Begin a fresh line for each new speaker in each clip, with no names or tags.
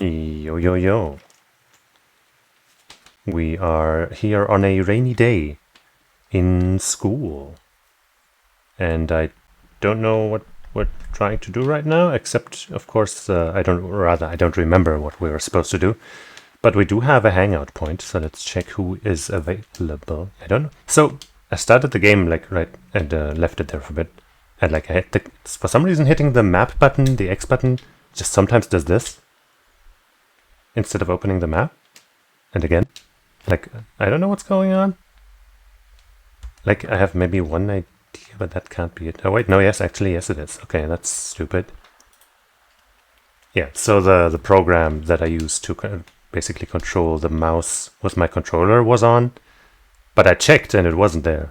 Yo, yo, yo. We are here on a rainy day in school. And I don't know what we're trying to do right now, except, of course, I don't remember what we were supposed to do. But we do have a hangout point, so let's check who is available. I don't know. So, I started the game, and left it there for a bit. And, I hit for some reason, hitting the map button, the X button, just sometimes does this. Instead of opening the map. And again. I don't know what's going on. I have maybe one idea, but that can't be it. Oh, wait, no, yes, actually, yes, it is. Okay, that's stupid. Yeah, so the program that I used to basically control the mouse with my controller was on, but I checked and it wasn't there.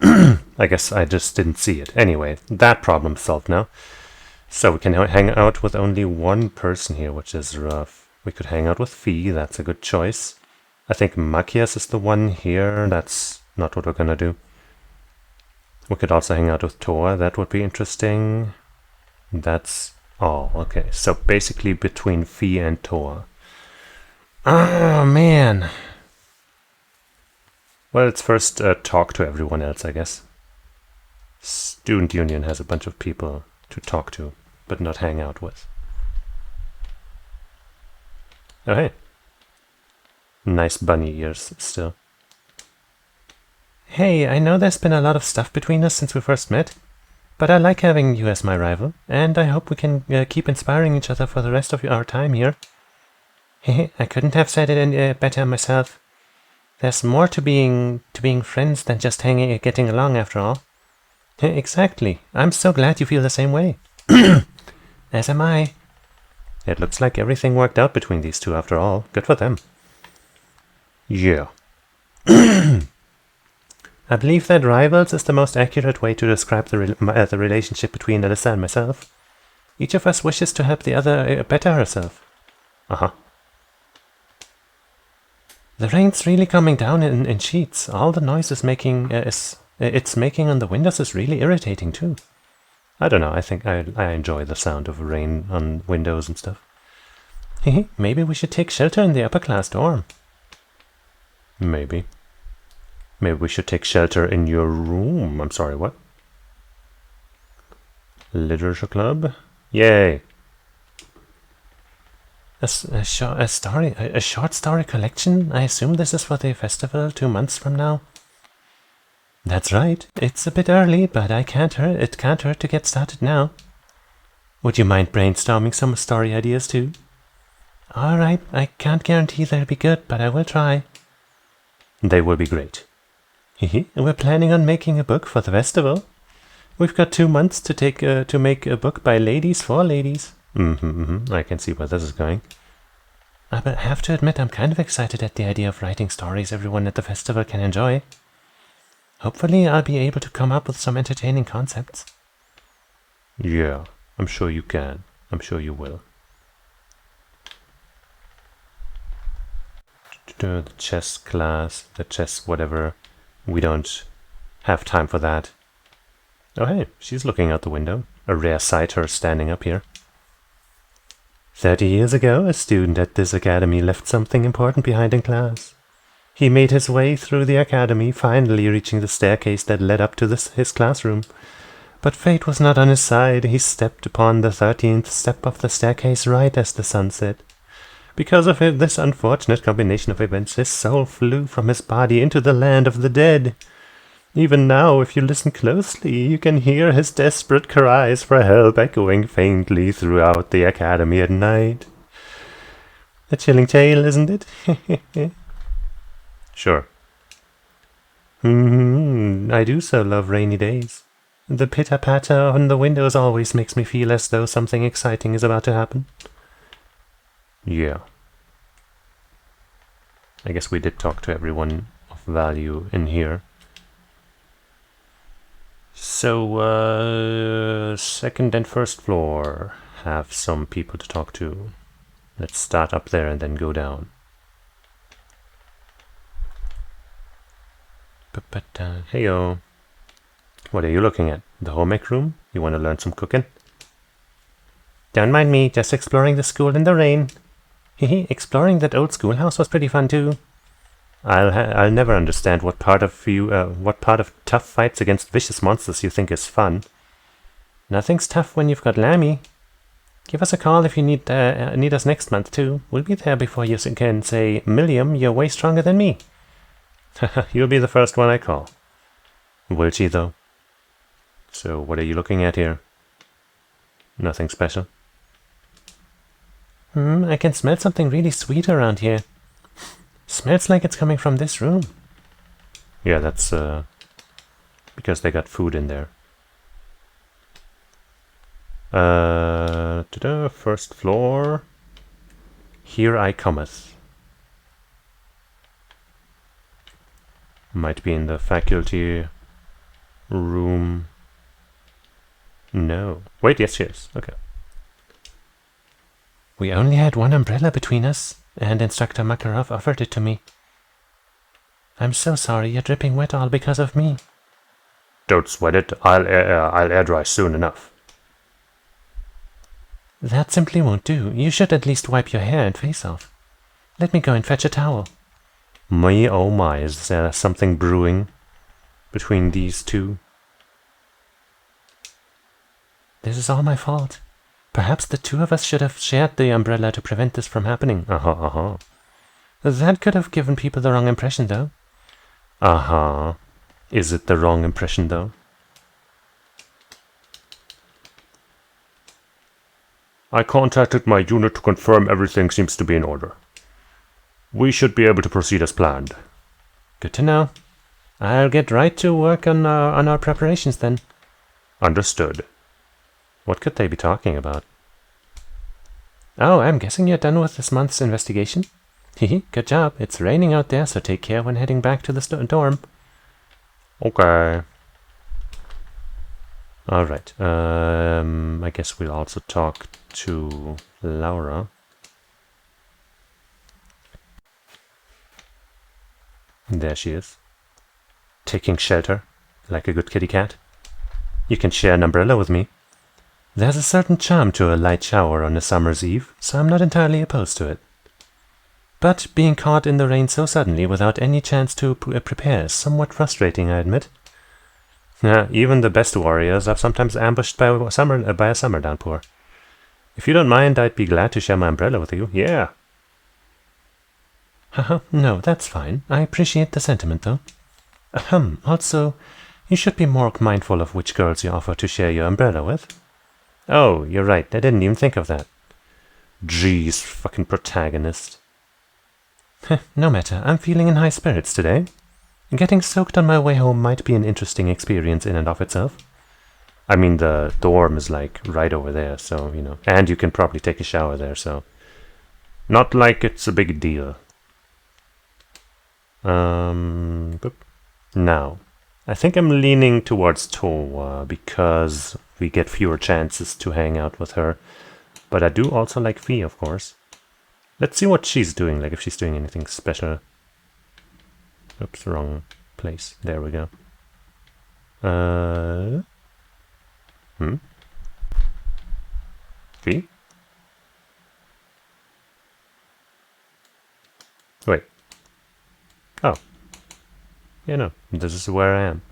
I guess I just didn't see it. Anyway, that problem's solved now. So we can hang out with only one person here, which is rough. We could hang out with Fee, that's a good choice. I think Machias is the one here. That's not what we're gonna do. We could also hang out with Tor. That would be interesting. That's all. Okay, so basically between Fee and Tor. Oh, man. Well, let's first talk to everyone else, I guess. Student Union has a bunch of people to talk to, but not hang out with. Oh, hey. Nice bunny ears, still. Hey, I know there's been a lot of stuff between us since we first met, but I like having you as my rival, and I hope we can keep inspiring each other for the rest of our time here. I couldn't have said it any better myself. There's more to being friends than just getting along, after all. Exactly. I'm so glad you feel the same way. As am I. It looks like everything worked out between these two, after all. Good for them. Yeah. I believe that rivals is the most accurate way to describe the relationship between Alyssa and myself. Each of us wishes to help the other better herself. Uh-huh. The rain's really coming down in sheets. All the noise it's making on the windows is really irritating too. I don't know, I think I enjoy the sound of rain on windows and stuff. Maybe we should take shelter in the upper class dorm. Maybe. Maybe we should take shelter in your room. I'm sorry, what? Literature club? Yay! A short story collection? I assume this is for the festival 2 months from now. That's right. It's a bit early, but it can't hurt to get started now. Would you mind brainstorming some story ideas too? Alright, I can't guarantee they'll be good, but I will try. They will be great. We're planning on making a book for the festival. We've got 2 months to make a book by ladies for ladies. I can see where this is going. But I have to admit, I'm kind of excited at the idea of writing stories everyone at the festival can enjoy. Hopefully, I'll be able to come up with some entertaining concepts. Yeah, I'm sure you can. I'm sure you will. The chess class, the chess whatever. We don't have time for that. Oh hey, she's looking out the window. A rare sight, her standing up here. 30 years ago, a student at this academy left something important behind in class. He made his way through the academy, finally reaching the staircase that led up to his classroom. But fate was not on his side. He stepped upon the 13th step of the staircase right as the sun set. Because of this unfortunate combination of events, his soul flew from his body into the land of the dead. Even now, if you listen closely, you can hear his desperate cries for help echoing faintly throughout the academy at night. A chilling tale, isn't it? Sure. I do so love rainy days. The pitter-patter on the windows always makes me feel as though something exciting is about to happen. Yeah. I guess we did talk to everyone of value in here. So, second and first floor have some people to talk to. Let's start up there and then go down. Heyo. What are you looking at? The home ec room? You want to learn some cooking? Don't mind me, just exploring the school in the rain. Hehe, exploring that old schoolhouse was pretty fun too. I'll never understand what part of tough fights against vicious monsters you think is fun. Nothing's tough when you've got Lammy. Give us a call if you need us next month too. We'll be there before you can say, Milliam, you're way stronger than me. You'll be the first one I call. Will she though? So what are you looking at here? Nothing special? I can smell something really sweet around here. Smells like it's coming from this room. Yeah, that's because they got food in there. First floor. Here I cometh. Might be in the faculty room. No. Wait, yes, she is. Okay. We only had one umbrella between us, and Instructor Makarov offered it to me. I'm so sorry you're dripping wet all because of me. Don't sweat it. I'll air dry soon enough. That simply won't do. You should at least wipe your hair and face off. Let me go and fetch a towel. My, oh my, is there something brewing between these two? This is all my fault. Perhaps the two of us should have shared the umbrella to prevent this from happening. That could have given people the wrong impression, though. Is it the wrong impression, though? I contacted my unit to confirm everything seems to be in order. We should be able to proceed as planned. Good to know. I'll get right to work on our preparations then. Understood. What could they be talking about? Oh, I'm guessing you're done with this month's investigation? Hehe, good job. It's raining out there, so take care when heading back to the dorm. Okay. Alright, I guess we'll also talk to Laura. There she is. Taking shelter, like a good kitty cat. You can share an umbrella with me. There's a certain charm to a light shower on a summer's eve, so I'm not entirely opposed to it. But being caught in the rain so suddenly without any chance to prepare is somewhat frustrating, I admit. Even the best warriors are sometimes ambushed by a summer downpour. If you don't mind, I'd be glad to share my umbrella with you. Yeah. No, that's fine. I appreciate the sentiment, though. Also, you should be more mindful of which girls you offer to share your umbrella with. Oh, you're right. I didn't even think of that. Jeez, fucking protagonist. No matter. I'm feeling in high spirits today. Getting soaked on my way home might be an interesting experience in and of itself. I mean, the dorm is like right over there, so, you know. And you can probably take a shower there, so. Not like it's a big deal. Now, I think I'm leaning towards Towa because we get fewer chances to hang out with her. But I do also like Fee, of course. Let's see what she's doing, like if she's doing anything special. Oops, wrong place. There we go. Fee? Wait. Oh. Yeah, no. This is where I am.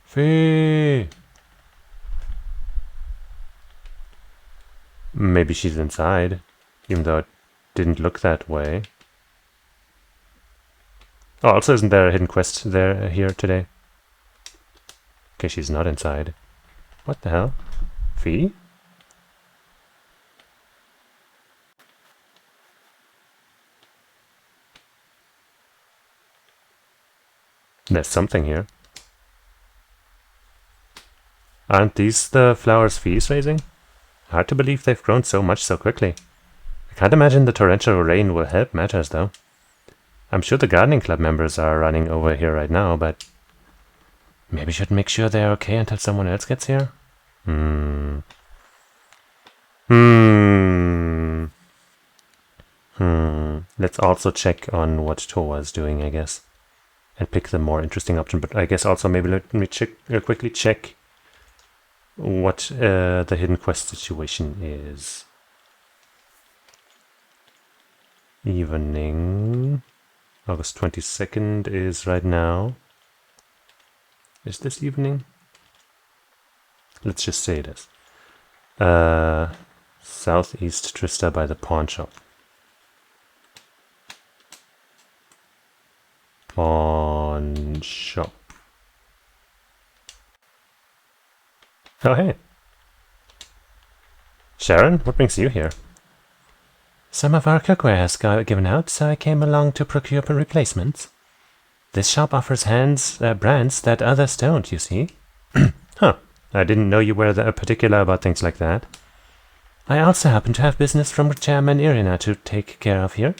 Fee! Maybe she's inside, even though it didn't look that way. Oh, also isn't there a hidden quest here today? Okay, she's not inside. What the hell? Fee? There's something here. Aren't these the flowers Fee's raising? Hard to believe they've grown so much so quickly. I can't imagine the torrential rain will help matters, though. I'm sure the gardening club members are running over here right now, but maybe should make sure they're okay until someone else gets here? Let's also check on what Towa's doing, I guess. And pick the more interesting option, but I guess also maybe let me quickly check what the hidden quest situation is. evening. August 22nd is right now. Is this evening? Let's just say it is. Southeast Trista by the pawn shop. Pawn shop. Oh, hey. Sharon, what brings you here? Some of our cookware has given out, so I came along to procure replacements. This shop offers brands that others don't, you see. Huh. I didn't know you were particular about things like that. I also happen to have business from Chairman Irina to take care of here.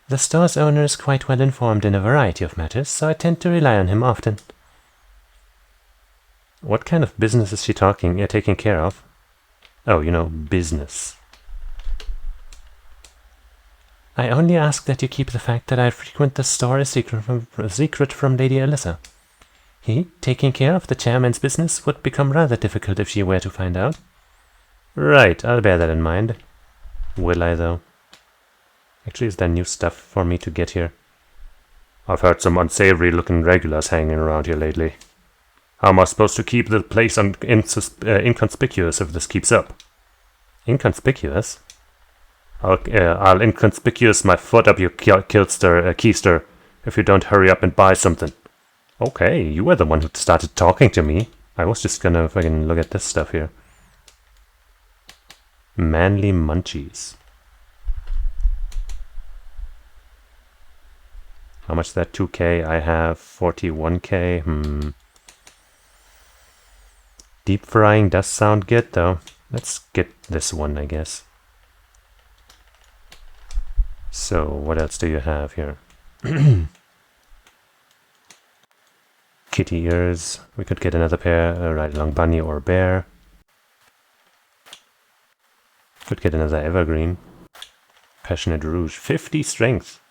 The store's owner is quite well informed in a variety of matters, so I tend to rely on him often. What kind of business is she taking care of? Oh, business. I only ask that you keep the fact that I frequent the store a secret from Lady Alyssa. Taking care of the chairman's business would become rather difficult if she were to find out. Right, I'll bear that in mind. Will I, though? Actually, is there new stuff for me to get here? I've heard some unsavory-looking regulars hanging around here lately. How am I supposed to keep the place inconspicuous if this keeps up? Inconspicuous? I'll inconspicuous my foot up your keister if you don't hurry up and buy something. Okay, you were the one who started talking to me. I was just gonna fucking look at this stuff here. Manly munchies. How much is that? 2k? I have 41k. Deep frying does sound good, though. Let's get this one, I guess. So, what else do you have here? Kitty ears. We could get another pair, a ride-along bunny or bear. Could get another evergreen. Passionate rouge. 50 strength.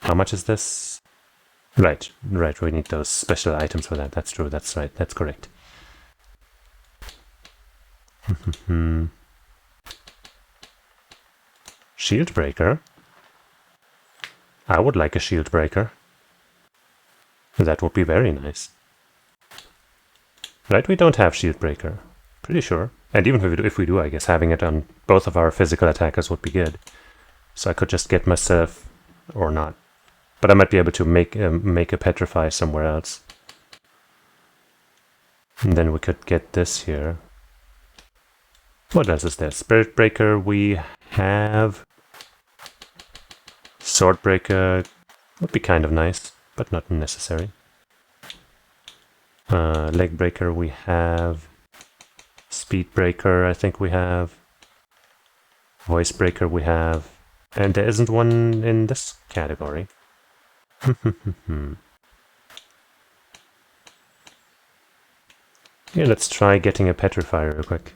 How much is this? Right, we need those special items for that. That's true, that's right, that's correct. Shield breaker? I would like a shield breaker. That would be very nice. Right, we don't have shield breaker. Pretty sure. And even if we do, I guess having it on both of our physical attackers would be good. So I could just get myself, or not. But I might be able to make a petrify somewhere else. And then we could get this here. What else is there? Spirit breaker we have. Sword breaker would be kind of nice, but not necessary. Leg breaker we have. Speed breaker I think we have. Voice breaker we have. And there isn't one in this category. Yeah, let's try getting a petrifier real quick.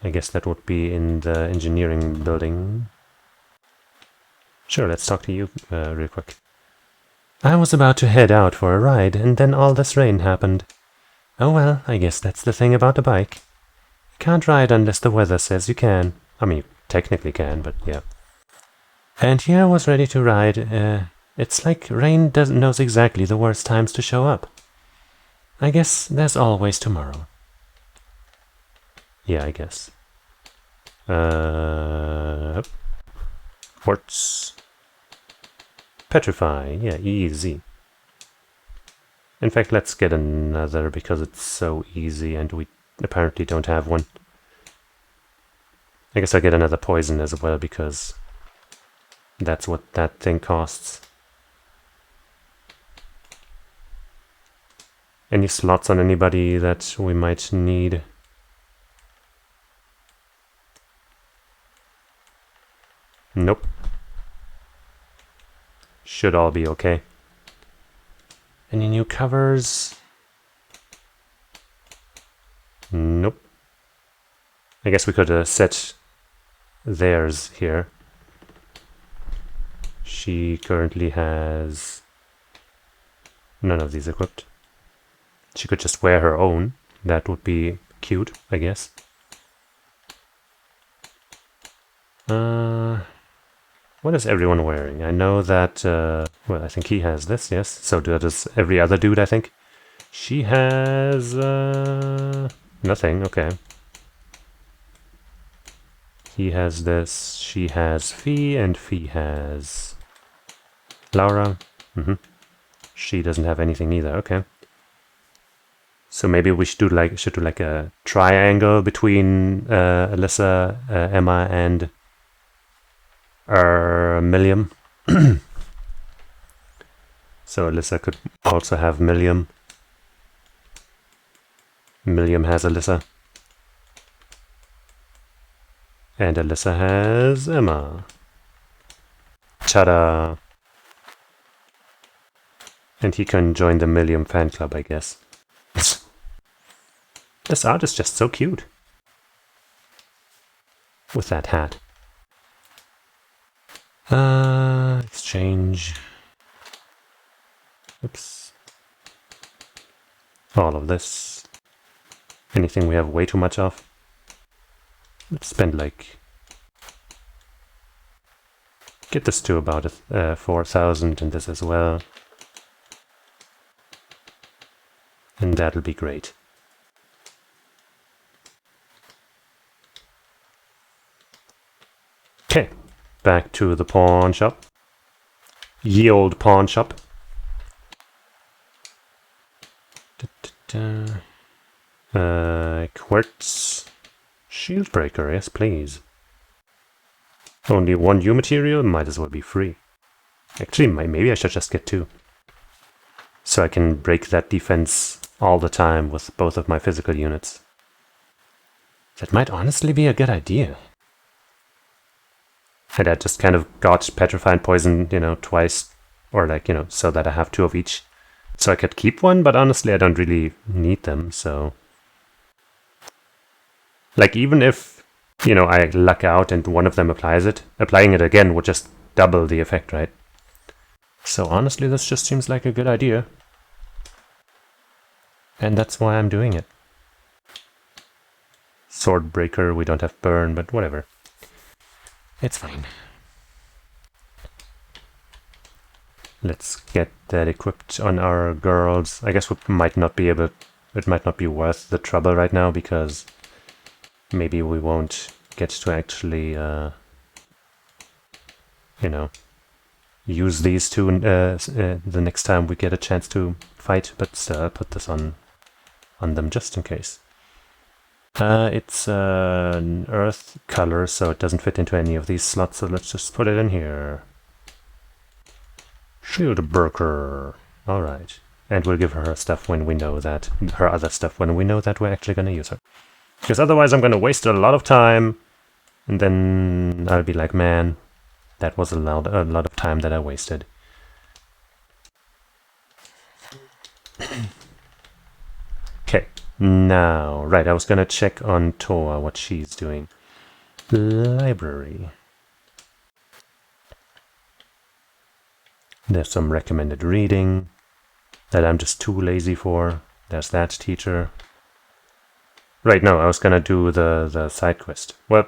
I guess that would be in the engineering building. Sure, let's talk to you real quick. I was about to head out for a ride, and then all this rain happened. Oh well, I guess that's the thing about a bike. You can't ride unless the weather says you can. I mean, you technically can, but yeah. And here I was ready to ride. It's like rain knows exactly the worst times to show up. I guess there's always tomorrow. Yeah, I guess. Quartz. Petrify. Yeah, easy. In fact, let's get another because it's so easy and we apparently don't have one. I guess I'll get another poison as well because that's what that thing costs. Any slots on anybody that we might need? Nope. Should all be okay. Any new covers? Nope. I guess we could set theirs here. She currently has none of these equipped. She could just wear her own. That would be cute, I guess. What is everyone wearing? I know that, well, I think he has this, yes. So does every other dude, I think. She has, nothing, okay. He has this, she has Fee, and Fee has Laura. She doesn't have anything either, okay. So maybe we should do like a triangle between Alyssa, Emma, and Milliam. So Alyssa could also have Milliam. Milliam has Alyssa. And Alyssa has Emma. Ta-da! And he can join the Milliam fan club, I guess. This art is just so cute. With that hat. Exchange. Oops. All of this. Anything we have way too much of. Let's spend like... Get this to about 4,000 and this as well. And that'll be great. Okay, back to the pawn shop. Ye old pawn shop. Quartz shield breaker, yes please. Only one new material, might as well be free. Actually, maybe I should just get two. So I can break that defense all the time with both of my physical units. That might honestly be a good idea. And I just kind of got Petrify and Poison, you know, twice. Or like, you know, so that I have two of each. So I could keep one, but honestly I don't really need them, so... Like even if, you know, I luck out and one of them applies it, applying it again would just double the effect, right? So honestly this just seems like a good idea. And that's why I'm doing it. Sword breaker, we don't have burn, but whatever. It's fine. Let's get that equipped on our girls. I guess we might not be able... It might not be worth the trouble right now, because maybe we won't get to actually, you know, use these two the next time we get a chance to fight, but still I'll put this on them just in case. It's an earth color, so it doesn't fit into any of these slots, so let's just put it in here. Shield breaker. Alright. And we'll give her stuff when we know that, her other stuff when we know that we're actually going to use her. Because otherwise I'm going to waste a lot of time, and then I'll be like, man, that was a lot of time that I wasted. Okay, now, right, I was going to check on Toa, what she's doing. Library. There's some recommended reading that I'm just too lazy for. There's that teacher. Right, no, I was gonna do the side quest. Well,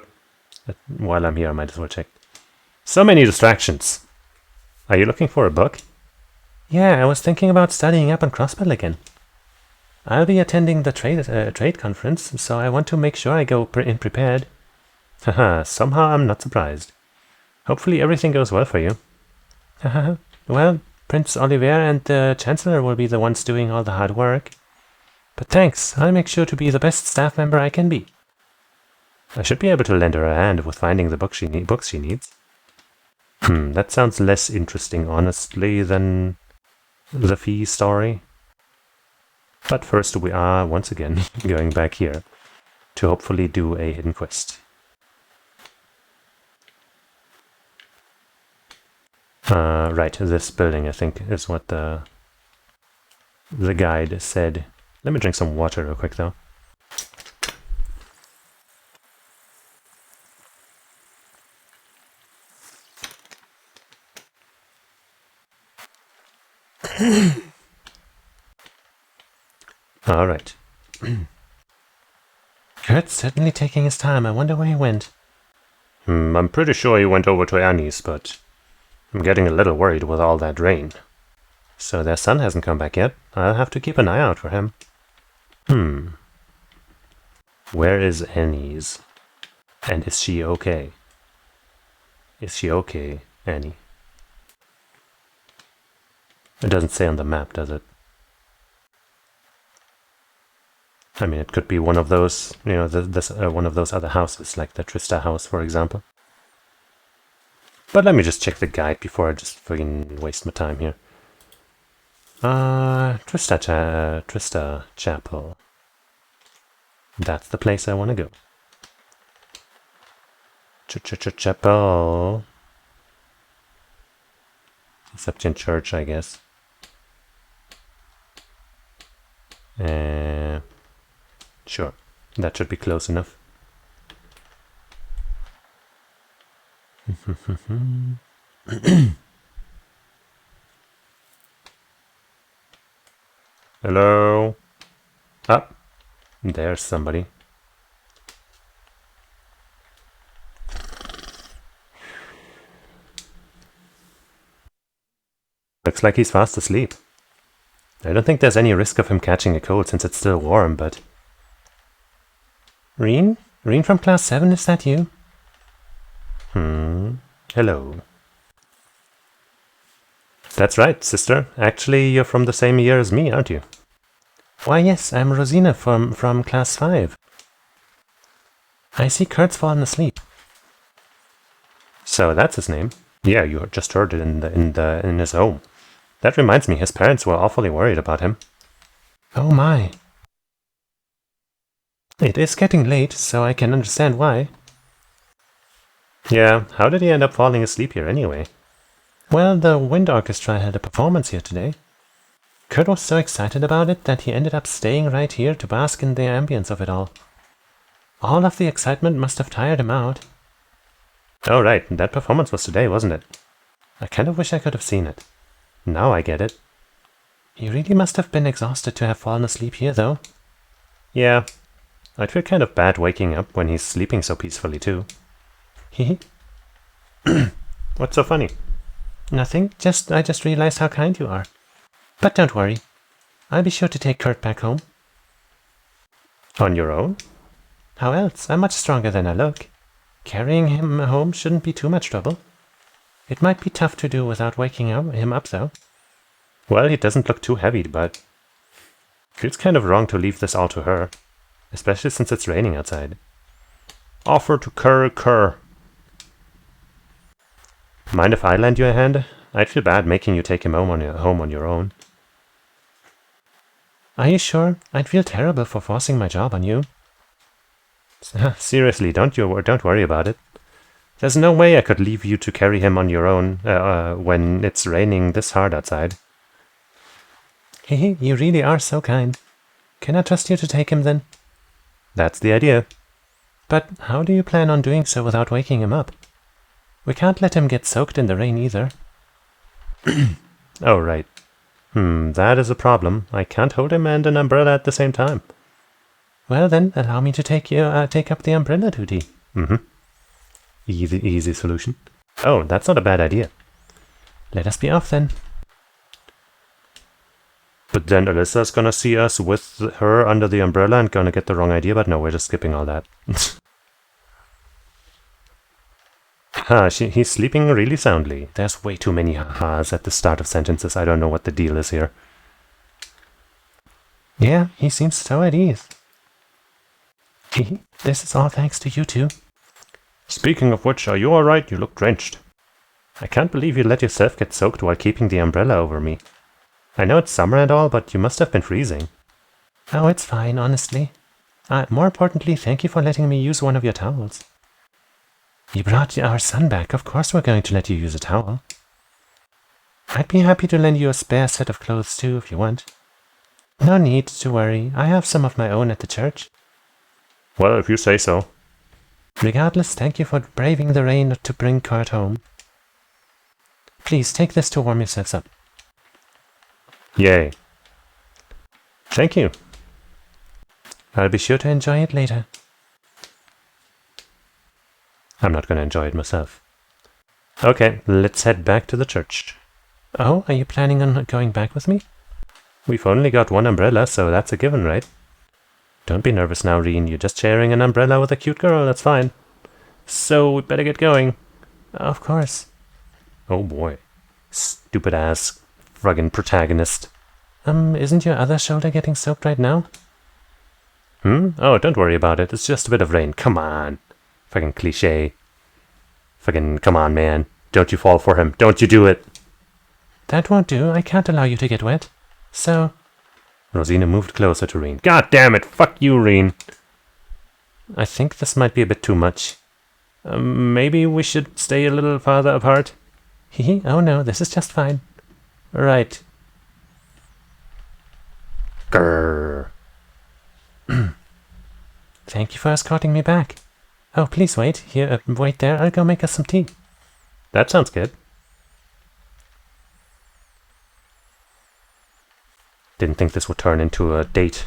while I'm here, I might as well check. So many distractions. Are you looking for a book? Yeah, I was thinking about studying up on crossbow again. I'll be attending the trade conference, so I want to make sure I go in prepared. Haha, somehow I'm not surprised. Hopefully everything goes well for you. Haha. Well, Prince Oliver and the Chancellor will be the ones doing all the hard work. But thanks, I'll make sure to be the best staff member I can be. I should be able to lend her a hand with finding the books she needs. That sounds less interesting, honestly, than the Fee story. But first we are, once again, going back here to hopefully do a hidden quest. Right, this building, I think, is what the guide said. Let me drink some water real quick, though. All right. Kurt's certainly taking his time. I wonder where he went. I'm pretty sure he went over to Annie's, but I'm getting a little worried with all that rain. So their son hasn't come back yet. I'll have to keep an eye out for him. Where is Annie's? And is she okay? Is she okay, Annie? It doesn't say on the map, does it? I mean, it could be one of those, you know, one of those other houses, like the Trista house, for example. But let me just check the guide before I just fucking waste my time here. Trista Chapel. That's the place I want to go. Chapel. Except in church, I guess. Sure, that should be close enough. Hello? Ah, there's somebody. Looks like he's fast asleep. I don't think there's any risk of him catching a cold since it's still warm, but... Reen? Reen from class 7, is that you? Hello. That's right, sister. Actually, you're from the same year as me, aren't you? Why, yes, I'm Rosina from class 5. I see Kurt's fallen asleep. So that's his name? Yeah, you just heard it in his home. That reminds me, his parents were awfully worried about him. Oh my. It is getting late, so I can understand why. Yeah, how did he end up falling asleep here anyway? Well, the wind orchestra had a performance here today. Kurt was so excited about it that he ended up staying right here to bask in the ambience of it all. All of the excitement must have tired him out. Oh right, that performance was today, wasn't it? I kind of wish I could have seen it. Now I get it. He really must have been exhausted to have fallen asleep here, though. Yeah, I'd feel kind of bad waking up when he's sleeping so peacefully, too. Hehe. What's so funny? Nothing, I just realized how kind you are. But don't worry. I'll be sure to take Kurt back home. On your own? How else? I'm much stronger than I look. Carrying him home shouldn't be too much trouble. It might be tough to do without waking him up, though. Well, he doesn't look too heavy, but... Feels kind of wrong to leave this all to her. Especially since it's raining outside. Offer to Kerr. Mind if I lend you a hand? I'd feel bad making you take him home on your own. Are you sure? I'd feel terrible for forcing my job on you. Seriously, don't worry about it. There's no way I could leave you to carry him on your own when it's raining this hard outside. Hehe, you really are so kind. Can I trust you to take him then? That's the idea. But how do you plan on doing so without waking him up? We can't let him get soaked in the rain either. Oh, right. That is a problem. I can't hold him and an umbrella at the same time. Well then, allow me to take up the umbrella duty. Easy solution. Oh, that's not a bad idea. Let us be off then. But then Alyssa's gonna see us with her under the umbrella and gonna get the wrong idea, but no, we're just skipping all that. He's sleeping really soundly. There's way too many ha-has at the start of sentences. I don't know what the deal is here. Yeah, he seems so at ease. This is all thanks to you two. Speaking of which, are you alright? You look drenched. I can't believe you let yourself get soaked while keeping the umbrella over me. I know it's summer and all, but you must have been freezing. Oh, it's fine, honestly. More importantly, thank you for letting me use one of your towels. You brought our son back, of course we're going to let you use a towel. I'd be happy to lend you a spare set of clothes too, if you want. No need to worry, I have some of my own at the church. Well, if you say so. Regardless, thank you for braving the rain to bring Kurt home. Please, take this to warm yourselves up. Yay. Thank you. I'll be sure to enjoy it later. I'm not going to enjoy it myself. Okay, let's head back to the church. Oh, are you planning on going back with me? We've only got one umbrella, so that's a given, right? Don't be nervous now, Reen. You're just sharing an umbrella with a cute girl, that's fine. So, we better get going. Of course. Oh boy. Stupid ass friggin' protagonist. Isn't your other shoulder getting soaked right now? Oh, don't worry about it. It's just a bit of rain. Come on. Fucking cliche. Fucking, come on, man. Don't you fall for him. Don't you do it. That won't do. I can't allow you to get wet. So... Rosina moved closer to Reen. God damn it. Fuck you, Reen. I think this might be a bit too much. Maybe we should stay a little farther apart? Hee. Oh no, this is just fine. Right. Grrr. Thank you for escorting me back. Oh, please wait. Here, wait there. I'll go make us some tea. That sounds good. Didn't think this would turn into a date.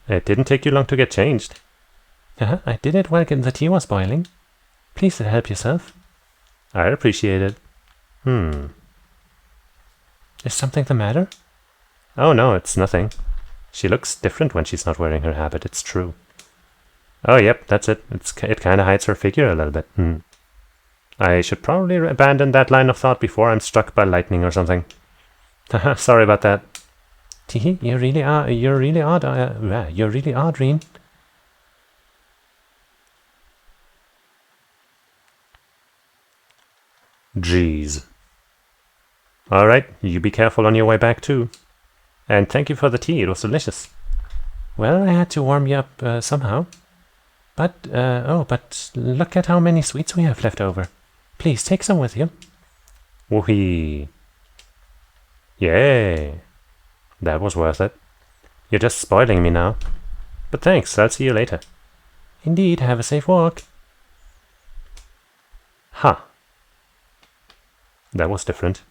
It didn't take you long to get changed. I did it while the tea was boiling. Please help yourself. I appreciate it. Is something the matter? Oh no, it's nothing. She looks different when she's not wearing her habit, it's true. Oh yep, that's it. It kind of hides her figure a little bit. I should probably abandon that line of thought before I'm struck by lightning or something. Haha, sorry about that. Teehee, you're really odd, Reen. Jeez. Alright, you be careful on your way back too. And thank you for the tea, it was delicious. Well, I had to warm you up somehow. But look at how many sweets we have left over. Please, take some with you. Woohee. Yay. That was worth it. You're just spoiling me now. But thanks, I'll see you later. Indeed, have a safe walk. Huh. That was different.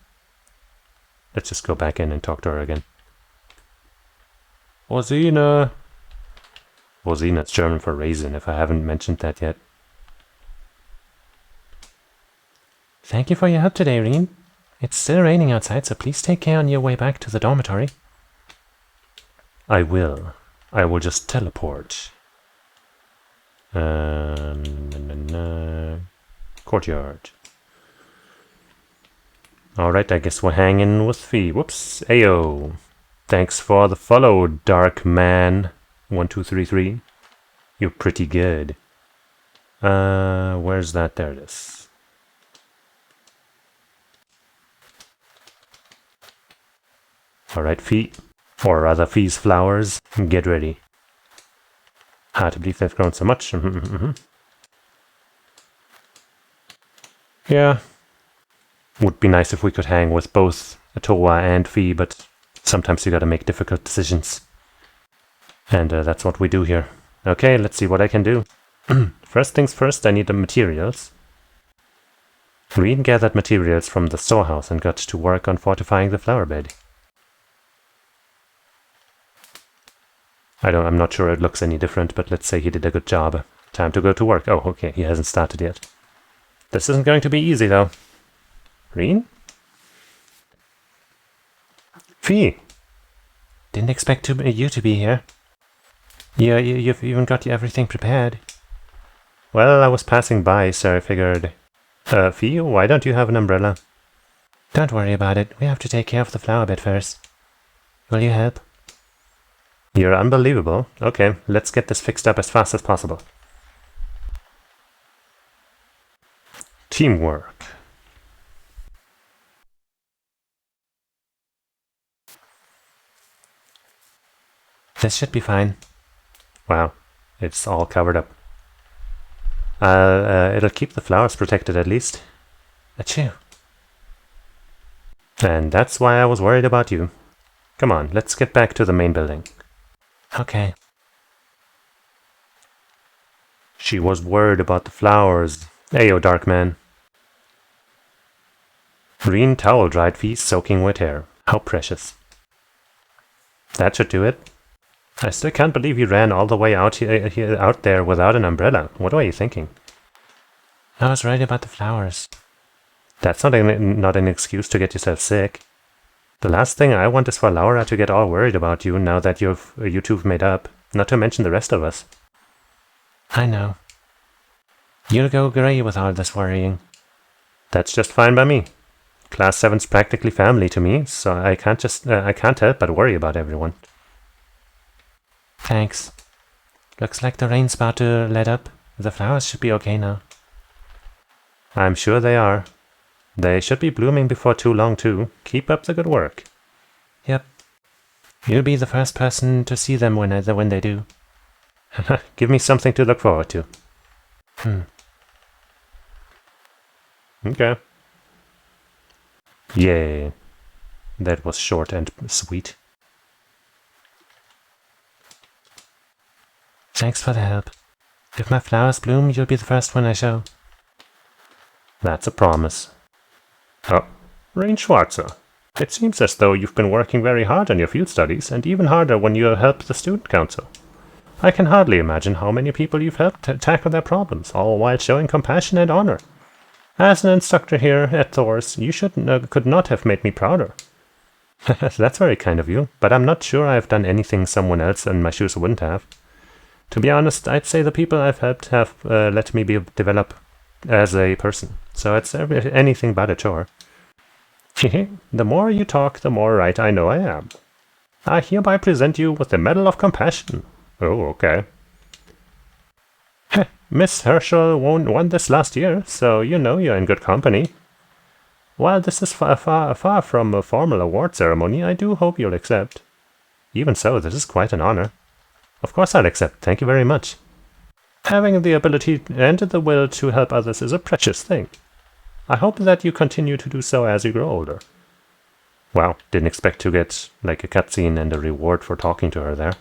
Let's just go back in and talk to her again. Rosina. Rosina, it's German for raisin, if I haven't mentioned that yet. Thank you for your help today, Reen. It's still raining outside, so please take care on your way back to the dormitory. I will. I will just teleport. Courtyard. Alright, I guess we're hanging with Fee. Whoops. Ayo. Thanks for the follow, Dark Man. 1233. You're pretty good. Where's that? There it is. Alright, Fee. Or rather, Fee's flowers. Get ready. Hard to believe they've grown so much. Yeah. Would be nice if we could hang with both Atoa and Fee, but sometimes you gotta make difficult decisions. And that's what we do here. Okay, let's see what I can do. First things first, I need the materials. Reen gathered materials from the storehouse and got to work on fortifying the flower bed. I'm not sure it looks any different, but let's say he did a good job. Time to go to work. Oh, okay, he hasn't started yet. This isn't going to be easy, though. Reen? Fee! Didn't expect you to be here. Yeah, you've even got everything prepared. Well, I was passing by, so I figured... Fee, why don't you have an umbrella? Don't worry about it. We have to take care of the flower bed first. Will you help? You're unbelievable. Okay, let's get this fixed up as fast as possible. Teamwork. This should be fine. Wow, it's all covered up. It'll keep the flowers protected at least. Achoo. And that's why I was worried about you. Come on, let's get back to the main building. Okay. She was worried about the flowers. Ayo, Dark Man. Green towel dried Fee's soaking wet hair. How precious. That should do it. I still can't believe you ran all the way out there without an umbrella. What are you thinking? I was right about the flowers. That's not an excuse to get yourself sick. The last thing I want is for Laura to get all worried about you now that you two've made up, not to mention the rest of us. I know. You'll go grey with all this worrying. That's just fine by me. Class 7's practically family to me, so I can't help but worry about everyone. Thanks. Looks like the rain's about to let up. The flowers should be okay now. I'm sure they are. They should be blooming before too long, too. Keep up the good work. Yep. You'll be the first person to see them when they do. Give me something to look forward to. Okay. Yay. That was short and sweet. Thanks for the help. If my flowers bloom, you'll be the first one I show. That's a promise. Oh, Rain Schwarzer. It seems as though you've been working very hard on your field studies, and even harder when you help the student council. I can hardly imagine how many people you've helped tackle their problems, all while showing compassion and honor. As an instructor here at Thor's, you could not have made me prouder. That's very kind of you, but I'm not sure I've done anything someone else in my shoes wouldn't have. To be honest, I'd say the people I've helped have let me develop as a person, so it's anything but a chore. The more you talk, the more right I know I am. I hereby present you with the Medal of Compassion. Oh, okay. Miss Herschel won this last year, so you know you're in good company. While this is far from a formal award ceremony, I do hope you'll accept. Even so, this is quite an honor. Of course I'll accept, thank you very much. Having the ability and the will to help others is a precious thing. I hope that you continue to do so as you grow older. Wow, didn't expect to get like a cutscene and a reward for talking to her there.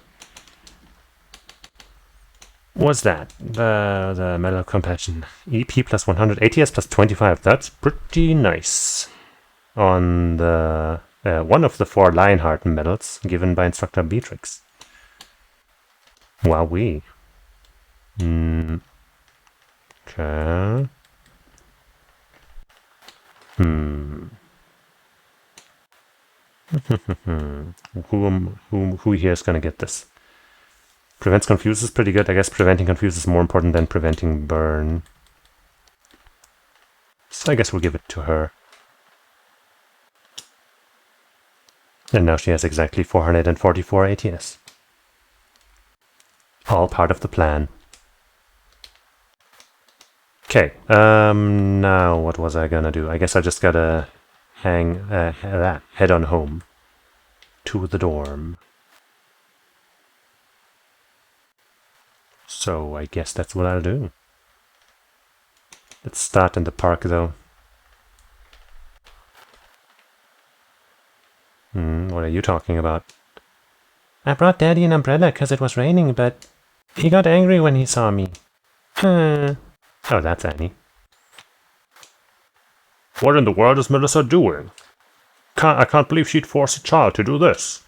What's that? The Medal of Compassion. EP plus 100, ATS plus 25. That's pretty nice. On the one of the 4 Lionheart medals given by Instructor Beatrix. Wowee. Okay. Who here is gonna get this? Prevents confuse is pretty good. I guess preventing confuse is more important than preventing burn. So I guess we'll give it to her. And now she has exactly 444 ATS. All part of the plan. Okay, now what was I gonna do? I guess I just gotta head on home. To the dorm. So I guess that's what I'll do. Let's start in the park though. What are you talking about? I brought Daddy an umbrella because it was raining, but he got angry when he saw me. Oh, that's Annie. What in the world is Melissa doing? I can't believe she'd force a child to do this.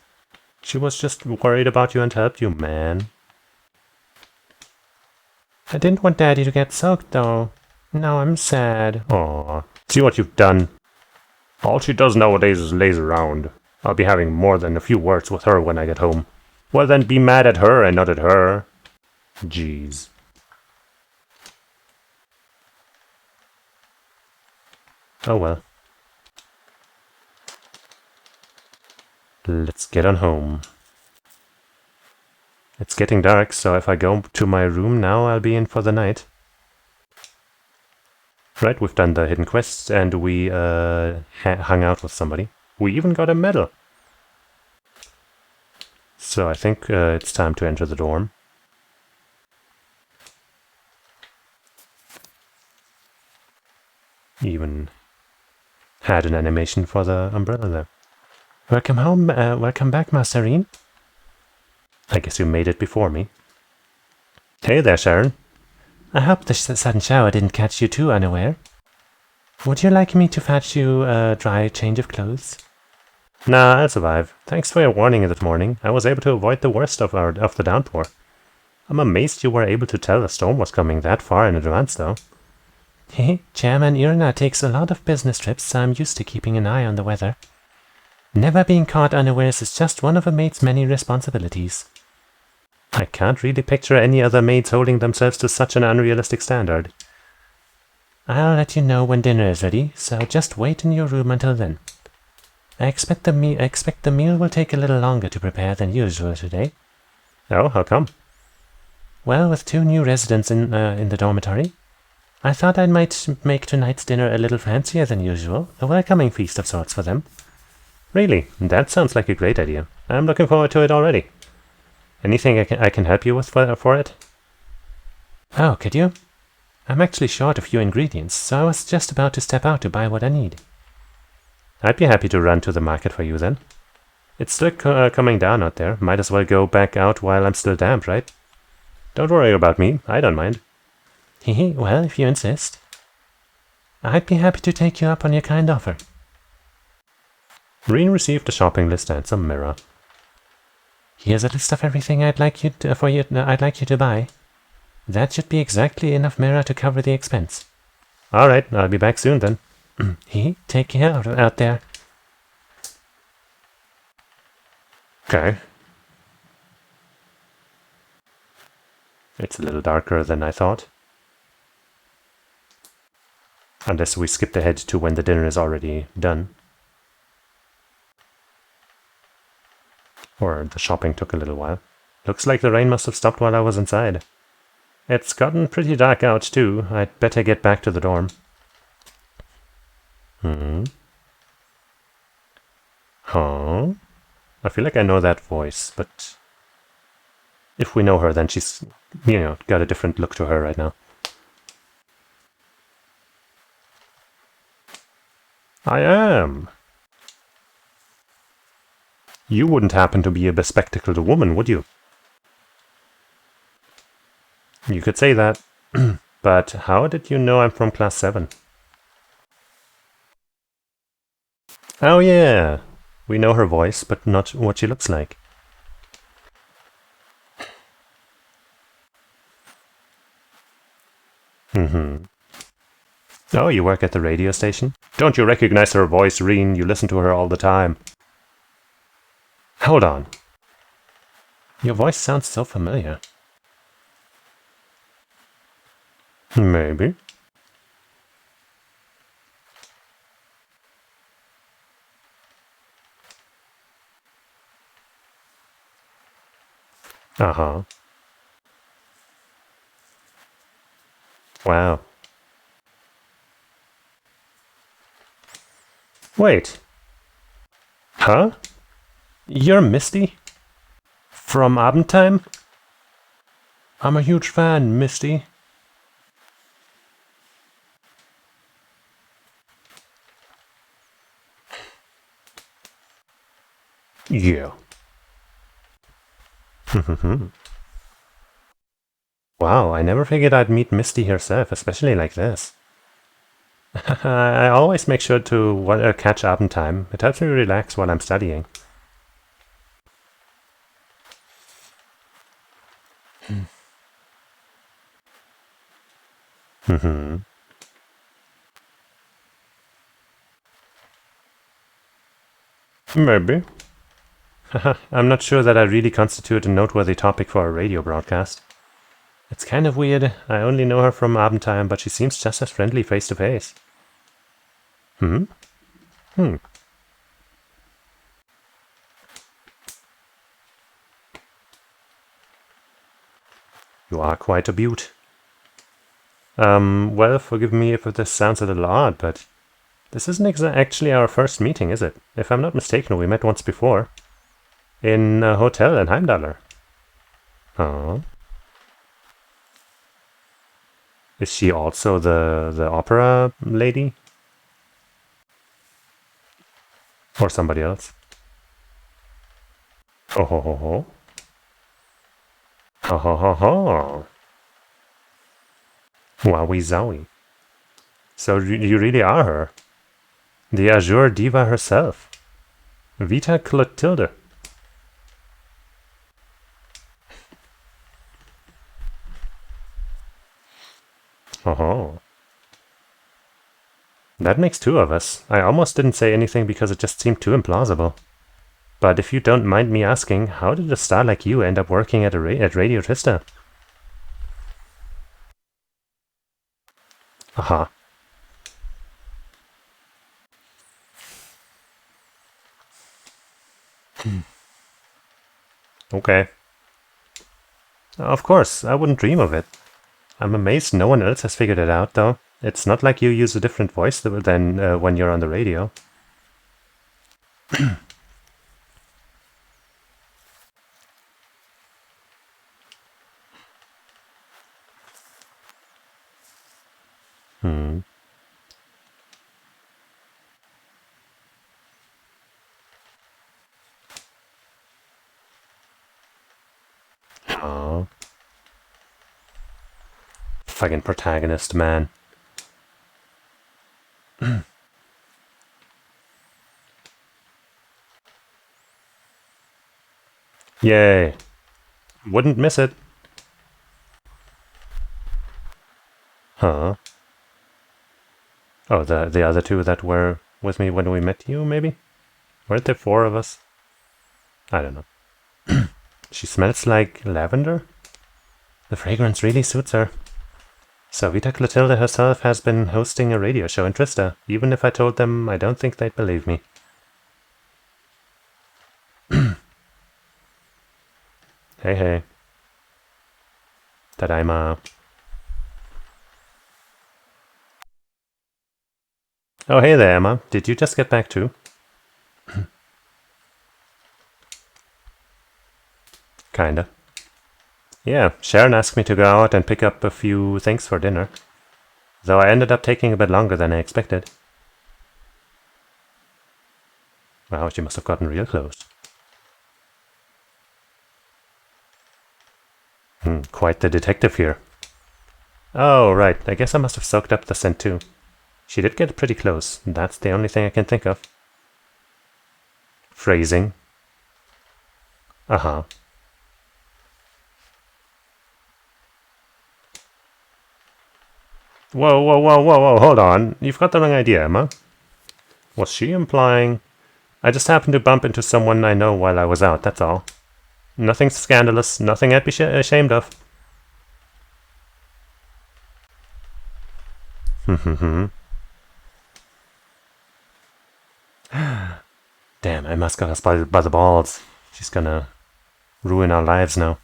She was just worried about you and helped you, man. I didn't want Daddy to get soaked, though. Now I'm sad. Aw, see what you've done. All she does nowadays is laze around. I'll be having more than a few words with her when I get home. Well, then be mad at her and not at her. Jeez. Oh well. Let's get on home. It's getting dark, so if I go to my room now, I'll be in for the night. Right, we've done the hidden quests, and we hung out with somebody. We even got a medal. So I think it's time to enter the dorm. Even had an animation for the umbrella there. Welcome home, welcome back, Masterine. I guess you made it before me. Hey there, Sharon. I hope the sudden shower didn't catch you too unaware. Would you like me to fetch you a dry change of clothes? Nah, I'll survive. Thanks for your warning this morning. I was able to avoid the worst of the downpour. I'm amazed you were able to tell the storm was coming that far in advance, though.
Hehe, Chairman Irna takes a lot of business trips, so I'm used to keeping an eye on the weather. Never being caught unawares is just one of a maid's many responsibilities.
I can't really picture any other maids holding themselves to such an unrealistic standard.
I'll let you know when dinner is ready, so just wait in your room until then. I expect the meal will take a little longer to prepare than usual today.
Oh, how come?
Well, with 2 new residents in the dormitory, I thought I might make tonight's dinner a little fancier than usual, a welcoming feast of sorts for them.
Really? That sounds like a great idea. I'm looking forward to it already. Anything I can help you with for it?
Oh, could you? I'm actually short a few ingredients, so I was just about to step out to buy what I need.
I'd be happy to run to the market for you then. It's still coming down out there. Might as well go back out while I'm still damp, right? Don't worry about me. I don't mind.
Hehe, well, if you insist. I'd be happy to take you up on your kind offer.
Reen received a shopping list and some mirror.
Here's a list of everything I'd like you to buy. That should be exactly enough mirror to cover the expense.
All right, I'll be back soon then.
Hehe, take care out there.
Okay. It's a little darker than I thought. Unless we skipped ahead to when the dinner is already done. Or the shopping took a little while. Looks like the rain must have stopped while I was inside. It's gotten pretty dark out too. I'd better get back to the dorm. Huh? I feel like I know that voice, but if we know her, then she's, got a different look to her right now. I am. You wouldn't happen to be a bespectacled woman, would you? You could say that. But how did you know I'm from class 7? Oh yeah. We know her voice, but not what she looks like. Oh, you work at the radio station? Don't you recognize her voice, Reen? You listen to her all the time. Hold on.
Your voice sounds so familiar.
Maybe. Uh-huh. Wow. Wait. Huh? You're Misty? From Abendtime? I'm a huge fan, Misty. Yeah. Wow, I never figured I'd meet Misty herself, especially like this. I always make sure to catch Abendtime. It helps me relax while I'm studying. Maybe. I'm not sure that I really constitute a noteworthy topic for a radio broadcast. It's kind of weird. I only know her from Abendtime, but she seems just as friendly face to face. You are quite a beaut. Well, forgive me if this sounds a little odd, but this isn't actually our first meeting, is it? If I'm not mistaken, we met once before. In a hotel in Heimdaller. Oh. Is she also the opera lady? Or somebody else? Ho ho ho ho. Ho ho ho ho. Wowie zowie. So you really are her. The Azure Diva herself. Vita Clotilde. Oh. That makes two of us. I almost didn't say anything because it just seemed too implausible. But if you don't mind me asking, how did a star like you end up working at Radio Trista? Aha. Okay. Of course, I wouldn't dream of it. I'm amazed no one else has figured it out, though. It's not like you use a different voice than when you're on the radio. Hmm. Oh. Fucking protagonist, man. Yay. Wouldn't miss it. Huh. Oh, the other two that were with me when we met you, maybe? Weren't there four of us? I don't know. She smells like lavender? The fragrance really suits her. So Vita Clotilde herself has been hosting a radio show in Trista. Even if I told them, I don't think they'd believe me. Hey, hey. Tadaima. Oh, hey there, Emma. Did you just get back too? Kinda. Yeah, Sharon asked me to go out and pick up a few things for dinner. Though I ended up taking a bit longer than I expected. Wow, she must have gotten real close. Quite the detective here. Oh, right. I guess I must have soaked up the scent too. She did get pretty close. That's the only thing I can think of. Phrasing. Uh-huh. Whoa, whoa, whoa, whoa, whoa, hold on. You've got the wrong idea, Emma. Was she implying... I just happened to bump into someone I know while I was out, that's all. Nothing scandalous, nothing I'd be ashamed of. Damn, Emma's got us by the balls. She's gonna ruin our lives now.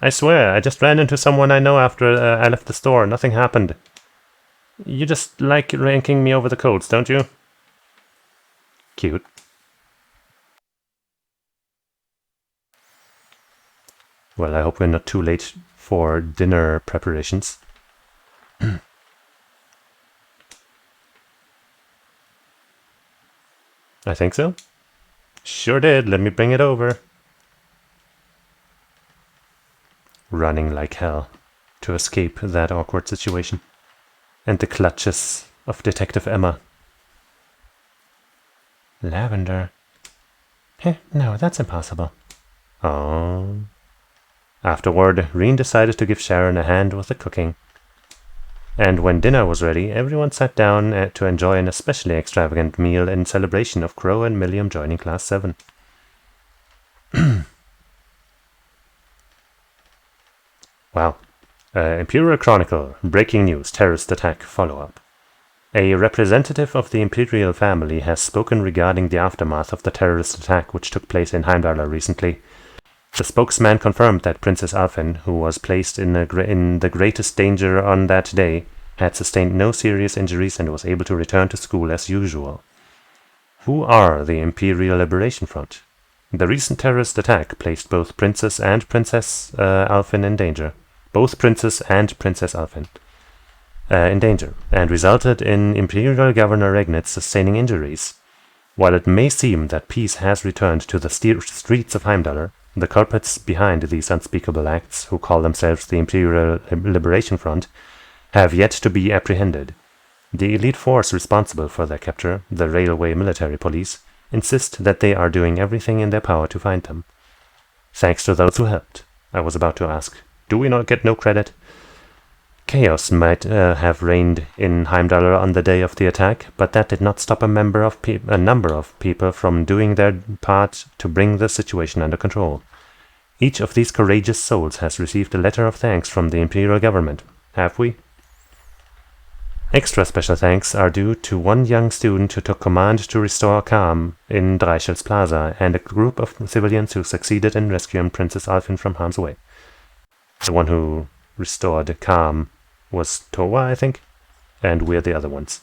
I swear, I just ran into someone I know after I left the store. Nothing happened. You just like ranking me over the coats, don't you? Cute. Well, I hope we're not too late for dinner preparations. I think so. Sure did. Let me bring it over. Running like hell to escape that awkward situation and the clutches of Detective Emma. Lavender. No, that's impossible. Oh. Afterward, Reen decided to give Sharon a hand with the cooking. And when dinner was ready, everyone sat down to enjoy an especially extravagant meal in celebration of Crow and Milliam joining Class 7. Wow. Imperial Chronicle, breaking news, terrorist attack, follow-up. A representative of the Imperial family has spoken regarding the aftermath of the terrorist attack which took place in Heimdallr recently. The spokesman confirmed that Princess Alfin, who was placed in the greatest danger on that day, had sustained no serious injuries and was able to return to school as usual. Who are the Imperial Liberation Front? The recent terrorist attack placed both Princess and Princess Alfin in danger. Both Princess and Princess Alfin in danger, and resulted in Imperial Governor Regnitz sustaining injuries. While it may seem that peace has returned to the streets of Heimdallr, the culprits behind these unspeakable acts, who call themselves the Imperial Liberation Front, have yet to be apprehended. The elite force responsible for their capture, the Railway Military Police, insist that they are doing everything in their power to find them. Thanks to those who helped. I was about to ask, do we not get no credit? Chaos might have reigned in Heimdall on the day of the attack, but that did not stop a number of people from doing their part to bring the situation under control. Each of these courageous souls has received a letter of thanks from the Imperial government. Have we? Extra special thanks are due to one young student who took command to restore calm in Dreischel's Plaza, and a group of civilians who succeeded in rescuing Princess Alfin from harm's way. The one who restored calm was Towa, I think, and we're the other ones.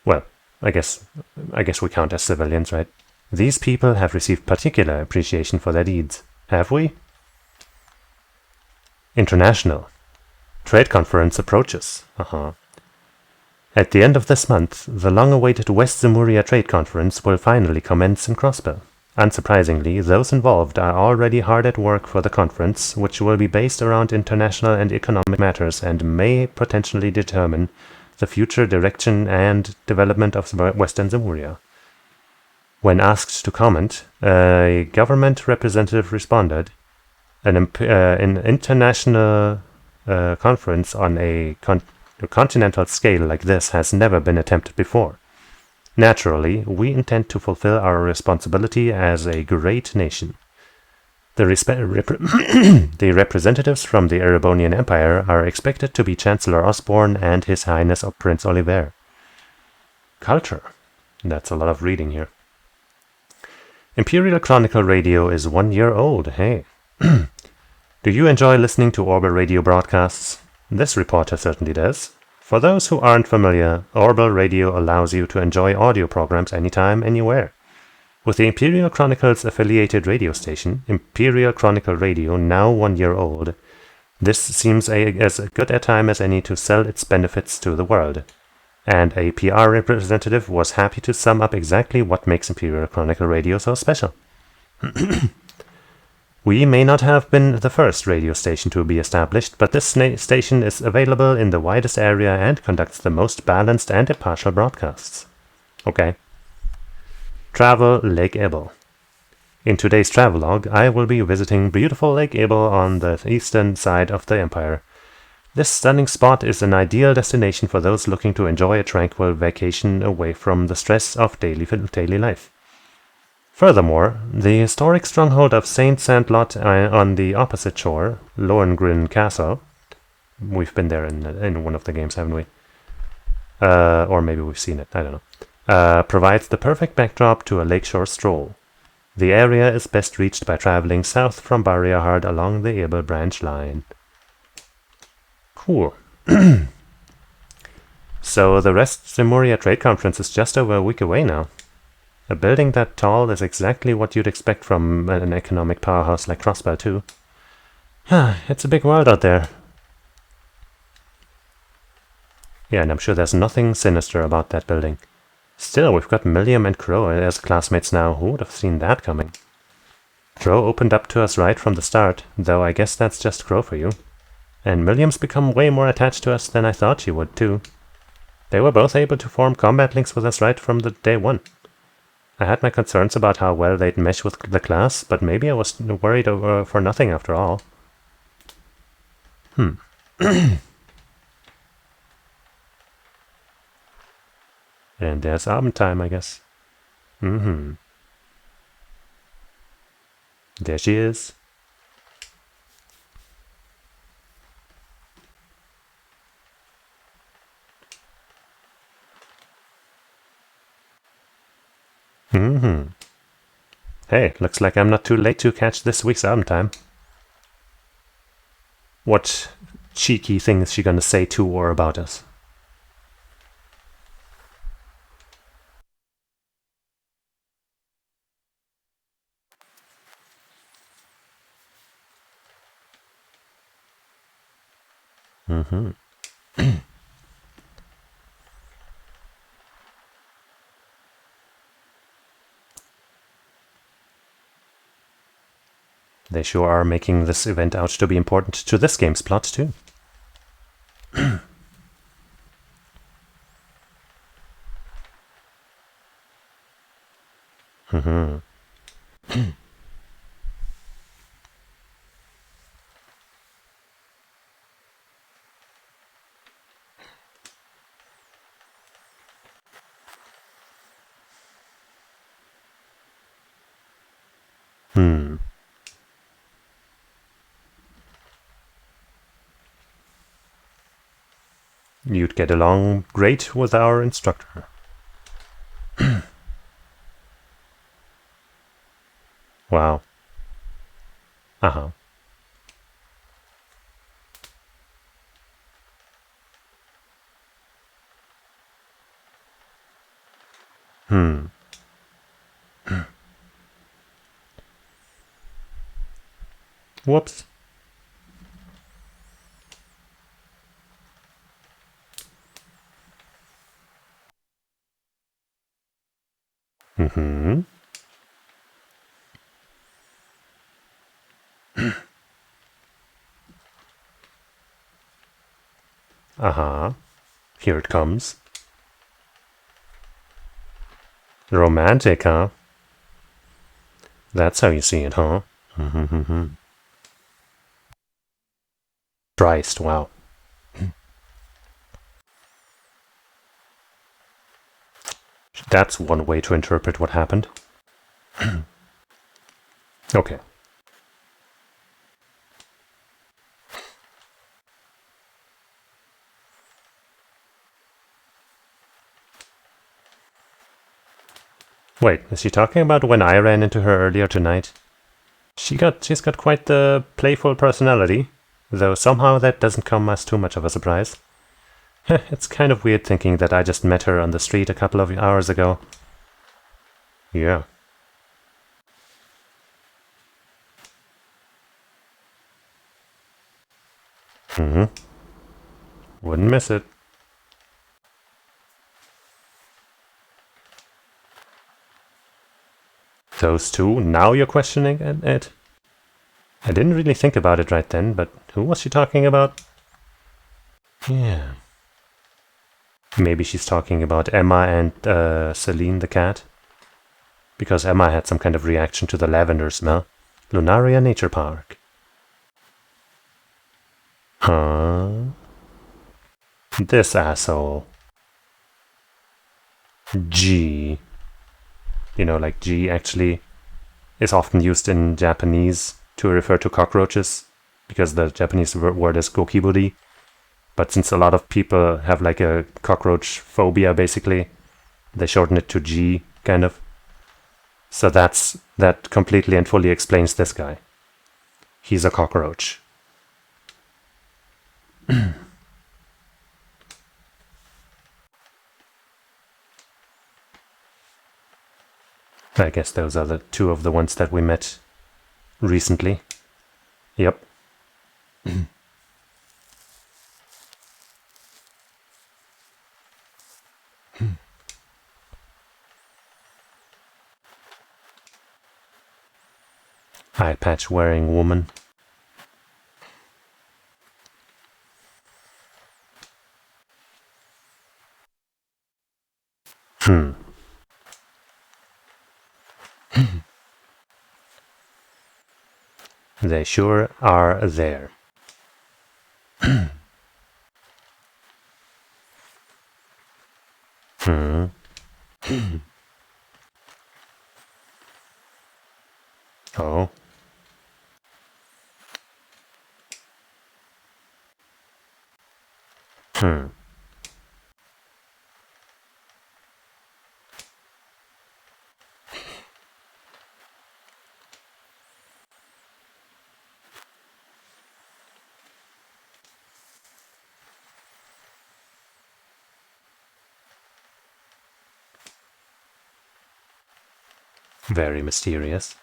Well, I guess we count as civilians, right? These people have received particular appreciation for their deeds. Have we? International. Trade conference approaches. At the end of this month, the long-awaited West Zemuria Trade Conference will finally commence in Crossbell. Unsurprisingly, those involved are already hard at work for the conference, which will be based around international and economic matters and may potentially determine the future direction and development of Western Zemuria. When asked to comment, a government representative responded, an international conference on a continental scale like this has never been attempted before. Naturally, we intend to fulfill our responsibility as a great nation. The representatives from the Erebonian Empire are expected to be Chancellor Osborne and His Highness of Prince Oliver. Culture. That's a lot of reading here. Imperial Chronicle Radio is 1 year old, hey. Do you enjoy listening to Orbital Radio broadcasts? This reporter certainly does. For those who aren't familiar, Orbital Radio allows you to enjoy audio programs anytime, anywhere. With the Imperial Chronicle's affiliated radio station, Imperial Chronicle Radio, now 1 year old, this seems as good a time as any to sell its benefits to the world. And a PR representative was happy to sum up exactly what makes Imperial Chronicle Radio so special. We may not have been the first radio station to be established, but this station is available in the widest area and conducts the most balanced and impartial broadcasts. Okay. Travel Lake Ebel. In today's travelogue, I will be visiting beautiful Lake Ebel on the eastern side of the Empire. This stunning spot is an ideal destination for those looking to enjoy a tranquil vacation away from the stress of daily life. Furthermore, the historic stronghold of Saint Sandlot on the opposite shore, Lohengrin Castle, we've been there in one of the games, haven't we? Or maybe we've seen it, I don't know, provides the perfect backdrop to a lakeshore stroll. The area is best reached by traveling south from Barrierhard along the Ebel branch line. Cool. So the West Zemuria Trade Conference is just over a week away now. A building that tall is exactly what you'd expect from an economic powerhouse like Crossbell, too. It's a big world out there. Yeah, and I'm sure there's nothing sinister about that building. Still, we've got Milliam and Crow as classmates now. Who would have seen that coming? Crow opened up to us right from the start, though I guess that's just Crow for you. And Milliam's become way more attached to us than I thought she would, too. They were both able to form combat links with us right from the day one. I had my concerns about how well they'd mesh with the class, but maybe I was worried for nothing after all. And there's Abendtime, I guess. There she is. Hey, looks like I'm not too late to catch this week's Abendtime. What cheeky thing is she gonna say to or about us? They sure are making this event out to be important to this game's plot, too. You'd get along great with our instructor. Wow. Uh-huh. Whoops. Mm-hmm. Uh-huh. Here it comes. Romantic, huh? That's how you see it, huh? Christ, wow. That's one way to interpret what happened. Okay. Wait, is she talking about when I ran into her earlier tonight? She's got quite the playful personality, though somehow that doesn't come as too much of a surprise. It's kind of weird thinking that I just met her on the street a couple of hours ago. Yeah. Wouldn't miss it. Those two? Now you're questioning it? I didn't really think about it right then, but who was she talking about? Yeah. Maybe she's talking about Emma and Celine the cat? Because Emma had some kind of reaction to the lavender smell. Lunaria Nature Park. Huh? This asshole. G. You know, like G actually is often used in Japanese to refer to cockroaches, because the Japanese word is gokiburi. But since a lot of people have like a cockroach phobia, basically, they shorten it to G, kind of. So that completely and fully explains this guy. He's a cockroach. I guess those are the two of the ones that we met recently. Yep. Eye patch wearing woman. They sure are there. Oh. Very mysterious.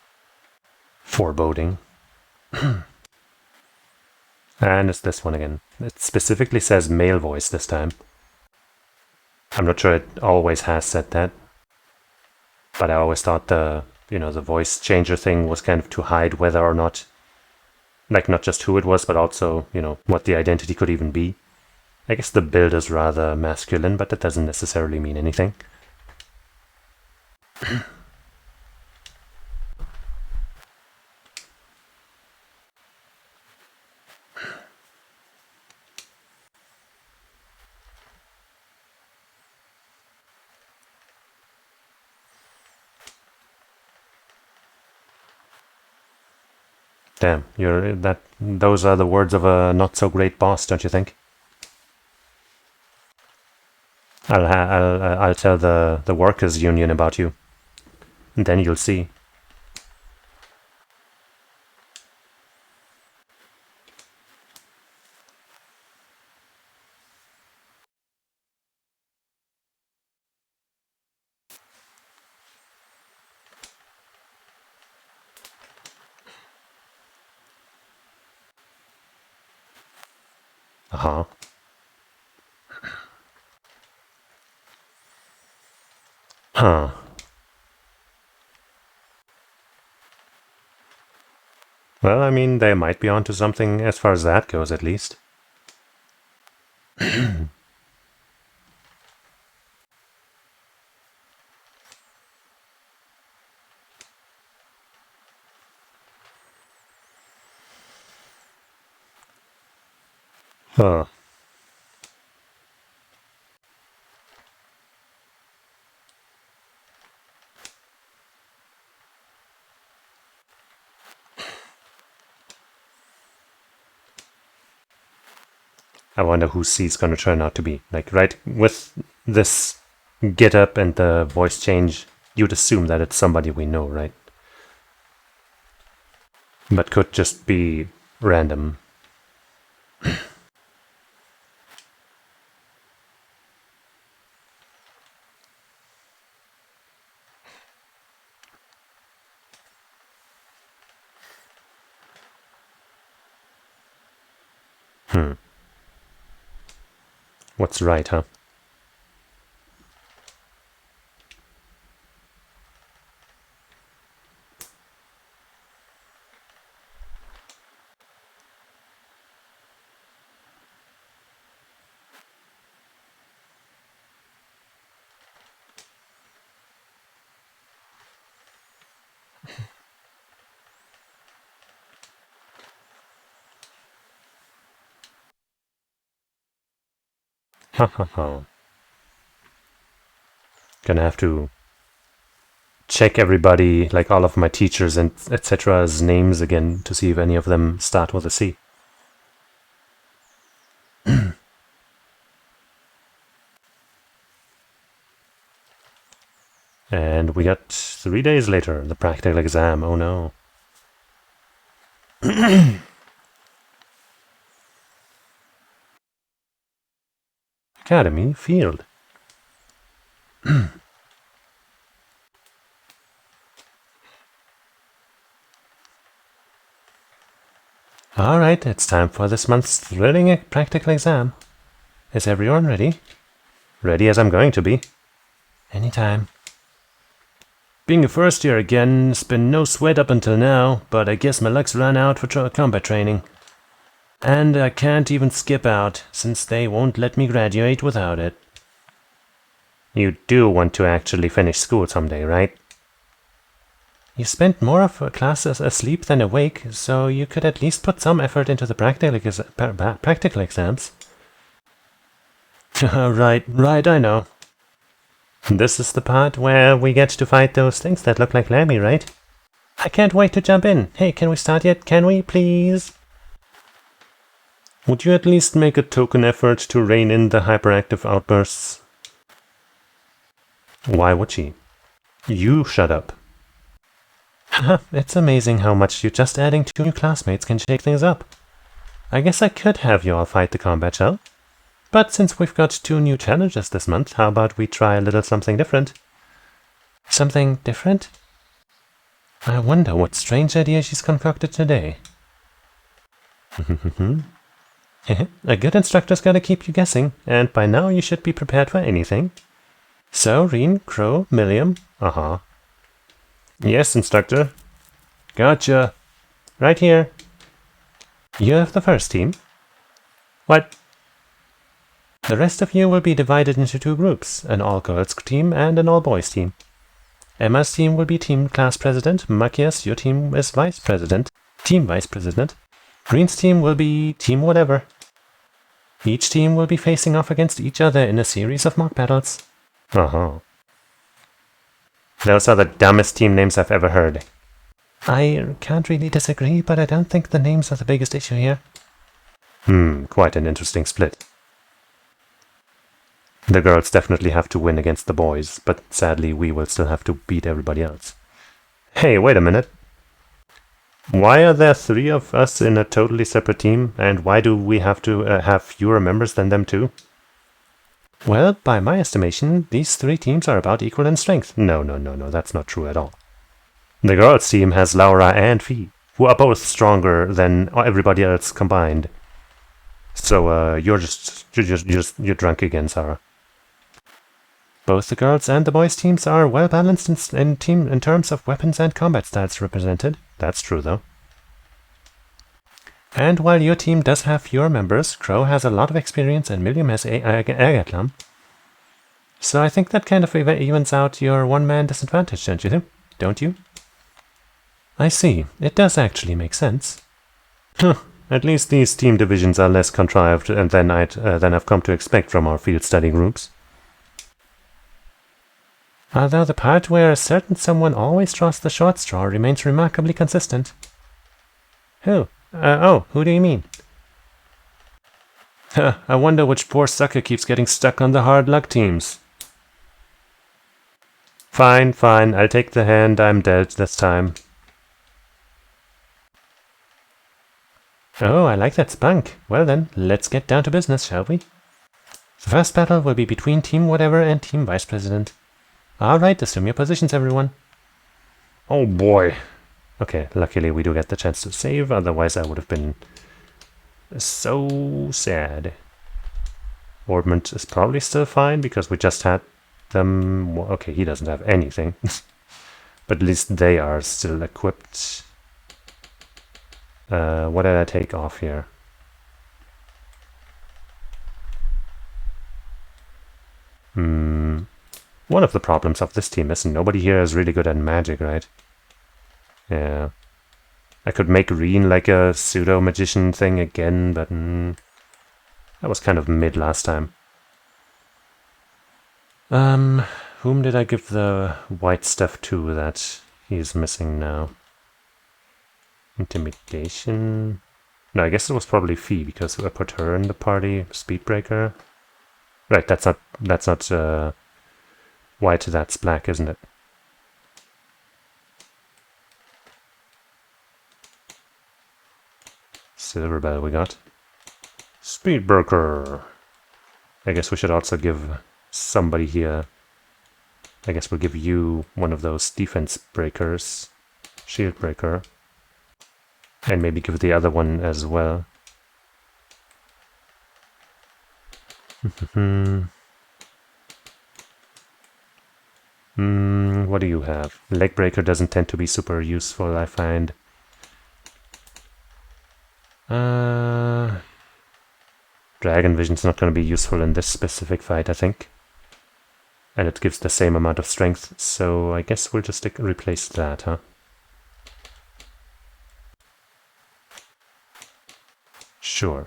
Foreboding. And it's this one again. It specifically says male voice this time. I'm not sure it always has said that, but I always thought the voice changer thing was kind of to hide whether or not, like, not just who it was, but also, what the identity could even be. I guess the build is rather masculine, but that doesn't necessarily mean anything. Damn, those are the words of a not-so-great boss, don't you think? I'll tell the workers' union about you. And then you'll see. Uh-huh. Huh. Well, I mean, they might be onto something as far as that goes, at least. Huh. I wonder who C's gonna turn out to be. Like, right, with this get up and the voice change, you'd assume that it's somebody we know, right? But could just be random. What's right, huh? Ha ha ha. Gonna have to check everybody, like all of my teachers and etc's names again to see if any of them start with a C. And we got 3 days later, the practical exam. Oh no. Academy Field. Alright, it's time for this month's thrilling practical exam. Is everyone ready? Ready as I'm going to be. Anytime. Being a first year again, it's been no sweat up until now, but I guess my luck's run out for combat training. And I can't even skip out, since they won't let me graduate without it. You do want to actually finish school someday, right? You spent more of a class asleep than awake, so you could at least put some effort into the practical exams. Right, I know. This is the part where we get to fight those things that look like Lammy, right? I can't wait to jump in. Hey, can we start yet? Can we, please? Would you at least make a token effort to rein in the hyperactive outbursts? Why would she? You shut up. It's amazing how much you just adding 2 new classmates can shake things up. I guess I could have you all fight the combat shell. But since we've got 2 new challenges this month, how about we try a little something different? Something different? I wonder what strange idea she's concocted today. A good instructor's gotta keep you guessing, and by now you should be prepared for anything. So, Reen, Crow, Milliam, uh-huh. Yes, instructor. Gotcha. Right here. You have the first team. What? The rest of you will be divided into 2 groups, an all-girls team and an all-boys team. Emma's team will be team class president, Makias, your team is vice president, team vice president. Green's team will be team whatever. Each team will be facing off against each other in a series of mock battles. Uh-huh. Those are the dumbest team names I've ever heard.
I can't really disagree, but I don't think the names are the biggest issue here.
Quite an interesting split. The girls definitely have to win against the boys, but sadly we will still have to beat everybody else. Hey, wait a minute. Why are there 3 of us in a totally separate team, and why do we have to have fewer members than them too?
Well, by my estimation, these 3 teams are about equal in strength.
No, that's not true at all. The girls' team has Laura and Fee, who are both stronger than everybody else combined. So you're drunk again, Sarah.
Both the girls and the boys' teams are well balanced in terms of weapons and combat styles represented.
That's true, though.
And while your team does have fewer members, Crow has a lot of experience and Millium has Agatlam. So I think that kind of evens out your one-man disadvantage, don't you? I see. It does actually make sense.
At least these team divisions are less contrived than I've come to expect from our field study groups.
Although the part where a certain someone always draws the short straw remains remarkably consistent. Who? Who do you mean?
I wonder which poor sucker keeps getting stuck on the hard luck teams. Fine, I'll take the hand I'm dealt this time.
Oh, I like that spunk. Well then, let's get down to business, shall we? The first battle will be between Team Whatever and Team Vice President. Alright, assume your positions, everyone.
Oh boy. Okay, luckily we do get the chance to save, otherwise I would have been so sad. Ordment is probably still fine, because we just had them... Okay, he doesn't have anything. But at least they are still equipped. What did I take off here? One of the problems of this team is nobody here is really good at magic, right? Yeah. I could make Reen like a pseudo-magician thing again, but that was kind of mid last time. Whom did I give the white stuff to that he's missing now? Intimidation? No, I guess it was probably Fee, because I put her in the party. Speedbreaker? Right, that's not white, that's black, isn't it? Silver bell we got. Speedbreaker! I guess we should also give somebody here... I guess we'll give you one of those defense breakers. Shield breaker. And maybe give the other one as well. What do you have? Leg breaker doesn't tend to be super useful, I find. Dragon Vision's not going to be useful in this specific fight, I think. And it gives the same amount of strength, so I guess we'll just replace that, huh? Sure.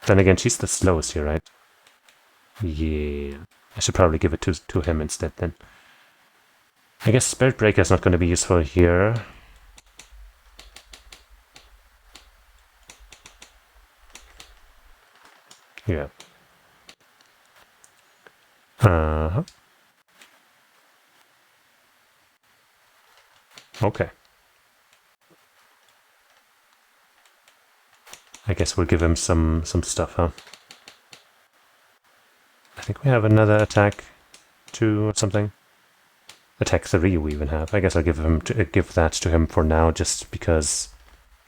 Then again, she's the slowest here, right? Yeah. I should probably give it to him instead, then. I guess Spirit Breaker is not going to be useful here. Yeah. Okay. I guess we'll give him some stuff, huh? I think we have another attack 2 or something. Attack 3 we even have. I guess I'll give that to him for now, just because,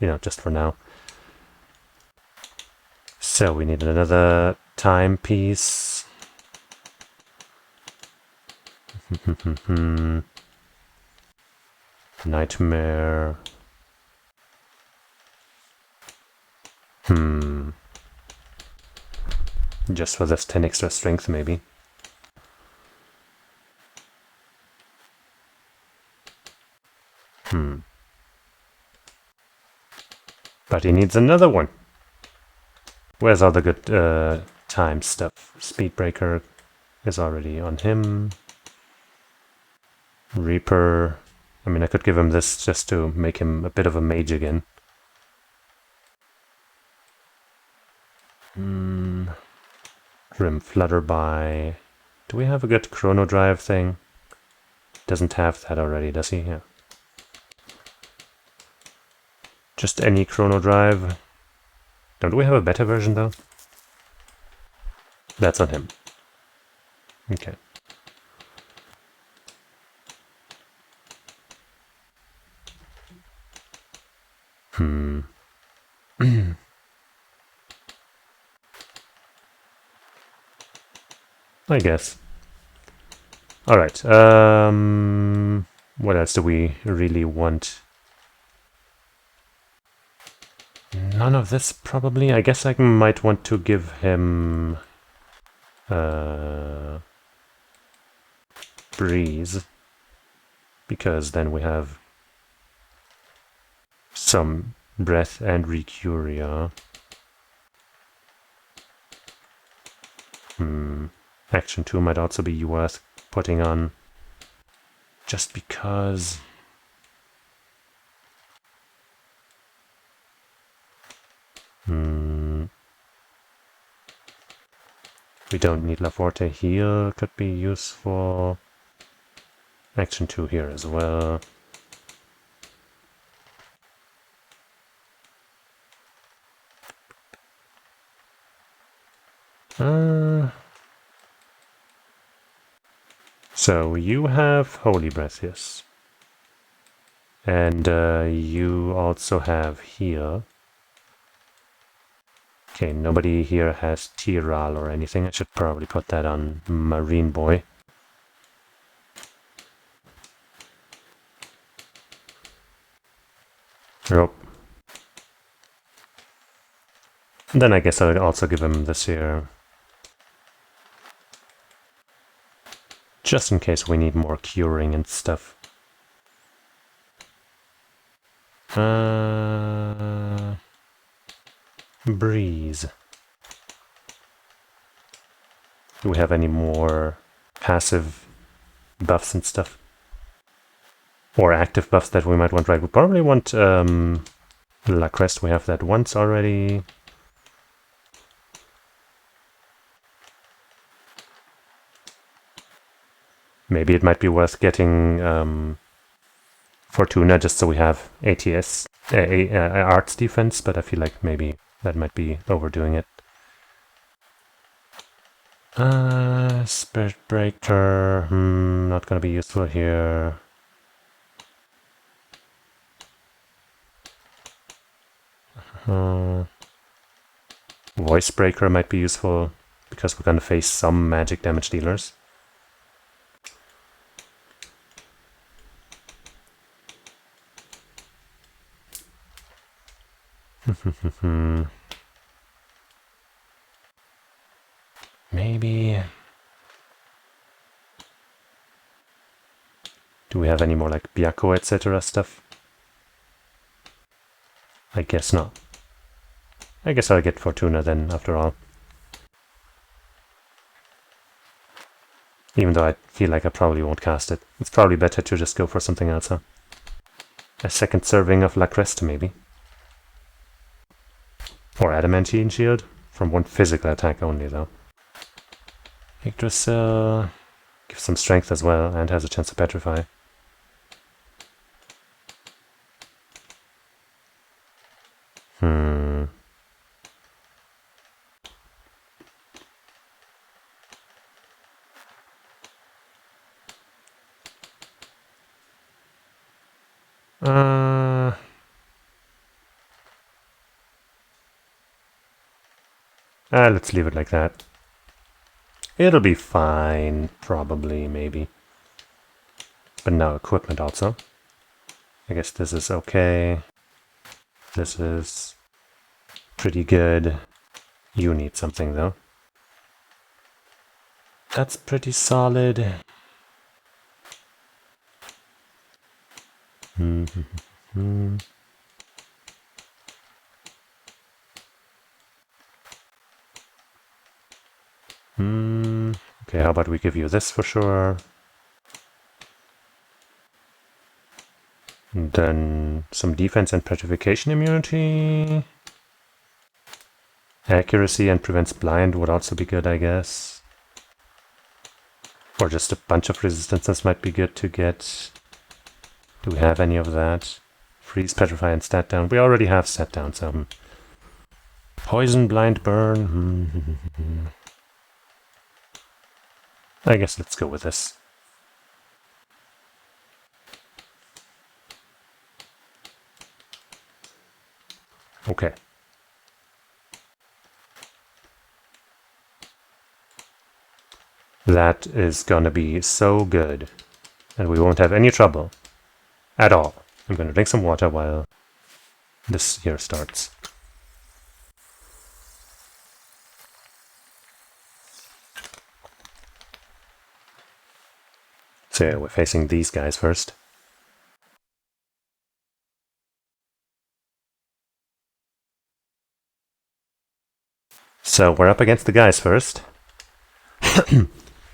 you know, just for now. So we need another timepiece. Nightmare. Just for this 10 extra strength, maybe. But he needs another one. Where's all the good time stuff? Speedbreaker is already on him. Reaper I mean, I could give him this just to make him a bit of a mage again. Grim Flutterby. Do we have a good Chrono Drive thing? Doesn't have that already, does he? Yeah. Just any Chrono Drive. Don't we have a better version, though? That's on him. Okay. I guess. Alright, what else do we really want? None of this, probably. I guess I might want to give him... Breeze. Because then we have some breath and Recuria. Action 2 might also be worth putting on. Just because... We don't need La Forte here, could be useful. Action 2 here as well. So you have Holy Breath, yes. And you also have here. Okay, nobody here has Tiral or anything. I should probably put that on Marine Boy. Nope. And then I guess I'll also give him this here. Just in case we need more curing and stuff. Breeze. Do we have any more passive buffs and stuff? Or active buffs that we might want, right? We probably want La Crest. We have that once already. Maybe it might be worth getting Fortuna just so we have ATS, arts defense, but I feel like maybe that might be overdoing it. Spirit Breaker, not gonna be useful here. Voice Breaker might be useful because we're gonna face some magic damage dealers. Maybe... Do we have any more like Byakko, etc. stuff? I guess not. I guess I'll get Fortuna then, after all. Even though I feel like I probably won't cast it. It's probably better to just go for something else, huh? A second serving of La Cresta, maybe. Or Adamantine Shield, from one physical attack only, though. Yggdrasil gives some strength as well, and has a chance to petrify. Let's leave it like that. It'll be fine, probably, maybe. But no equipment also. I guess this is okay. This is pretty good. You need something, though. That's pretty solid. Okay, how about we give you this for sure? Then some defense and petrification immunity. Accuracy and prevents blind would also be good, I guess. Or just a bunch of resistances might be good to get. Do we have any of that? Freeze, petrify, and stat down. We already have stat down, so... Poison, blind, burn. I guess let's go with this. Okay. That is gonna be so good. And we won't have any trouble. At all. I'm gonna drink some water while this here starts. So yeah, we're facing these guys first. So we're up against the guys first.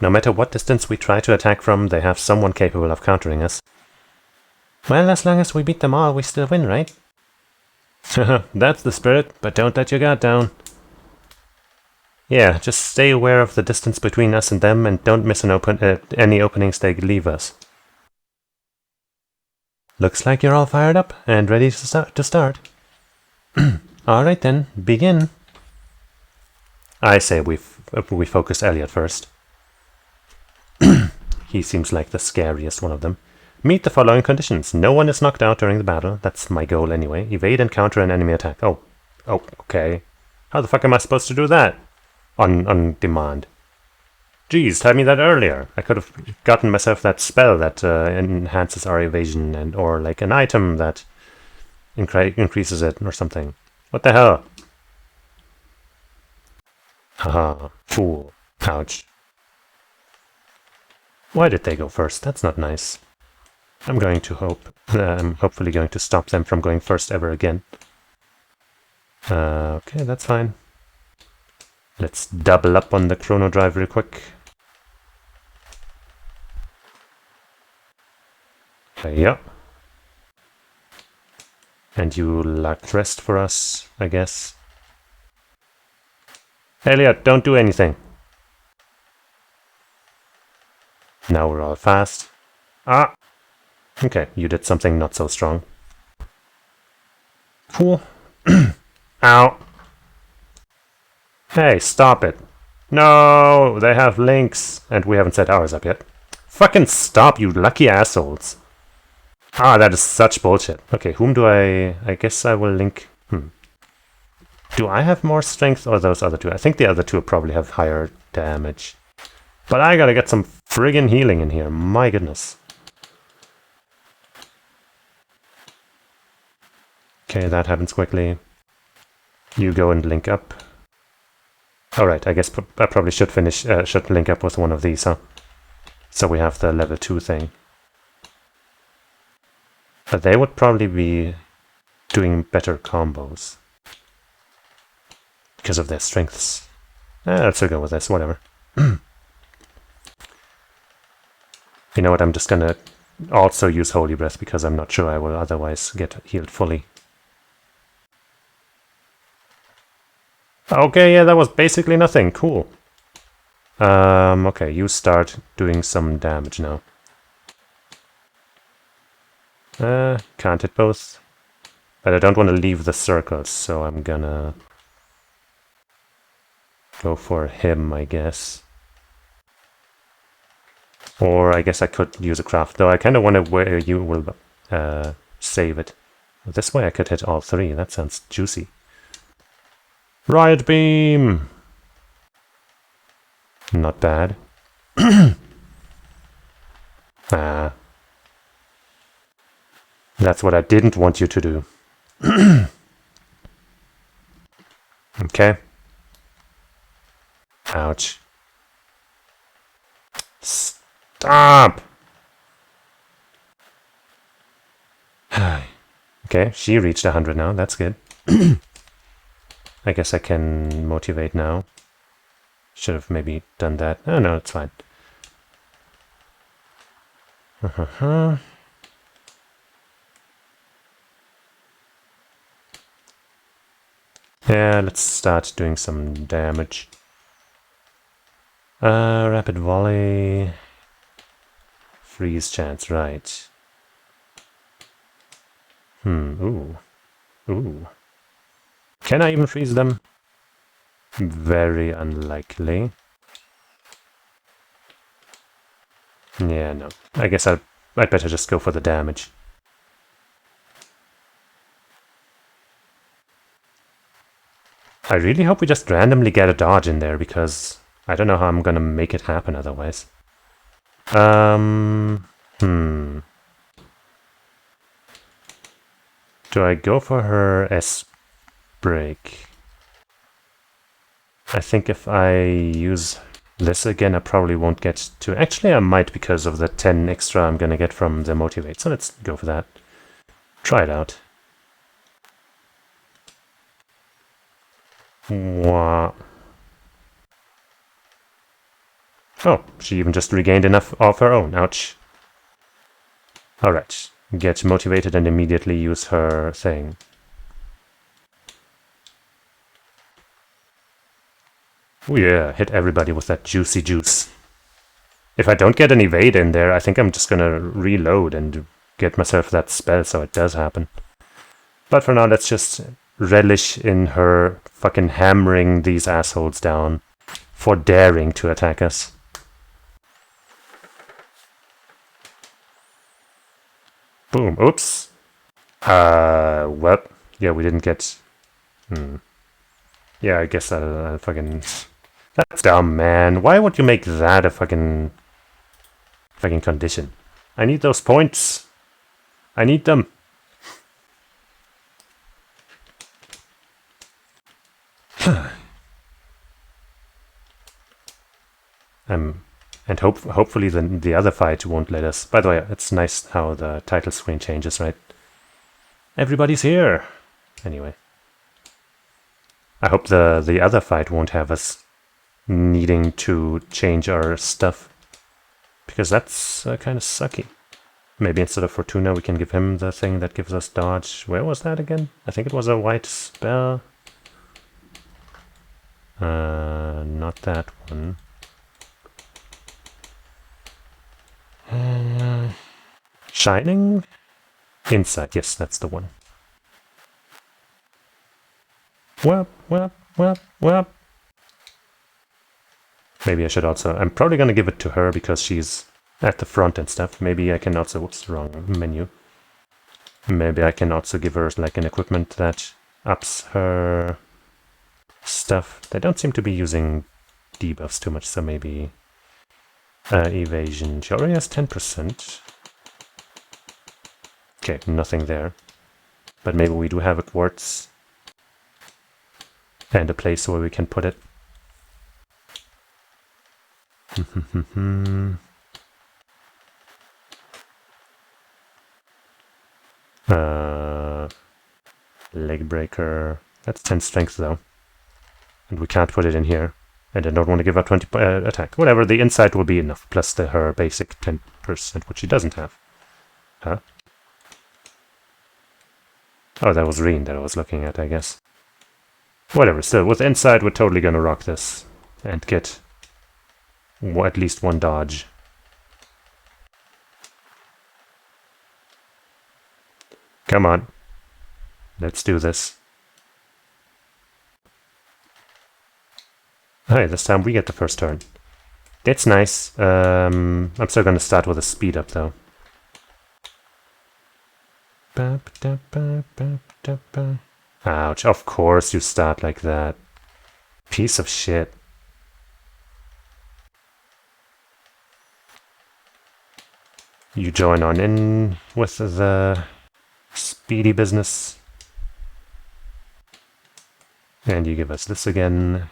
No matter what distance we try to attack from, they have someone capable of countering us. Well, as long as we beat them all, we still win, right? That's the spirit, but don't let your guard down. Yeah, just stay aware of the distance between us and them, and don't miss any openings they leave us. Looks like you're all fired up and ready to start. Alright then, begin. I say we focus Elliot first. He seems like the scariest one of them. Meet the following conditions. No one is knocked out during the battle. That's my goal anyway. Evade and counter an enemy attack. Oh, okay. How the fuck am I supposed to do that? On demand. Jeez, tell me that earlier. I could have gotten myself that spell that enhances our evasion, and or like an item that increases it or something. What the hell? Haha, fool. Ouch. Why did they go first? That's not nice. I'm hopefully going to stop them from going first ever again. Okay, that's fine. Let's double up on the chrono drive real quick. Yeah. And you luck rest for us, I guess. Elliot, don't do anything. Now we're all fast. Ah! Okay, you did something not so strong. Cool. Ow! Hey, stop it. No! They have links, and we haven't set ours up yet. Fucking stop, you lucky assholes. Ah, that is such bullshit. Okay, whom do I guess I will link... Do I have more strength or those other two? I think the other two probably have higher damage. But I gotta get some friggin' healing in here, my goodness. Okay, that happens quickly. You go and link up. Alright, I guess I probably should link up with one of these, huh? So we have the level 2 thing. But they would probably be doing better combos. Because of their strengths. Let's still go with this, whatever. You know what, I'm just gonna also use Holy Breath because I'm not sure I will otherwise get healed fully. Okay, yeah, that was basically nothing. Cool. Okay, you start doing some damage now. Can't hit both. But I don't want to leave the circles, so I'm gonna go for him, I guess. Or I guess I could use a craft, though I kind of wonder where you will save it. This way I could hit all three. That sounds juicy. Riot Beam! Not bad. Ah. That's what I didn't want you to do. Okay. Ouch. Stop! Okay, she reached 100 now. That's good. I guess I can motivate now. Should have maybe done that. Oh, no, it's fine. Yeah, let's start doing some damage. Rapid volley. Freeze chance, right. Ooh. Ooh. Can I even freeze them? Very unlikely. Yeah, no. I guess I'd better just go for the damage. I really hope we just randomly get a dodge in there, because I don't know how I'm gonna make it happen otherwise. Do I go for her S break? I think if I use this again, I probably won't get to... Actually, I might, because of the 10 extra I'm gonna get from the motivate. So let's go for that. Try it out. Wow. Oh, she even just regained enough of her own. Ouch. Alright. Get motivated and immediately use her thing. Oh yeah, hit everybody with that juicy juice. If I don't get an evade in there, I think I'm just gonna reload and get myself that spell so it does happen. But for now, let's just relish in her fucking hammering these assholes down for daring to attack us. Boom. Oops. Well, yeah, we didn't get... Yeah, I guess I'll fucking... That's dumb, man. Why would you make that a fucking condition? I need those points. I need them. And hopefully the other fight won't let us. By the way, it's nice how the title screen changes, right? Everybody's here. Anyway, I hope the other fight won't have us needing to change our stuff, because that's kind of sucky. Maybe instead of Fortuna, we can give him the thing that gives us dodge. Where was that again? I think it was a white spell. Not that one. Shining? Insight, yes, that's the one. Whap, whap, whap, whap. Maybe I should also... I'm probably gonna give it to her because she's at the front and stuff. Maybe I can also... Whoops, wrong menu. Maybe I can also give her like an equipment that ups her stuff. They don't seem to be using debuffs too much, so maybe... evasion. She already has 10%. Okay, nothing there. But maybe we do have a quartz. And a place where we can put it. Leg breaker. That's 10 strength though. And we can't put it in here. And I don't want to give her 20 attack. Whatever, the insight will be enough. Plus her basic 10%, which she doesn't have. Huh? Oh, that was Reen that I was looking at, I guess. Whatever, still, with insight, we're totally gonna rock this. And get at least one dodge. Come on. Let's do this. Hey, this time we get the first turn. That's nice. I'm still gonna start with a speed up though. Ouch, of course you start like that. Piece of shit. You join on in with the speedy business. And you give us this again.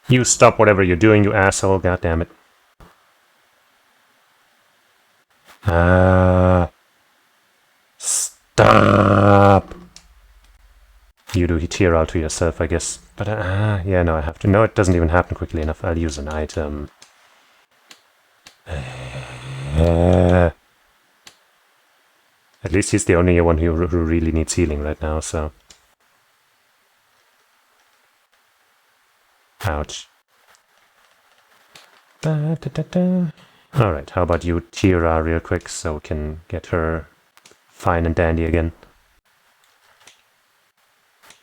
You stop whatever you're doing, you asshole, goddammit. Stop! You do tear out to yourself, I guess. But, yeah, no, I have to. No, it doesn't even happen quickly enough. I'll use an item. At least he's the only one who really needs healing right now, so... Ouch. Alright, how about you Tira real quick so we can get her fine and dandy again.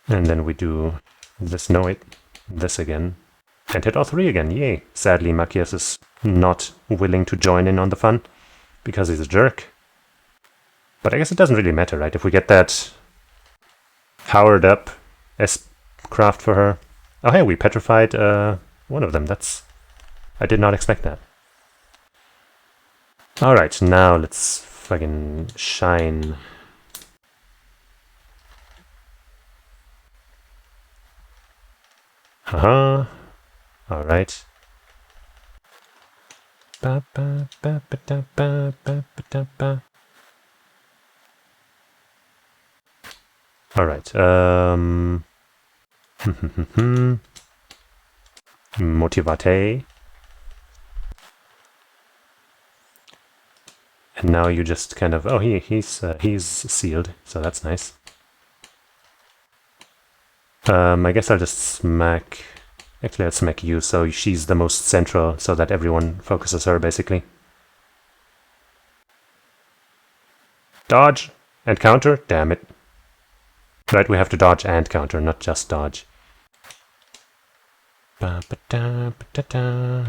And then we do this, no wait, this again. And hit all three again, yay! Sadly, Machias is not willing to join in on the fun, because he's a jerk. But I guess it doesn't really matter, right? If we get that powered up S-craft for her. Oh hey, we petrified one of them, that's... I did not expect that. Alright, now let's fucking shine. Haha. Alright. Ba ba ba ba da ba ba ba da ba. Alright, Motivate. And now you just kind of... Oh, he's sealed, so that's nice. I guess I'll just smack... Actually, I'll smack you, so she's the most central, so that everyone focuses her, basically. Dodge! And counter? Damn it. Right, we have to dodge and counter, not just dodge. Ba ba da ba da da.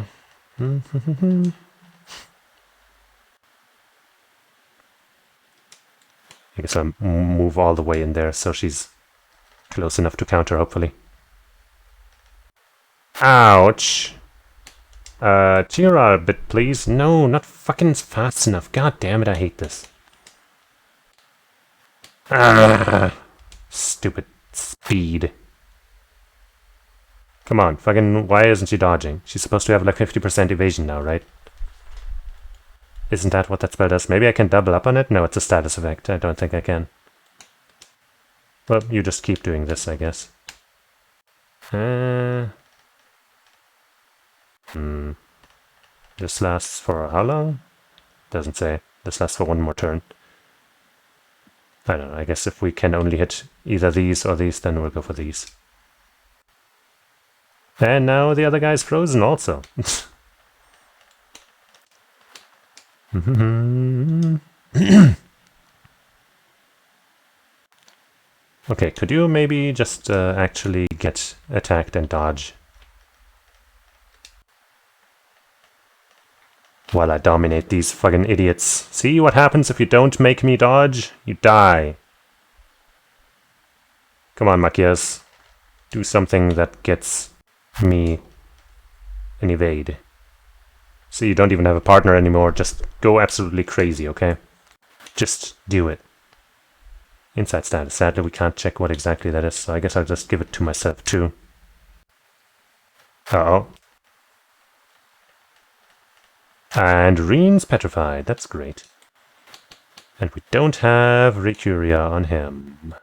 I guess I'll move all the way in there so she's close enough to counter, hopefully. Ouch! Tira a bit, please. No, not fucking fast enough. God damn it, I hate this. Ah, stupid speed. Come on, fucking, why isn't she dodging? She's supposed to have like 50% evasion now, right? Isn't that what that spell does? Maybe I can double up on it? No, it's a status effect. I don't think I can. Well, you just keep doing this, I guess. This lasts for how long? Doesn't say. This lasts for one more turn. I don't know, I guess if we can only hit either these or these, then we'll go for these. And now the other guy's frozen also. Okay, could you maybe just actually get attacked and dodge? While I dominate these fucking idiots. See what happens if you don't make me dodge? You die. Come on, Machias. Do something that gets me an evade. See, you don't even have a partner anymore. Just go absolutely crazy, okay? Just do it. Inside status. Sadly, we can't check what exactly that is, so I guess I'll just give it to myself too. Uh-oh. And Reen's petrified. That's great. And we don't have Recuria on him.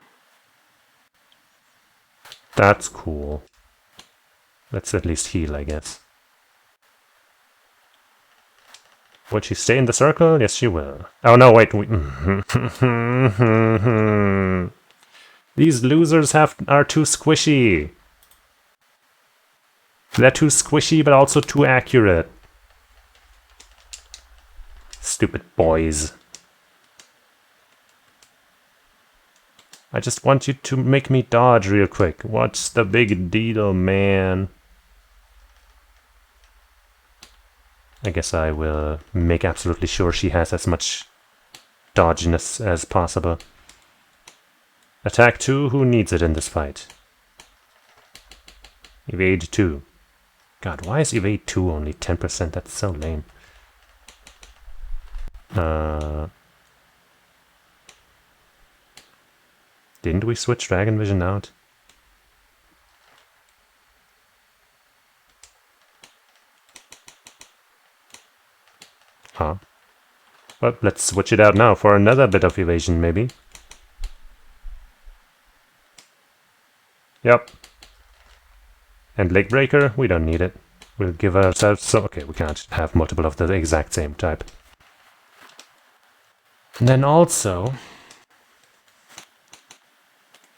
That's cool. Let's at least heal, I guess. Will she stay in the circle? Yes, she will. Oh no, wait. These losers are too squishy. They're too squishy, but also too accurate. Stupid boys. I just want you to make me dodge real quick. What's the big deal, man? I guess I will make absolutely sure she has as much dodginess as possible. Attack 2, who needs it in this fight? Evade 2. God, why is evade 2 only 10%? That's so lame. Didn't we switch Dragon Vision out? Huh. Well, let's switch it out now for another bit of evasion, maybe. Yep. And Leg Breaker, we don't need it. We'll give ourselves... So, okay, we can't have multiple of the exact same type. And then also,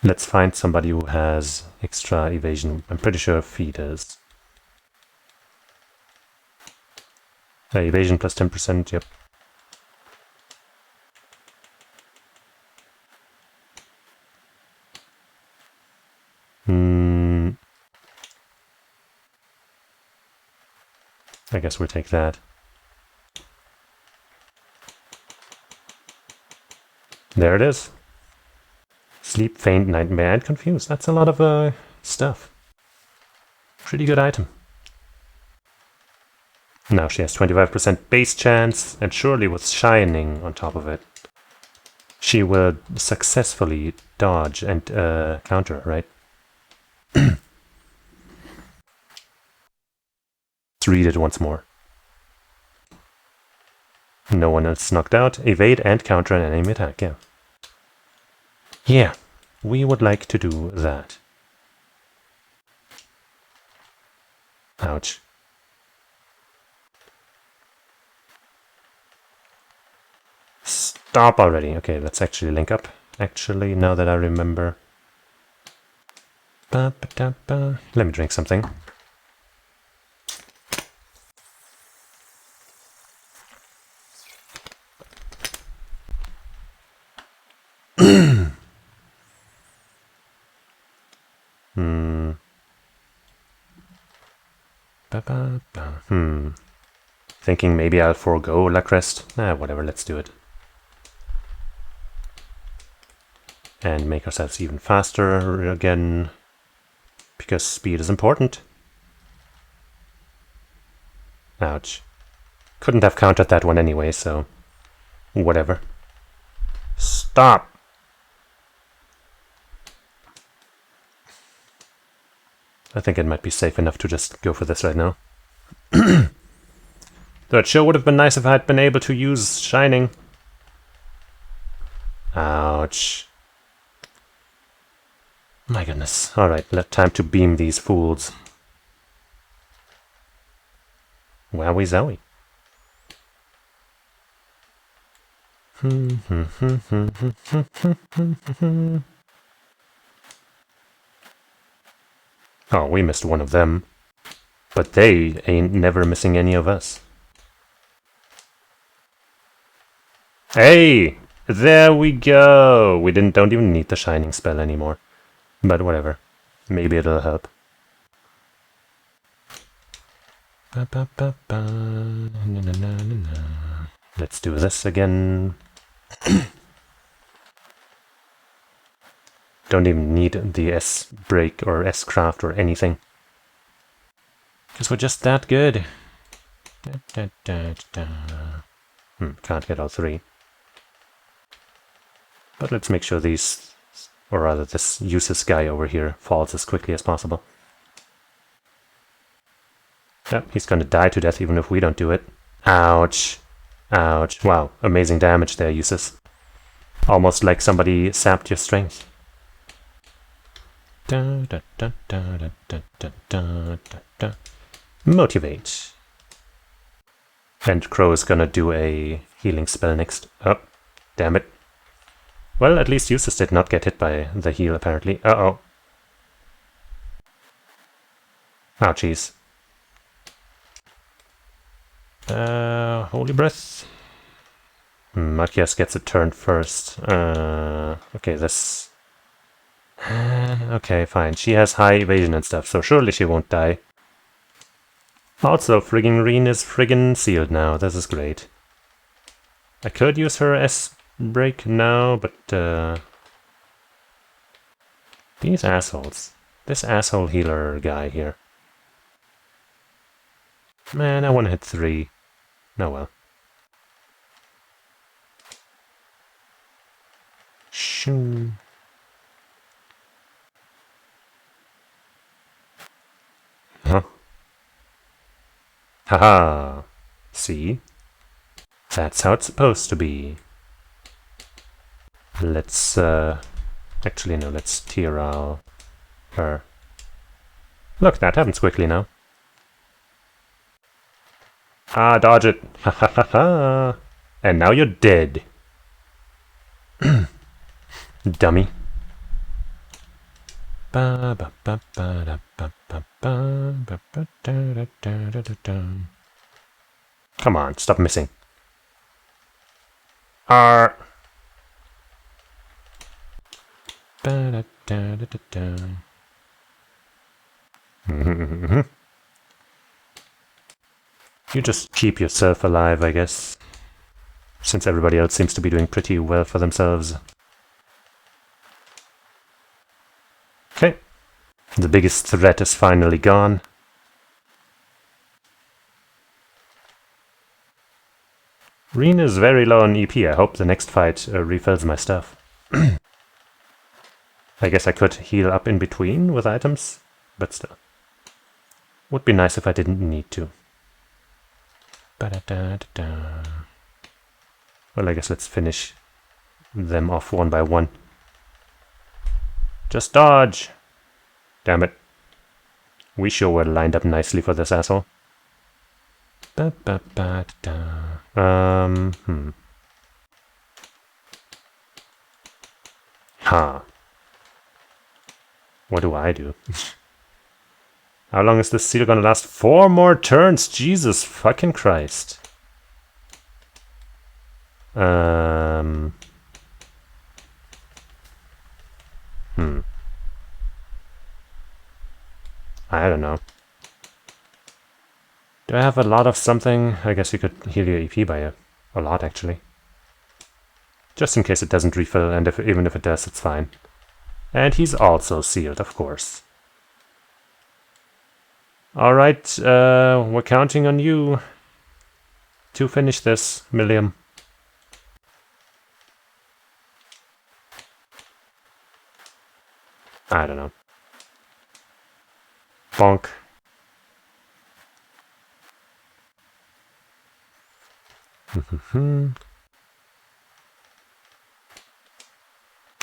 Let's find somebody who has extra evasion. I'm pretty sure Feed is. Evasion plus 10%, yep. I guess we'll take that. There it is. Sleep, faint, nightmare, and confused. That's a lot of stuff. Pretty good item. Now she has 25% base chance, and surely with Shining on top of it, she will successfully dodge and counter, right? Let's read it once more. No one else knocked out. Evade and counter an enemy attack, yeah. Yeah, we would like to do that. Ouch. Stop already. Okay, let's actually link up. Actually, now that I remember. Let me drink something. Thinking maybe I'll forego La Crest. Whatever, let's do it. And make ourselves even faster again. Because speed is important. Ouch. Couldn't have countered that one anyway, so... whatever. Stop! I think it might be safe enough to just go for this right now. Though it sure would have been nice if I had been able to use Shining. Ouch. My goodness. Alright, time to beam these fools. Wowie zowie. Oh, we missed one of them. But they ain't never missing any of us. Hey! There we go! We don't even need the Shining spell anymore. But whatever. Maybe it'll help. Let's do this again. Don't even need the S-break or S-craft or anything. Because we're just that good. Can't get all three. But let's make sure these, or rather this Cheesus guy over here, falls as quickly as possible. Yep, he's gonna die to death even if we don't do it. Ouch. Ouch. Wow, amazing damage there, Cheesus. Almost like somebody sapped your strength. Motivate. And Crow is gonna do a healing spell next. Oh, damn it. Well, at least Cheesus did not get hit by the heal, apparently. Uh-oh. Ouchies. Holy Breath. Matthias gets a turn first. Okay, this... okay, fine. She has high evasion and stuff, so surely she won't die. Also, friggin' Reen is friggin' sealed now. This is great. I could use her S-break now, but these assholes. This asshole healer guy here. Man, I want to hit 3. Oh well. Shoo. Huh? Haha. See? That's how it's supposed to be. Let's, actually, no, let's Tiral her. Look, that happens quickly now. Ah, dodge it. Ha ha ha ha. And now you're dead. Dummy. Come on, stop missing. R. You just keep yourself alive, I guess. Since everybody else seems to be doing pretty well for themselves. Okay. The biggest threat is finally gone. Reen is very low on EP. I hope the next fight refills my stuff. I guess I could heal up in between with items, but still. Would be nice if I didn't need to. Well, I guess let's finish them off one by one. Just dodge! Damn it. We sure were lined up nicely for this asshole. Huh. What do I do? How long is this seal gonna last? 4 more turns! Jesus fucking Christ. I don't know. Do I have a lot of something? I guess you could heal your EP by a lot, actually. Just in case it doesn't refill, and even if it does, it's fine. And he's also sealed, of course. Alright, we're counting on you to finish this, Milliam. I don't know. Bonk.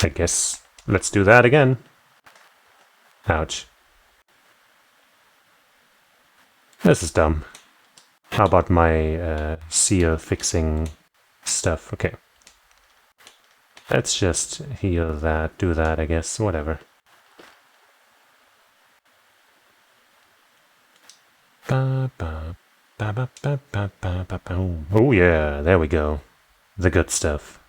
I guess let's do that again. Ouch. This is dumb. How about my seal fixing stuff? Okay. Let's just heal that, do that, I guess, whatever. Oh yeah, there we go. The good stuff.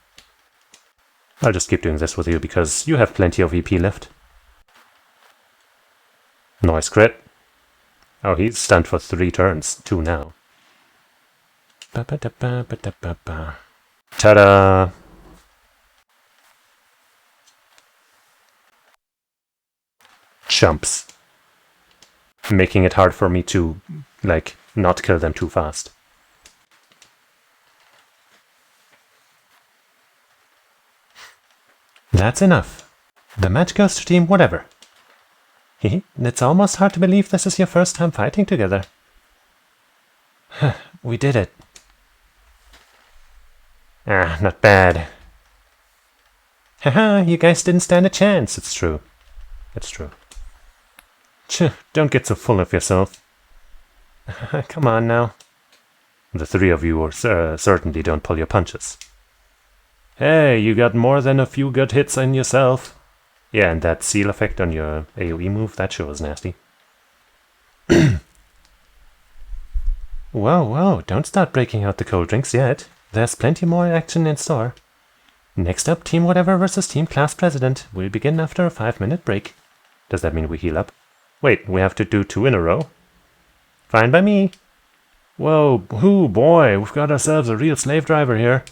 I'll just keep doing this with you because you have plenty of EP left. Nice crit. Oh, he's stunned for 3 turns. 2 now. Ta-da! Chumps. Making it hard for me to, like, not kill them too fast.
That's enough. The match goes to team whatever. Hehe, it's almost hard to believe this is your first time fighting together. We did it.
Ah, not bad.
Haha, you guys didn't stand a chance.
It's true. It's true.
Don't get so full of yourself. Come on now.
The 3 of you certainly don't pull your punches.
Hey, you got more than a few good hits in yourself.
Yeah, and that seal effect on your AoE move, that sure was nasty.
Whoa, don't start breaking out the cold drinks yet. There's plenty more action in store. Next up, Team Whatever versus Team Class President. We'll begin after a 5-minute break.
Does that mean we heal up? Wait, we have to do 2 in a row?
Fine by me. Whoa, boy, we've got ourselves a real slave driver here.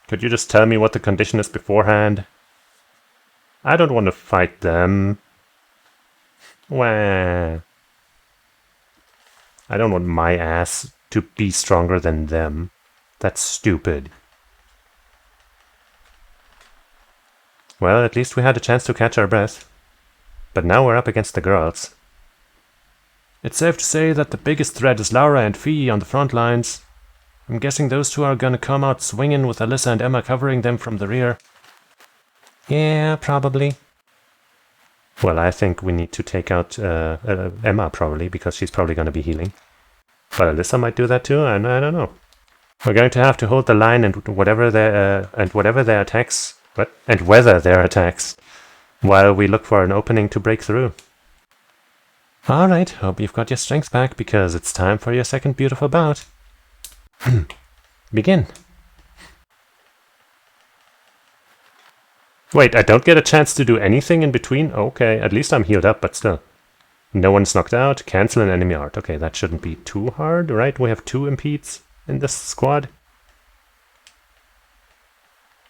Could you just tell me what the condition is beforehand? I don't want to fight them. Wah. I don't want my ass to be stronger than them. That's stupid.
Well, at least we had a chance to catch our breath. But now we're up against the girls. It's safe to say that the biggest threat is Laura and Fee on the front lines. I'm guessing those 2 are gonna come out swinging with Alyssa and Emma covering them from the rear. Yeah, probably.
Well, I think we need to take out Emma, probably, because she's probably going to be healing. But Alyssa might do that too, and I don't know.
We're going to have to hold the line and whatever their attacks, and weather their attacks, while we look for an opening to break through. Alright, hope you've got your strength back, because it's time for your second beautiful bout. Begin. Wait, I don't get a chance to do anything in between? Okay, at least I'm healed up, but still. No one's knocked out. Cancel an enemy art. Okay, that shouldn't be too hard, right? We have 2 impedes in this squad.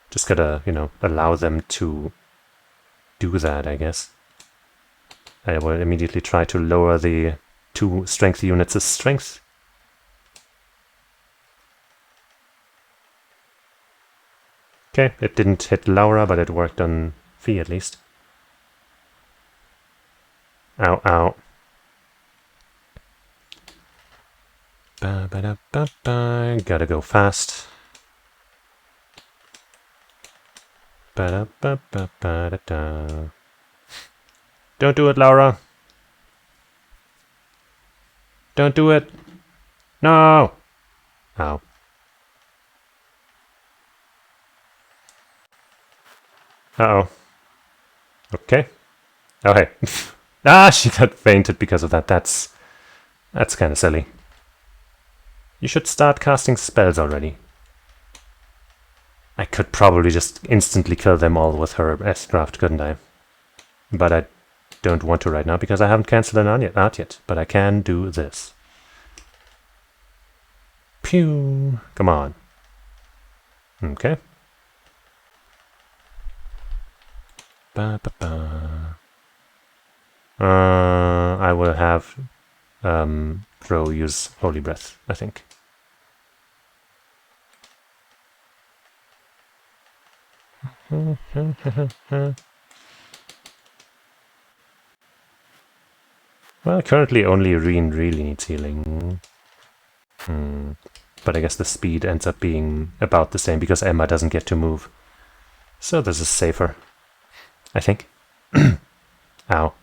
Just gotta, allow them to do that, I guess. I will immediately try to lower the 2 strength units' strength. Okay, it didn't hit Laura, but it worked on Fee at least. Ow, ow. Ba-ba-da-ba-ba. Gotta go fast. Ba-da-ba-ba-ba-da-da. Don't do it, Laura. Don't do it. No! Ow. Uh-oh. Okay. Oh, hey. Ah, she got fainted because of that. That's kind of silly. You should start casting spells already. I could probably just instantly kill them all with her S-craft, couldn't I? But I don't want to right now because I haven't cancelled an art yet. But I can do this. Pew! Come on. Okay. Ba-ba-ba. I will have Crow use Holy Breath, I think. Well, currently only Reen really needs healing. But I guess the speed ends up being about the same because Emma doesn't get to move. So this is safer, I think. Ow.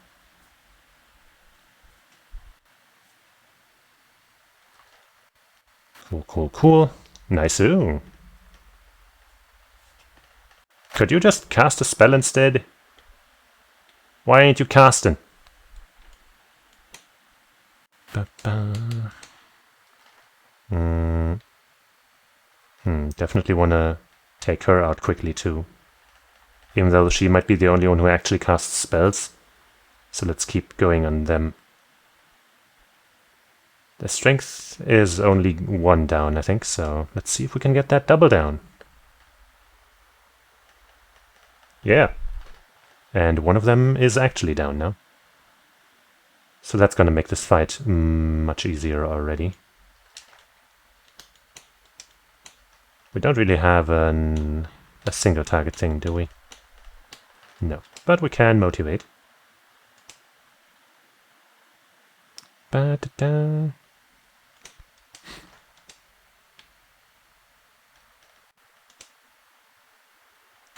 Cool, cool, cool. Nice-oo. Could you just cast a spell instead? Why ain't you casting? Definitely want to take her out quickly too. Even though she might be the only one who actually casts spells. So let's keep going on them. The strength is only 1 down, I think, so let's see if we can get that double down. Yeah. And one of them is actually down now. So that's going to make this fight much easier already. We don't really have a single target thing, do we? No, but we can motivate. Ba-da-da.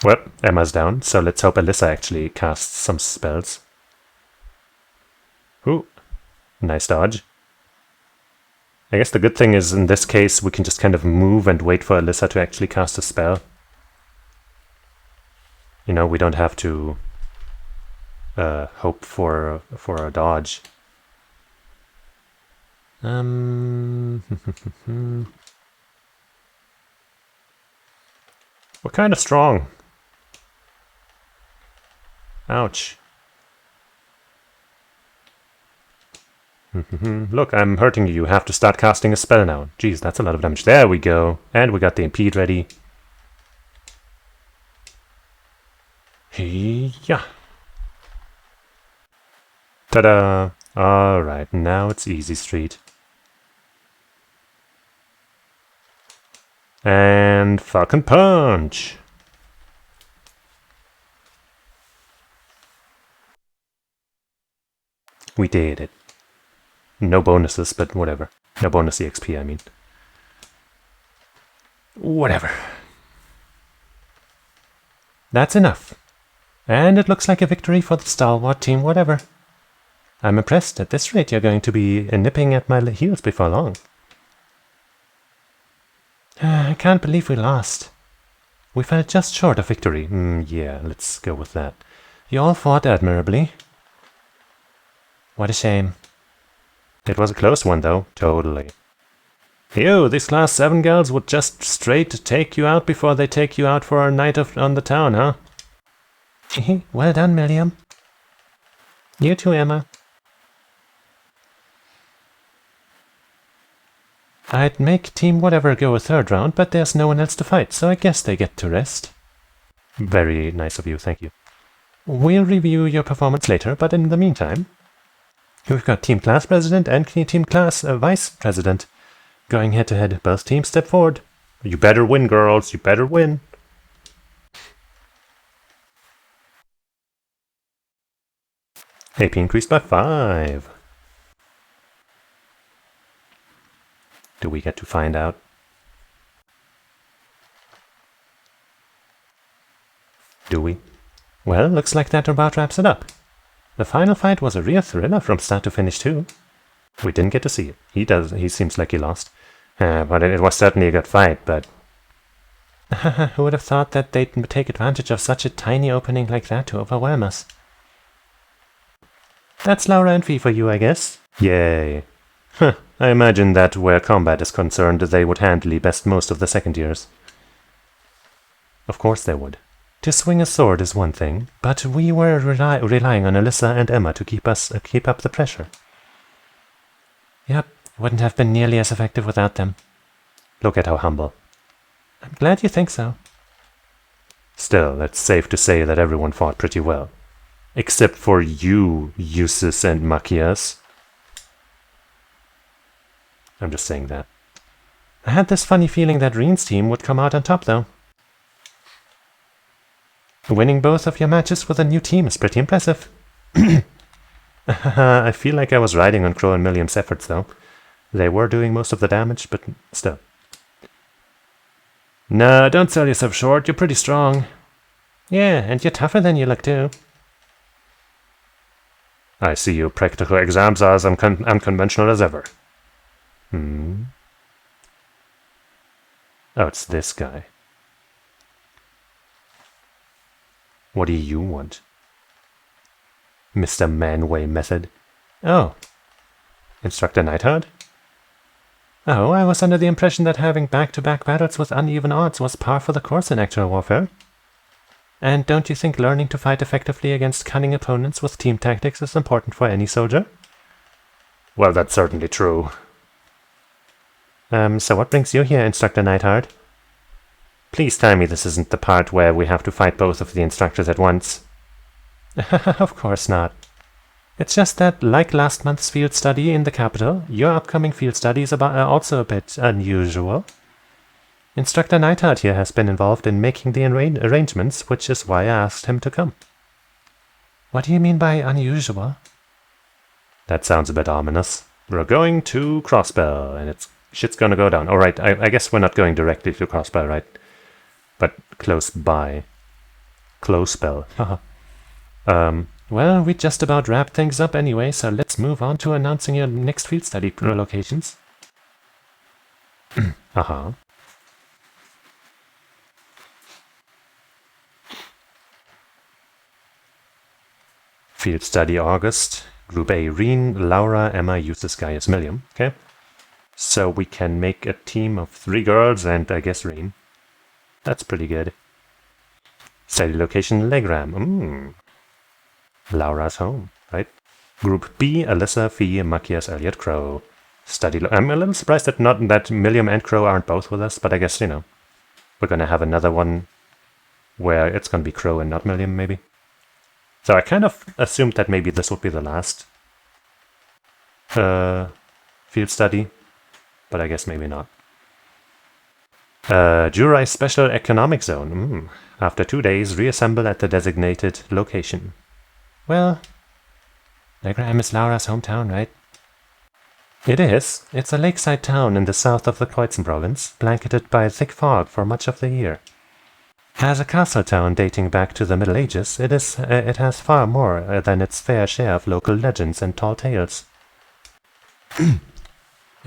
Well, Emma's down, so let's hope Alyssa actually casts some spells. Ooh, nice dodge. I guess the good thing is, in this case, we can just kind of move and wait for Alyssa to actually cast a spell. You know, we don't have to hope for a dodge. We're kind of strong. Ouch. Look, I'm hurting you. You have to start casting a spell now. Jeez, that's a lot of damage. There we go. And we got the impede ready. Yeah. Ta-da! Alright, now it's easy street. And Falcon Punch! We did it. No bonuses, but whatever. No bonus EXP, I mean. Whatever. That's enough. And it looks like a victory for the stalwart team, whatever. I'm impressed. At this rate, you're going to be nipping at my heels before long. I can't believe we lost. We fell just short of victory. Yeah, let's go with that. You all fought admirably. What a shame.
It was a close one, though. Totally.
You, these class 7 girls would just straight take you out before they take you out for a night on the town, huh? Well done, Milliam. You too, Emma. I'd make Team Whatever go a 3rd round, but there's no one else to fight, so I guess they get to rest.
Very nice of you, thank you.
We'll review your performance later, but in the meantime, we've got Team Class President and Team Class Vice President going head to head. Both teams step forward.
You better win, girls. You better win. AP increased by 5. Do we get to find out? Do we?
Well, looks like that about wraps it up. The final fight was a real thriller from start to finish too.
We didn't get to see it. He seems like he lost. But it was certainly a good fight, but...
Who would have thought that they'd take advantage of such a tiny opening like that to overwhelm us? That's Laura and Fee for you, I guess.
Yay. I imagine that where combat is concerned, they would handily best most of the 2nd years.
Of course they would. To swing a sword is one thing, but we were relying on Alyssa and Emma to keep up the pressure. Yep, wouldn't have been nearly as effective without them.
Look at how humble.
I'm glad you think so.
Still, it's safe to say that everyone fought pretty well. Except for you, Cheesus and Machias. I'm just saying that.
I had this funny feeling that Reen's team would come out on top, though. Winning both of your matches with a new team is pretty impressive.
I feel like I was riding on Crow and Milliam's efforts, though. They were doing most of the damage, but still.
No, don't sell yourself short. You're pretty strong. Yeah, and you're tougher than you look, too.
I see your practical exams are as unconventional as ever. Oh, it's this guy. What do you want? Mr. Manway Method.
Oh.
Instructor Neidhart?
Oh, I was under the impression that having back-to-back battles with uneven odds was par for the course in actual warfare. And don't you think learning to fight effectively against cunning opponents with team tactics is important for any soldier?
Well, that's certainly true.
So what brings you here, Instructor Neidhart?
Please tell me this isn't the part where we have to fight both of the instructors at once.
Of course not. It's just that, like last month's field study in the capital, your upcoming field study is also a bit unusual. Instructor Neidhart here has been involved in making the arrangements, which is why I asked him to come. What do you mean by unusual?
That sounds a bit ominous. We're going to Crossbell, and shit's gonna go down. Alright, I guess we're not going directly to Crossbell, right? But close by. Closebell.
Well, we just about wrapped things up anyway, so let's move on to announcing your next field study locations.
Field study August. Group A, Reen, Laura, Emma, Eustace, Gaius, Milliam. Okay. So we can make a team of 3 girls and I guess Reen. That's pretty good. Study location Legram. Laura's home, right? Group B, Alyssa, Fee, Machias, Elliot, Crow. Study I'm a little surprised that Milliam and Crow aren't both with us, but I guess, we're gonna have another one where it's gonna be Crow and not Milliam, maybe. So I kind of assumed that maybe this would be the last field study, but I guess maybe not. Jurai Special Economic Zone. After 2 days, reassemble at the designated location.
Well, Legram is Laura's hometown, right?
It is.
It's a lakeside town in the south of the Kreuzen province, blanketed by a thick fog for much of the year. As a castle town dating back to the Middle Ages, it has far more than its fair share of local legends and tall tales.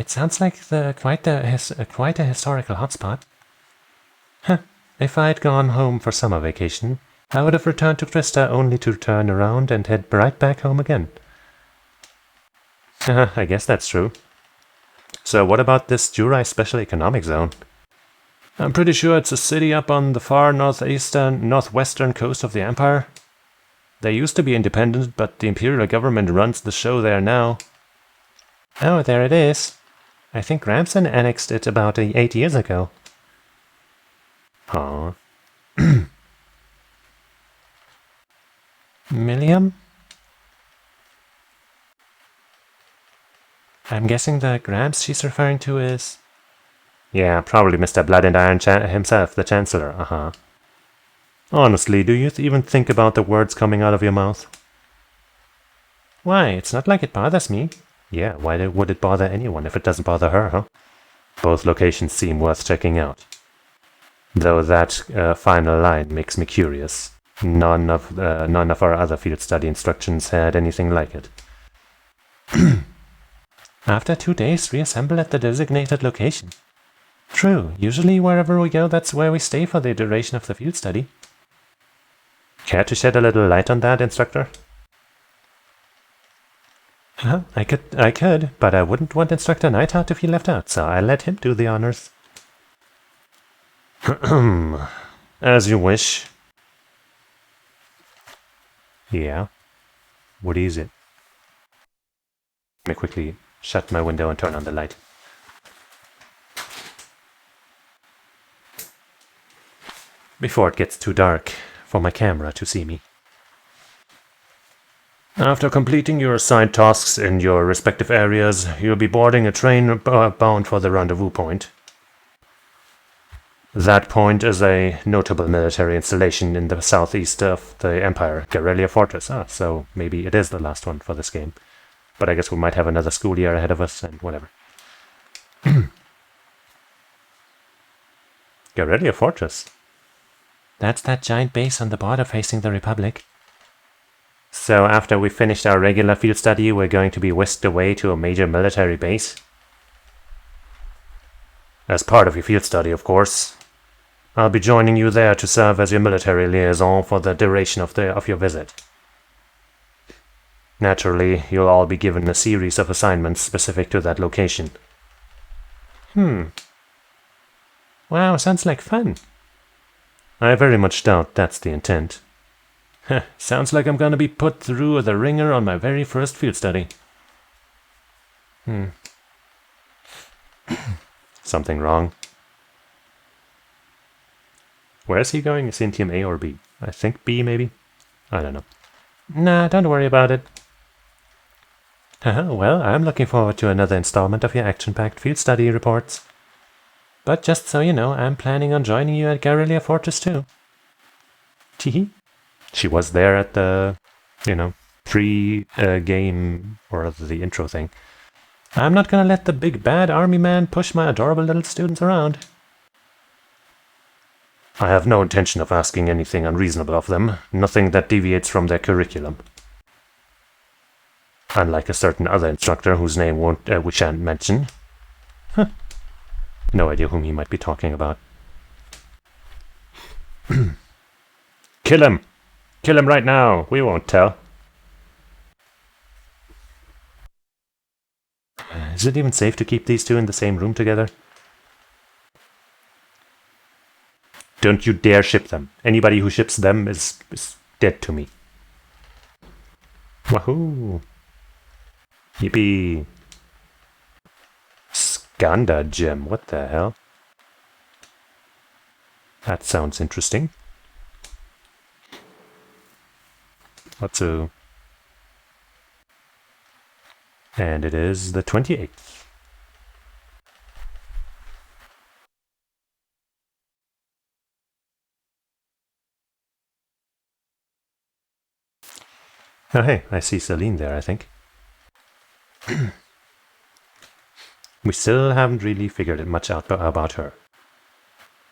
It sounds like quite a historical hotspot. Huh. If I'd gone home for summer vacation, I would have returned to Krista only to turn around and head right back home again. I guess that's true. So what about this Jurai Special Economic Zone? I'm pretty sure it's a city up on the far northwestern coast of the Empire. They used to be independent, but the Imperial government runs the show there now. Oh, there it is. I think Ramson annexed it about 8 years ago. Huh. Milliam? I'm guessing the Gramps she's referring to is... Yeah, probably Mr. Blood and Iron himself, the Chancellor, Honestly, do you even think about the words coming out of your mouth? Why, it's not like it bothers me. Yeah, why would it bother anyone if it doesn't bother her, huh? Both locations seem worth checking out. Though that final line makes me curious. None of our other field study instructions had anything like it. After 2 days, reassemble at the designated location. True, usually wherever we go, that's where we stay for the duration of the field study. Care to shed a little light on that, instructor? I could, but I wouldn't want Instructor Neidhart to feel left out, so I let him do the honors. As you wish. Yeah? What is it? Let me quickly shut my window and turn on the light. Before it gets too dark for my camera to see me. After completing your assigned tasks in your respective areas, you'll be boarding a train bound for the rendezvous point. That point is a notable military installation in the southeast of the Empire, Guerrilla Fortress. So maybe it is the last one for this game. But I guess we might have another school year ahead of us, and whatever. Guerrilla Fortress? That's that giant base on the border facing the Republic. So after we finished our regular field study, we're going to be whisked away to a major military base? As part of your field study, of course. I'll be joining you there to serve as your military liaison for the duration of your visit. Naturally, you'll all be given a series of assignments specific to that location. Wow, sounds like fun. I very much doubt that's the intent. Sounds like I'm gonna be put through the ringer on my very first field study. Something wrong. Where is he going? Is he in Team A or B? I think B, maybe? I don't know. Nah, don't worry about it. Well, I'm looking forward to another installment of your action-packed field study reports. But just so you know, I'm planning on joining you at Guerrilla Fortress too. Teehee. She was there at the, pre-game, or the intro thing. I'm not gonna let the big bad army man push my adorable little students around. I have no intention of asking anything unreasonable of them, nothing that deviates from their curriculum. Unlike a certain other instructor whose name we shan't mention. No idea whom he might be talking about. Kill him! Kill him right now! We won't tell. Is it even safe to keep these two in the same room together? Don't you dare ship them. Anybody who ships them is dead to me. Wahoo! Yippee! Skanda gem, what the hell? That sounds interesting. And it is the 28th. Oh hey, I see Celine there, I think. We still haven't really figured much out about her.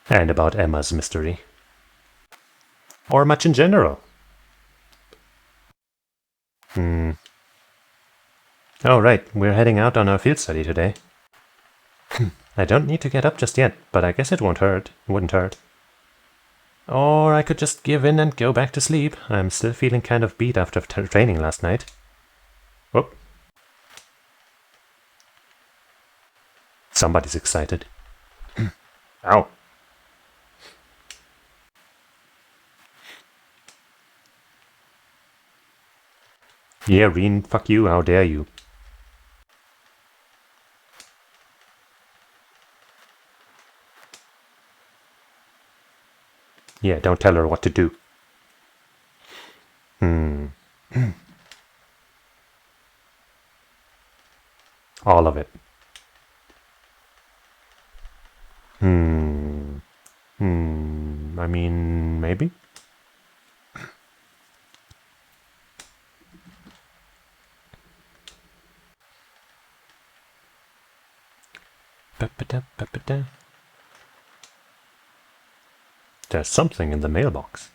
And about Emma's mystery. Or much in general. Oh right, we're heading out on our field study today. I don't need to get up just yet, but I guess it won't hurt. It wouldn't hurt. Or I could just give in and go back to sleep. I'm still feeling kind of beat after training last night. Whoop. Somebody's excited. Ow. Yeah, Reen, fuck you, how dare you. Yeah, don't tell her what to do. All of it. I mean, maybe? There's something in the mailbox.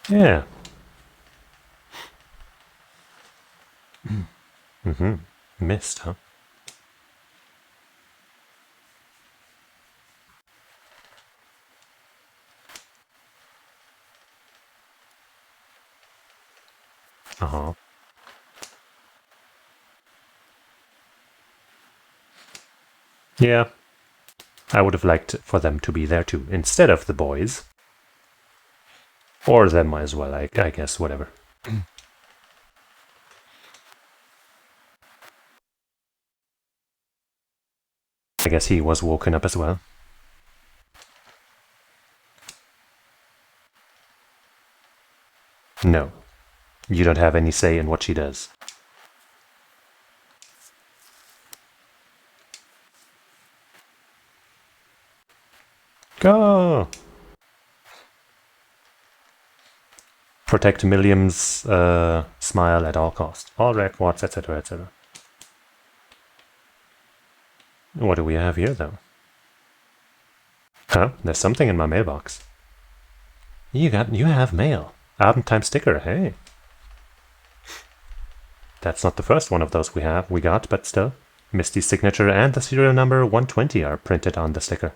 Yeah. Missed, huh? Uh-huh. Yeah. I would have liked for them to be there too, instead of the boys. Or them as well, I guess, whatever. I guess he was woken up as well. No. You don't have any say in what she does. Go! Protect Milliam's smile at all costs. All records, etc., etc. What do we have here, though? Huh? There's something in my mailbox. You have mail. Abendtime sticker, hey. That's not the first one of those we got, but still. Misty's signature and the serial number 120 are printed on the sticker.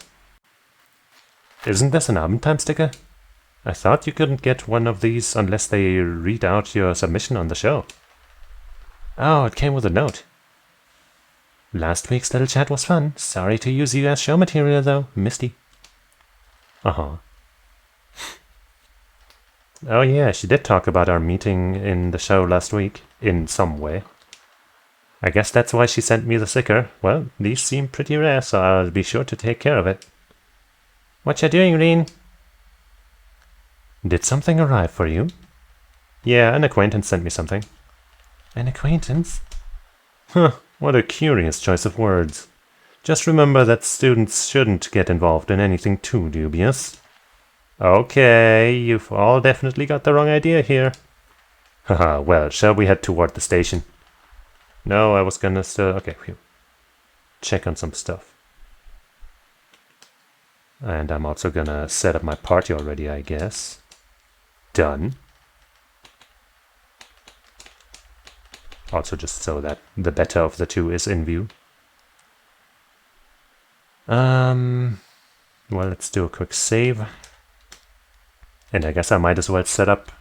Isn't this an Abendtime sticker? I thought you couldn't get one of these unless they read out your submission on the show. Oh, it came with a note. Last week's little chat was fun. Sorry to use you as show material, though, Misty. Uh-huh. Oh yeah, she did talk about our meeting in the show last week, in some way. I guess that's why she sent me the sticker. Well, these seem pretty rare, so I'll be sure to take care of it. What you doing, Reen? Did something arrive for you? Yeah, an acquaintance sent me something. An acquaintance? Huh, what a curious choice of words. Just remember that students shouldn't get involved in anything too dubious. Okay, you've all definitely got the wrong idea here. Haha, well, shall we head toward the station? No, I was gonna still... Okay, phew. Check on some stuff. And I'm also gonna set up my party already, I guess. Done. Also just so that the better of the two is in view. Well, let's do a quick save. And I guess I might as well set up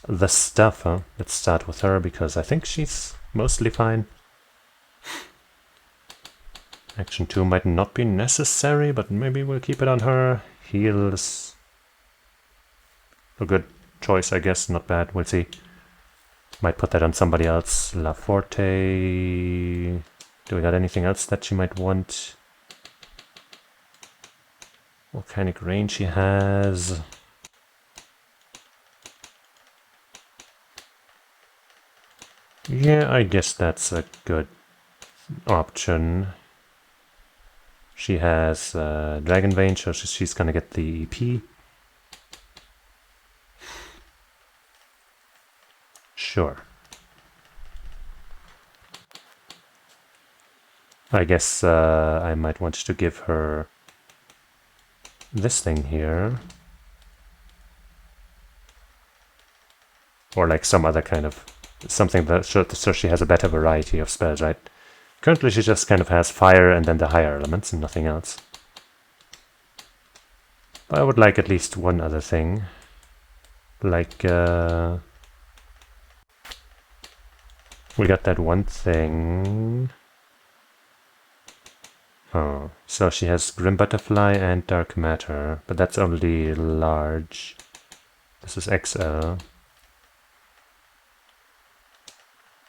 the stuff, huh? Let's start with her, because I think she's mostly fine. Action 2 might not be necessary, but maybe we'll keep it on her. Heal is a good choice, I guess. Not bad. We'll see. Might put that on somebody else. La Forte. Do we got anything else that she might want? Volcanic range she has. Yeah, I guess that's a good option. She has Dragon Vein, so she's gonna get the EP.
Sure. I guess I might want to give her this thing here. Or like some other kind of something that so she has a better variety of spells, right? Currently she just kind of has fire and then the higher elements and nothing else. But I would like at least one other thing. Like, we got that one thing. Oh, so she has Grim Butterfly and Dark Matter, but that's only large. This is XL.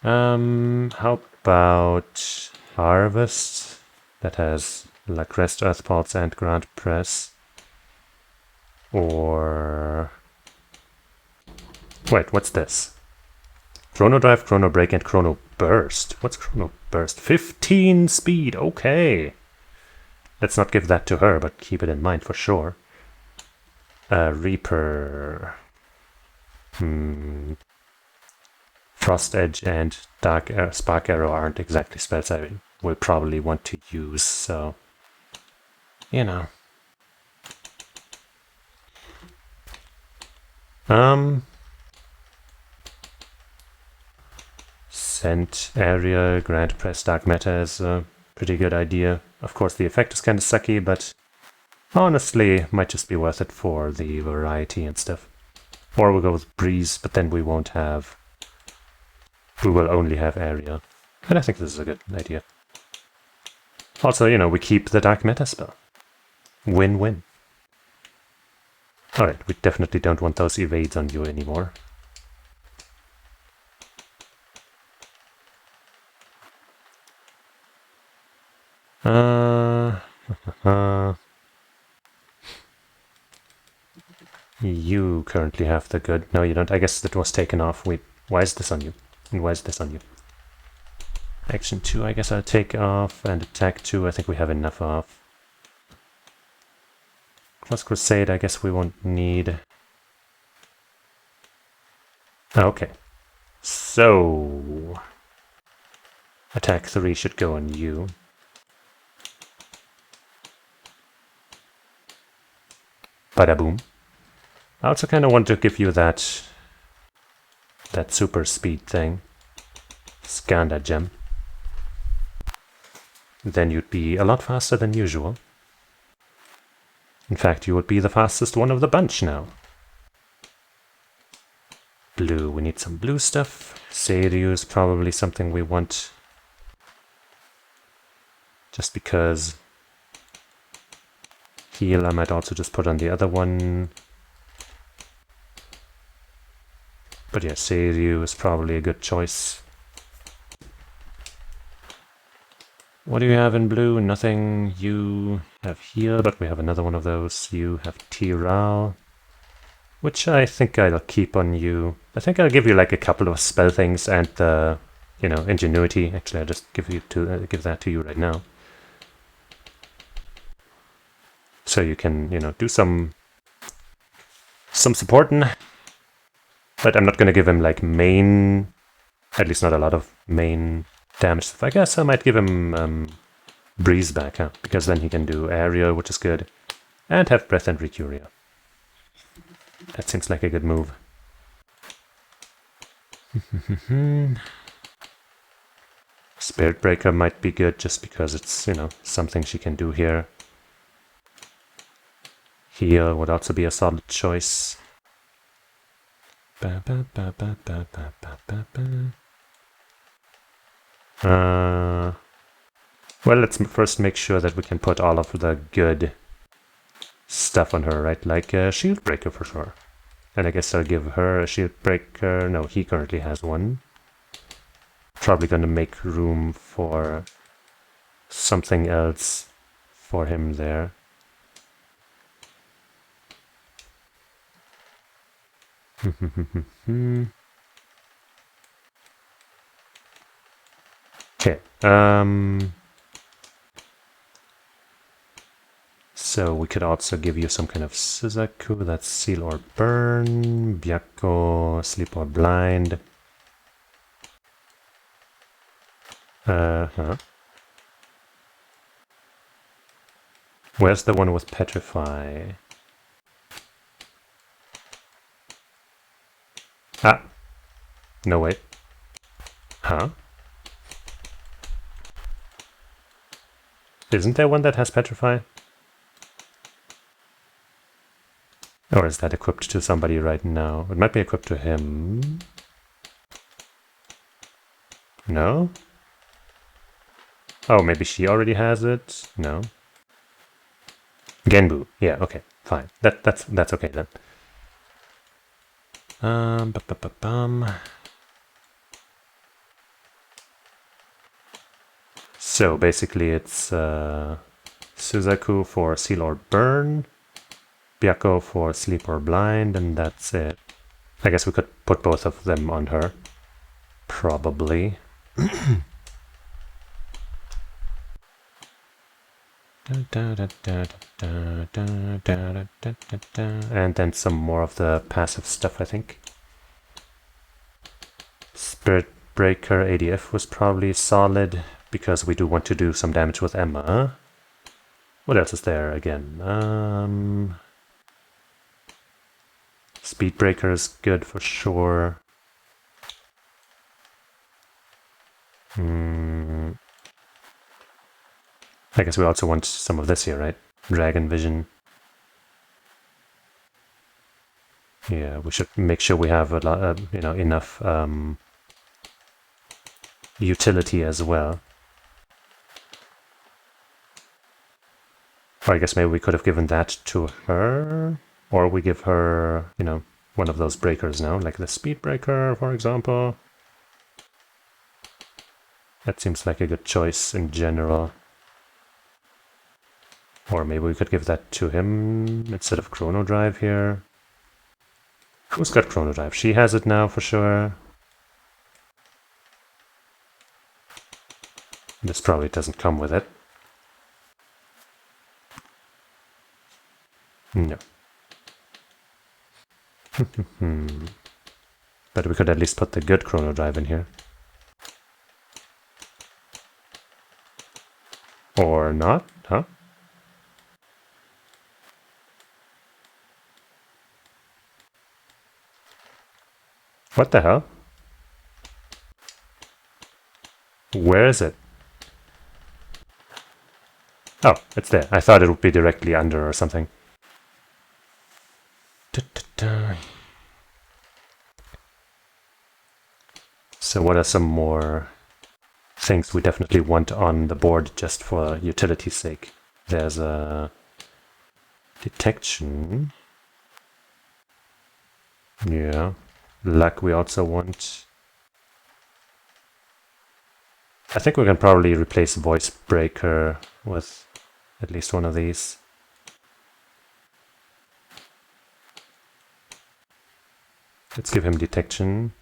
How about Harvest? That has Lacrest, Earth Pulse, and Grand Press. Or... Wait, what's this? Chrono Drive, Chrono Break, and Chrono Burst. What's Chrono Burst? 15 speed, okay. Let's not give that to her, but keep it in mind for sure. Reaper. Frost Edge and Spark Arrow aren't exactly spells I will probably want to use, so... You know. Scent, Area, Grand Press, Dark Matter is a pretty good idea. Of course, the effect is kind of sucky, but honestly, might just be worth it for the variety and stuff. Or we'll go with Breeze, but then we won't have... We will only have Area. And I think this is a good idea. Also, you know, we keep the Dark Matter spell. Win-win. Alright, we definitely don't want those evades on you anymore. You currently have the good... No, you don't. I guess that was taken off. Wait, why is this on you? And why is this on you? Action 2, I guess I'll take off. And attack 2, I think we have enough of. Cross Crusade, I guess we won't need... Okay. So... Attack 3 should go on you. Bada boom. I also kind of want to give you that super speed thing. Scan that gem. Then you'd be a lot faster than usual. In fact, you would be the fastest one of the bunch now. Blue, we need some blue stuff. Seiryu is probably something we want. Just because... Heal, I might also just put on the other one. But yeah, Seiryu is probably a good choice. What do you have in blue? Nothing. You have heal, but we have another one of those. You have Tiral, which I think I'll keep on you. I think I'll give you like a couple of spell things and the, you know, ingenuity. Actually, I'll just give that to you right now. So you can, you know, do some supporting. But I'm not going to give him like main, at least not a lot of main damage stuff. I guess I might give him Breeze back, huh? Because then he can do Area, which is good. And have Breath and Recuria. That seems like a good move. Spirit Breaker might be good just because it's, you know, something she can do here. Heal would also be a solid choice. Well, let's first make sure that we can put all of the good stuff on her, right? Like a Shield Breaker for sure. And I guess I'll give her a Shield Breaker. No, he currently has one. Probably gonna make room for something else for him there. Okay, so we could also give you some kind of Suzaku, that's Seal or Burn, Byakko, Sleep or Blind. Uh-huh. Where's the one with petrify? Ah! No, wait. Huh? Isn't there one that has petrify? Or is that equipped to somebody right now? It might be equipped to him. No? Oh, maybe she already has it? No. Genbu. Yeah, okay, fine. That's okay then. Bum. So basically it's Suzaku for Seal or Burn, Byako for Sleep or Blind, and that's it. I guess we could put both of them on her. Probably. And then some more of the passive stuff, I think. Spirit Breaker ADF was probably solid, because we do want to do some damage with Emma. What else is there again? Speed Breaker is good for sure. I guess we also want some of this here, right? Dragon Vision. Yeah, we should make sure we have a lot, enough utility as well. Or I guess maybe we could have given that to her, or we give her, one of those breakers now, like the Speed Breaker, for example. That seems like a good choice in general. Or maybe we could give that to him instead of Chrono Drive here. Who's got Chrono Drive? She has it now for sure. This probably doesn't come with it. No. But we could at least put the good Chrono Drive in here. Or not, huh? What the hell? Where is it? Oh, it's there. I thought it would be directly under or something. So what are some more things we definitely want on the board just for utility's sake? There's a detection. Yeah. Luck we also want. I think we can probably replace Voice Breaker with at least one of these. Let's give him detection.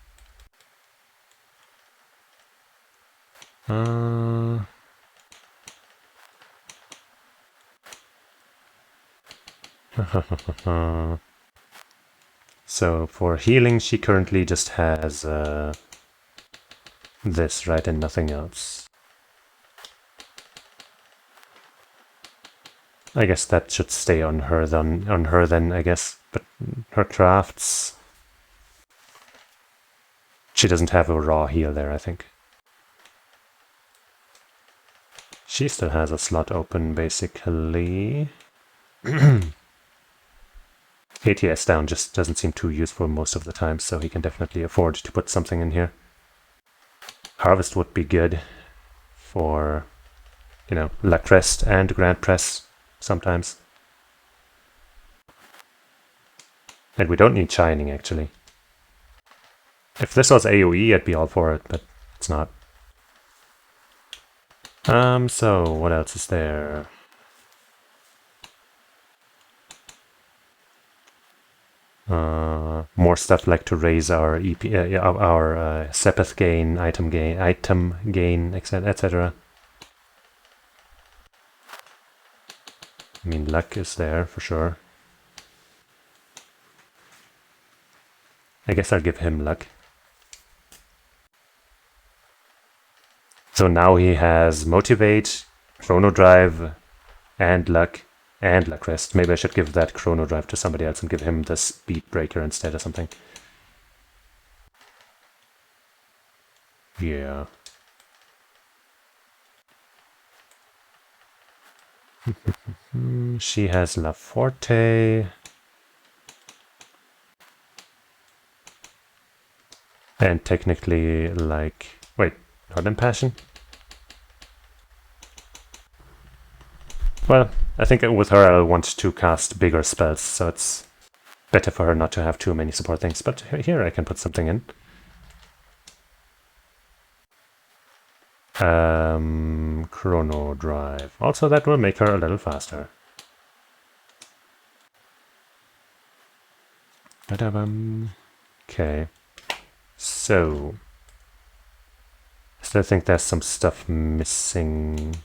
So for healing, she currently just has this, right, and nothing else. I guess that should stay on her then, I guess. But her crafts, she doesn't have a raw heal there, I think. She still has a slot open, basically. ATS down just doesn't seem too useful most of the time, so he can definitely afford to put something in here. Harvest would be good for, La Crest and Grand Press sometimes. And we don't need Shining, actually. If this was AoE, I'd be all for it, but it's not. So what else is there? More stuff like to raise our EP, our Sepith gain, item gain, etc. I mean, luck is there for sure. I guess I'll give him luck. So now he has Motivate, Chrono Drive, and Luck Rest. Maybe I should give that Chrono Drive to somebody else and give him the Speed Breaker instead or something. Yeah. She has La Forte. And technically, like... Wait, not Impassion? Well, I think with her I'll want to cast bigger spells, so it's better for her not to have too many support things. But here I can put something in. Chrono Drive. Also, that will make her a little faster. Okay. So... I still think there's some stuff missing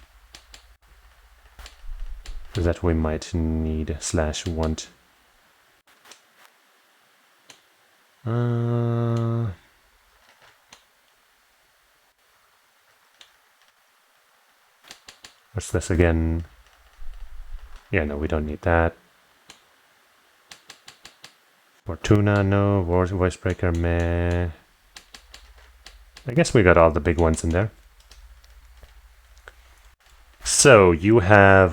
that we might need / want. What's this again? Yeah, no, we don't need that. Fortuna, no. Voicebreaker, meh. I guess we got all the big ones in there. So you have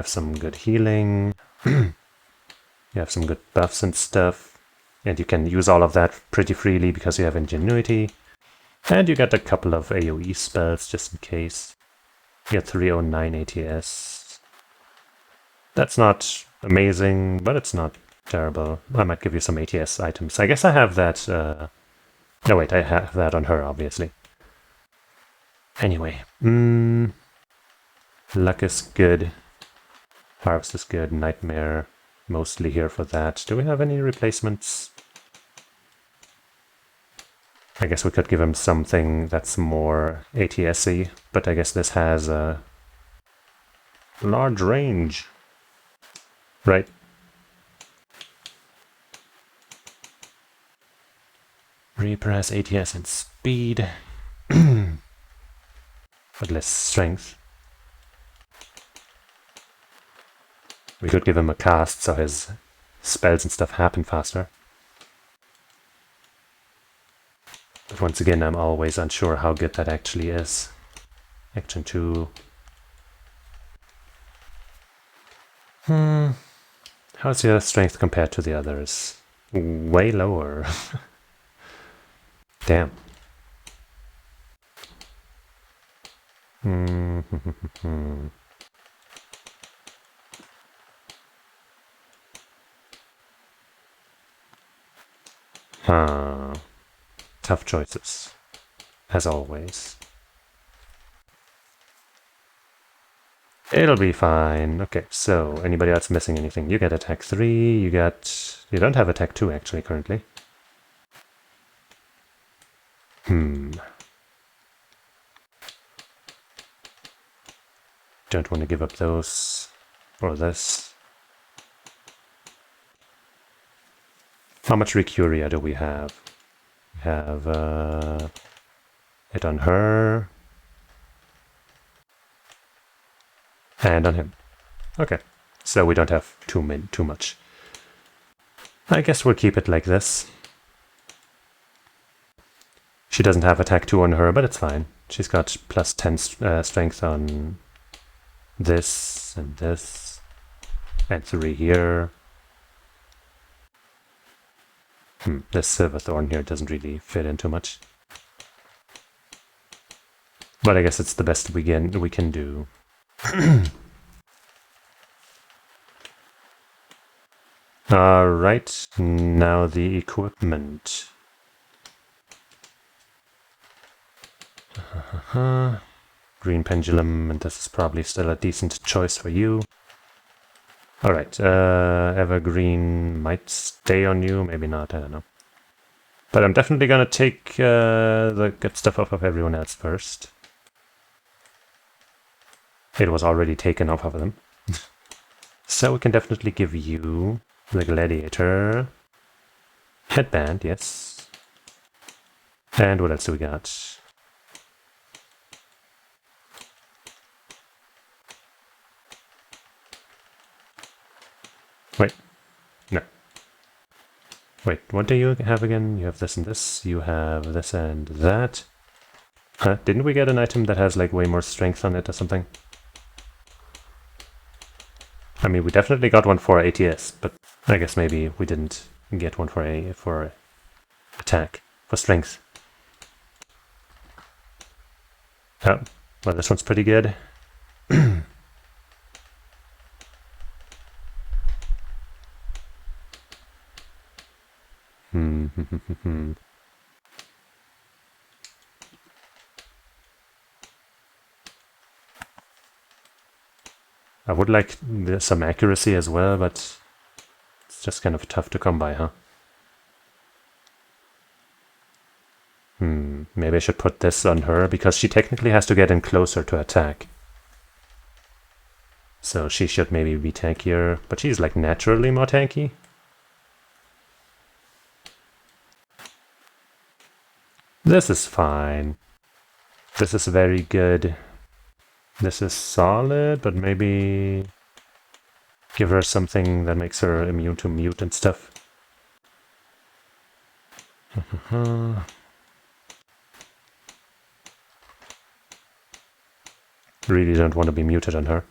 some good healing. You have some good buffs and stuff, and you can use all of that pretty freely because you have Ingenuity. And you got a couple of AoE spells just in case. You got 309 ATS. That's not amazing, but it's not terrible. I might give you some ATS items. I guess I have that... No, wait, I have that on her, obviously. Anyway, Luck is good. Harvest is good. Nightmare, mostly here for that. Do we have any replacements? I guess we could give him something that's more ATS-y, but I guess this has a large range. Right? Reaper has ATS and speed, but less strength. We could give him a cast so his spells and stuff happen faster. But once again, I'm always unsure how good that actually is. Action 2. How's your strength compared to the others? Way lower. Damn. Huh. Tough choices, as always. It'll be fine. Okay, so anybody else missing anything? You get attack 3, you don't have attack 2 actually currently. Don't want to give up those or this. How much Recuria do we have? We have it on her and on him. Okay, so we don't have too much. I guess we'll keep it like this. She doesn't have attack 2 on her, but it's fine. She's got plus 10 strength on this, and 3 here. This Silver Thorn here doesn't really fit in too much. But I guess it's the best we can do. Alright, now the equipment. Green Pendulum, and this is probably still a decent choice for you. Alright, Evergreen might stay on you, maybe not, I don't know. But I'm definitely gonna take the good stuff off of everyone else first. It was already taken off of them. So we can definitely give you the Gladiator. Headband, yes. And what else do we got? Wait. No. Wait, what do you have again? You have this and this. You have this and that. Huh? Didn't we get an item that has like way more strength on it or something? I mean, we definitely got one for ATS, but I guess maybe we didn't get one for attack, for strength. Oh, well, this one's pretty good. I would like some accuracy as well, but it's just kind of tough to come by, huh? Maybe I should put this on her, because she technically has to get in closer to attack. So she should maybe be tankier, but she's like naturally more tanky. This is fine. This is very good. This is solid, but maybe give her something that makes her immune to mute and stuff. Really don't want to be muted on her.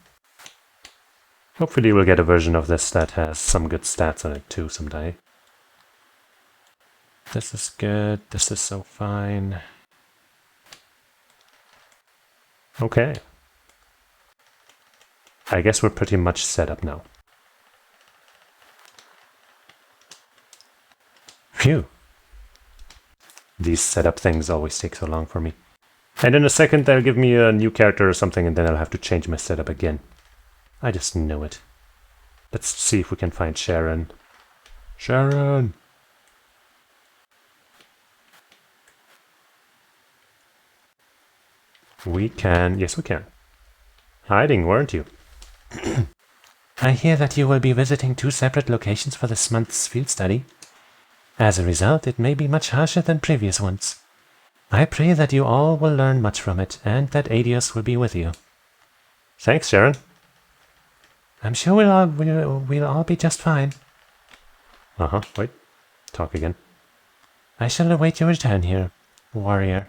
Hopefully we'll get a version of this that has some good stats on it too someday. This is good. This is so fine. Okay. I guess we're pretty much set up now. Phew. These setup things always take so long for me. And in a second they'll give me a new character or something and then I'll have to change my setup again. I just know it. Let's see if we can find Sharon. Sharon! We can. Yes, we can. Hiding, weren't you?
I hear that you will be visiting 2 separate locations for this month's field study. As a result, it may be much harsher than previous ones. I pray that you all will learn much from it, and that Adios will be with you.
Thanks, Sharon.
I'm sure we'll all be just fine.
Wait. Talk again.
I shall await your return here, warrior.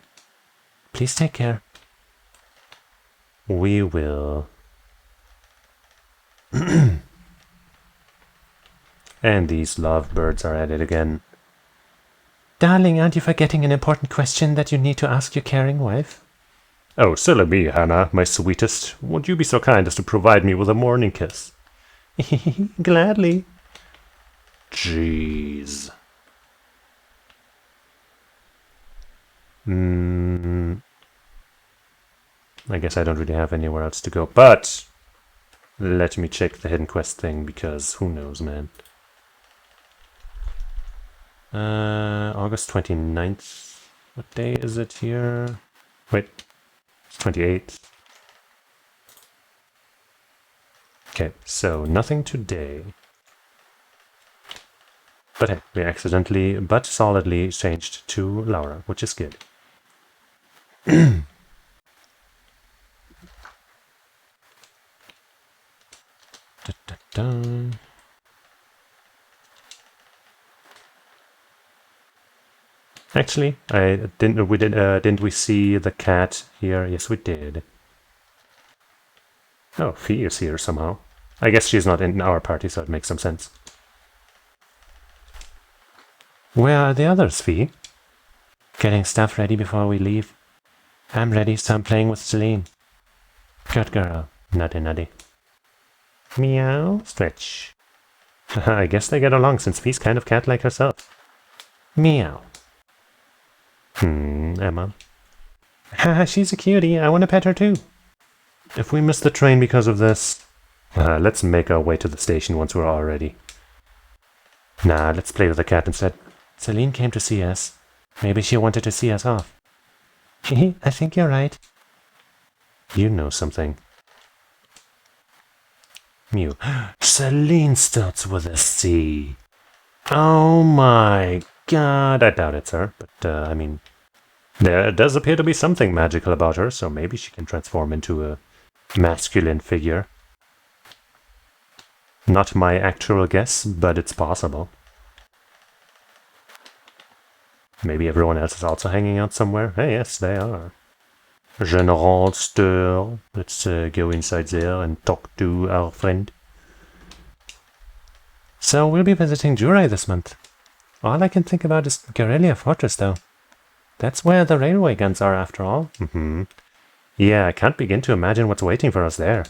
Please take care.
We will. And these lovebirds are at it again.
Darling, aren't you forgetting an important question that you need to ask your caring wife?
Oh, silly me, Hannah, my sweetest. Would you be so kind as to provide me with a morning kiss?
Gladly.
Jeez. I guess I don't really have anywhere else to go, but let me check the hidden quest thing, because who knows, man. August 29th. What day is it here? Wait, it's 28th. Okay, so nothing today. But hey, we accidentally but solidly changed to Laura, which is good. Dun. Actually, didn't we see the cat here? Yes, we did. Oh, Fee is here somehow. I guess she's not in our party, so it makes some sense.
Where are the others, Fee? Getting stuff ready before we leave. I'm ready, so I'm playing with Celine. Good girl.
Nutty nutty.
Meow.
Stretch. I guess they get along since Fee's kind of cat-like herself.
Meow.
Emma.
Haha, she's a cutie. I want to pet her too.
If we miss the train because of this, let's make our way to the station once we're all ready. Nah, let's play with the cat instead.
Celine came to see us. Maybe she wanted to see us off. Hehe, I think you're right.
You know something. Mew. Celine starts with a C. Oh my god. I doubt it, sir. But, I mean, there does appear to be something magical about her, so maybe she can transform into a masculine figure. Not my actual guess, but it's possible. Maybe everyone else is also hanging out somewhere. Hey, yes, they are. General Stir. Let's go inside there and talk to our friend.
So we'll be visiting Jurai this month. All I can think about is Guerrilla Fortress, though. That's where the railway guns are, after all.
Yeah, I can't begin to imagine what's waiting for us there.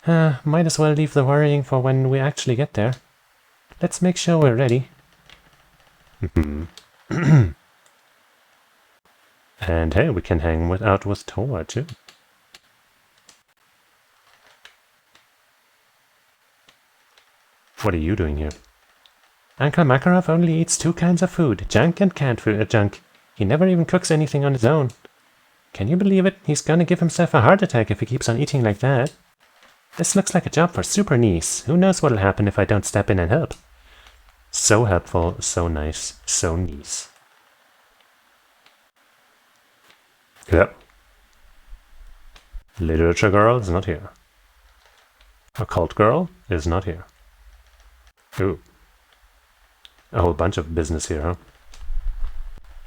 Might as well leave the worrying for when we actually get there. Let's make sure we're ready.
And hey, we can hang out with Toa, too. What are you doing here?
Uncle Makarov only eats 2 kinds of food, junk and canned food. Junk. He never even cooks anything on his own. Can you believe it? He's gonna give himself a heart attack if he keeps on eating like that. This looks like a job for super niece. Who knows what'll happen if I don't step in and help?
So helpful, so nice, so nice. Yep. Literature girl is not here. Occult girl is not here. Ooh. A whole bunch of business here, huh?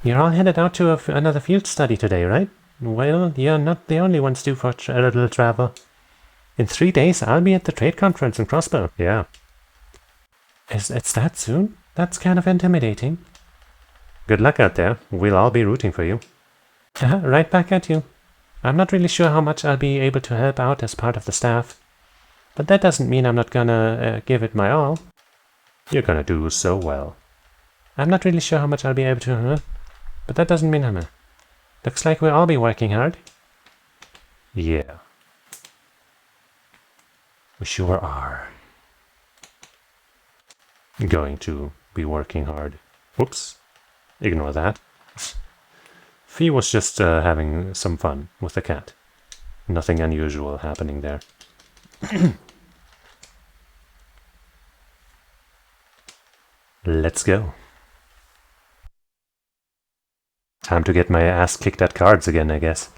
You're all headed out to another field study today, right? Well, you're not the only ones due for a little travel. In 3 days, I'll be at the trade conference in Crossbow.
Yeah.
It's that soon? That's kind of intimidating.
Good luck out there. We'll all be rooting for you.
Right back at you. I'm not really sure how much I'll be able to help out as part of the staff. But that doesn't mean I'm not gonna give it my all.
You're gonna do so well.
I'm not really sure how much I'll be able to, but that doesn't mean I'm... Looks like we'll all be working hard.
Yeah. We sure are. Going to be working hard. Whoops. Ignore that. Fee was just having some fun with the cat. Nothing unusual happening there. Let's go. Time to get my ass kicked at cards again, I guess.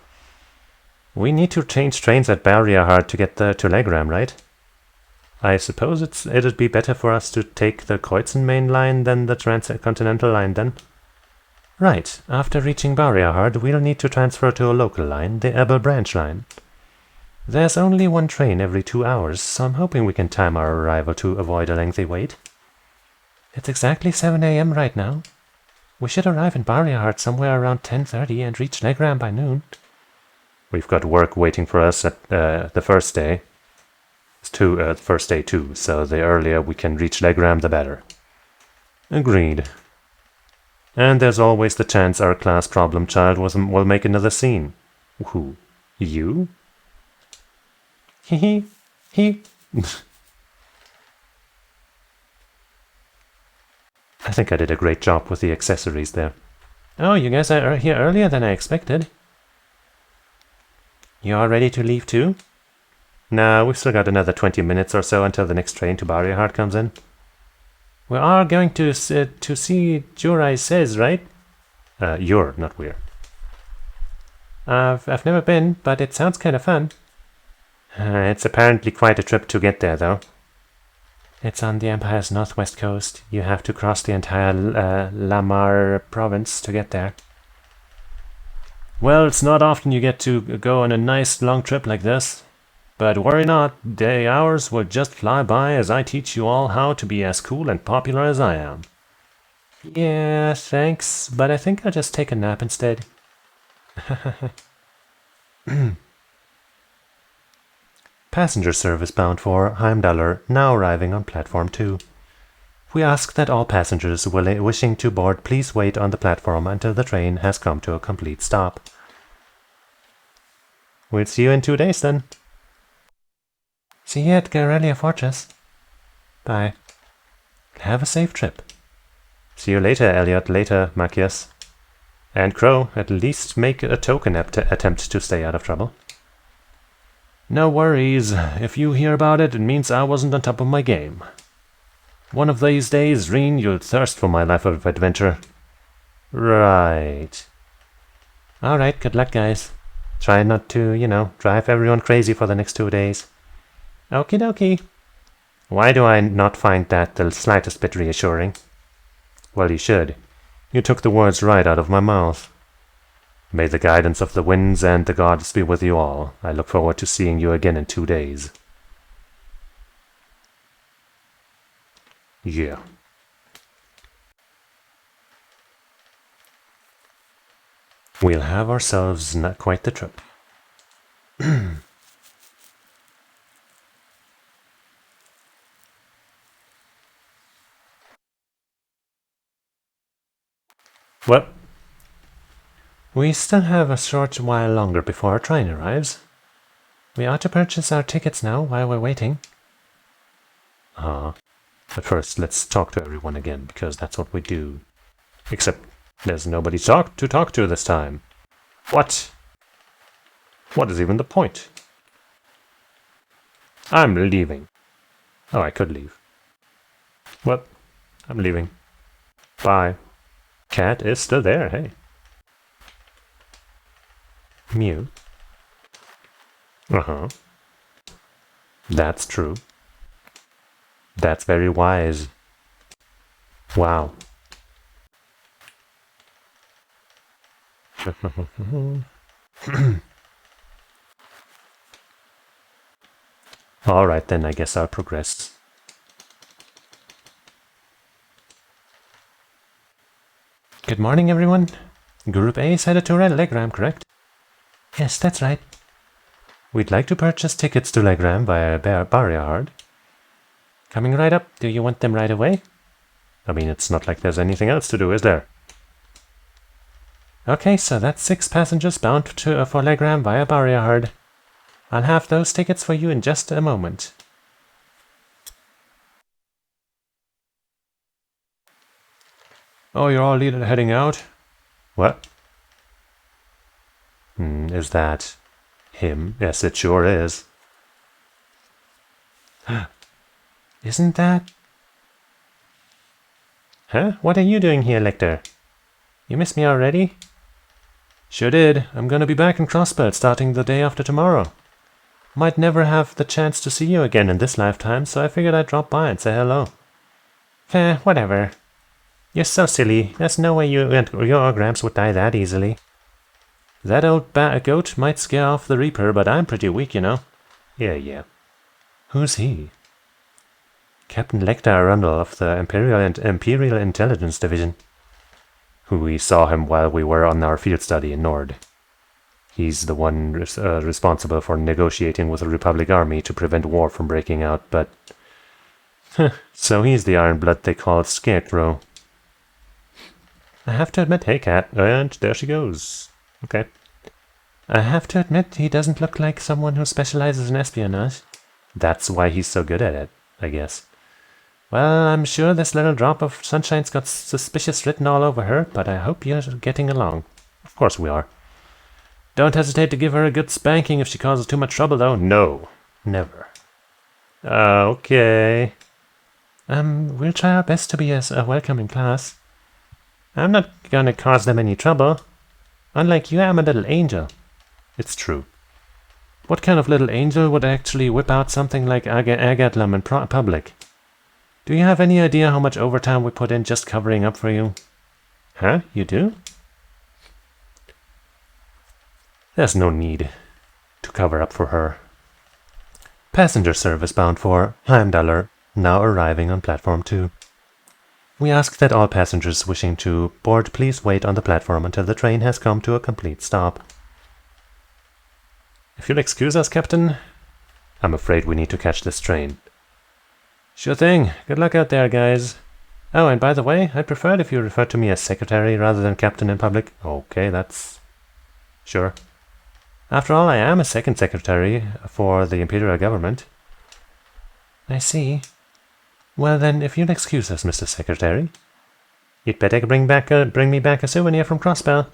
We need to change trains at Barrier Heart to get to Legram, right? I suppose it'd be better for us to take the Kreuzen main line than the transcontinental line then. Right, after reaching Barrier Heart, we'll need to transfer to a local line, the Ebel branch line. There's only 1 train every 2 hours, so I'm hoping we can time our arrival to avoid a lengthy wait.
It's exactly 7 a.m. right now. We should arrive in Barrier Heart somewhere around 10:30 and reach Legram by noon.
We've got work waiting for us at the first day. It's first day too, so the earlier we can reach Legram, the better. Agreed. And there's always the chance our class problem child will make another scene. Who? You?
Hee hee.
I think I did a great job with the accessories there.
Oh, you guys are here earlier than I expected. You all ready to leave too?
Nah, we've still got another 20 minutes or so until the next train to Barrier Heart comes in.
We are going to see Jurai Says, right?
You're, not we're.
I've never been, but it sounds kind of fun.
It's apparently quite a trip to get there, though.
It's on the Empire's northwest coast. You have to cross the entire Lamar province to get there.
Well, it's not often you get to go on a nice long trip like this. But worry not, day hours will just fly by as I teach you all how to be as cool and popular as I am.
Yeah, thanks, but I think I'll just take a nap instead.
Passenger service bound for Heimdaller now arriving on platform 2. We ask that all passengers wishing to board please wait on the platform until the train has come to a complete stop. We'll see you in 2 days then.
See you at Guerrilla Fortress.
Bye.
Have a safe trip.
See you later, Elliot. Later, Machias. And Crow, at least make a token attempt to stay out of trouble. No worries. If you hear about it, it means I wasn't on top of my game. One of these days, Reen, you'll thirst for my life of adventure. Right.
Alright, good luck, guys.
Try not to, drive everyone crazy for the next 2 days.
Okie dokie. Why do I not find that the slightest bit reassuring? Well, you should. You took the words right out of my mouth. May the guidance of the winds and the gods be with you all. I look forward to seeing you again in 2 days. Yeah. We'll have ourselves not quite the trip. Well, we still have a short while longer before our train arrives. We ought to purchase our tickets now while we're waiting. But first, let's talk to everyone again, because that's what we do. Except there's nobody to talk to this time. What? What is even the point? I'm leaving. Oh, I could leave. Well, I'm leaving. Bye. Cat is still there, hey. Mew. Uh-huh. That's true. That's very wise. Wow. Alright then, I guess I'll progress. Good morning, everyone. Group A is headed to Legram, correct? Yes, that's right. We'd like to purchase tickets to Legram via Barriard. Coming right up. Do you want them right away? I mean, it's not like there's anything else to do, is there? Okay, so that's 6 passengers bound for Legram via Barriard. I'll have those tickets for you in just a moment. Oh, you're all heading out? What? Is that him? Yes, it sure is. Isn't that... Huh? What are you doing here, Lecter? You missed me already? Sure did. I'm gonna be back in Crossbelt starting the day after tomorrow. Might never have the chance to see you again in this lifetime, so I figured I'd drop by and say hello. Whatever. You're so silly. There's no way you and your Gramps would die that easily. That old goat might scare off the Reaper, but I'm pretty weak, you know. Yeah. Who's he? Captain Lecter Arundel of the Imperial Intelligence Division. We saw him while we were on our field study in Nord. He's the one responsible for negotiating with the Republic Army to prevent war from breaking out, but... so he's the Iron Blood they call Scarecrow. I have to admit, hey cat, and there she goes. Okay. I have to admit, he doesn't look like someone who specializes in espionage. That's why he's so good at it, I guess. Well, I'm sure this little drop of sunshine's got suspicious written all over her, but I hope you're getting along. Of course we are. Don't hesitate to give her a good spanking if she causes too much trouble, though. No. Never. Okay. We'll try our best to be a welcoming class. I'm not gonna cause them any trouble. Unlike you, I'm a little angel. It's true. What kind of little angel would actually whip out something like Agatlam in public? Do you have any idea how much overtime we put in just covering up for you? Huh? You do? There's no need to cover up for her. Passenger service bound for Heimdallr, now arriving on platform 2. We ask that all passengers wishing to board please wait on the platform until the train has come to a complete stop. If you'll excuse us, Captain, I'm afraid we need to catch this train. Sure thing. Good luck out there, guys. Oh, and by the way, I'd prefer it if you refer to me as secretary rather than captain in public. Okay, that's... sure. After all, I am a second secretary for the Imperial government. I see. Well then, if you'll excuse us, Mr. Secretary, you'd better bring me back a souvenir from Crossbell.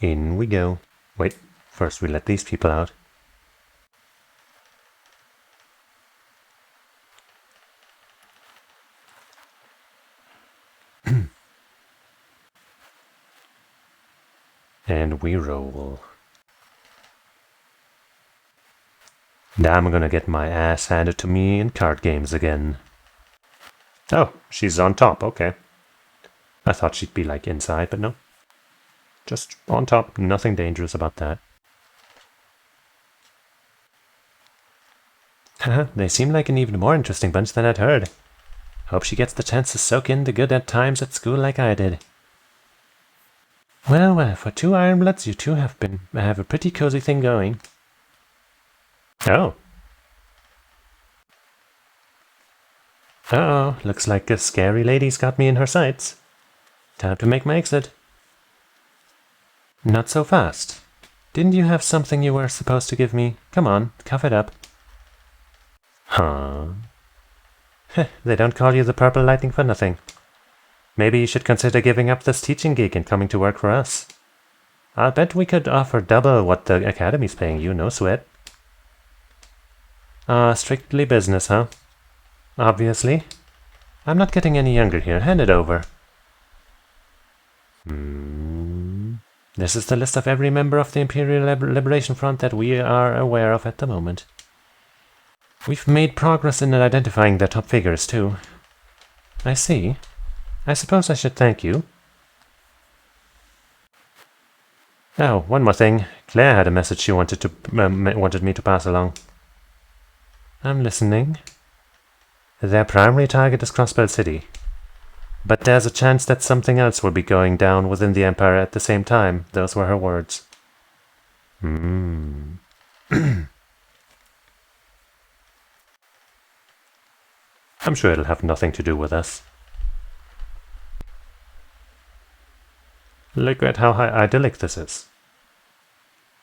In we go. Wait, first we let these people out. we roll? Now I'm gonna get my ass handed to me in card games again. Oh, she's on top, okay. I thought she'd be like inside, but no. Just on top, nothing dangerous about that. Haha, they seem like an even more interesting bunch than I'd heard. Hope she gets the chance to soak in the good times at school like I did. Well, well, for 2 Ironbloods, you two have a pretty cozy thing going. Oh. Uh-oh, looks like a scary lady's got me in her sights. Time to make my exit. Not so fast. Didn't you have something you were supposed to give me? Come on, cough it up. Huh. They don't call you the Purple Lightning for nothing. Maybe you should consider giving up this teaching gig and coming to work for us. I'll bet we could offer double what the Academy's paying you, no sweat. Strictly business, huh? Obviously. I'm not getting any younger here, hand it over. This is the list of every member of the Imperial Liberation Front that we are aware of at the moment. We've made progress in identifying their top figures, too. I see. I suppose I should thank you. Oh, one more thing. Claire had a message she wanted me to pass along. I'm listening. Their primary target is Crossbell City. But there's a chance that something else will be going down within the Empire at the same time. Those were her words. I'm sure it'll have nothing to do with us. Look at how idyllic this is.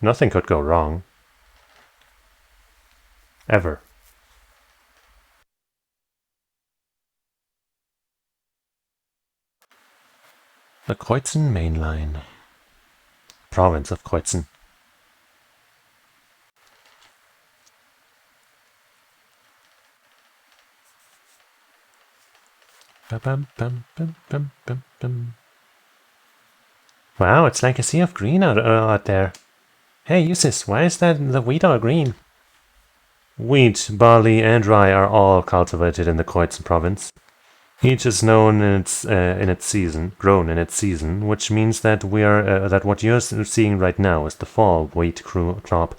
Nothing could go wrong. Ever. The Kreuzen Main Line. Province of Kreuzen. Wow, it's like a sea of green out there. Hey, Cheesus, why is that the wheat all green? Wheat, barley, and rye are all cultivated in the Kreuzen province. Each is known in its season, grown in its season, which means that that what you're seeing right now is the fall wheat crop.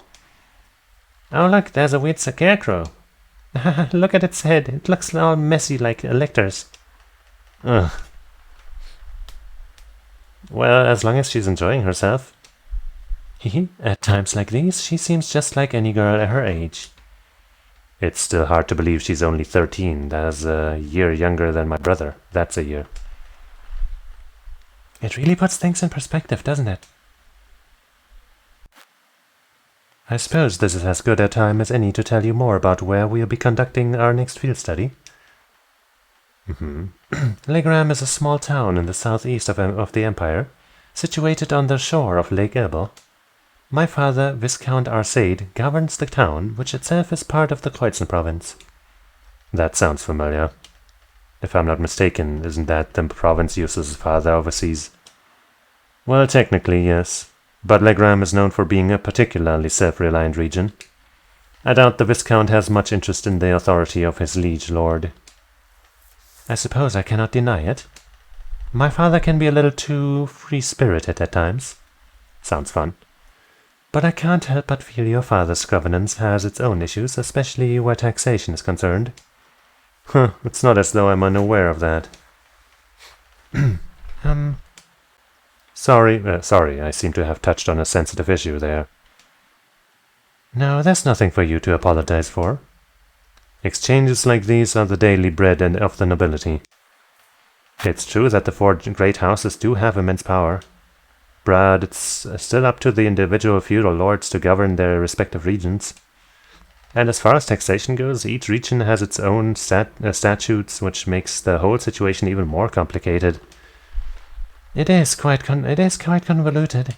Oh look, there's a wheat scarecrow. Look at its head, it looks all messy like a lecter's. Ugh. Well, as long as she's enjoying herself. At times like these, she seems just like any girl at her age. It's still hard to believe she's only 13. That's a year younger than my brother. That's a year. It really puts things in perspective, doesn't it? I suppose this is as good a time as any to tell you more about where we'll be conducting our next field study. Legram is a small town in the southeast of the Empire, situated on the shore of Lake Ebel. My father, Viscount Arcade, governs the town, which itself is part of the Kreuzen province. That sounds familiar. If I'm not mistaken, isn't that the province Cheesus' father oversees? Well, technically, yes, but Legram is known for being a particularly self-reliant region. I doubt the Viscount has much interest in the authority of his liege lord. I suppose I cannot deny it. My father can be a little too free-spirited at times. Sounds fun. But I can't help but feel your father's governance has its own issues, especially where taxation is concerned. It's not as though I'm unaware of that. Sorry, I seem to have touched on a sensitive issue there. No, there's nothing for you to apologize for. Exchanges like these are the daily bread of the nobility. It's true that the 4 great houses do have immense power, but it's still up to the individual feudal lords to govern their respective regions. And as far as taxation goes, each region has its own statutes, which makes the whole situation even more complicated. It is quite convoluted.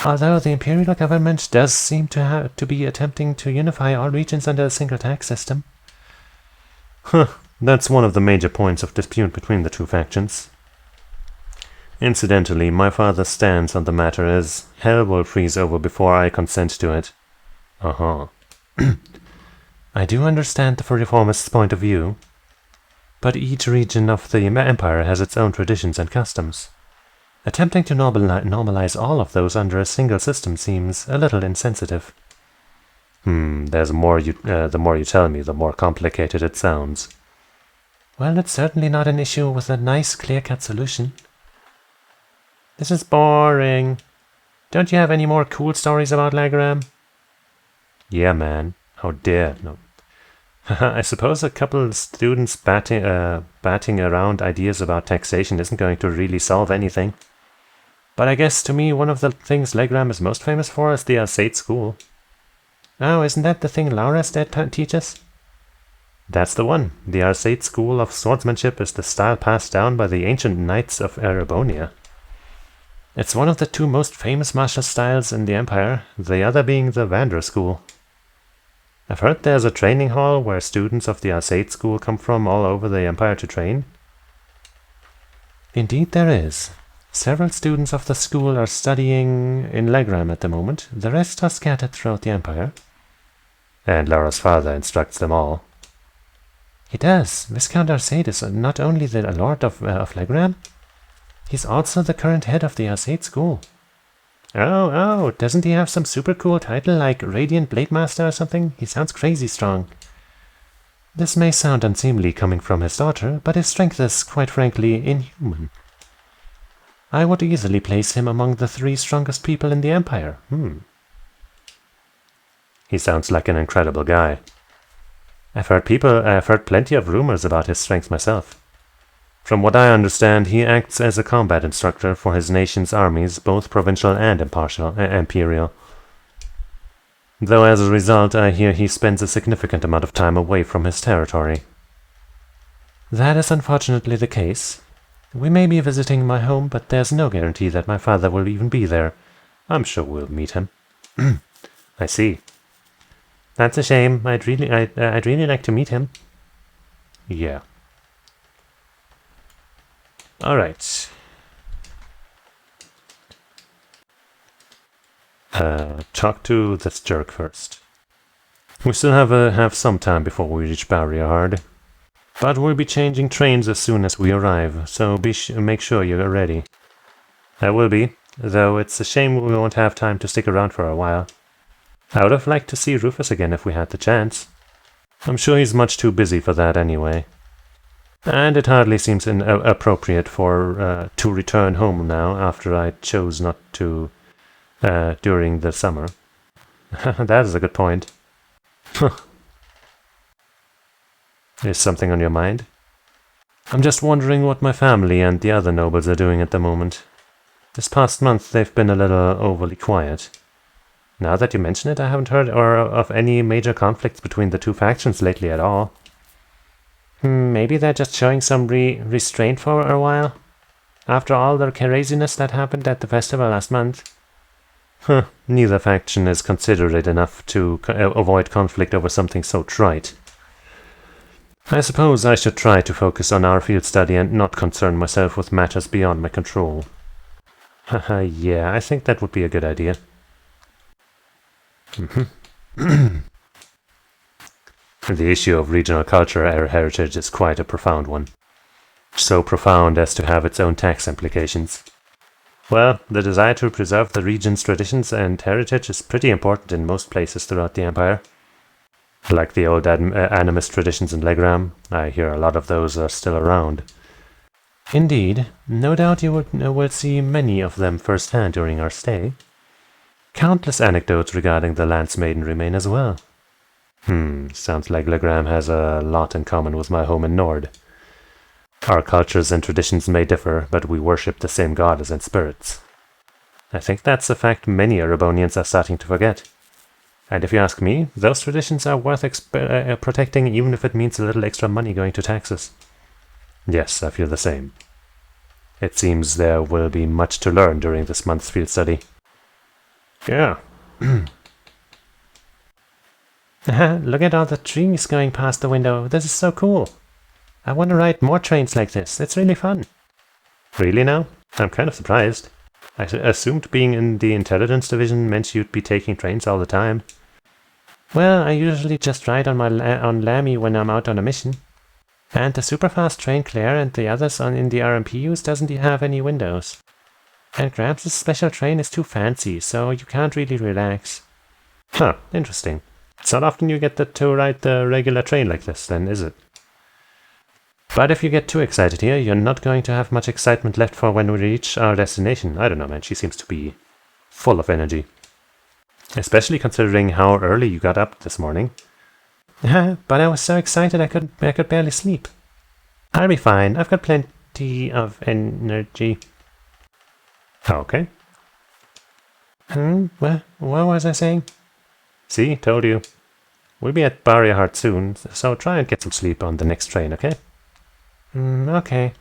Although the imperial government does seem to be attempting to unify all regions under a single tax system. That's one of the major points of dispute between the two factions.
Incidentally, my father's stance on the matter is hell will freeze over before I consent to it. Uh-huh.
I do understand the reformist's point of view, but each region of the empire has its own traditions and customs. Attempting to normalize all of those under a single system seems a little insensitive.
The more you tell me, the more complicated it sounds.
Well, it's certainly not an issue with a nice, clear-cut solution. This is boring. Don't you have any more cool stories about Legram?
Yeah, man. How dare. No. I suppose a couple of students batting around ideas about taxation isn't going to really solve anything. But I guess to me one of the things Legram is most famous for is the Alsate School. Oh, isn't that the thing Laura's dad teaches? That's the one. The Alsate School of Swordsmanship is the style passed down by the ancient knights of Erebonia.
It's one of the two most famous martial styles in the Empire, the other being the Vandra School.
I've heard there's a training hall where students of the Alsate School come from all over the Empire to train.
Indeed there is. Several students of the school are studying in Legram at the moment. The rest are scattered throughout the Empire.
And Laura's father instructs them all.
He does. Viscount Alsate is not only the Lord of Legram, he's also the current head of the Alsate School. Oh, doesn't he have some super cool title like Radiant Blade Master or something? He sounds crazy strong. This may sound unseemly coming from his daughter, but his strength is, quite frankly, inhuman. I would easily place him among the 3 strongest people in the Empire.
He sounds like an incredible guy. I've heard plenty of rumors about his strength myself. From what I understand, he acts as a combat instructor for his nation's armies, both provincial and imperial. Though as a result, I hear he spends a significant amount of time away from his territory.
That is unfortunately the case. We may be visiting my home, but there's no guarantee that my father will even be there.
I'm sure we'll meet him.
I see. That's a shame. I'd really like to meet him.
Yeah. Alright. Talk to this jerk first. We still have some time before we reach Barrier Hard. But we'll be changing trains as soon as we arrive, so make sure you're ready. I will be, though it's a shame we won't have time to stick around for a while. I would have liked to see Rufus again if we had the chance. I'm sure he's much too busy for that anyway. And it hardly seems appropriate to return home now after I chose not to during the summer. That is a good point. Is something on your mind? I'm just wondering what my family and the other nobles are doing at the moment. This past month they've been a little overly quiet. Now that you mention it, I haven't heard of any major conflicts between the two factions lately at all.
Maybe they're just showing some restraint for a while. After all the craziness that happened at the festival last month.
Neither faction is considerate enough to avoid conflict over something so trite. I suppose I should try to focus on our field study and not concern myself with matters beyond my control. Yeah, I think that would be a good idea. The issue of regional culture or heritage is quite a profound one. So profound as to have its own tax implications. Well, the desire to preserve the region's traditions and heritage is pretty important in most places throughout the Empire. Like the old animist traditions in Legram, I hear a lot of those are still around.
Indeed, no doubt you will see many of them firsthand during our stay.
Countless anecdotes regarding the Lance Maiden remain as well. Sounds like Legram has a lot in common with my home in Nord. Our cultures and traditions may differ, but we worship the same goddess and spirits. I think that's a fact many Erebonians are starting to forget. And if you ask me, those traditions are worth protecting even if it means a little extra money going to taxes. Yes, I feel the same. It seems there will be much to learn during this month's field study. Yeah.
Look at all the trees going past the window. This is so cool. I want to ride more trains like this. It's really fun.
Really now?
I'm kind of surprised. I assumed being in the intelligence division meant you'd be taking trains all the time. Well, I usually just ride on on Lammy when I'm out on a mission. And the superfast train Claire and the others in the RMPUs doesn't have any windows. And Gramps' special train is too fancy, so you can't really relax. Huh, interesting. It's not often you get to ride the regular train like this, then, is it? But if you get too excited here, you're not going to have much excitement left for when we reach our destination. I don't know, man. She seems to be full of energy. Especially considering how early you got up this morning. But I was so excited I could barely sleep. I'll be fine. I've got plenty of energy. Okay. What was I saying? See, told you. We'll be at Barrier Heart soon, so try and get some sleep on the next train, okay? Okay.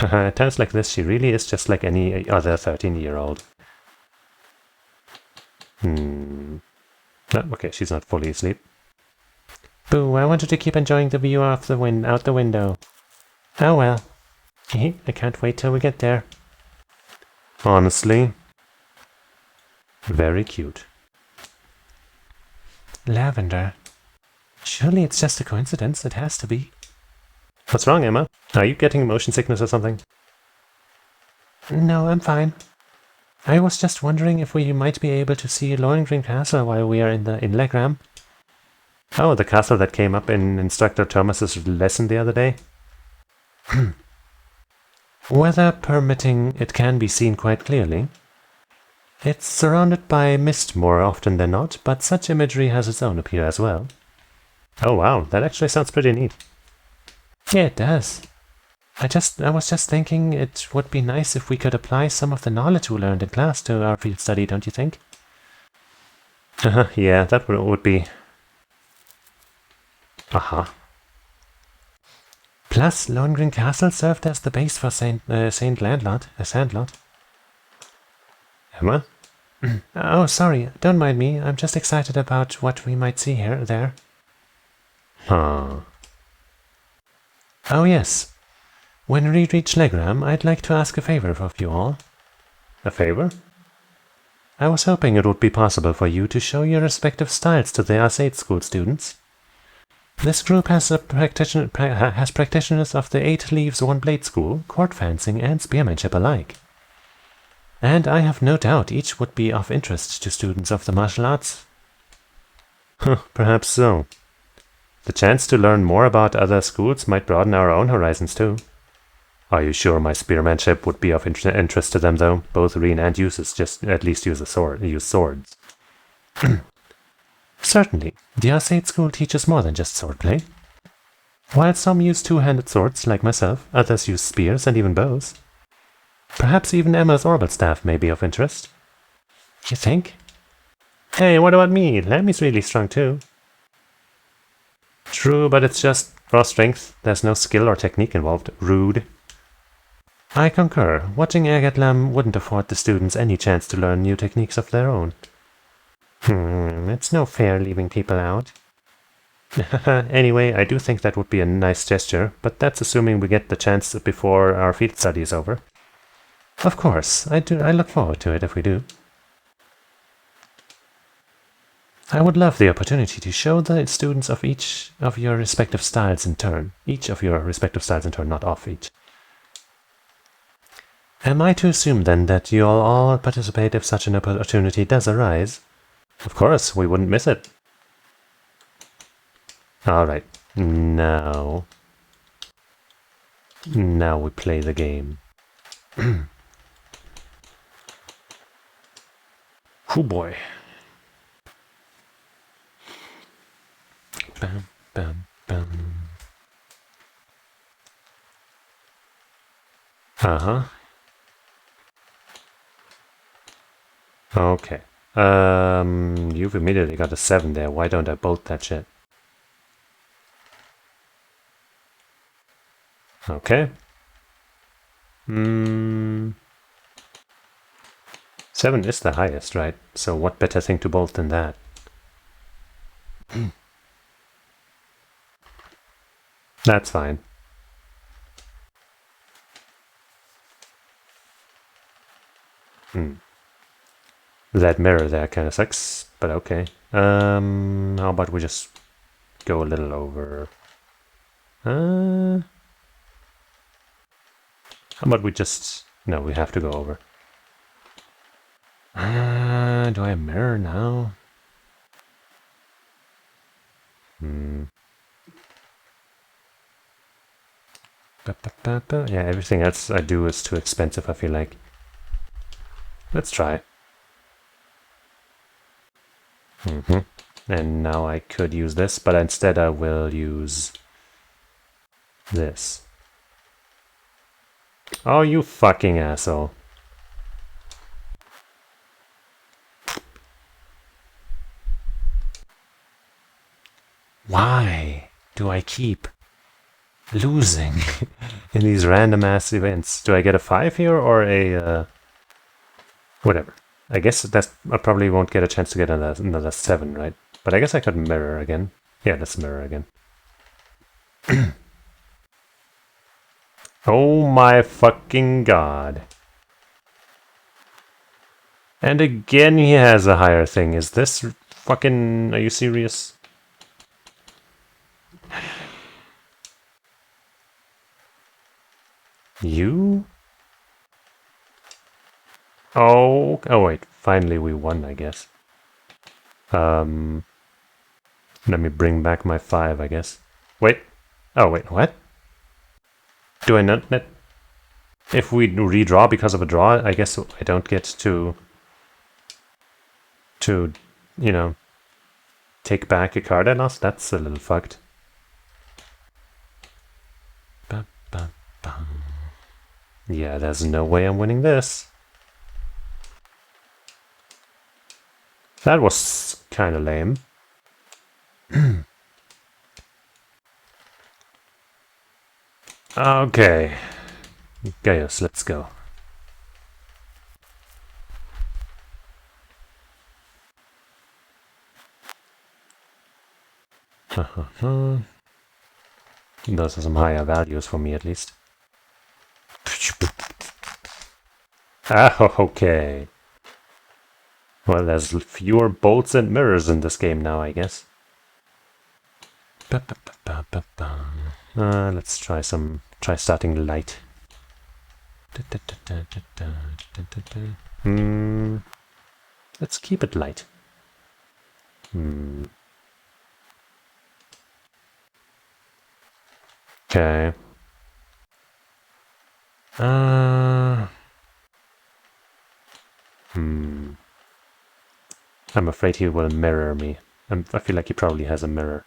At times like this, she really is just like any other 13-year-old. Okay, she's not fully asleep. Boo, I wanted to keep enjoying the view out the window. Oh well. I can't wait till we get there. Honestly, very cute. Lavender. Surely it's just a coincidence. It has to be. What's wrong, Emma? Are you getting motion sickness or something? No, I'm fine. I was just wondering if we might be able to see Lohengrin Castle while we are in Legram. Oh, the castle that came up in Instructor Thomas's lesson the other day? Weather permitting, it can be seen quite clearly. It's surrounded by mist more often than not, but such imagery has its own appeal as well. Oh wow, that actually sounds pretty neat. Yeah, it does. I was just thinking it would be nice if we could apply some of the knowledge we learned in class to our field study, don't you think? Yeah, that would be... Plus, Lohengrin Castle served as the base for Saint Sandlot. Emma? Oh, sorry, don't mind me. I'm just excited about what we might see there. Huh. Oh yes. When we reach Legram, I'd like to ask a favor of you all. A favor? I was hoping it would be possible for you to show your respective styles to the R8 school students. This group has practitioners of the 8 Leaves One Blade School, court fencing, and spearmanship alike. And I have no doubt each would be of interest to students of the martial arts. Perhaps so. The chance to learn more about other schools might broaden our own horizons too. Are you sure my spearmanship would be of interest to them, though? Both Reen and Cheesus just at least use swords. Certainly, the R8 school teaches more than just swordplay. While some use two-handed swords, like myself, others use spears and even bows. Perhaps even Emma's orbital staff may be of interest. You think? Hey, what about me? Lammy's really strong too. True, but it's just raw strength. There's no skill or technique involved. Rude. I concur. Watching Agatlam wouldn't afford the students any chance to learn new techniques of their own. It's no fair leaving people out. Anyway, I do think that would be a nice gesture, but that's assuming we get the chance before our field study is over. Of course, I look forward to it if we do. I would love the opportunity to show the students of each of your respective styles in turn. Each of your respective styles in turn, not off each. Am I to assume then that you'll all participate if such an opportunity does arise? Of course, we wouldn't miss it. Alright, now we play the game. Oh boy. Bam, bam, bam. Uh-huh. Okay. You've immediately got a 7 there. Why don't I bolt that shit? Okay. 7 is the highest, right? So what better thing to bolt than that? That's fine.
That mirror there kind of sucks, but okay. How about we just go a little over? How about we just... No, we have to go over. Do I have mirror now? Yeah, everything else I do is too expensive, I feel like. Let's try. And now I could use this, but instead I will use this. Oh, you fucking asshole. Why do I keep losing in these random ass events? Do I get a 5 here or a whatever? I guess I probably won't get a chance to get another 7, right? But I guess I could mirror again. Yeah, let's mirror again. Oh my fucking god. And again he has a higher thing. Is this fucking... Are you serious? You? Oh wait, finally we won, I guess. Let me bring back my 5, I guess. Wait. Oh wait, what? Do I not... If we redraw because of a draw, I guess I don't get to, you know, take back a card I lost? That's a little fucked. Yeah, there's no way I'm winning this. That was kind of lame. Okay. Gaius, let's go. Those are some higher values for me, at least. Ah, okay. Well, there's fewer bolts and mirrors in this game now, I guess. Let's try starting light. Let's keep it light. Okay. I'm afraid he will mirror me. I feel like he probably has a mirror.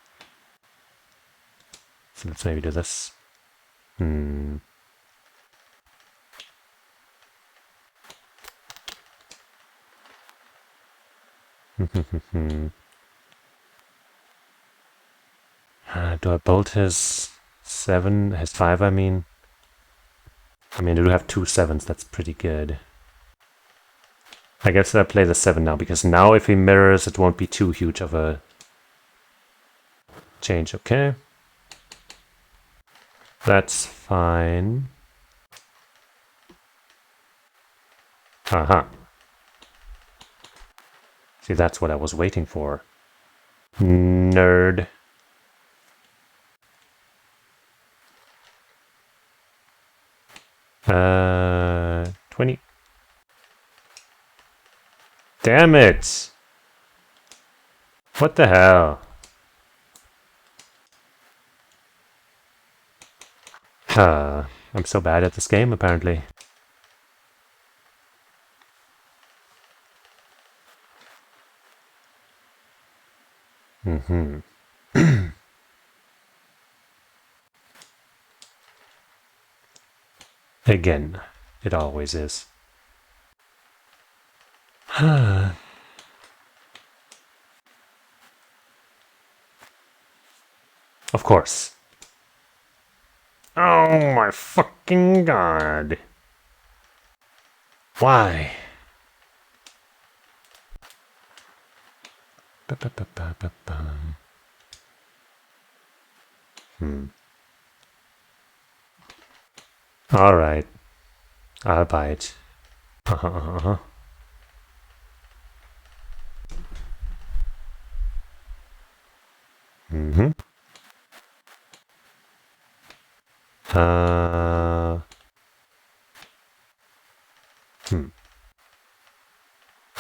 So let's maybe do this. Do I bolt his 7, his 5, I mean? I do have 2 7s, that's pretty good. I guess I play the 7 now, because now if he mirrors, it won't be too huge of a change, okay? That's fine. Aha. See, that's what I was waiting for. Nerd. Uh, 20. Damn it! What the hell? I'm so bad at this game, apparently. Again, it always is. Of course. Oh my fucking god. Why? Alright. I'll buy it. Mm-hmm.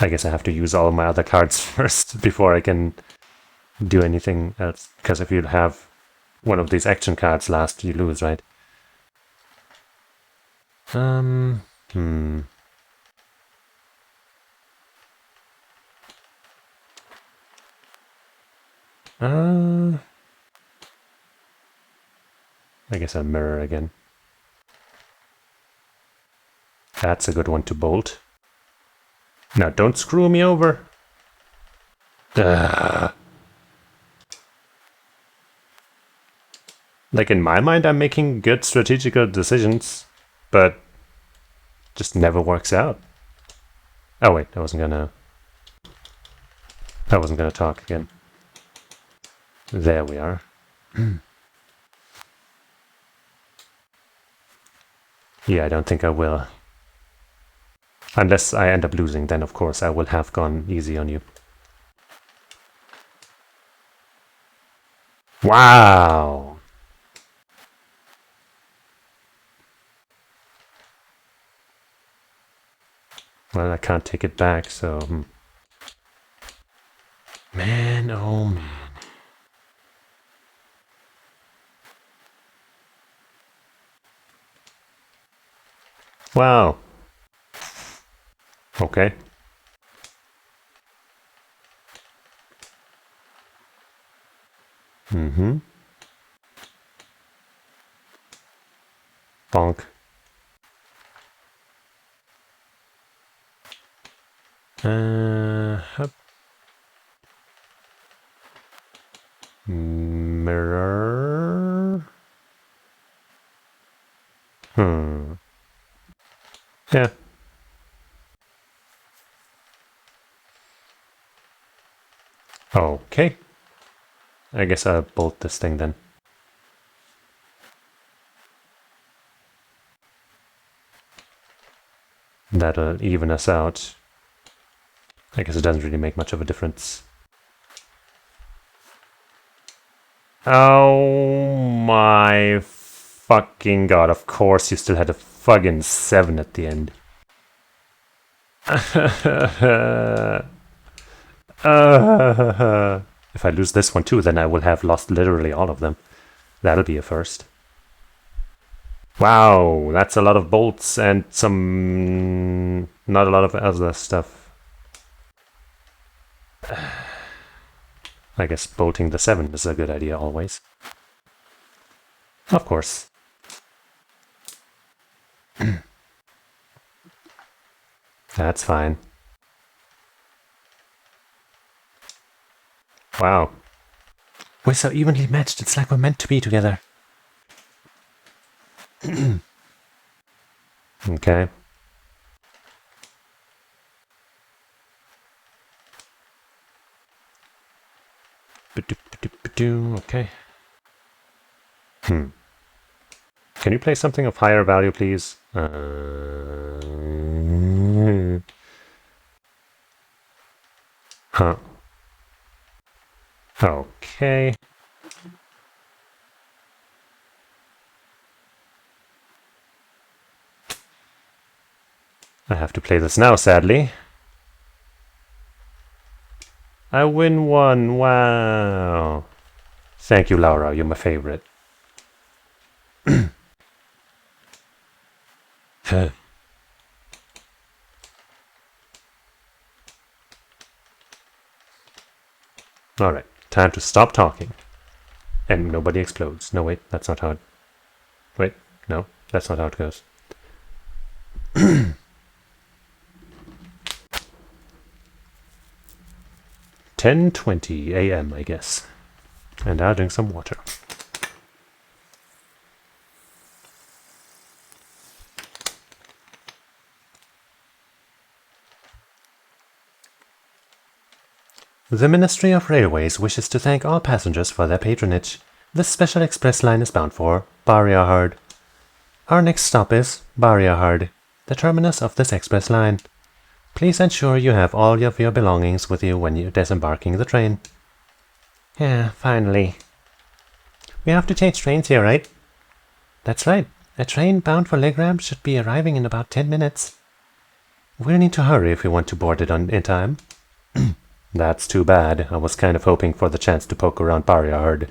I guess I have to use all my other cards first before I can do anything else. Because if you have one of these action cards last, you lose, right? Hmm. I guess I'll mirror again. That's a good one to bolt. Now don't screw me over. Like in my mind, I'm making good strategical decisions, but just never works out. Oh wait, I wasn't gonna talk again. There we are. Yeah, I don't think I will. Unless I end up losing, then of course I will have gone easy on you. Wow! Well, I can't take it back, so... Man, oh man. Wow. Okay. Mm-hmm. Bonk. Hup. Mirror. Yeah. Okay. I guess I'll bolt this thing then. That'll even us out. I guess it doesn't really make much of a difference. Oh my fucking god, of course you still had a fucking 7 at the end. If I lose this one too, then I will have lost literally all of them. That'll be a first. Wow, that's a lot of bolts and some... not a lot of other stuff. I guess bolting the 7 is a good idea always. Of course. That's fine. Wow. We're so evenly matched, it's like we're meant to be together. Okay. Okay. Can you play something of higher value, please? Huh. Okay. I have to play this now, sadly. I win one. Wow. Thank you, Laura. You're my favorite. Alright, time to stop talking. And nobody explodes. No, wait, that's not how it... Wait, no, that's not how it goes. 10:20 a.m., I guess. And I'll drink some water. The Ministry of Railways wishes to thank all passengers for their patronage. This special express line is bound for Barriahard. Our next stop is Barriahard, the terminus of this express line. Please ensure you have all of your belongings with you when you're disembarking the train.
Yeah, finally. We have to change trains here, right? That's right. A train bound for Legram should be arriving in about 10 minutes. We'll need to hurry if we want to board it in time. That's too bad. I was kind of hoping for the chance to poke around Pariahard.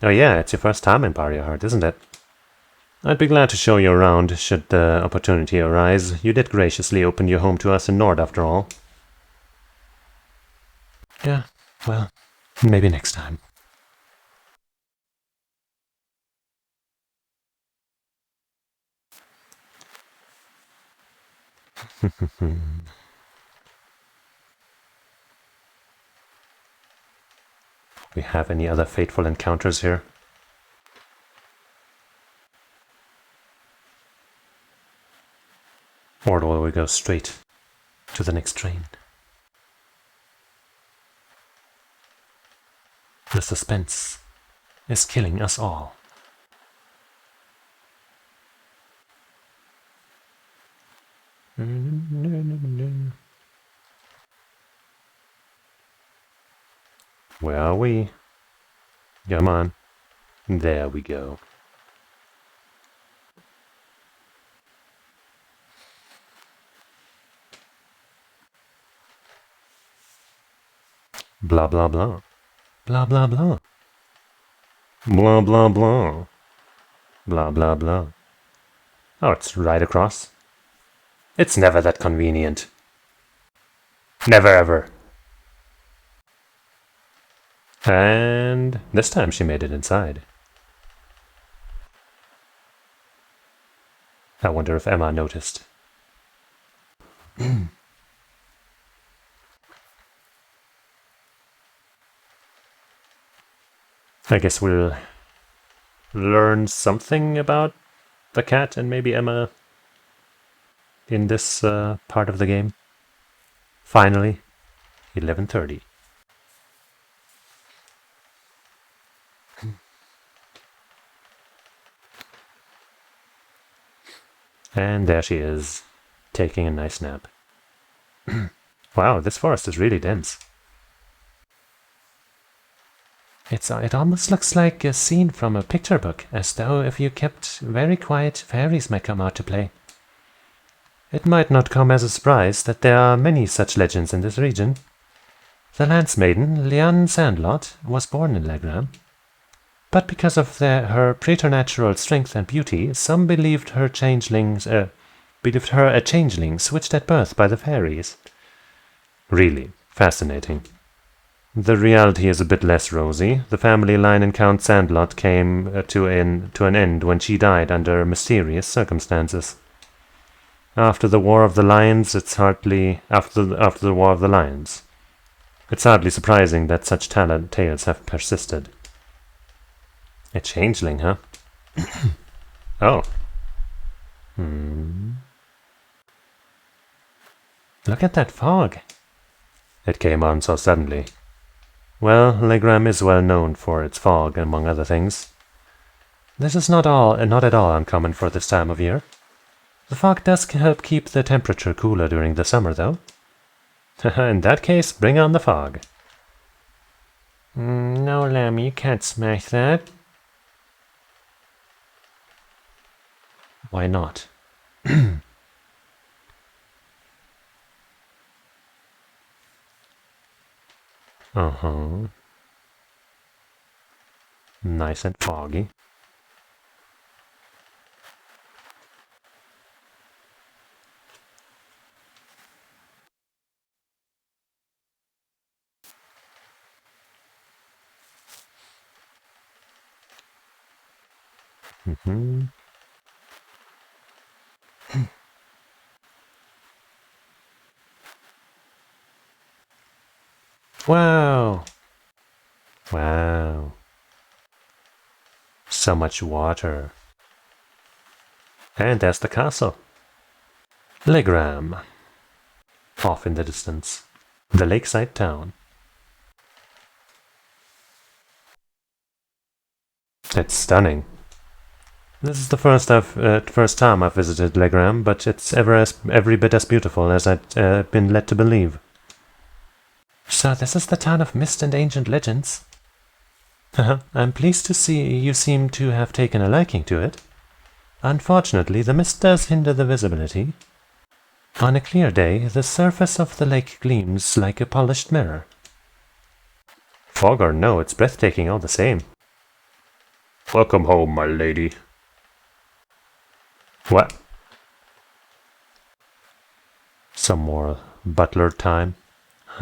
Oh yeah, it's your first time in Pariahard, isn't it? I'd be glad to show you around should the opportunity arise. You did graciously open your home to us in Nord, after all. Yeah, well, maybe next time. We have any other fateful encounters here? Or will we go straight to the next train? The suspense is killing us all. Where are we? Come on. There we go. Blah blah blah. Blah blah blah. Blah blah blah. Blah blah blah. Oh, it's right across. It's never that convenient. Never ever. And this time she made it inside. I wonder if Emma noticed. I guess we'll learn something about the cat and maybe Emma in this part of the game. Finally, 11:30. And there she is, taking a nice nap. Wow, this forest is really dense. It almost looks like a scene from a picture book, as though if you kept very quiet, fairies might come out to play. It might not come as a surprise that there are many such legends in this region. The Lance Maiden, Liane Sandlot, was born in Legram. But because of her preternatural strength and beauty, some believed her a changeling switched at birth by the fairies. Really fascinating. The reality is a bit less rosy. The family line in Count Sandlot came to an end when she died under mysterious circumstances. After the War of the Lions, it's hardly surprising that such tales have persisted. A changeling, huh? Oh. Look at that fog. It came on so suddenly. Well, Legram is well known for its fog, among other things. This is not at all uncommon for this time of year. The fog does help keep the temperature cooler during the summer, though. In that case, bring on the fog. No, Lamb, you can't smash that. Why not? Uh-huh. Nice and foggy. Wow! Wow. So much water. And there's the castle. Legram. Off in the distance. The lakeside town. It's stunning. This is the first time I've visited Legram, but it's every bit as beautiful as I'd been led to believe. So this is the town of mist and ancient legends. I'm pleased to see you seem to have taken a liking to it. Unfortunately, the mist does hinder the visibility. On a clear day, the surface of the lake gleams like a polished mirror.
Fog or no, it's breathtaking all the same. Welcome home, my lady. What? Some more butler time.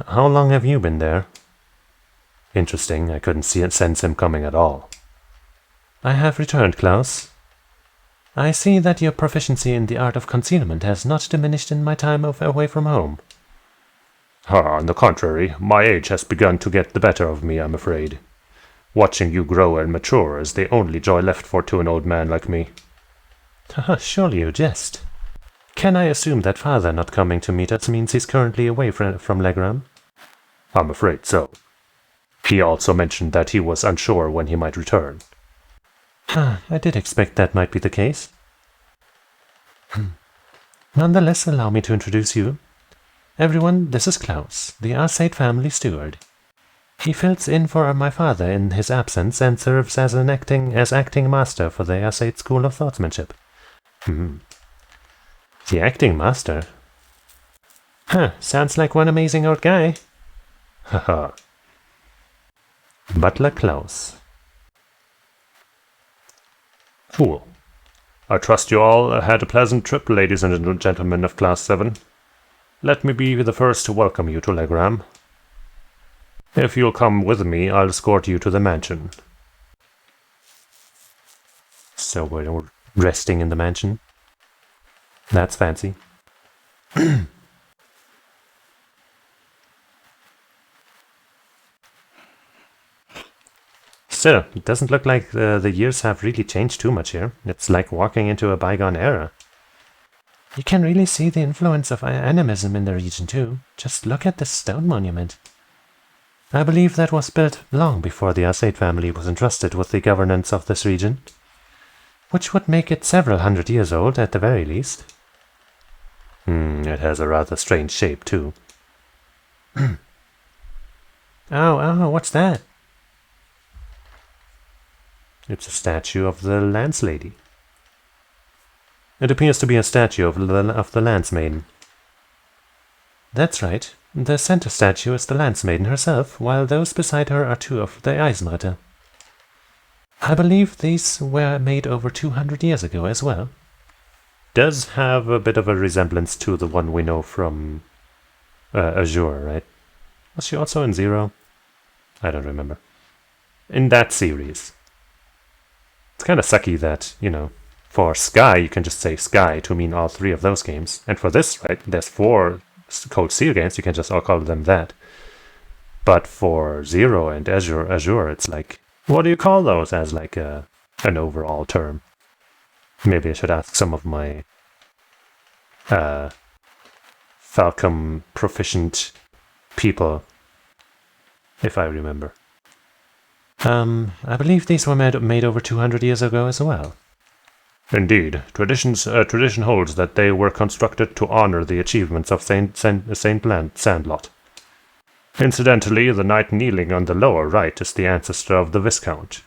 How long have you been there? Interesting, I couldn't sense him coming at all.
I have returned, Klaus. I see that your proficiency in the art of concealment has not diminished in my time away from home.
On the contrary, my age has begun to get the better of me, I'm afraid. Watching you grow and mature is the only joy left to an old man like me.
Surely you jest. Can I assume that father not coming to meet us means he's currently away from Legram?
I'm afraid so. He also mentioned that he was unsure when he might return.
I did expect that might be the case. Nonetheless, allow me to introduce you. Everyone, this is Klaus, the Arcade family steward. He fills in for my father in his absence and serves as acting master for the Arcade School of Swordsmanship.
The acting master?
Sounds like one amazing old guy.
Haha. Butler Klaus. Cool. I trust you all had a pleasant trip, ladies and gentlemen of Class 7. Let me be the first to welcome you to Legram. If you'll come with me, I'll escort you to the mansion.
So we're resting in the mansion? That's fancy. Still, it doesn't look like the years have really changed too much here. It's like walking into a bygone era. You can really see the influence of animism in the region too. Just look at this stone monument. I believe that was built long before the Arcade family was entrusted with the governance of this region, which would make it several hundred years old at the very least.
It has a rather strange shape too.
Oh, what's that?
It's a statue of the Lance Lady.
It appears to be a statue of the Lance Maiden. That's right. The center statue is the Lance Maiden herself, while those beside her are two of the Eisenritter. I believe these were made over 200 years ago as well.
Does have a bit of a resemblance to the one we know from Azure, right? Was she also in Zero? I don't remember. In that series. It's kind of sucky that, for Sky, you can just say Sky to mean all three of those games. And for this, right, there's 4 Cold Steel games, you can just all call them that. But for Zero and Azure, it's like, what do you call those as like an overall term? Maybe I should ask some of my Falcom proficient people, if I remember.
I believe these were made over 200 years ago as well.
Indeed. Tradition holds that they were constructed to honor the achievements of Saint Sandlot. Incidentally, the knight kneeling on the lower right is the ancestor of the Viscount.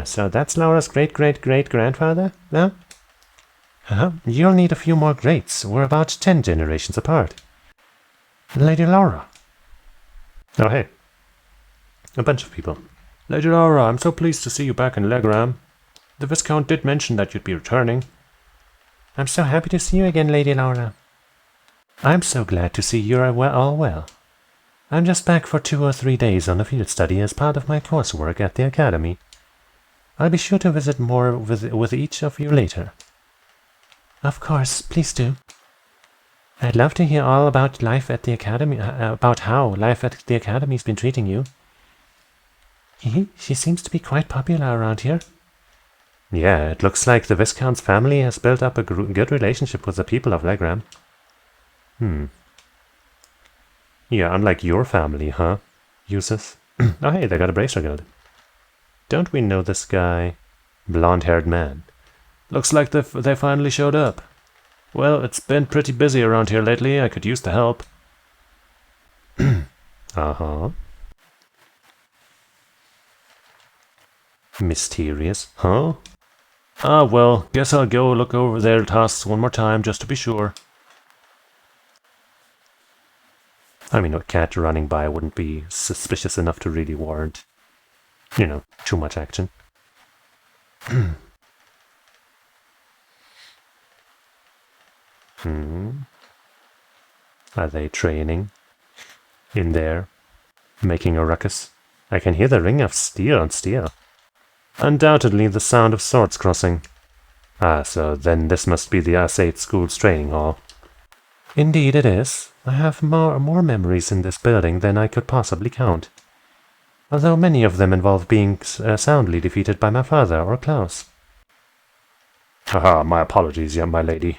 So that's Laura's great-great-great-grandfather, no? You'll need a few more greats. We're about 10 generations apart. Lady Laura.
Oh, hey.
A bunch of people.
Lady Laura, I'm so pleased to see you back in Legram. The Viscount did mention that you'd be returning.
I'm so happy to see you again, Lady Laura. I'm so glad to see you're all well. I'm just back for 2 or 3 days on a field study as part of my coursework at the Academy. I'll be sure to visit more with each of you later. Of course, please do. I'd love to hear all about life at the Academy, about how life at the Academy's been treating you. She seems to be quite popular around here.
Yeah, it looks like the Viscount's family has built up a good relationship with the people of Legram. Yeah, unlike your family, huh, Cheesus? Oh, hey, they got a bracer guild. Don't we know this guy? Blonde-haired man. Looks like they finally showed up. Well, it's been pretty busy around here lately. I could use the help. Uh-huh. Mysterious, huh? Ah, well, guess I'll go look over their tasks one more time just to be sure. I mean, a cat running by wouldn't be suspicious enough to really warrant, you know, too much action. Are they training in there, making a ruckus? I can hear the ring of steel on steel. Undoubtedly the sound of swords crossing. Ah, so then this must be the S8 school's training hall. Indeed it is. I have more memories in this building than I could possibly count. Although many of them involve being soundly defeated by my father or Klaus. Haha, my apologies, my lady.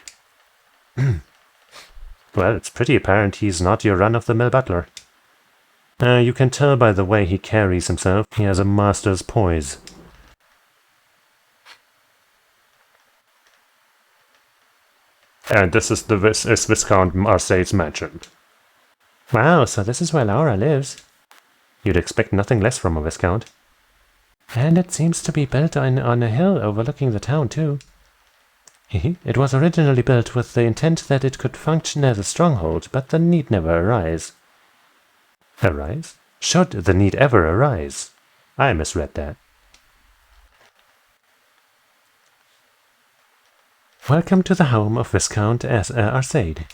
Well, it's pretty apparent he's not your run-of-the-mill butler. You can tell by the way he carries himself, he has a master's poise. And this is Viscount Marseille's mansion. Wow, so this is where Laura lives. You'd expect nothing less from a Viscount. And it seems to be built on a hill overlooking the town, too. It was originally built with the intent that it could function as a stronghold, but the need never arise. Arise? Should the need ever arise? I misread that. Welcome to the home of Viscount Arcade.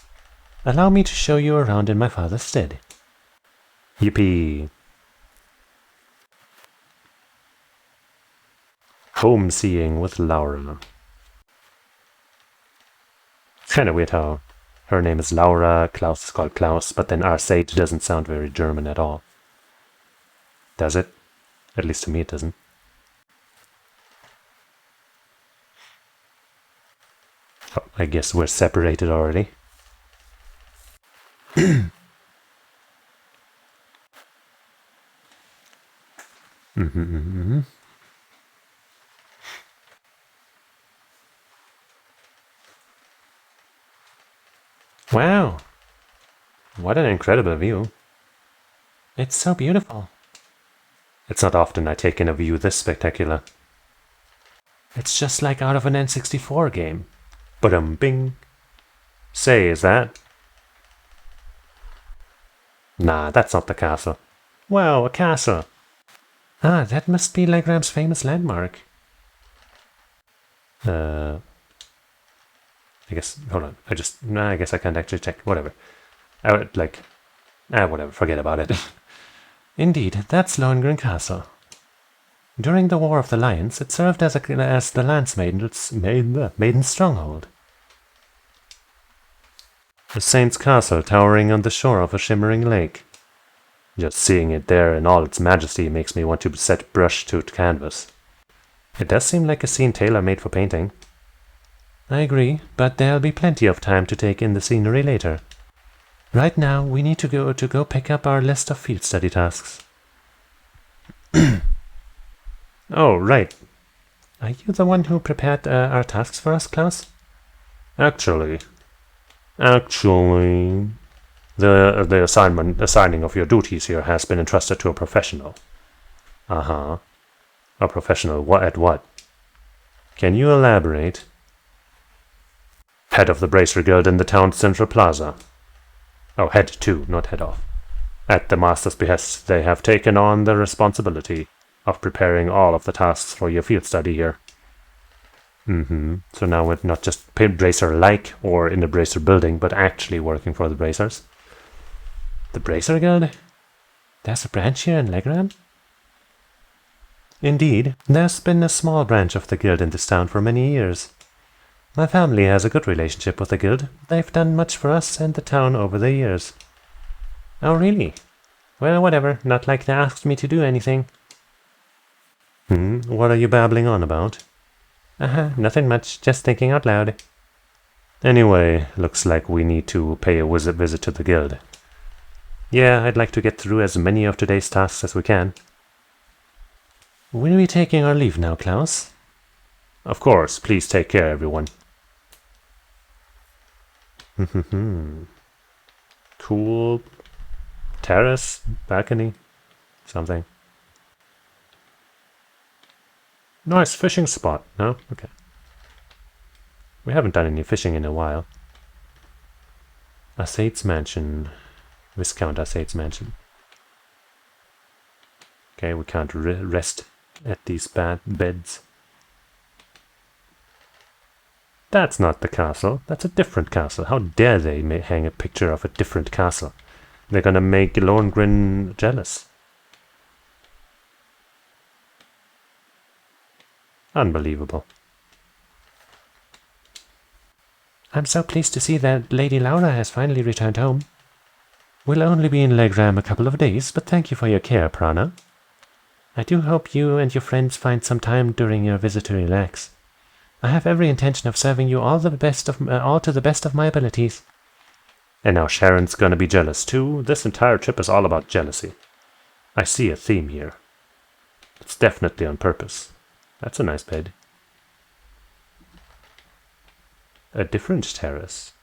Allow me to show you around in my father's stead. Yippee! Home seeing with Laura. It's kind of weird how her name is Laura, Klaus is called Klaus, but then Arcade doesn't sound very German at all. Does it? At least to me it doesn't. Oh, I guess we're separated already. Wow! What an incredible view. It's so beautiful. It's not often I take in a view this spectacular. It's just like out of an N64 game. Bing. Say, is that? Nah, that's not the castle. Wow, a castle. Ah, that must be Legram's famous landmark. I guess, hold on, I guess I can't actually check, whatever. I would, whatever, forget about it. Indeed, that's Lohengrin Castle. During the War of the Lions, it served as the Lance Maiden's stronghold. The Saint's Castle towering on the shore of a shimmering lake. Just seeing it there in all its majesty makes me want to set brush to canvas. It does seem like a scene tailor-made for painting. I agree, but there'll be plenty of time to take in the scenery later. Right now, we need to go pick up our list of field study tasks. Oh, right. Are you the one who prepared our tasks for us, Klaus? Actually, the assigning of your duties here has been entrusted to a professional. Uh-huh. A professional at what? Can you elaborate? Head of the Bracer Guild in the town's central plaza. Oh, head to, not head off. At the master's behest, they have taken on the responsibility of preparing all of the tasks for your field study here. So now we're not just Bracer-like or in the Bracer building, but actually working for the Bracers. The Bracer Guild? There's a branch here in Legram? Indeed, there's been a small branch of the guild in this town for many years. My family has a good relationship with the guild. They've done much for us and the town over the years. Oh, really? Well, whatever. Not like they asked me to do anything. What are you babbling on about? Nothing much. Just thinking out loud. Anyway, looks like we need to pay a visit to the guild. Yeah, I'd like to get through as many of today's tasks as we can. Will we be taking our leave now, Klaus? Of course. Please take care, everyone. Cool. terrace, balcony, something. Nice fishing spot, no? Okay. We haven't done any fishing in a while. Assate's Mansion. Viscount Assate's Mansion. Okay, we can't rest at these bad beds. That's not the castle. That's a different castle. How dare they hang a picture of a different castle? They're gonna make Lohengrin jealous. Unbelievable.
I'm so pleased to see that Lady Laura has finally returned home. We'll only be in Legram a couple of days, but thank you for your care, Prana. I do hope you and your friends find some time during your visit to relax. I have every intention of serving you all to the best of my abilities.
And now Sharon's gonna be jealous too. This entire trip is all about jealousy. I see a theme here. It's definitely on purpose. That's a nice bed. A different terrace.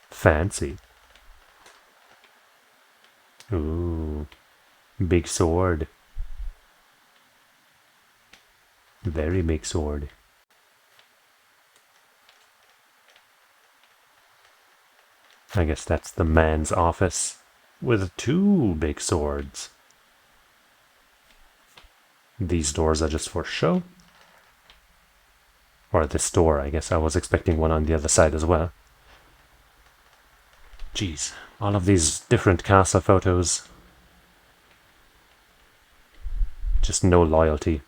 Fancy. Ooh. Big sword. Very big sword. I guess that's the man's office with 2 big swords. These doors are just for show. Or this door, I guess I was expecting one on the other side as well. Jeez, all of these different castle photos. Just no loyalty.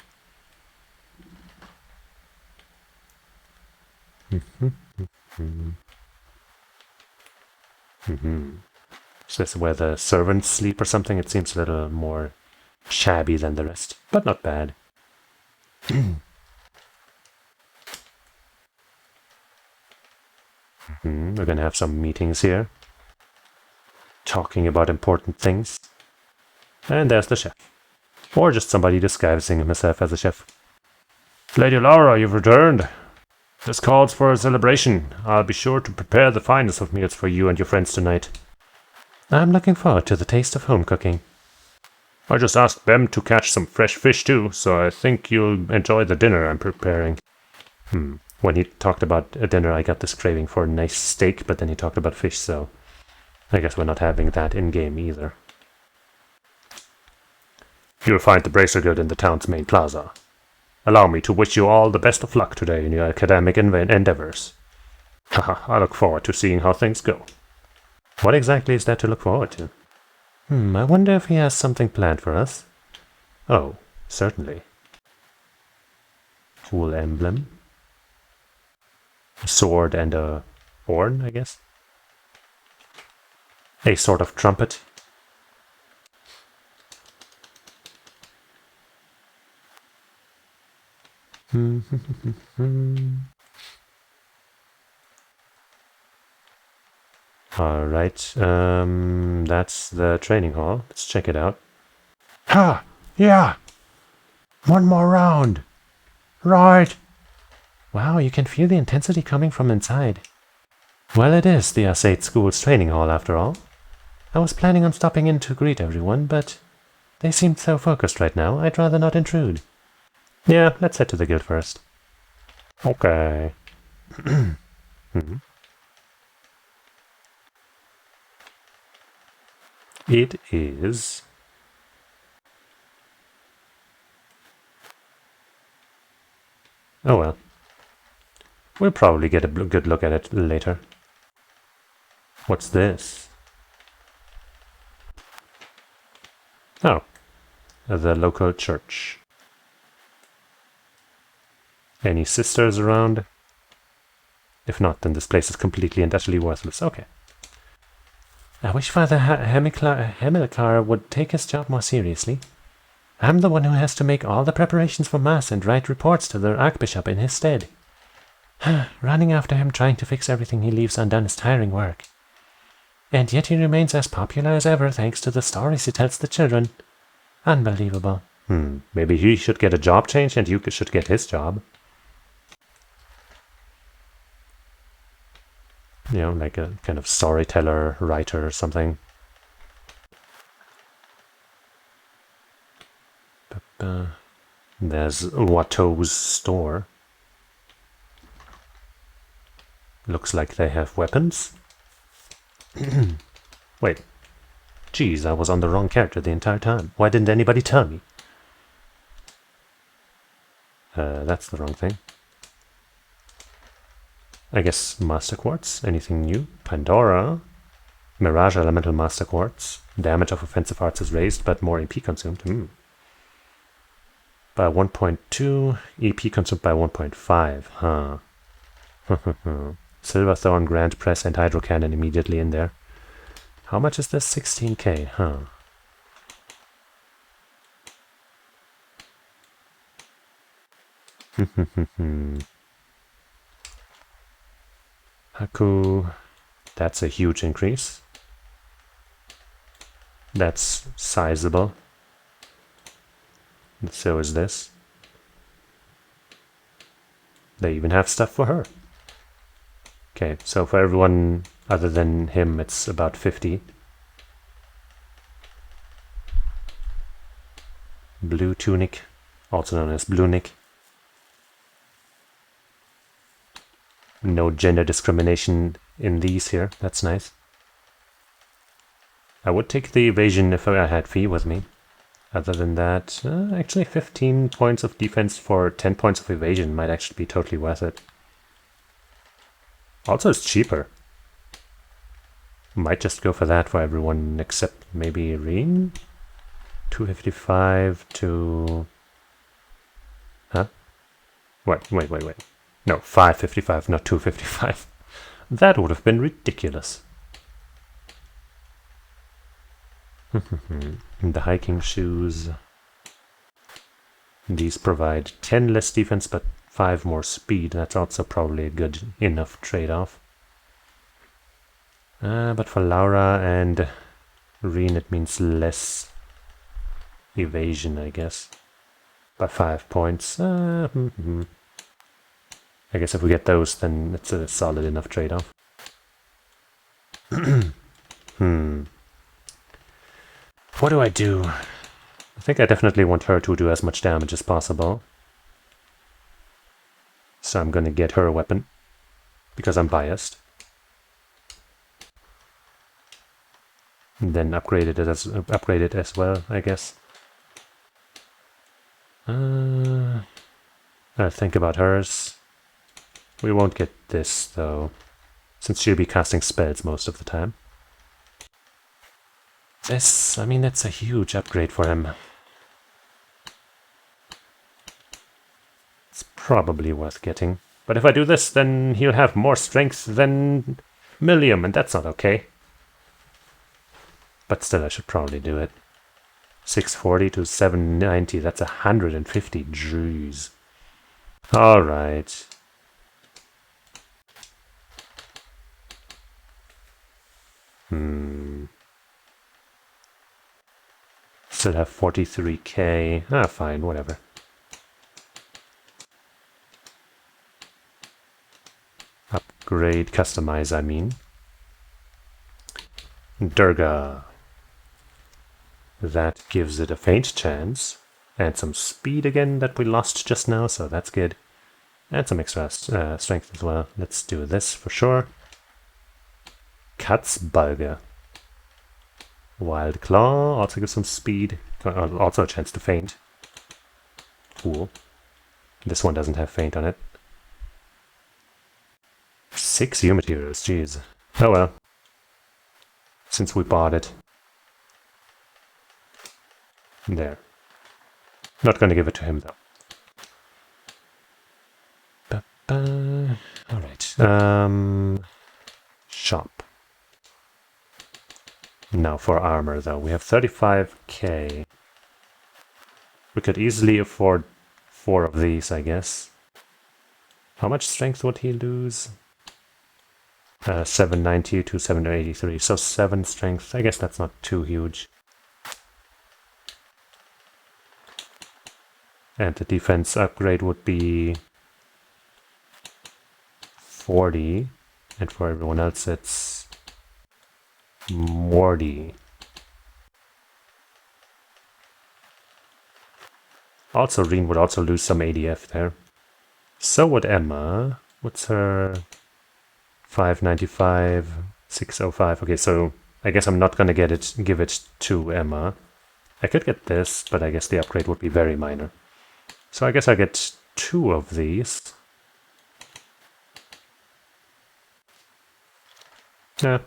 Is this where the servants sleep or something? It seems a little more shabby than the rest, but not bad. We're gonna have some meetings here. Talking about important things. And there's the chef. Or just somebody disguising himself as a chef. Lady Laura, you've returned. This calls for a celebration. I'll be sure to prepare the finest of meals for you and your friends tonight.
I'm looking forward to the taste of home cooking.
I just asked Bem to catch some fresh fish too, so I think you'll enjoy the dinner I'm preparing. When he talked about a dinner, I got this craving for a nice steak, but then he talked about fish, so I guess we're not having that in-game either. You'll find the Bracer Guild in the town's main plaza. Allow me to wish you all the best of luck today in your academic endeavors. Haha, I look forward to seeing how things go.
What exactly is there to look forward to? I wonder if he has something planned for us.
Oh, certainly. Cool emblem. A sword and a horn, I guess. A sort of trumpet. Alright, that's the training hall. Let's check it out.
Ha! Yeah! One more round! Right! Wow, you can feel the intensity coming from inside. Well, it is the Assate School's training hall, after all. I was planning on stopping in to greet everyone, but they seemed so focused right now, I'd rather not intrude.
Yeah, let's head to the guild first. Okay. It is... Oh well. We'll probably get a good look at it later. What's this? Oh. The local church. Any sisters around? If not, then this place is completely and utterly worthless. Okay.
I wish Father Hamilcar would take his job more seriously. I'm the one who has to make all the preparations for Mass and write reports to the Archbishop in his stead. Running after him trying to fix everything he leaves undone is tiring work. And yet he remains as popular as ever thanks to the stories he tells the children. Unbelievable.
Maybe he should get a job change and you should get his job.
You know, like a kind of storyteller, writer or something. There's Watteau's store. Looks like they have weapons. Wait. Geez, I was on the wrong character the entire time. Why didn't anybody tell me? That's the wrong thing. I guess Master Quartz. Anything new? Pandora. Mirage Elemental Master Quartz. Damage of offensive arts is raised, but more EP consumed. By 1.2. EP consumed by 1.5. Huh. Silver Thorn, Grand Press, and Hydro Cannon immediately in there. How much is this? 16k, huh? Haku, that's a huge increase. That's sizable. And so is this. They even have stuff for her. Okay, so for everyone other than him, it's about 50. Blue Tunic, also known as Blue Nick. No gender discrimination in these here, that's nice. I would take the evasion if I had Fee with me. Other than that, actually 15 points of defense for 10 points of evasion might actually be totally worth it. Also, it's cheaper. Might just go for that for everyone except maybe Reen. 255 to... Huh? Wait. No, 555, not 255. That would have been ridiculous. The hiking shoes. These provide 10 less defense, but 5 more speed. That's also probably a good enough trade-off. But for Laura and Reen, it means less evasion, I guess. By 5 points. I guess if we get those, then it's a solid enough trade-off. What do I do? I think I definitely want her to do as much damage as possible. So I'm gonna get her a weapon. Because I'm biased. And then upgrade it as well, I guess. I'll think about hers. We won't get this, though, since she'll be casting spells most of the time. This, I mean, that's a huge upgrade for him. It's probably worth getting. But if I do this, then he'll have more strength than Millium, and that's not okay. But still, I should probably do it. 640 to 790, that's 150. Jeez. Alright. Still have 43k. Ah, fine, whatever. Upgrade, customize, I mean. Durga. That gives it a faint chance. And some speed again that we lost just now, so that's good. And some extra strength as well. Let's do this for sure. Katzbalge. Wild Claw also gives some speed. Also a chance to faint. Cool. This one doesn't have faint on it. 6 U materials, jeez. Oh well. Since we bought it. There. Not going to give it to him though. Alright. Shop. Now for armor though, we have 35k. We could easily afford 4 of these, I guess. How much strength would he lose? 790 to 783, so 7 strength. I guess that's not too huge. And the defense upgrade would be 40.
And for everyone else, it's Morty. Also, Reen would also lose some ADF there. So would Emma. What's her 595, 605? Okay, so I guess I'm not gonna give it to Emma. I could get this, but I guess the upgrade would be very minor. So I guess I get 2 of these. Yeah.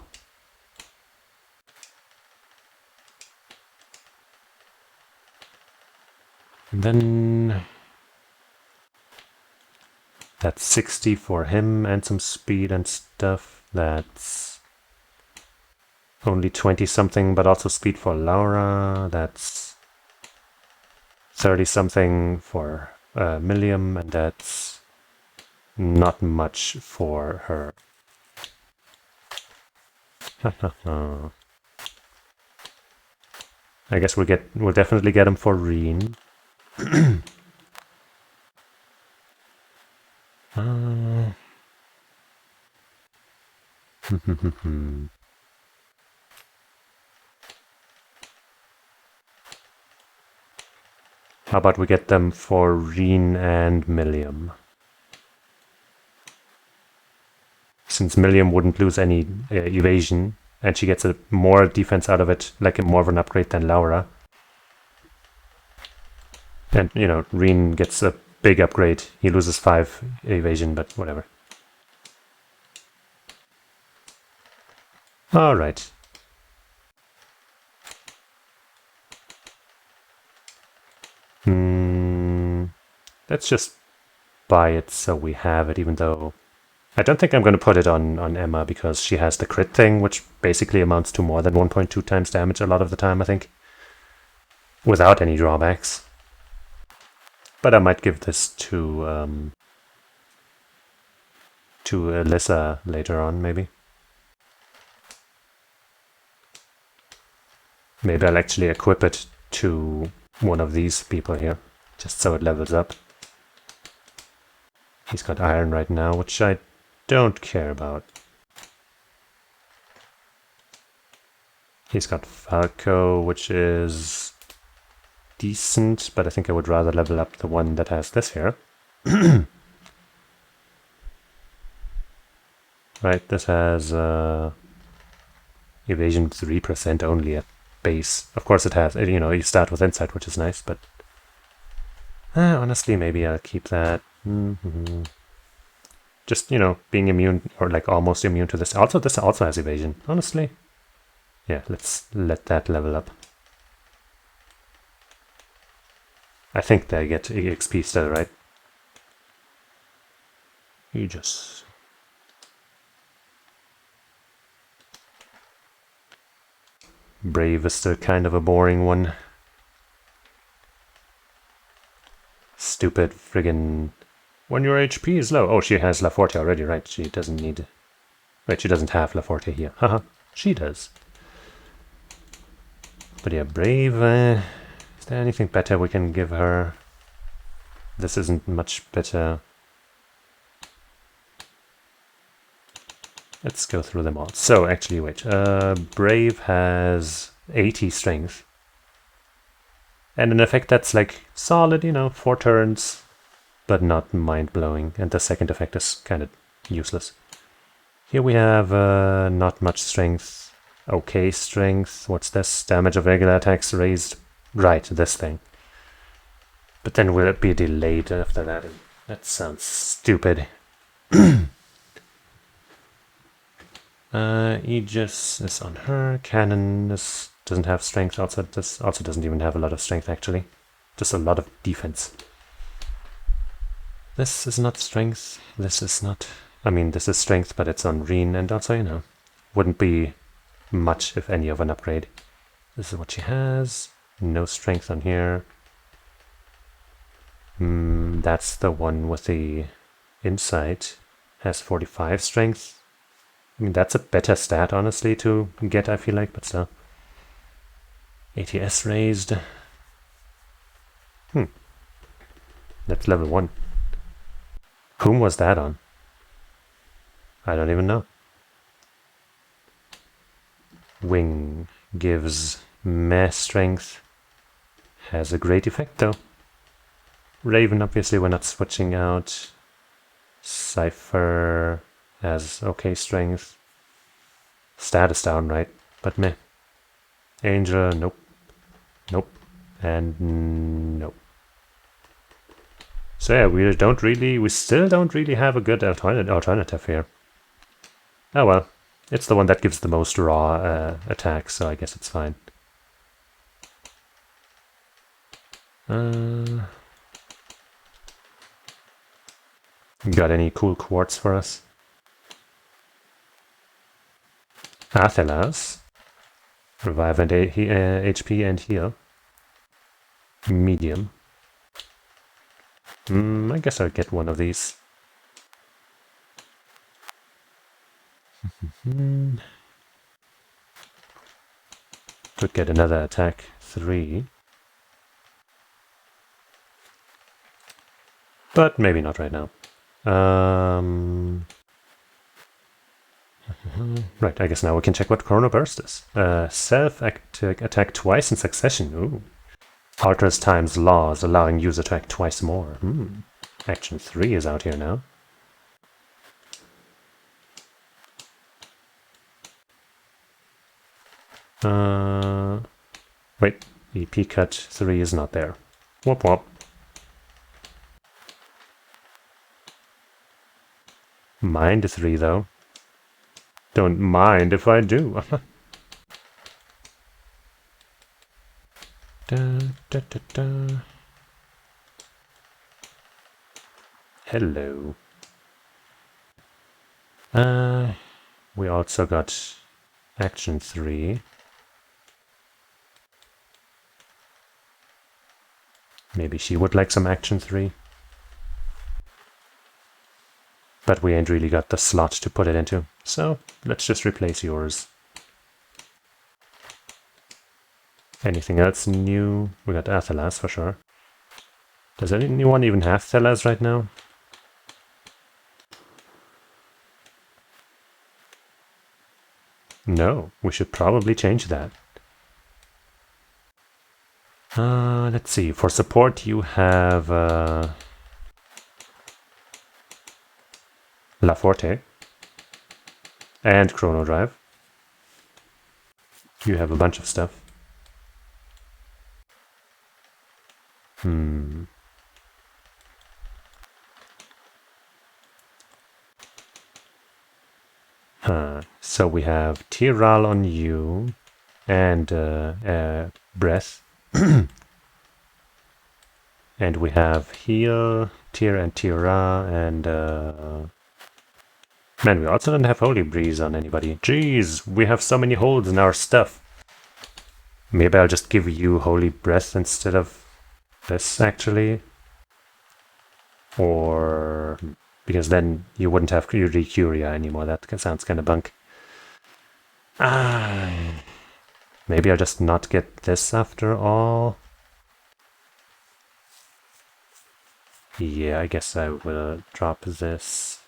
And then that's 60 for him and some speed and stuff. That's only 20 something, but also speed for Laura. That's 30 something for Milliam, and that's not much for her. I guess we'll definitely get him for Reen. How about we get them for Reen and Milliam? Since Milliam wouldn't lose any evasion, and she gets more defense out of it, like more of an upgrade than Laura. And, you know, Reen gets a big upgrade. He loses 5 evasion, but whatever. Alright. Let's just buy it so we have it, even though I don't think I'm going to put it on Emma because she has the crit thing, which basically amounts to more than 1.2 times damage a lot of the time, I think. Without any drawbacks. But I might give this to Alyssa later on, maybe. Maybe I'll actually equip it to one of these people here, just so it levels up. He's got iron right now, which I don't care about. He's got Falco, which is decent, but I think I would rather level up the one that has this here. Right, this has evasion 3% only at base. Of course it has, you know, you start with insight, which is nice, but honestly, maybe I'll keep that. Just, you know, being immune, or like almost immune to this. Also, this also has evasion, honestly. Yeah, let's let that level up. I think they get EXP still, right? You just... Brave is still kind of a boring one. Stupid friggin... When your HP is low... Oh, she has La Forte already, right? She doesn't need... Wait, she doesn't have La Forte here. Haha, she does. But yeah, Brave... is there anything better we can give her? This isn't much better. Let's go through them all. So, actually, wait. Brave has 80 strength. And an effect that's like solid, you know, 4 turns, but not mind-blowing. And the second effect is kind of useless. Here we have not much strength. Okay strength. What's this? Damage of regular attacks raised. Right, this thing. But then will it be delayed after that? That sounds stupid. Aegis is on her. Cannon doesn't have strength. Also, this also doesn't even have a lot of strength, actually. Just a lot of defense. This is not strength. This is not... I mean, this is strength, but it's on Reen, and also, you know, wouldn't be much, if any, of an upgrade. This is what she has. No strength on here. That's the one with the insight. Has 45 strength. I mean, that's a better stat, honestly, to get, I feel like, but still. ATS raised. That's level 1. Whom was that on? I don't even know. Wing gives mass strength. Has a great effect though. Raven, obviously we're not switching out. Cypher has okay strength. Status down, right? But meh. Angel, nope. Nope. And nope. So yeah, we still don't really have a good alternative here. Oh well, it's the one that gives the most raw attack, so I guess it's fine. Got any cool quartz for us? Athelas. Revive and HP and heal. Medium. I guess I'll get one of these. Could get another attack. 3. But maybe not right now. Right, I guess now we can check what Chrono Burst is. Self-attack twice in succession. Ooh. Alters times laws, allowing user to act twice more. Action 3 is out here now. Wait, EP cut 3 is not there. Whoop whoop. Mind 3 though. Don't mind if I do. Hello. We also got action 3. Maybe she would like some action 3. But we ain't really got the slot to put it into, so let's just replace yours. Anything else new? We got Athelas for sure. Does anyone even have Thelas right now? No, we should probably change that. Let's see, for support you have La Forte and Chrono Drive. You have a bunch of stuff. So we have Tiral on you and Breath. And we have Heal, Tyr and Tira, and man, we also don't have Holy Breeze on anybody. Jeez, we have so many holes in our stuff. Maybe I'll just give you Holy Breath instead of this, actually. Or... because then you wouldn't have Curia anymore. That sounds kind of bunk. Maybe I'll just not get this after all. Yeah, I guess I will drop this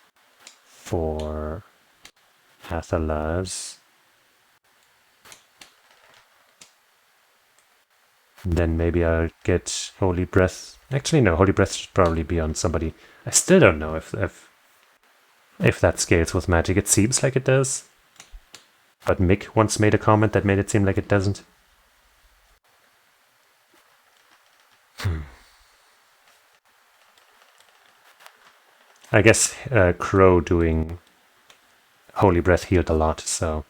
for Athelas. Then maybe I'll get Holy Breath. Actually, no, Holy Breath should probably be on somebody. I still don't know if that scales with magic. It seems like it does. But Mick once made a comment that made it seem like it doesn't. I guess Crow doing Holy Breath healed a lot, so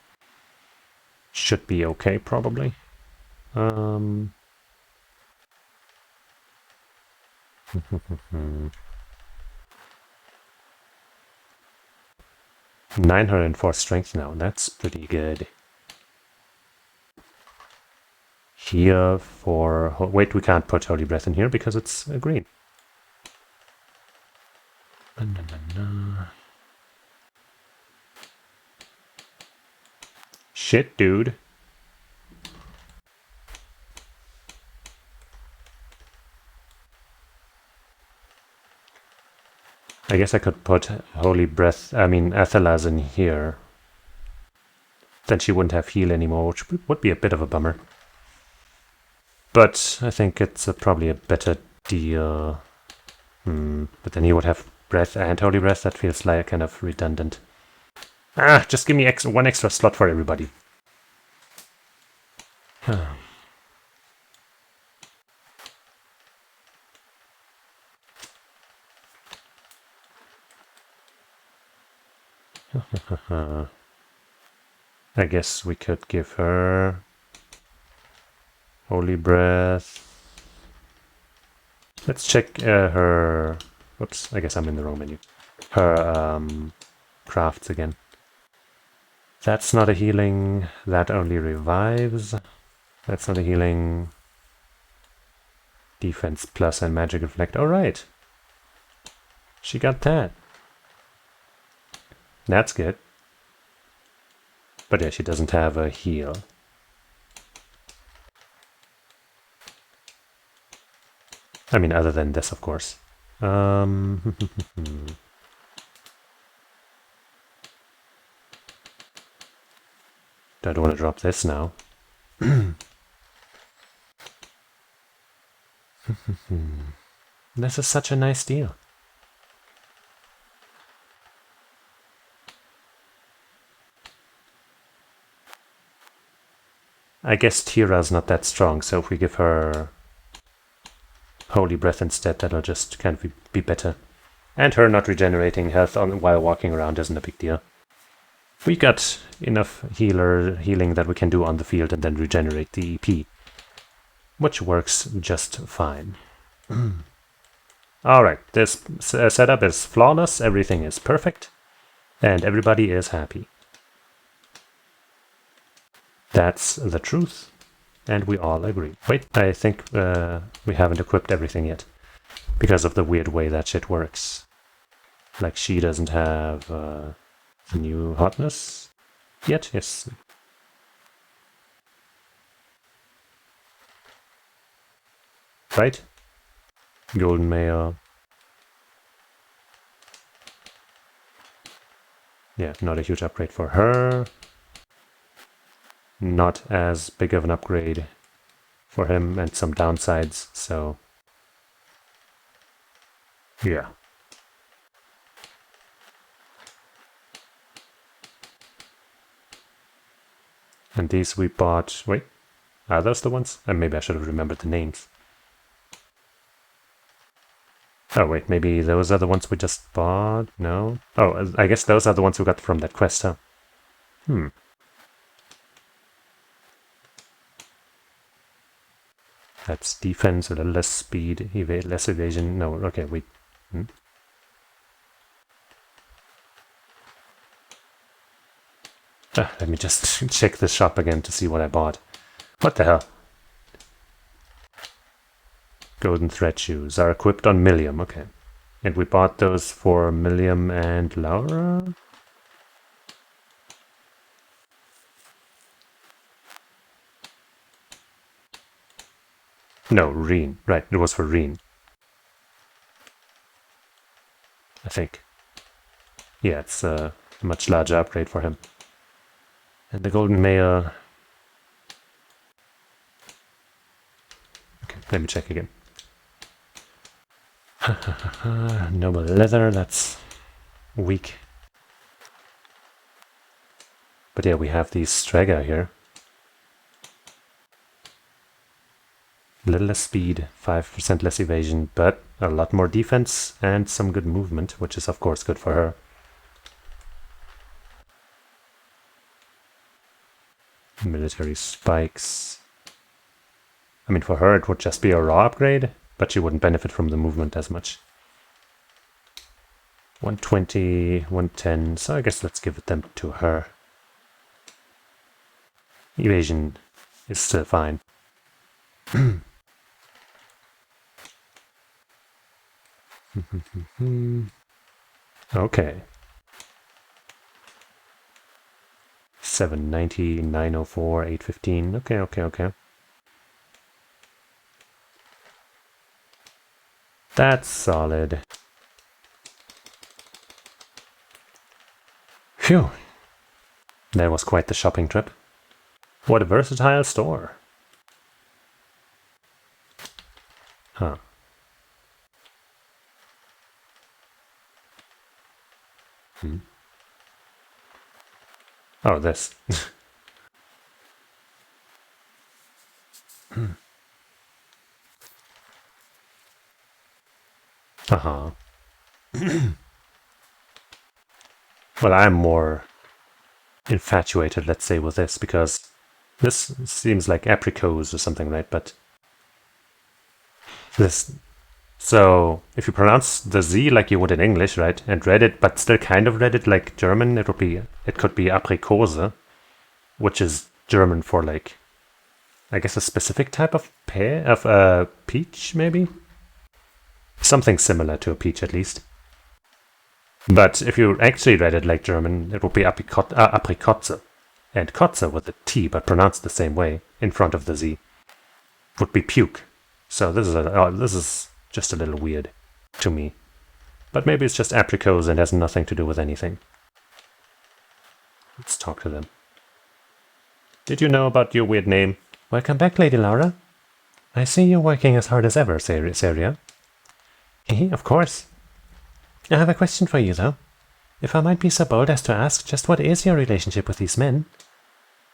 should be okay, probably. 904 strength now, that's pretty good. Here for... wait, we can't put Holy Breath in here because it's green. Shit, dude. I guess I could put Holy Breath, I mean Athelas in here. then she wouldn't have heal anymore, which would be a bit of a bummer. But I think it's probably a better deal. But then he would have breath and holy breath. That feels like kind of redundant. Just give me one extra slot for everybody. I guess we could give her holy breath. Let's check her... Whoops, I guess I'm in the wrong menu. Her crafts again. That's not a healing. That only revives. That's not a healing. Defense plus and magic reflect. Alright. She got that. That's good. But yeah, she doesn't have a heal. I mean, other than this, of course. Don't want to drop this now. This is such a nice deal. I guess Tira's not that strong, so if we give her Holy Breath instead, that'll just kind of be better. And her not regenerating health while walking around isn't a big deal. We got enough healing that we can do on the field and then regenerate the EP, which works just fine. Alright, this setup is flawless, everything is perfect, and everybody is happy. That's the truth, and we all agree. Wait, I think we haven't equipped everything yet, because of the weird way that shit works. Like, she doesn't have the new hotness yet, yes. Right? Golden Mail. Yeah, not a huge upgrade for her. Not as big of an upgrade for him, and some downsides, so yeah. And these we bought... Wait, are those the ones? Maybe I should have remembered the names. Oh wait, maybe those are the ones we just bought? No? Oh, I guess those are the ones we got from that quest, huh? That's defense, a little less speed, less evasion. No, okay, wait. Let me just check the shop again to see what I bought. What the hell? Golden thread shoes are equipped on Millium, okay. And we bought those for Millium and Laura? No, Reen. Right, it was for Reen. I think. Yeah, it's a much larger upgrade for him. And the golden mail... Okay, let me check again. Noble leather, that's weak. But yeah, we have these Strega here. A little less speed, 5% less evasion, but a lot more defense and some good movement, which is of course good for her. Military spikes. I mean, for her it would just be a raw upgrade, but she wouldn't benefit from the movement as much. 120, 110, so I guess let's give them to her. Evasion is still fine. Okay. 790, 904, 815. Okay. That's solid. Phew. That was quite the shopping trip. What a versatile store. Huh. Oh, this. Uh-huh. Well, I'm more infatuated, let's say, with this, because this seems like apricots or something, right? But this... So, if you pronounce the Z like you would in English, right, and read it, but still kind of read it like German, it could be Aprikose, which is German for, like, I guess a specific type of pear, of peach, maybe? Something similar to a peach, at least. But if you actually read it like German, it would be Aprikotze. And Kotze with a T, but pronounced the same way, in front of the Z, would be puke. So this is just a little weird to me. But maybe it's just apricots and has nothing to do with anything. Let's talk to them. Did you know about your weird name?
Welcome back, Lady Laura. I see you working as hard as ever, Saria. Of course. I have a question for you, though. If I might be so bold as to ask, just what is your relationship with these men?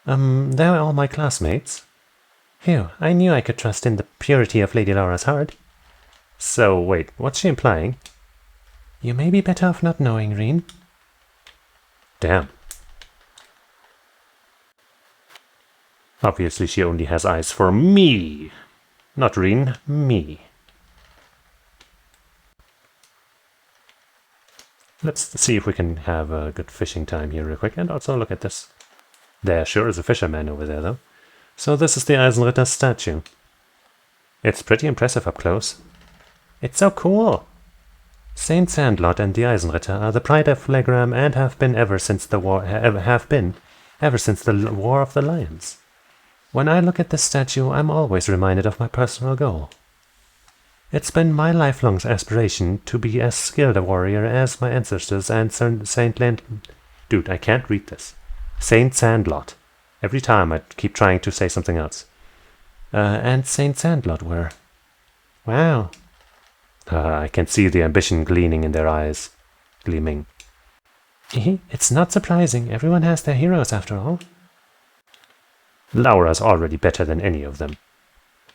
They're all my classmates. Phew, I knew I could trust in the purity of Lady Laura's heart.
So, wait, what's she implying?
You may be better off not knowing, Reen.
Damn. Obviously she only has eyes for me. Not Reen, me. Let's see if we can have a good fishing time here real quick, and also look at this. There sure is a fisherman over there, though. So this is the Eisenritter's statue. It's pretty impressive up close.
It's so cool! Saint Sandlot and the Eisenritter are the pride of Legram and have been ever since the war of the Lions. When I look at this statue, I'm always reminded of my personal goal. It's been my lifelong aspiration to be as skilled a warrior as my ancestors and
Dude, I can't read this. Saint Sandlot. Every time I keep trying to say something else.
And Saint Sandlot were. Wow.
I can see the ambition gleaming in their eyes. Gleaming.
It's not surprising. Everyone has their heroes, after all.
Laura's already better than any of them.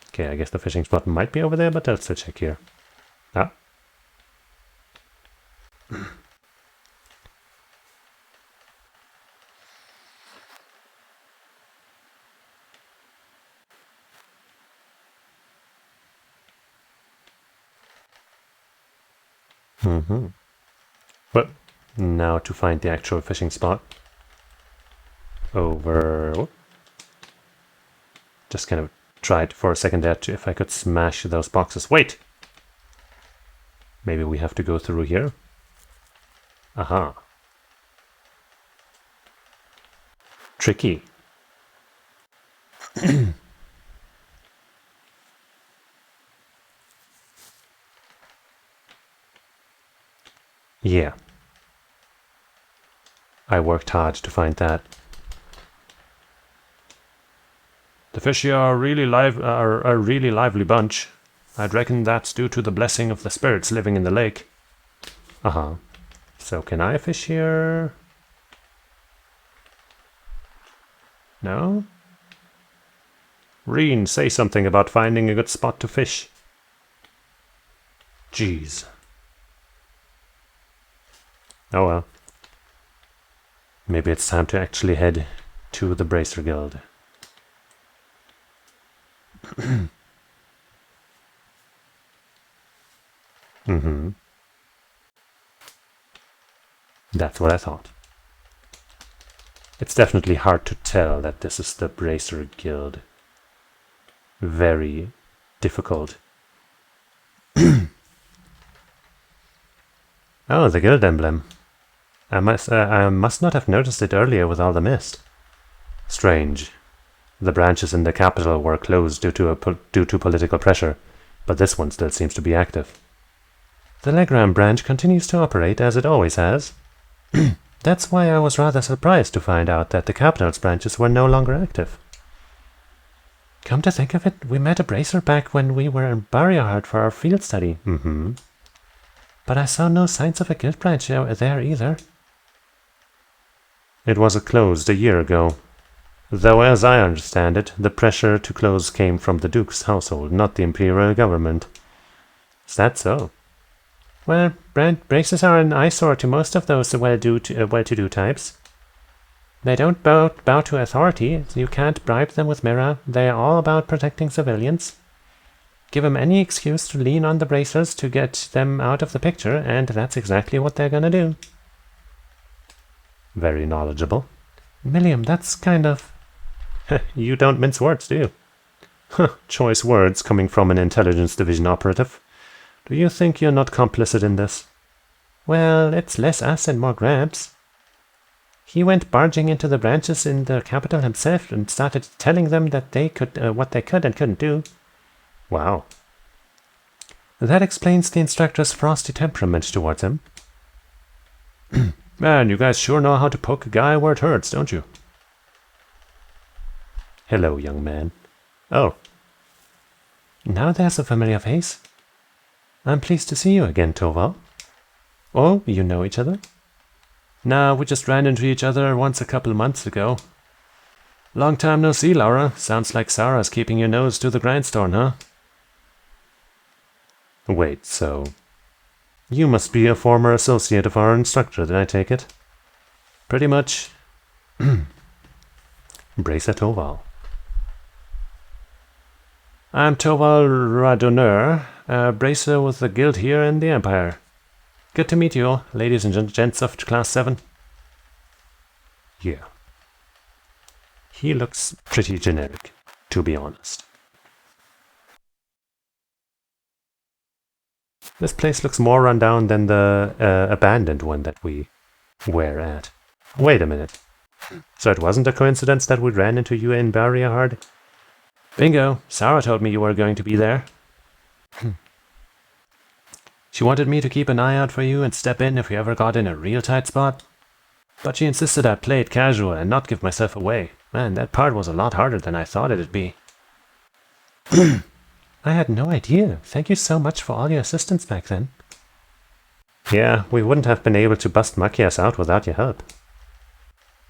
Okay, I guess the fishing spot might be over there, but let's still check here. Ah. Well, now to find the actual fishing spot. Over... Just kind of tried for a second there if I could smash those boxes. Wait! Maybe we have to go through here. Aha. Tricky. Yeah. I worked hard to find that. The fish here are a really lively bunch. I'd reckon that's due to the blessing of the spirits living in the lake. Uh-huh. So can I fish here? No? Reen, say something about finding a good spot to fish. Jeez. Oh well. Maybe it's time to actually head to the Bracer Guild. That's what I thought. It's definitely hard to tell that this is the Bracer Guild. Very difficult. Oh, the guild emblem. I must not have noticed it earlier with all the mist. Strange. The branches in the capital were closed due to political pressure, but this one still seems to be active. The Legram branch continues to operate as it always has.
That's why I was rather surprised to find out that the Capital's branches were no longer active. Come to think of it, we met a bracer back when we were in Barrierheart for our field study. But I saw no signs of a guild branch there either.
It was closed a year ago. Though, as I understand it, the pressure to close came from the Duke's household, not the Imperial government. Is that so?
Well, braces are an eyesore to most of those well-to-do types. They don't bow to authority. You can't bribe them with mirror. They're all about protecting civilians. Give them any excuse to lean on the bracers to get them out of the picture, and that's exactly what they're gonna do.
Very knowledgeable.
Milliam, that's kind of...
You don't mince words, do you? Choice words coming from an intelligence division operative. Do you think you're not complicit in this?
Well, it's less us and more Grabs. He went barging into the branches in the capital himself and started telling them that they could what they could and couldn't do.
Wow.
That explains the instructor's frosty temperament towards him.
Man, you guys sure know how to poke a guy where it hurts, don't you? Hello, young man. Oh.
Now there's a familiar face. I'm pleased to see you again, Toval.
Oh, you know each other?
Nah, we just ran into each other once a couple months ago. Long time no see, Laura. Sounds like Sarah's keeping your nose to the grindstone, huh?
Wait, so... You must be a former associate of our instructor, did I take it?
Pretty much.
Bracer Toval.
I'm Toval Radoneur, a bracer with the guild here in the Empire. Good to meet you all, ladies and gents of Class 7.
Yeah. He looks pretty generic, to be honest. This place looks more run down than the abandoned one that we were at. Wait a minute. So it wasn't a coincidence that we ran into you in Barrierheart?
Bingo! Sarah told me you were going to be there. She wanted me to keep an eye out for you and step in if you ever got in a real tight spot. But she insisted I play it casual and not give myself away. Man, that part was a lot harder than I thought it'd be. I had no idea. Thank you so much for all your assistance back then.
Yeah, we wouldn't have been able to bust Machias out without your help.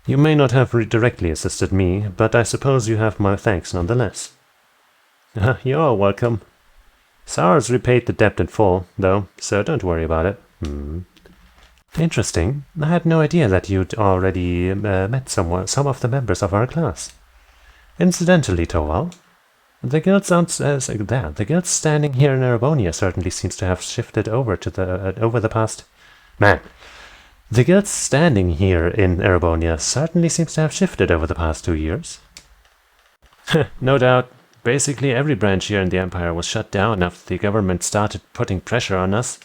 You may not have directly assisted me, but I suppose you have my thanks nonetheless. You're welcome. Sarah's repaid the debt in full, though, so don't worry about it.
Interesting. I had no idea that you'd already met some of the members of our class. Incidentally, Toval, the guild standing here in Erebonia certainly seems to have shifted over to the over the past.
Man,
the guild standing here in Erebonia certainly seems to have shifted over the past 2 years. No doubt. Basically, every branch here in the Empire was shut down after the government started putting pressure on us.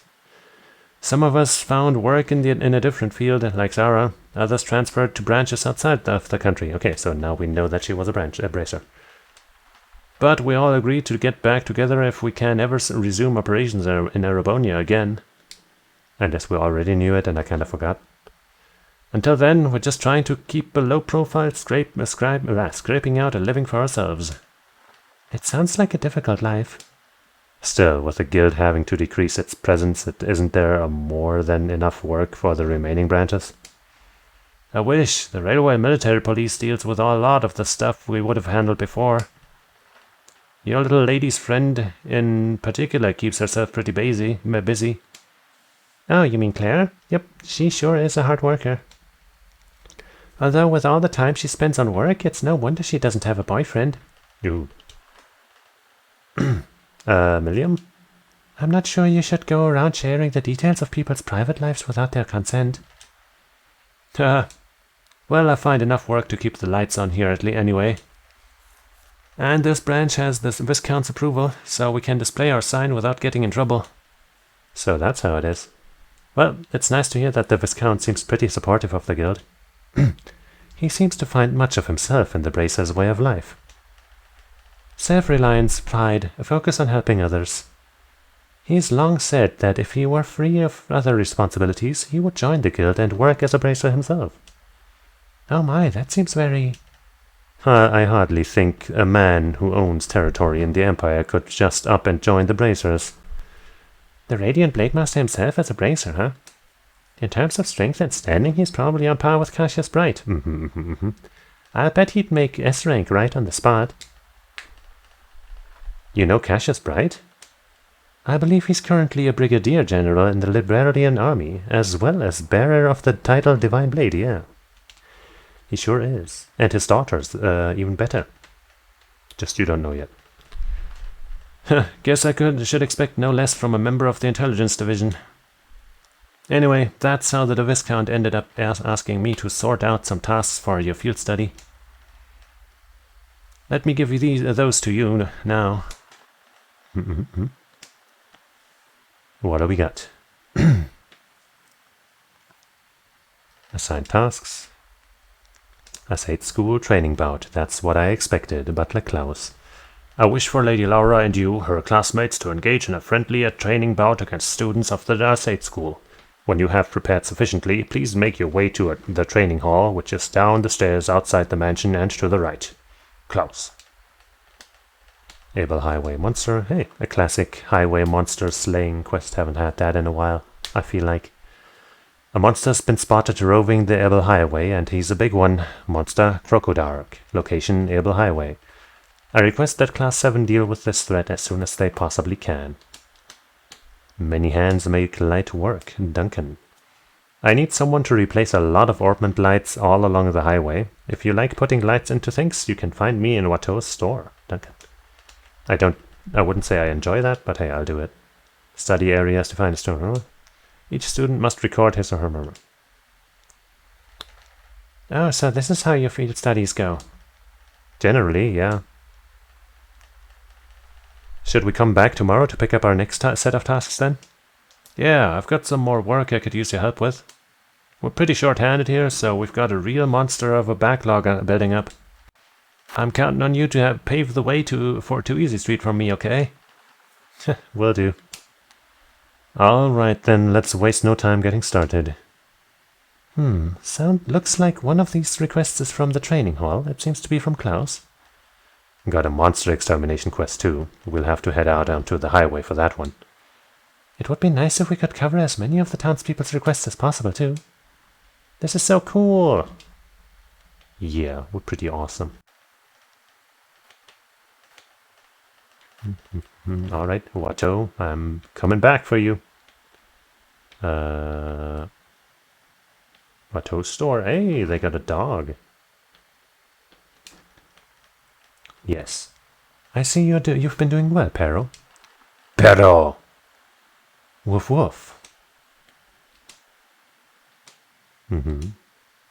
Some of us found work in a different field, like Sarah. Others transferred to branches outside of the country. Okay, so now we know that she was a bracer. But we all agreed to get back together if we can ever resume operations in Erebonia again.
Unless we already knew it and I kind of forgot.
Until then, we're just trying to keep a low profile, scraping out a living for ourselves. It sounds like a difficult life.
Still, with the guild having to decrease its presence, isn't there more than enough work for the remaining branches?
I wish. The railway military police deals with a lot of the stuff we would have handled before. Your little lady's friend in particular keeps herself pretty busy. Oh, you mean Claire? Yep, she sure is a hard worker. Although with all the time she spends on work, it's no wonder she doesn't have a boyfriend.
Ooh. Milliam?
I'm not sure you should go around sharing the details of people's private lives without their consent. Well, I find enough work to keep the lights on here anyway. And this branch has the Viscount's approval, so we can display our sign without getting in trouble.
So that's how it is.
Well, it's nice to hear that the Viscount seems pretty supportive of the guild.
He seems to find much of himself in the Bracer's way of life.
Self-reliance, pride, a focus on helping others. He's long said that if he were free of other responsibilities, he would join the guild and work as a bracer himself. Oh my, that seems very...
I hardly think a man who owns territory in the Empire could just up and join the bracers.
The Radiant Blade Master himself as a bracer, huh? In terms of strength and standing, he's probably on par with Cassius Bright. I'll bet he'd make S rank right on the spot.
You know Cassius Bright?
I believe he's currently a brigadier general in the Librarian army, as well as bearer of the title Divine Blade, yeah.
He sure is. And his daughter's even better. Just you don't know yet.
Guess I should expect no less from a member of the intelligence division. Anyway, that's how the Viscount ended up asking me to sort out some tasks for your field study. Let me give you those to you now.
What do we got? Assigned tasks. Assayed school training bout. That's what I expected, Butler Klaus.
I wish for Lady Laura and you, her classmates, to engage in a friendly training bout against students of the Assayed school.
When you have prepared sufficiently, please make your way to the training hall, which is down the stairs outside the mansion and to the right. Klaus. Able Highway Monster. Hey, a classic highway monster slaying quest. Haven't had that in a while, I feel like. A monster's been spotted roving the Able Highway, and he's a big one. Monster Crocodile. Location Able Highway. I request that Class 7 deal with this threat as soon as they possibly can. Many hands make light work. Duncan. I need someone to replace a lot of ornament lights all along the highway. If you like putting lights into things, you can find me in Watteau's store. Duncan. I wouldn't say I enjoy that, but hey, I'll do it. Study areas to find a student. Each student must record his or her murmur.
Oh, so this is how your field studies go.
Generally, yeah. Should we come back tomorrow to pick up our next set of tasks then?
Yeah, I've got some more work I could use your help with. We're pretty short-handed here, so we've got a real monster of a backlog building up. I'm counting on you to pave the way for 2 Easy Street from me, okay?
Will do. Alright then, let's waste no time getting started.
Looks like one of these requests is from the training hall. It seems to be from Klaus.
Got a monster extermination quest too. We'll have to head out onto the highway for that one.
It would be nice if we could cover as many of the townspeople's requests as possible too. This is so cool!
Yeah, we're pretty awesome. Alright, Watteau, I'm coming back for you. Watteau's store. Hey, they got a dog. Yes.
I see you've been doing well, Pero.
Pero!
Woof woof.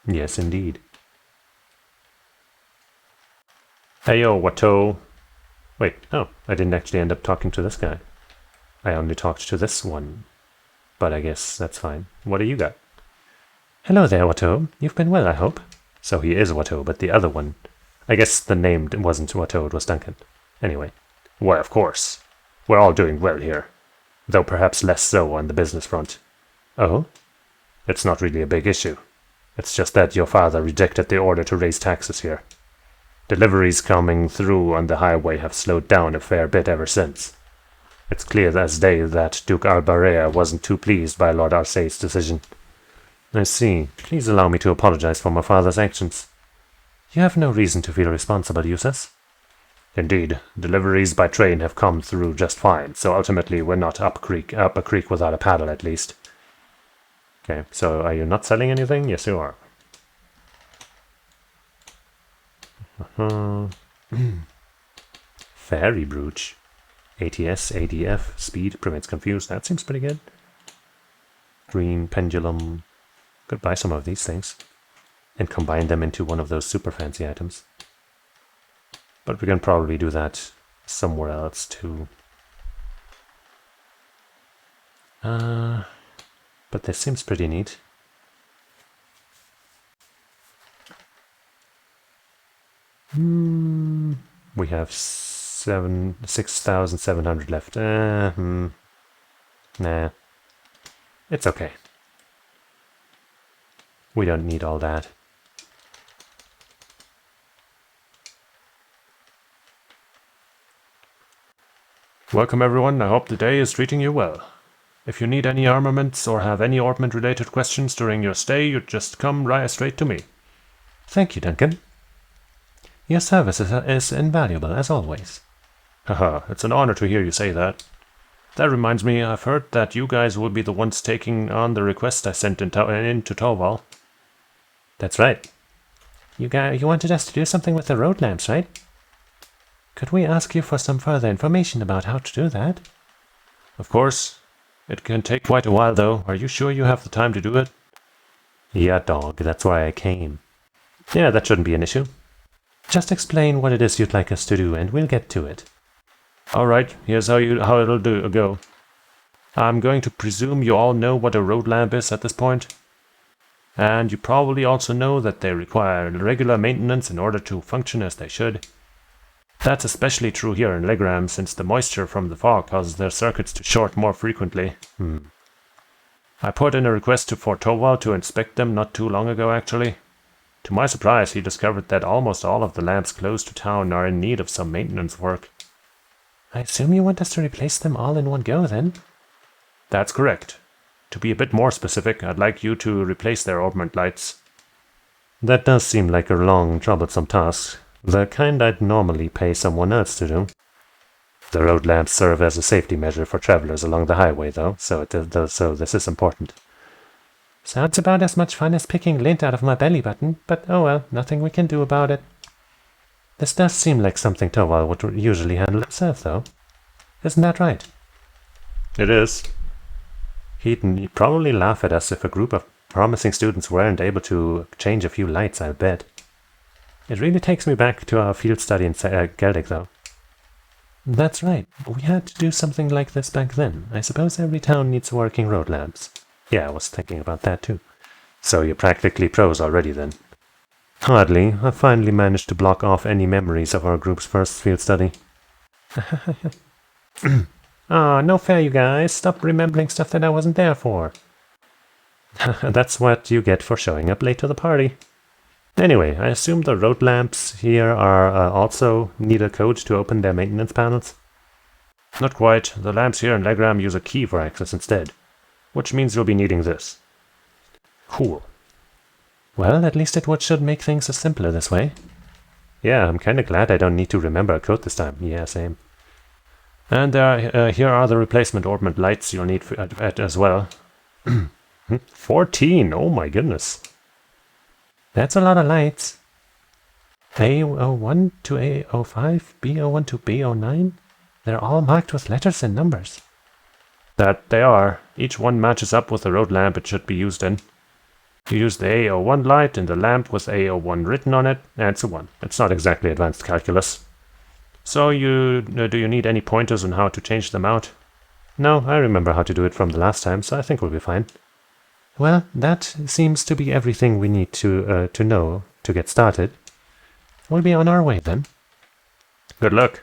Yes, indeed. Hey, yo, Watteau. Wait, oh, I didn't actually end up talking to this guy. I only talked to this one. But I guess that's fine. What do you got?
Hello there, Watteau. You've been well, I hope.
So he is Watteau, but the other one... I guess the name wasn't Watteau, it was Duncan. Anyway. Why, of course. We're all doing well here. Though perhaps less so on the business front.
Oh?
It's not really a big issue. It's just that your father rejected the order to raise taxes here. Deliveries coming through on the highway have slowed down a fair bit ever since. It's clear as day that Duke Albarea wasn't too pleased by Lord Arcee's decision.
I see. Please allow me to apologize for my father's actions. You have no reason to feel responsible, Cheesus.
Indeed, deliveries by train have come through just fine, so ultimately we're not up a creek without a paddle at least. Okay, so are you not selling anything? Yes, you are. Fairy brooch. ATS, ADF, speed, prevents confuse. That seems pretty good. Green pendulum. Could buy some of these things. And combine them into one of those super fancy items. But we can probably do that somewhere else too. But this seems pretty neat. We have 6,700 left.
Nah, it's okay. We don't need all that.
Welcome everyone, I hope the day is treating you well. If you need any armaments or have any ornament-related questions during your stay, you just come right straight to me.
Thank you, Duncan. Your service is invaluable, as always.
Haha, it's an honor to hear you say that. That reminds me, I've heard that you guys will be the ones taking on the request I sent into Toval.
That's right. You wanted us to do something with the road lamps, right? Could we ask you for some further information about how to do that?
Of course. It can take quite a while, though. Are you sure you have the time to do it?
Yeah, dog, that's why I came. Yeah, that shouldn't be an issue. Just explain what it is you'd like us to do, and we'll get to it.
Alright, here's how it'll go. I'm going to presume you all know what a road lamp is at this point. And you probably also know that they require regular maintenance in order to function as they should. That's especially true here in Legram, since the moisture from the fog causes their circuits to short more frequently. I put in a request for Toval to inspect them not too long ago, actually. To my surprise, he discovered that almost all of the lamps close to town are in need of some maintenance work.
I assume you want us to replace them all in one go, then?
That's correct. To be a bit more specific, I'd like you to replace their ornament lights.
That does seem like a long, troublesome task. The kind I'd normally pay someone else to do. The road lamps serve as a safety measure for travelers along the highway, though, so this is important. Sounds about as much fun as picking lint out of my belly button, but oh well, nothing we can do about it. This does seem like something Toval would usually handle himself, though. Isn't that right?
It is.
He'd probably laugh at us if a group of promising students weren't able to change a few lights, I bet. It really takes me back to our field study in Geldic, though. That's right. We had to do something like this back then. I suppose every town needs working road lamps. Yeah, I was thinking about that, too.
So you're practically pros already, then?
Hardly. I finally managed to block off any memories of our group's first field study. Ah, no fair, you guys. Stop remembering stuff that I wasn't there for. That's what you get for showing up late to the party. Anyway, I assume the road lamps here are also need a code to open their maintenance panels?
Not quite. The lamps here in Legram use a key for access instead, which means you'll be needing this.
Cool. Well, at least it should make things simpler this way. Yeah, I'm kinda glad I don't need to remember a code this time. Yeah, same.
And here are the replacement ornament lights you'll need as well.
14! Oh my goodness. That's a lot of lights. A01 to A05, B01 to B09. They're all marked with letters and numbers.
That they are. Each one matches up with the road lamp it should be used in. You use the A01 light in the lamp with A01 written on it, and so on. It's not exactly advanced calculus. So do you need any pointers on how to change them out?
No, I remember how to do it from the last time, so I think we'll be fine. Well, that seems to be everything we need to know to get started. We'll be on our way then.
Good luck.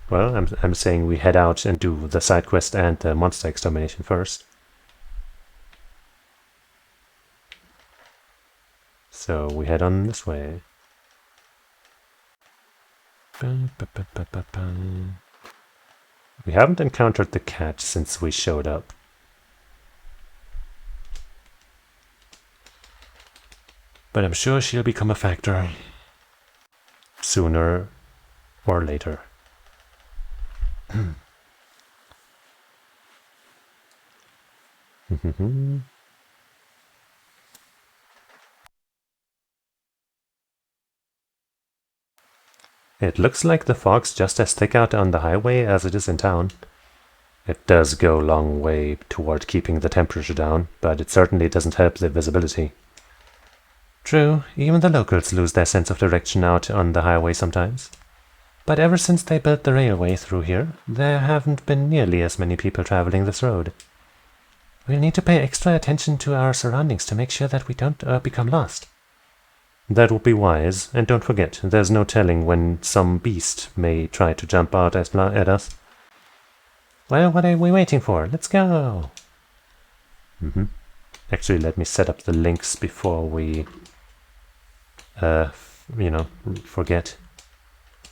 Well, I'm saying we head out and do the side quest and the monster extermination first. So we head on this way. We haven't encountered the cat since we showed up. But I'm sure she'll become a factor sooner or later. It looks like the fog's just as thick out on the highway as it is in town. It does go a long way toward keeping the temperature down, but it certainly doesn't help the visibility. True, even the locals lose their sense of direction out on the highway sometimes. But ever since they built the railway through here, there haven't been nearly as many people traveling this road. We'll need to pay extra attention to our surroundings to make sure that we don't become lost. That would be wise, and don't forget, there's no telling when some beast may try to jump out at us. Well, what are we waiting for? Let's go! Actually, let me set up the links before we, forget.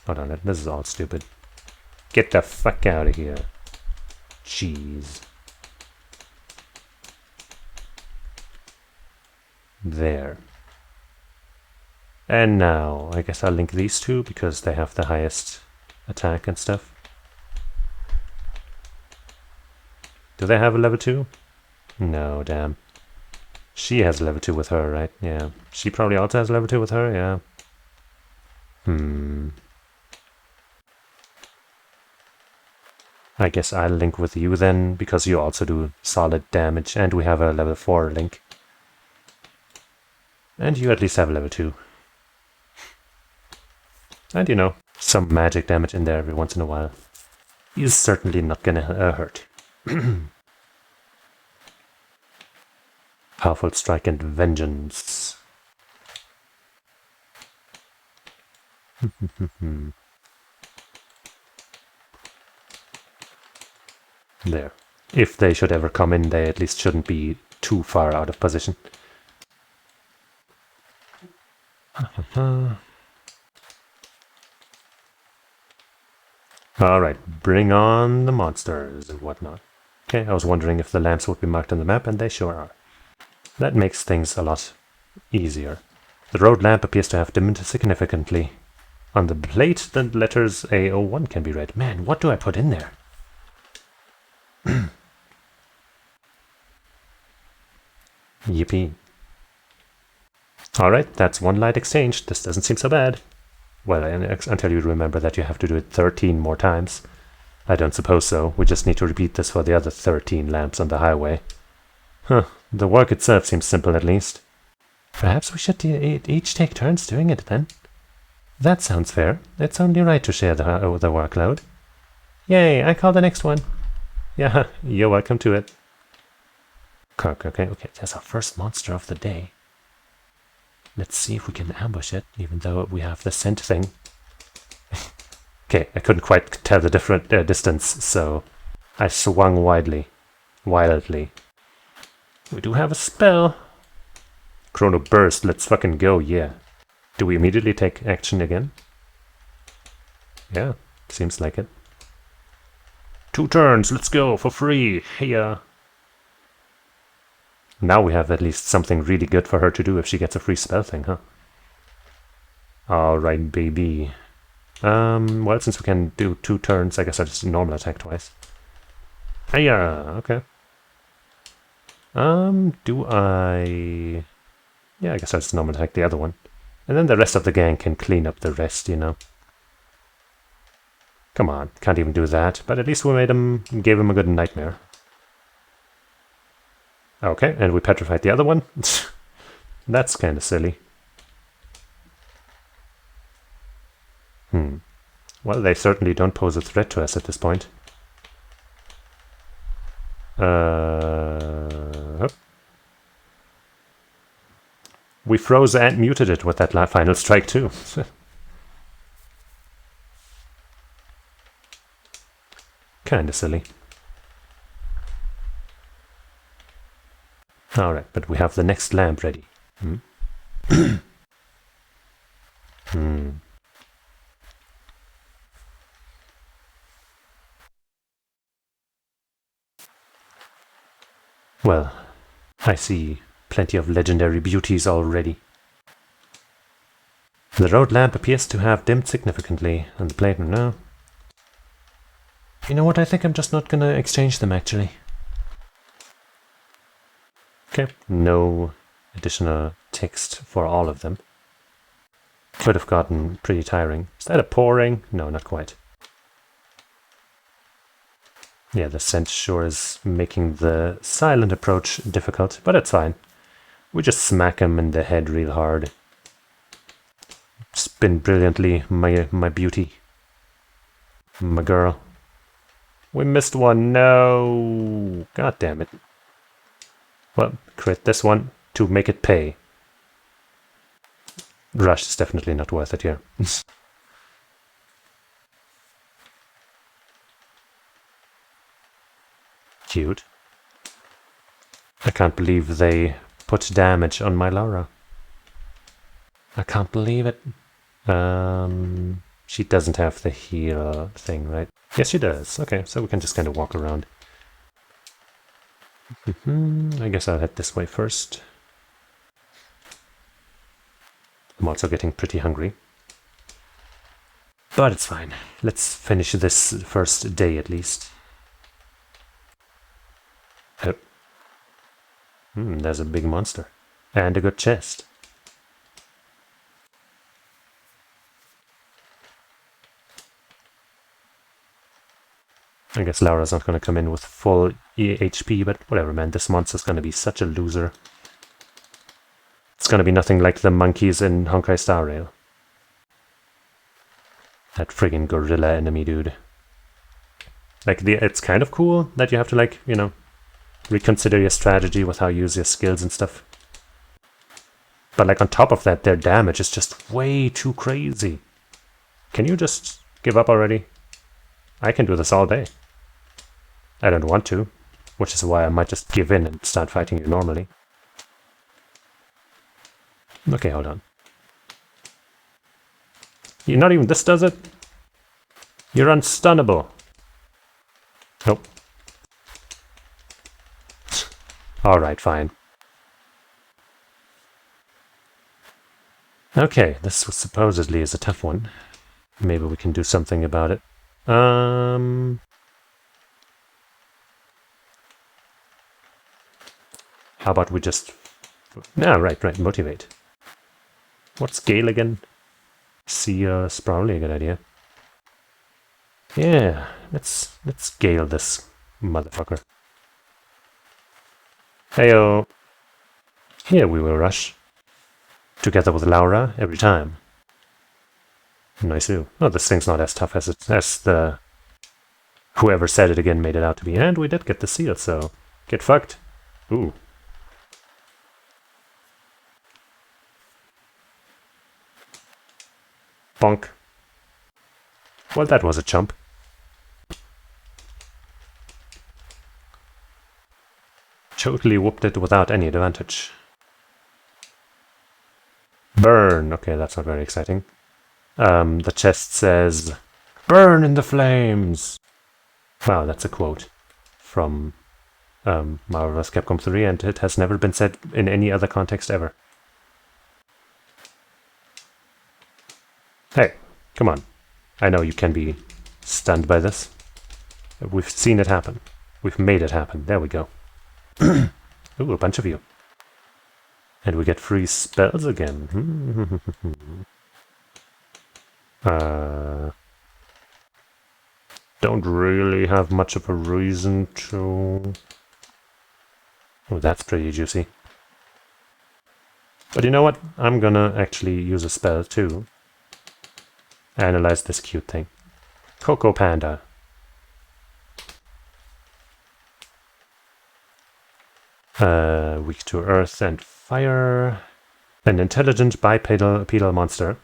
Hold on, this is all stupid. Get the fuck out of here. Jeez. There. And now, I guess I'll link these two because they have the highest attack and stuff. Do they have a level 2? No, damn. She has a level 2 with her, right? Yeah. She probably also has a level 2 with her, yeah. I guess I'll link with you then, because you also do solid damage, and we have a level 4 link. And you at least have a level 2. And you know, some magic damage in there every once in a while is certainly not gonna hurt. Powerful strike and vengeance. There. If they should ever come in, they at least shouldn't be too far out of position. Alright, bring on the monsters and whatnot. Okay, I was wondering if the lamps would be marked on the map, and they sure are. That makes things a lot easier. The road lamp appears to have dimmed significantly. On the plate, the letters A01 can be read. Man, what do I put in there? Yippee. Alright, that's one light exchanged. This doesn't seem so bad. Well, until you remember that you have to do it 13 more times. I don't suppose so. We just need to repeat this for the other 13 lamps on the highway. Huh. The work itself seems simple, at least. Perhaps we should each take turns doing it, then? That sounds fair. It's only right to share the workload. Yay, I call the next one. Yeah, you're welcome to it. Okay, there's our first monster of the day. Let's see if we can ambush it, even though we have the scent thing. Okay, I couldn't quite tell the different distance, so I swung wildly. We do have a spell. Chrono Burst, let's fucking go, yeah. Do we immediately take action again? Yeah, seems like it. 2 turns, let's go, for free, yeah. Now we have at least something really good for her to do if she gets a free spell thing, huh? Alright, baby. Well, since we can do 2 turns, I guess I'll just normal attack twice. Hiya, okay. Do I... Yeah, I guess I'll just normal attack the other one. And then the rest of the gang can clean up the rest, you know. Come on, can't even do that, but at least we gave him a good nightmare. Okay, and we petrified the other one. That's kind of silly. Well, they certainly don't pose a threat to us at this point. We froze and muted it with that final strike too. Kinda silly. Alright, but we have the next lamp ready. Well, I see plenty of legendary beauties already. The road lamp appears to have dimmed significantly, and the plate, no. You know what, I think I'm just not gonna exchange them, actually. Okay, no additional text for all of them. Could have gotten pretty tiring. Is that a pouring? No, not quite. Yeah, the scent sure is making the silent approach difficult, but it's fine. We just smack him in the head real hard. Spin brilliantly, my beauty. My girl. We missed one, no! God damn it. Well, crit this one to make it pay.
Rush is definitely not worth it here. Cute. I can't believe they put damage on my Laura. I can't believe it. She doesn't have the heal thing, right? Yes, she does. Okay, so we can just kind of walk around. I guess I'll head this way first. I'm also getting pretty hungry. But it's fine. Let's finish this first day at least. Oh. There's a big monster. And a good chest. I guess Laura's not going to come in with full HP, but whatever, man. This monster's going to be such a loser. It's going to be nothing like the monkeys in Honkai Star Rail. That friggin' gorilla enemy, dude. Like, it's kind of cool that you have to, like, you know, reconsider your strategy with how you use your skills and stuff. But, like, on top of that, their damage is just way too crazy. Can you just give up already? I can do this all day. I don't want to, which is why I might just give in and start fighting you normally. Okay, hold on. You're not even this does it? You're unstunnable. Nope. Alright, fine. Okay, this supposedly is a tough one. Maybe we can do something about it. How about we just... Ah, right, motivate. What's Gale again? Seer's probably a good idea. Yeah, let's Gale this motherfucker. Heyo! Here we will rush. Together with Laura, every time. Nice too. Oh, this thing's not as tough as the... Whoever said it again made it out to be. And we did get the seal, so... Get fucked. Ooh. Bonk. Well, that was a chump. Totally whooped it without any advantage. Burn! Okay, that's not very exciting. The chest says, "Burn in the flames!" Wow, that's a quote from Marvel vs. Capcom 3, and it has never been said in any other context ever. Hey, come on. I know you can be stunned by this. We've seen it happen. We've made it happen. There we go. Ooh, a bunch of you. And we get free spells again. Don't really have much of a reason to... Oh, that's pretty juicy. But you know what? I'm gonna actually use a spell too. Analyze this cute thing. Coco Panda. Weak to earth and fire. An intelligent bipedal monster.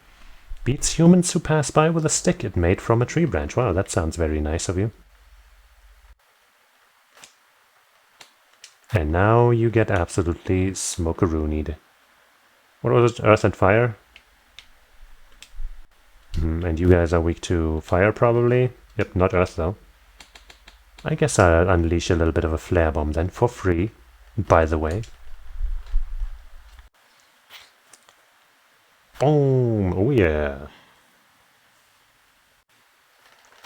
Beats humans who pass by with a stick it made from a tree branch. Wow, that sounds very nice of you. And now you get absolutely smokeroonied. What was it? Earth and fire? And you guys are weak to fire, probably? Yep, not earth, though. I guess I'll unleash a little bit of a flare bomb then, for free, by the way. Boom! Oh yeah!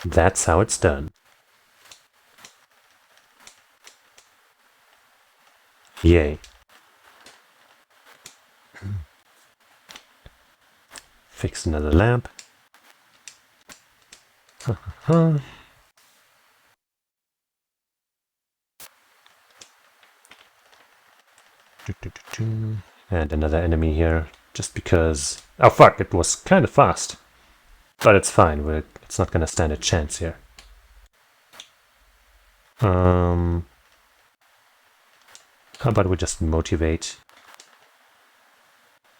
That's how it's done. Yay. Fix another lamp. And another enemy here, just because... Oh fuck, it was kind of fast. But it's fine, it's not gonna stand a chance here. How about we just motivate?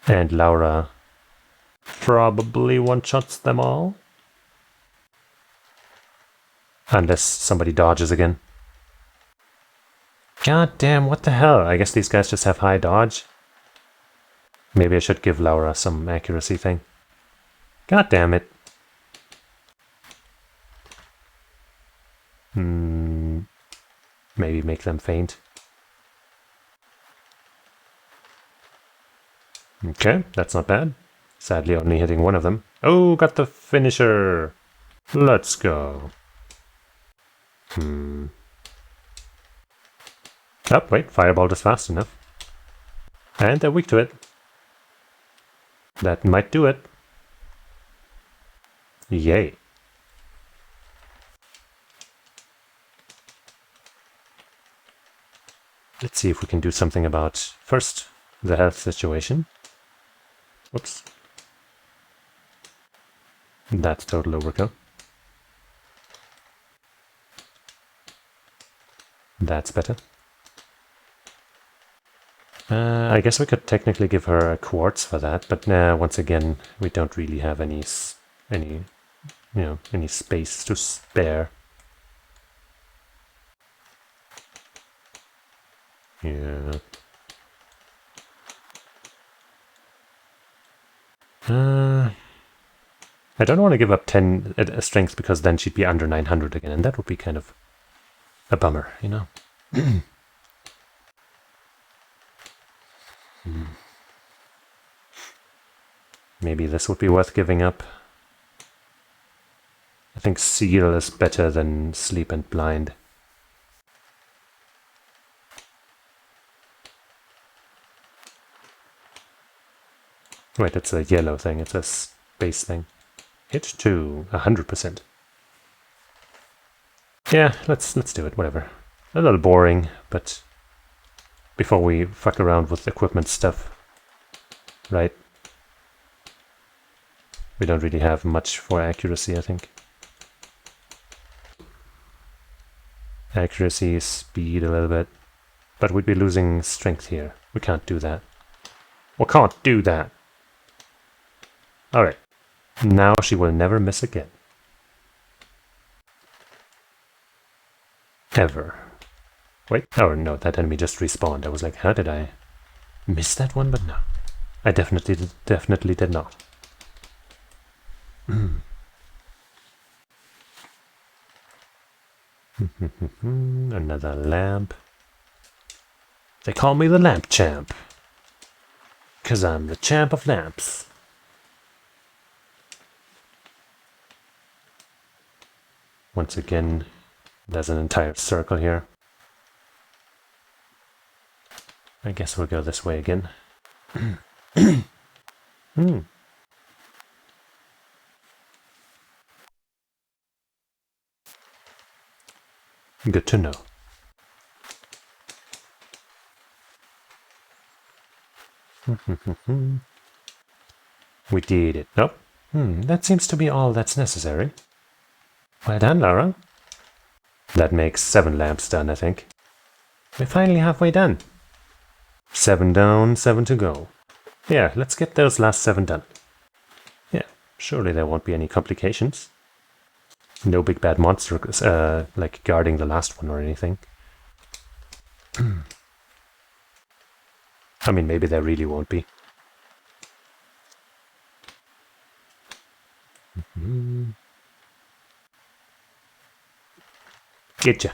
And Laura Probably one-shots them all. Unless somebody dodges again. God damn, what the hell? I guess these guys just have high dodge. Maybe I should give Laura some accuracy thing. God damn it. Maybe make them faint. Okay, that's not bad. Sadly only hitting one of them. Oh, got the finisher! Let's go. Oh, wait, fireball is fast enough. And they're weak to it. That might do it. Yay. Let's see if we can do something about, first, the health situation. Whoops. That's total overkill. That's better. I guess we could technically give her a quartz for that, but once again, we don't really have any space to spare. Yeah. I don't want to give up 10 strength because then she'd be under 900 again, and that would be kind of a bummer, you know? Maybe this would be worth giving up. I think Seal is better than Sleep and Blind. Wait, it's a yellow thing, it's a space thing. Hit to 100%. Yeah, let's do it, whatever. A little boring, but before we fuck around with equipment stuff, right? We don't really have much for accuracy, I think. Accuracy, speed a little bit, but we'd be losing strength here. We can't do that. We can't do that! Alright. Now she will never miss again. Ever. Wait, oh no, that enemy just respawned. I was like, how did I miss that one? But no. I definitely did not. Another lamp. They call me the lamp champ. 'Cause I'm the champ of lamps. Once again, there's an entire circle here. I guess we'll go this way again. Good to know. We did it. Nope. That seems to be all that's necessary. Well done, Laura. That makes 7 lamps done, I think. We're finally halfway done. 7 down, 7 to go. Yeah, let's get those last 7 done. Yeah, surely there won't be any complications. No big bad monster, like guarding the last one or anything. I mean, maybe there really won't be. Getcha.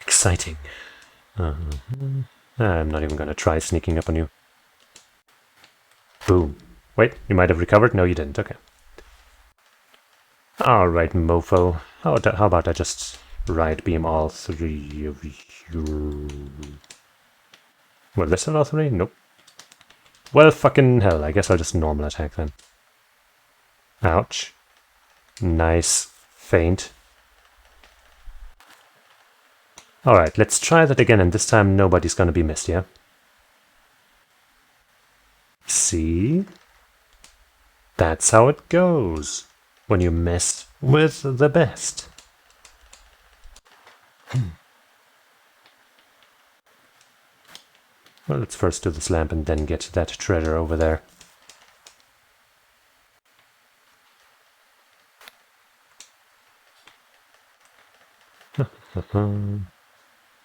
Exciting. I'm not even going to try sneaking up on you. Boom. Wait, you might have recovered? No, you didn't. Okay. Alright, mofo. How about I just ride beam all 3 of you? Will this hit all 3? Nope. Well, fucking hell. I guess I'll just normal attack then. Ouch. Nice. Feint. Alright, let's try that again, and this time nobody's gonna be missed, yeah? See? That's how it goes when you mess with the best. Well, let's first do this lamp and then get to that treasure over there.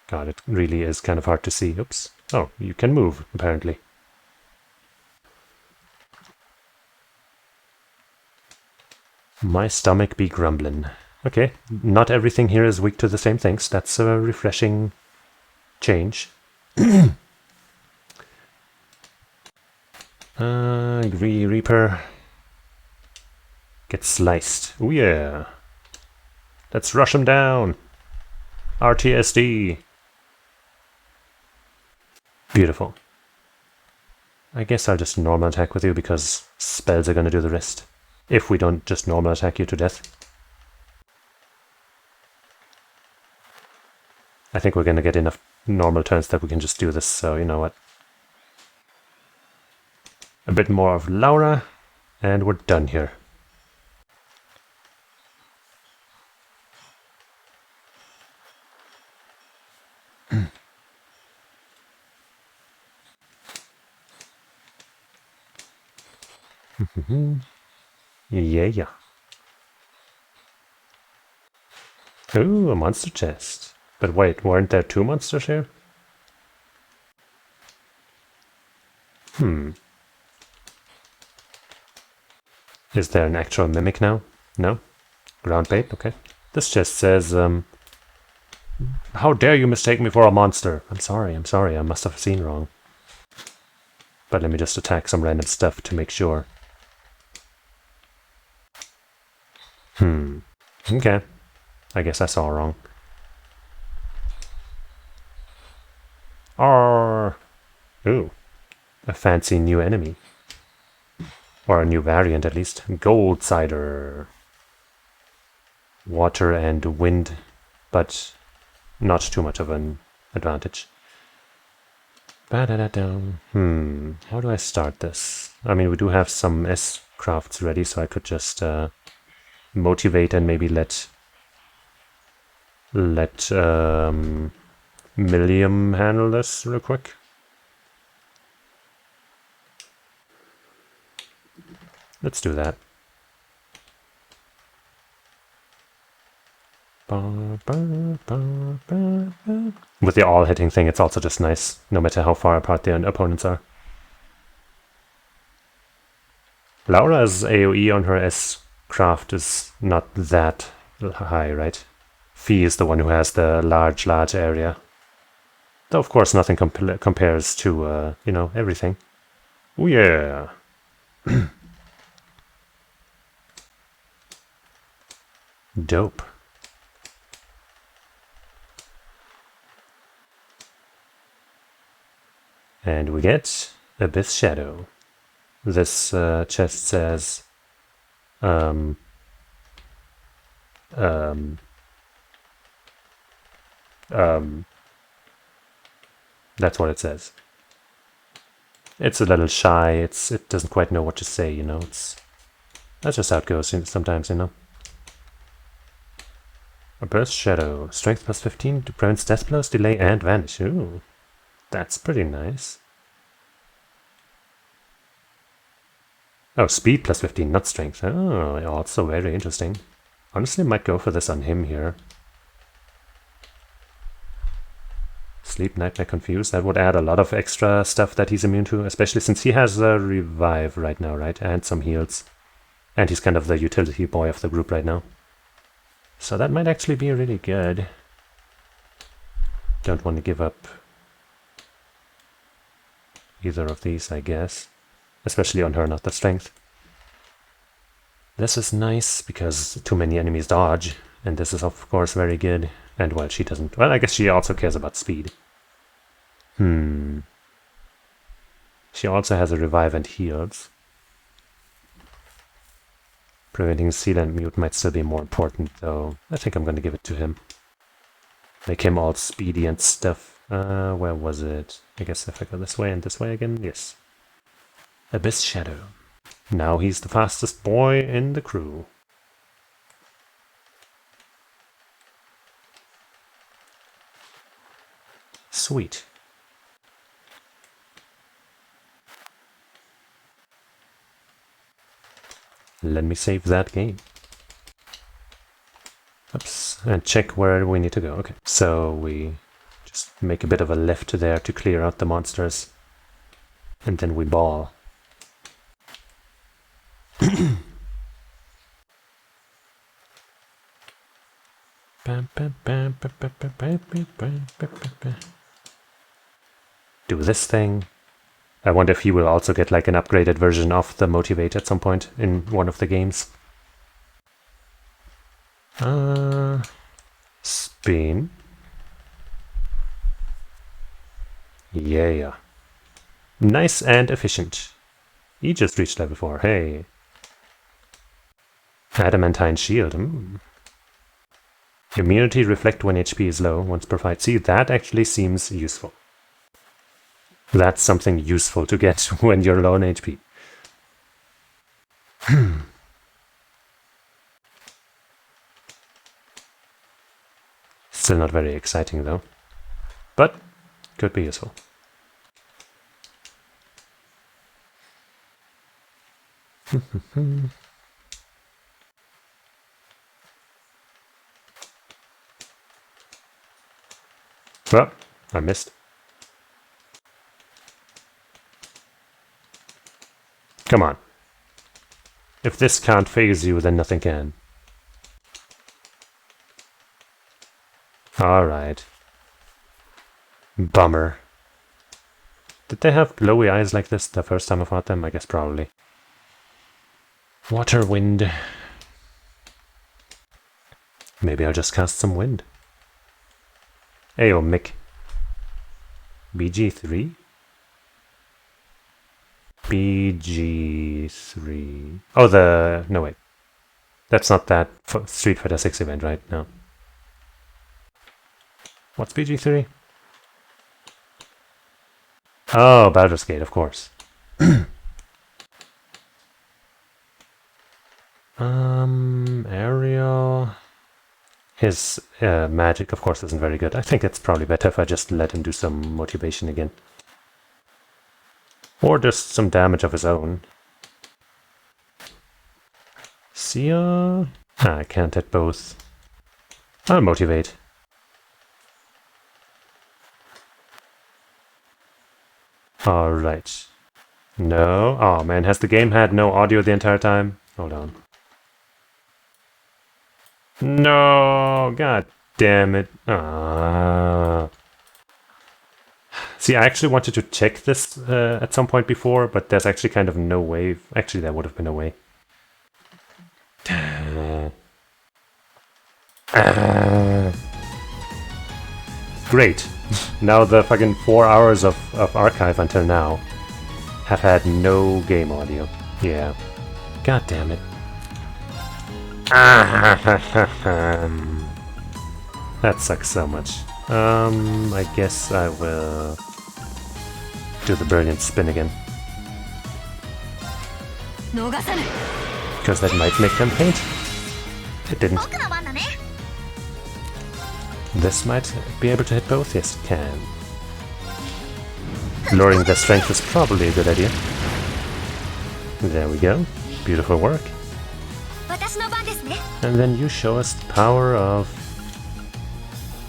God, it really is kind of hard to see. Oops. Oh, you can move, apparently. My stomach be grumbling. Okay, not everything here is weak to the same things. That's a refreshing change. Greedy Reaper. Get sliced. Oh yeah. Let's rush him down. RTSD. Beautiful. I guess I'll just normal attack with you because spells are going to do the rest. If we don't just normal attack you to death. I think we're going to get enough normal turns that we can just do this, so you know what. A bit more of Laura, and we're done here. Yeah. Ooh, a monster chest. But wait, weren't there 2 monsters here? Is there an actual mimic now? No? Ground bait? Okay. This chest says, how dare you mistake me for a monster? I'm sorry, I must have seen wrong. But let me just attack some random stuff to make sure. Okay. I guess I saw wrong. Arr! Ooh. A fancy new enemy. Or a new variant, at least. Gold cider. Water and wind, but not too much of an advantage. How do I start this? I mean, we do have some S-crafts ready, so I could just motivate and maybe let Milliam handle this real quick. Let's do that. With the all-hitting thing, it's also just nice, no matter how far apart the opponents are. Laura's AoE on her S-craft is not that high, right? Fee is the one who has the large area. Though, of course, nothing compares to, you know, everything. Oh, yeah. Dope. And we get Abyss Shadow. This chest says, that's what it says. It's a little shy. It doesn't quite know what to say, you know. That's just how it goes sometimes, you know. Abyss Shadow. Strength plus 15 to prevent death blows, delay, and vanish. Ooh. That's pretty nice. Oh, speed plus 15, not strength. Oh, also very interesting. Honestly, might go for this on him here. Sleep, Nightmare, Confused. That would add a lot of extra stuff that he's immune to, especially since he has a revive right now, right? And some heals. And he's kind of the utility boy of the group right now. So that might actually be really good. Don't want to give up either of these, I guess. Especially on her, not the strength. This is nice because too many enemies dodge, and this is of course very good. And well, she doesn't. Well, I guess she also cares about speed. She also has a revive and heals. Preventing seal and mute might still be more important, though. I think I'm going to give it to him. Make him all speedy and stuff. Where was it? I guess if I go this way and this way again, yes. Abyss Shadow. Now he's the fastest boy in the crew. Sweet. let me save that game. Oops, and check where we need to go. Okay, so we just make a bit of a left there to clear out the monsters. And then we ball. Do this thing. I wonder if he will also get like an upgraded version of the Motivate at some point in one of the games. Spin. Yeah. Nice and efficient. He just reached level 4. Hey. Adamantine shield. Immunity reflect when HP is low once per fight. See, that actually seems useful. That's something useful to get when you're low on HP. Still not very exciting though. But could be useful. Well, I missed. Come on. If this can't phase you, then nothing can. Alright. Bummer. Did they have glowy eyes like this the first time I fought them? I guess probably. Water, wind. Maybe I'll just cast some wind. Ayo, Mick. BG3? BG3. Oh, the... No, wait. That's not that Street Fighter 6 event, right? No. What's BG3? Oh, Baldur's Gate, of course. Ariel... His magic, of course, isn't very good. I think it's probably better if I just let him do some motivation again. Or just some damage of his own. Sia? I can't hit both. I'll motivate. Alright. No. Oh man, has the game had no audio the entire time? Hold on. No! God damn it. See, I actually wanted to check this at some point before, but there's actually kind of no way. Actually, there would have been a way. Great. Now the fucking 4 hours of archive until now have had no game audio. Yeah. God damn it. That sucks so much. I guess I will do the brilliant spin again. Because that might make them faint. It didn't. This might be able to hit both. Yes, it can. Lowering their strength is probably a good idea. There we go. Beautiful work. And then you show us the power of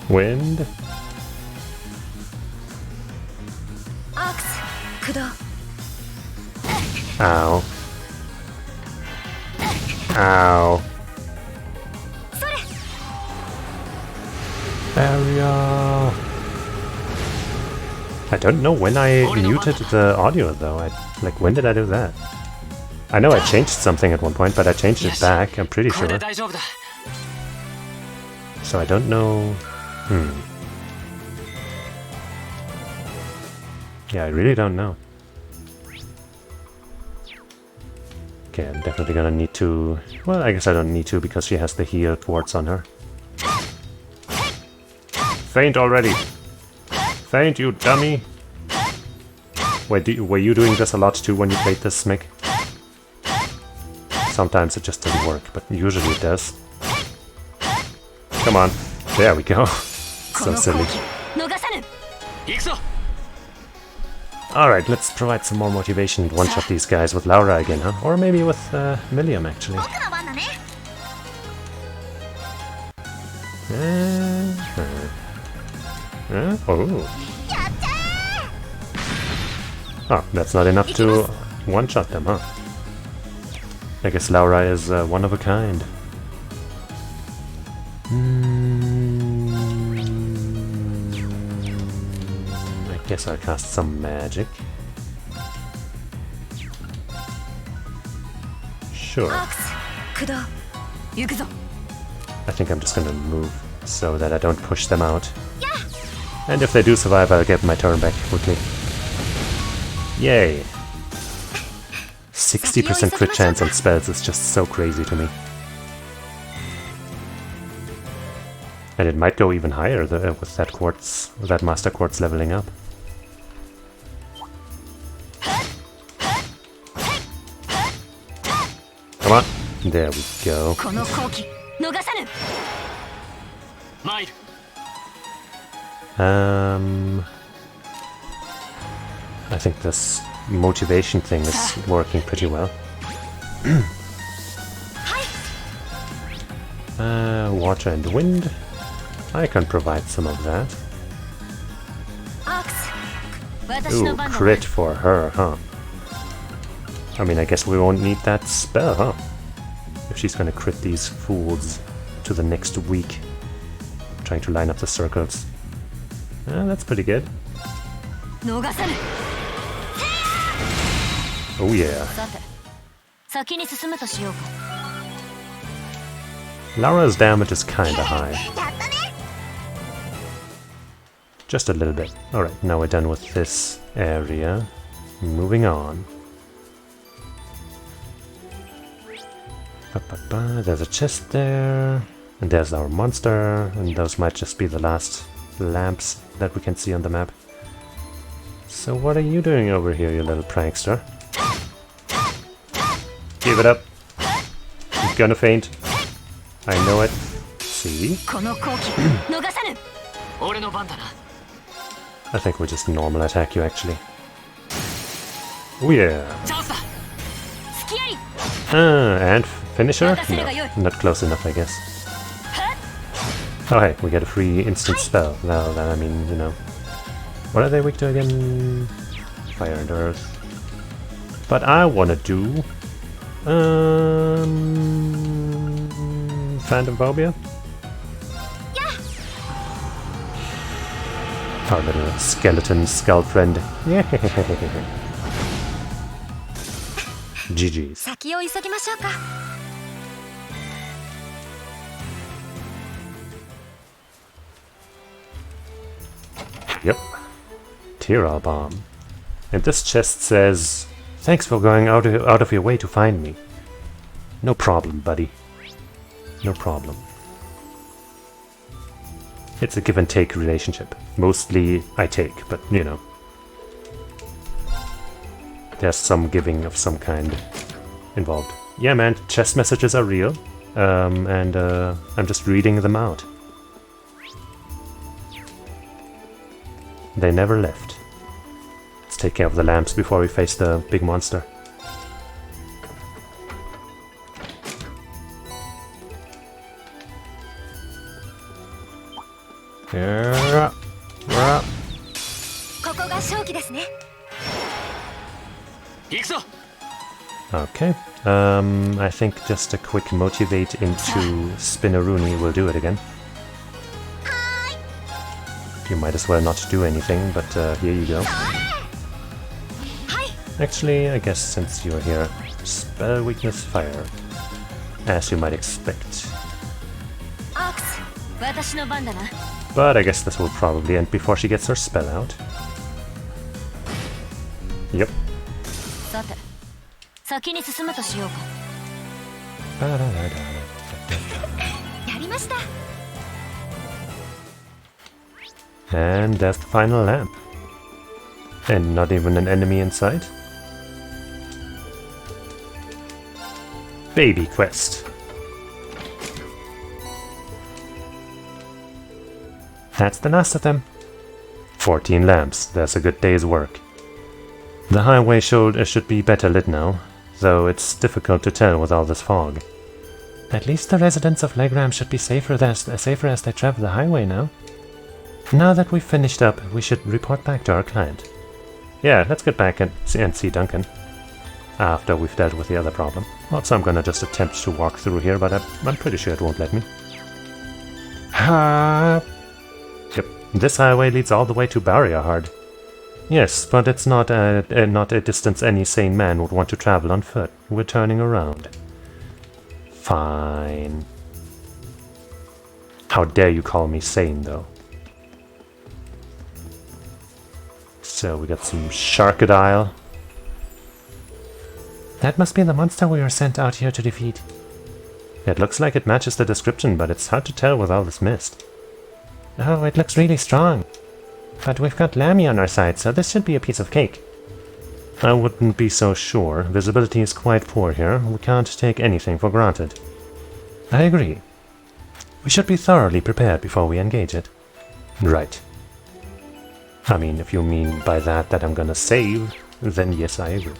wind. Ow. Ow. Area. I don't know when I muted the audio though. Like, when did I do that? I know I changed something at one point, but I changed it back, I'm pretty sure. So I don't know... Yeah, I really don't know. Okay, I'm definitely gonna need to... Well, I guess I don't need to because she has the heal quartz on her. Faint already! Faint, you dummy! Wait, were you doing this a lot too when you played this, Mick? Sometimes it just doesn't work, but usually it does. Come on. There we go. So silly.
Alright, let's provide some more motivation and one-shot these guys with Laura again, huh? Or maybe with Milliam, actually. Oh. Oh, that's not enough to one-shot them, huh? I guess Laura is one of a kind. I guess I'll cast some magic. Sure. I think I'm just gonna move so that I don't push them out. And if they do survive, I'll get my turn back quickly. Yay! 60% crit chance on spells is just so crazy to me. And it might go even higher with that quartz, that master quartz leveling up. Come on! There we go. I think this motivation thing is working pretty well. Water and wind. I can provide some of that. Ooh, crit for her, huh? I mean, I guess we won't need that spell, huh? If she's gonna crit these fools to the next week. Trying to line up the circles. That's pretty good. Oh yeah. Laura's damage is kinda high. Just a little bit. Alright, now we're done with this area. Moving on. There's a chest there. And there's our monster. And those might just be the last lamps that we can see on the map. So what are you doing over here, you little prankster? Give it up. You're gonna faint. I know it. See? I think we'll just normal attack you, actually. Oh yeah. And finisher? No, not close enough, I guess. Oh hey, we get a free instant spell. Well, then, I mean, you know. What are they weak to again? Fire and earth. But I wanna do... Phantom Phobia? Our little skeleton skull friend. Yeah. GG's. Yep. Tira bomb. And this chest says, "Thanks for going out of your way to find me." No problem, buddy. No problem. It's a give and take relationship. Mostly I take, but you know. There's some giving of some kind involved. Yeah man, chest messages are real. And I'm just reading them out. They never left. Let's take care of the lamps before we face the big monster. Yeah. Okay. I think just a quick motivate into Spinneroonie will do it again. You might as well not do anything, but here you go. Actually, I guess since you're here, spell weakness fire, as you might expect. But I guess this will probably end before she gets her spell out. Yep. And there's the final lamp. And not even an enemy in sight. Baby quest. That's the last of them. 14 lamps, that's a good day's work. The highway should be better lit now, though it's difficult to tell with all this fog. At least the residents of Legram should be safer as they travel the highway now. Now that we've finished up, we should report back to our client. Yeah, let's get back and see Duncan. After we've dealt with the other problem. Also, I'm gonna just attempt to walk through here, but I'm pretty sure it won't let me. Yep, this highway leads all the way to Barrierhard. Yes, but it's not a distance any sane man would want to travel on foot. We're turning around. Fine. How dare you call me sane, though. So we got some Sharkadile. That must be the monster we were sent out here to defeat. It looks like it matches the description, but it's hard to tell with all this mist. Oh, it looks really strong. But we've got Lammy on our side, so this should be a piece of cake. I wouldn't be so sure. Visibility is quite poor here. We can't take anything for granted. I agree. We should be thoroughly prepared before we engage it. Right. I mean, if you mean by that I'm gonna save, then yes, I agree.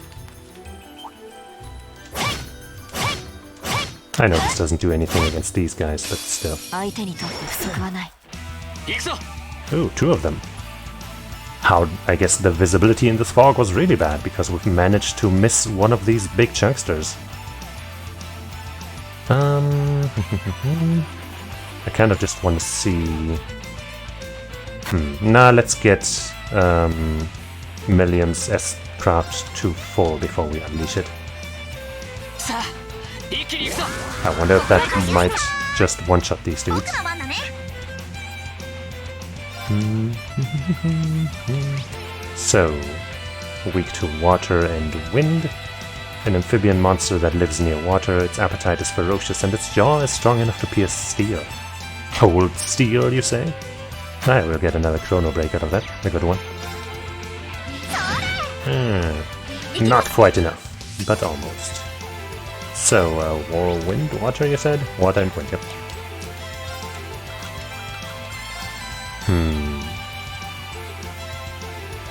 I know this doesn't do anything against these guys, but still. Ooh, 2 of them. How, I guess the visibility in this fog was really bad, because we've managed to miss one of these big chunksters. I kind of just want to see... Nah, let's get Milliam's S-Craft to full before we unleash it. I wonder if that might just one-shot these dudes. So, weak to water and wind. An amphibian monster that lives near water, its appetite is ferocious and its jaw is strong enough to pierce steel. Cold steel, you say? I will get another chrono break out of that, a good one. Not quite enough, but almost. So, whirlwind, water, you said? Water and wind, yep.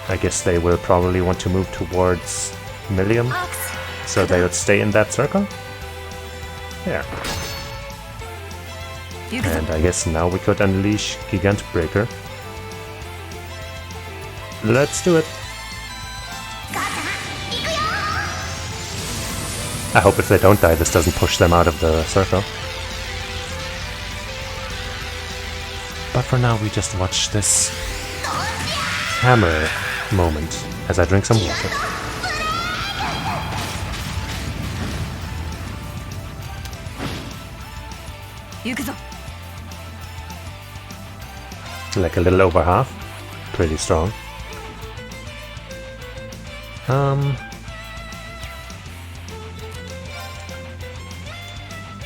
I guess they will probably want to move towards Milliam, so they would stay in that circle? Yeah. And I guess now we could unleash Gigant Breaker. Let's do it! I hope if they don't die, this doesn't push them out of the circle. But for now, we just watch this hammer moment as I drink some water. Like a little over half. Pretty strong.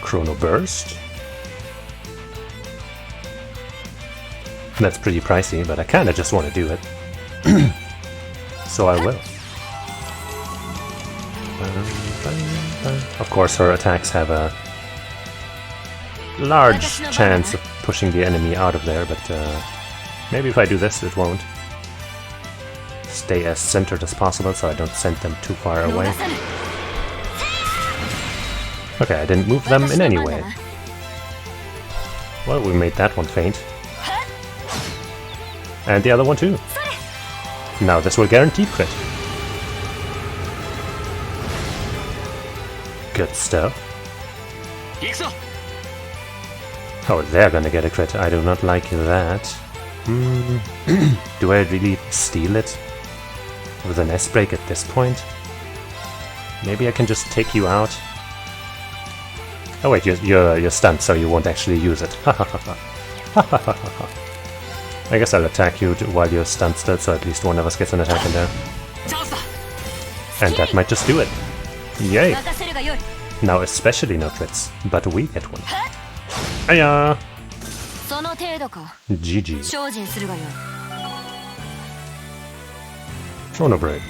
Chrono Burst. That's pretty pricey, but I kinda just want to do it. So I will. Of course, her attacks have a large chance of pushing the enemy out of there, but maybe if I do this, it won't. Stay as centered as possible so I don't send them too far away. Okay, I didn't move them in any way. Well, we made that one faint. And the other one too. Now this will guarantee crit. Good stuff. Oh, they're gonna get a crit. I do not like that. Do I really steal it? With an S-break at this point? Maybe I can just take you out. Oh wait, you're stunned, so you won't actually use it. I guess I'll attack you while you're stunned still, so at least one of us gets an attack in there. And that might just do it. Yay! Now especially no crits, but we get one. Hiya! GG. Chrono Break.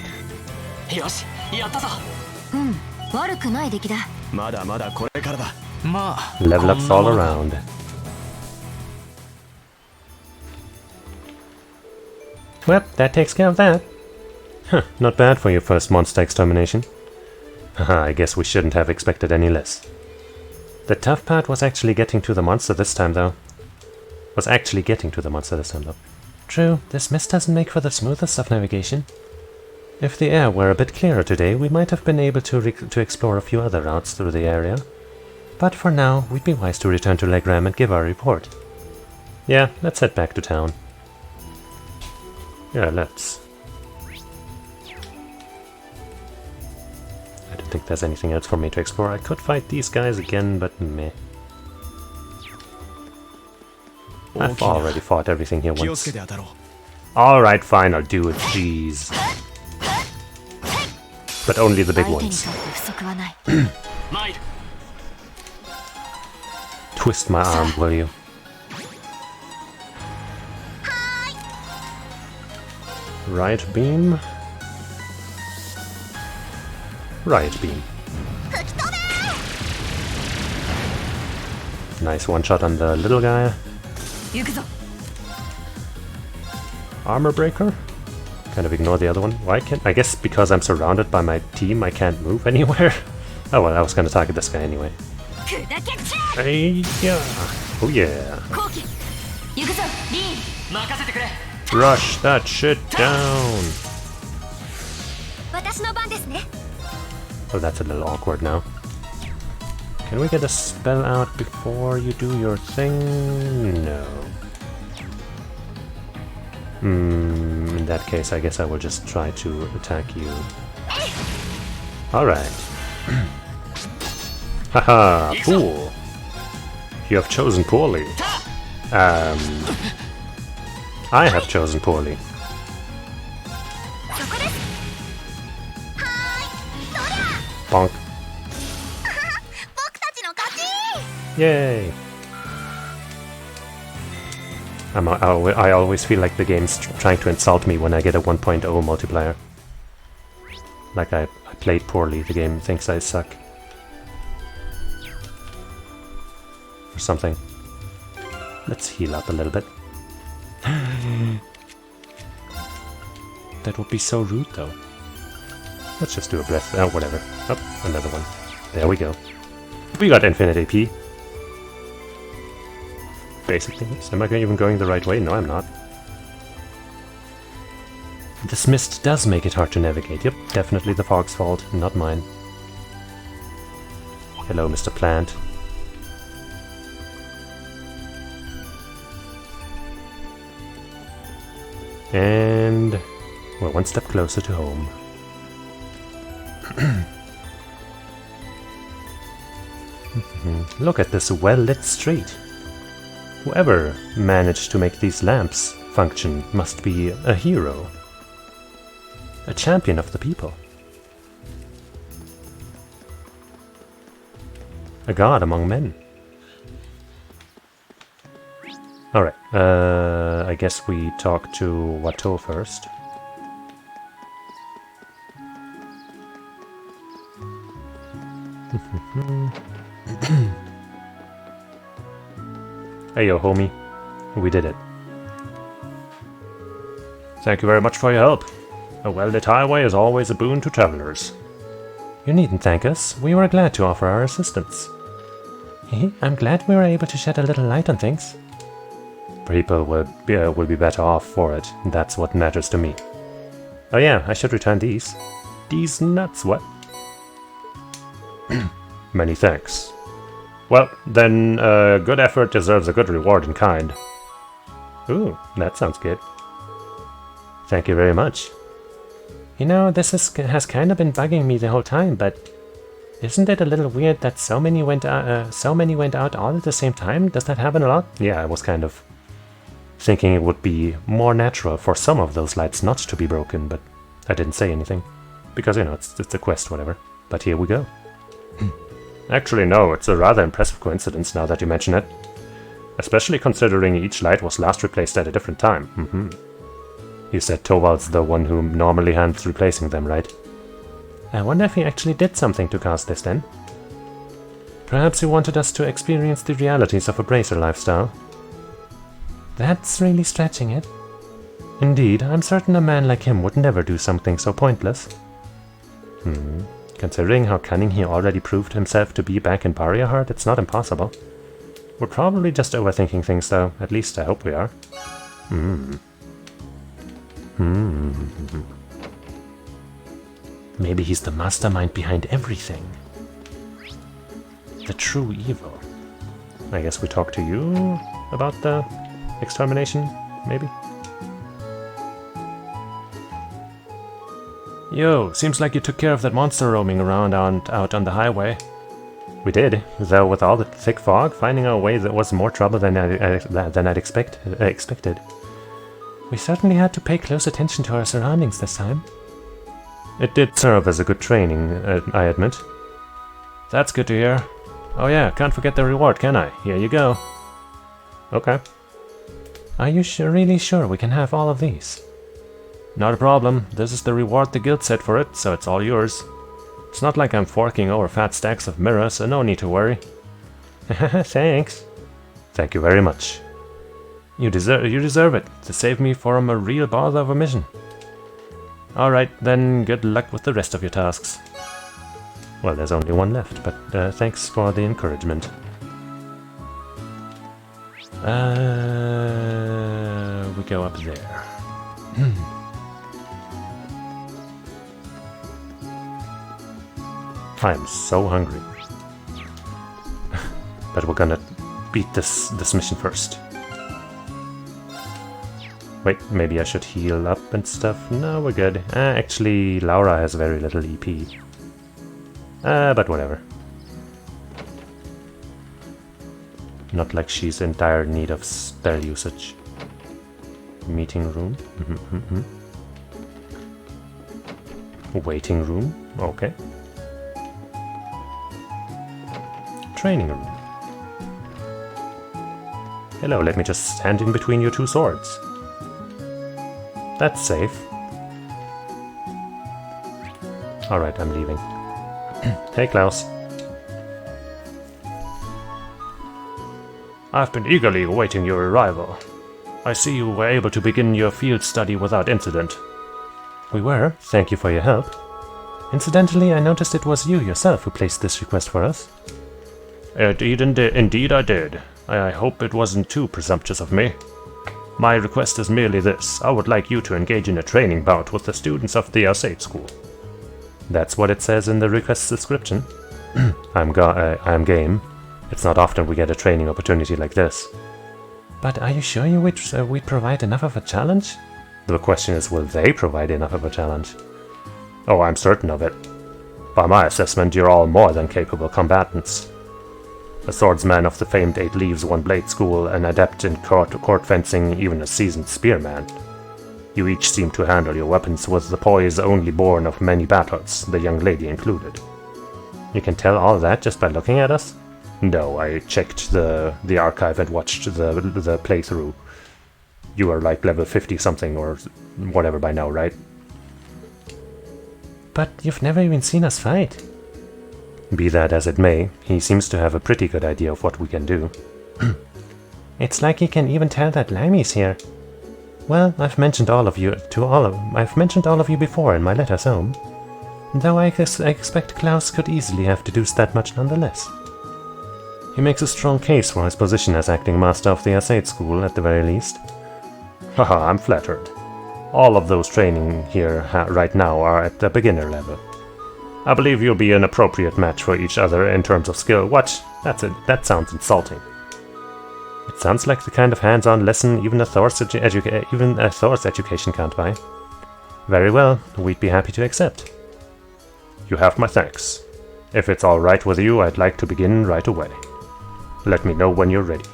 Level ups all around. Well, that takes care of that. Huh, not bad for your first monster extermination. Haha, I guess we shouldn't have expected any less. The tough part was actually getting to the monster this time, though. True, this mist doesn't make for the smoothest of navigation. If the air were a bit clearer today, we might have been able to explore a few other routes through the area. But for now, we'd be wise to return to Legram and give our report. Yeah, let's head back to town. Yeah, let's. I don't think there's anything else for me to explore. I could fight these guys again, but meh. I've already fought everything here once. Alright, fine, I'll do it, jeez. But only the big ones. Twist my arm, will you? Right beam. Right beam. Nice one shot on the little guy. Armor breaker. Kind of ignore the other one. Why can't I guess because I'm surrounded by my team I can't move anywhere? Oh well, I was gonna target this guy anyway. Hey, yeah. Oh yeah. Rush that shit down. Oh, that's a little awkward now. Can we get a spell out before you do your thing? No. In that case, I guess I will just try to attack you. Alright. Haha, fool. You have chosen poorly. I have chosen poorly. Bonk. Yay! I always feel like the game's trying to insult me when I get a 1.0 multiplier. Like I played poorly, the game thinks I suck. Or something. Let's heal up a little bit. That would be so rude though. Let's just do a breath. Oh, whatever. Oh, another one. There we go. We got infinite AP. Basically. Am I even going the right way? No, I'm not. This mist does make it hard to navigate. Yep, definitely the fog's fault, not mine. Hello, Mr. Plant. And we're one step closer to home. Look at this well-lit street. Whoever managed to make these lamps function must be a hero. A champion of the people. A god among men. Alright, I guess we talk to Watteau first. Hey yo, homie. We did it. Thank you very much for your help. A well-lit highway is always a boon to travelers. You needn't thank us. We were glad to offer our assistance. I'm glad we were able to shed a little light on things. People will be better off for it. That's what matters to me. Oh yeah, I should return these. These nuts, what? Many thanks. Well, then, good effort deserves a good reward in kind. Ooh, that sounds good. Thank you very much. You know, this has kind of been bugging me the whole time, but isn't it a little weird that so many went out all at the same time? Does that happen a lot? Yeah, I was kind of thinking it would be more natural for some of those lights not to be broken, but I didn't say anything. Because, you know, it's a quest, whatever. But here we go. Actually, no, it's a rather impressive coincidence now that you mention it. Especially considering each light was last replaced at a different time. You said Torvald's the one who normally handles replacing them, right? I wonder if he actually did something to cause this then. Perhaps he wanted us to experience the realities of a bracer lifestyle. That's really stretching it. Indeed, I'm certain a man like him would never do something so pointless. Considering how cunning he already proved himself to be back in Barriaheart, it's not impossible. We're probably just overthinking things, though. At least I hope we are. Maybe he's the mastermind behind everything. The true evil. I guess we talk to you about the extermination, maybe? Yo, seems like you took care of that monster roaming around out on the highway. We did, though with all the thick fog, finding our way that was more trouble than I'd expected. We certainly had to pay close attention to our surroundings this time. It did serve as a good training, I admit. That's good to hear. Oh yeah, can't forget the reward, can I? Here you go. Okay. Are you really sure we can have all of these? Not a problem. This is the reward the guild set for it, so it's all yours. It's not like I'm forking over fat stacks of mirror, so no need to worry. Thanks. Thank you very much. You deserve it, to save me from a real bother of a mission. Alright, then good luck with the rest of your tasks. Well, there's only one left, but thanks for the encouragement. We go up there. I'm so hungry. But we're gonna beat this mission first. Wait, maybe I should heal up and stuff? No, we're good. Actually, Laura has very little EP. But whatever. Not like she's in dire need of spell usage. Meeting room. Waiting room. Okay. Training room. Hello, let me just stand in between your two swords. That's safe. Alright, I'm leaving. Hey, Klaus. I've been eagerly awaiting your arrival. I see you were able to begin your field study without incident. We were. Thank you for your help. Incidentally, I noticed it was you yourself who placed this request for us. Indeed I did. I hope it wasn't too presumptuous of me. My request is merely this. I would like you to engage in a training bout with the students of the Alsate School. That's what it says in the request description. I'm game. It's not often we get a training opportunity like this. But are you sure you would provide enough of a challenge? The question is, will they provide enough of a challenge? Oh, I'm certain of it. By my assessment, you're all more than capable combatants. A swordsman of the famed 8 Leaves, 1 Blade school, an adept in court fencing, even a seasoned spearman. You each seem to handle your weapons with the poise only born of many battles, the young lady included. You can tell all that just by looking at us? No, I checked the archive and watched the playthrough. You are like level 50-something or whatever by now, right? But you've never even seen us fight. Be that as it may, he seems to have a pretty good idea of what we can do. It's like he can even tell that Limey's here. Well, I've mentioned all of you before in my letters home. Though I expect Klaus could easily have deduced that much nonetheless. He makes a strong case for his position as acting master of the Alsate School, at the very least. Haha, I'm flattered. All of those training here right now are at the beginner level. I believe you'll be an appropriate match for each other in terms of skill. What? That sounds insulting. It sounds like the kind of hands-on lesson even a Thor's education can't buy. Very well, we'd be happy to accept. You have my thanks. If it's all right with you, I'd like to begin right away. Let me know when you're ready.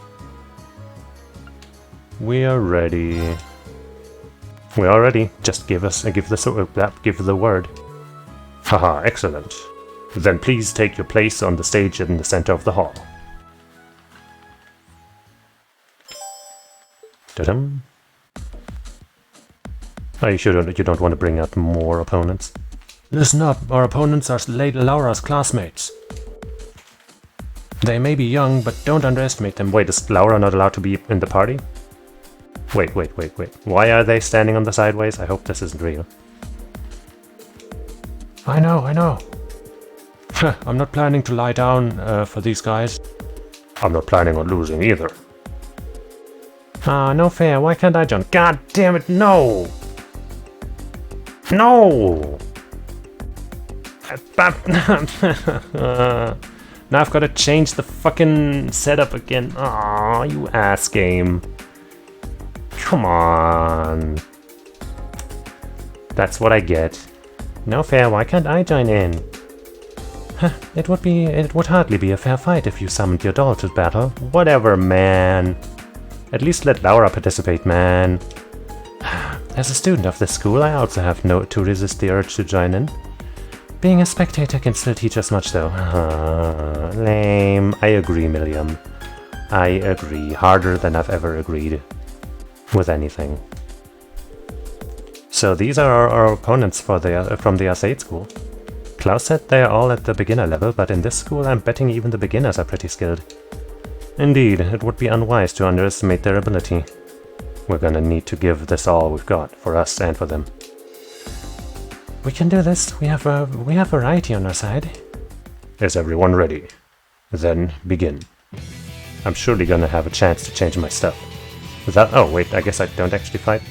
We are ready. We are ready. Just give the word. Haha, excellent. Then please take your place on the stage in the center of the hall. Ta-dum. Oh, you don't want to bring out more opponents? Listen up, our opponents are Lady Laura's classmates. They may be young, but don't underestimate them. Wait, is Laura not allowed to be in the party?
Wait. Why are they standing on the sideways? I hope this isn't real.
I know. I'm not planning to lie down for these guys.
I'm not planning on losing either.
Ah, no fair. Why can't I join?
God damn it, no! No!
Now I've got to change the fucking setup again.
Aw, you ass game. Come on. That's what I get.
No fair. Why can't I join in? It would hardly be a fair fight if you summoned your doll to battle.
Whatever, man. At least let Laura participate, man.
As a student of this school, I also have to resist the urge to join in. Being a spectator can still teach us much, though.
Lame. I agree, Milliam. I agree. Harder than I've ever agreed with anything.
So these are our opponents from the S8 school. Klaus said they are all at the beginner level, but in this school I'm betting even the beginners are pretty skilled.
Indeed, it would be unwise to underestimate their ability. We're gonna need to give this all we've got, for us and for them.
We can do this. We have variety on our side.
Is everyone ready? Then begin. I'm surely gonna have a chance to change my stuff. Oh wait, I guess I don't actually fight?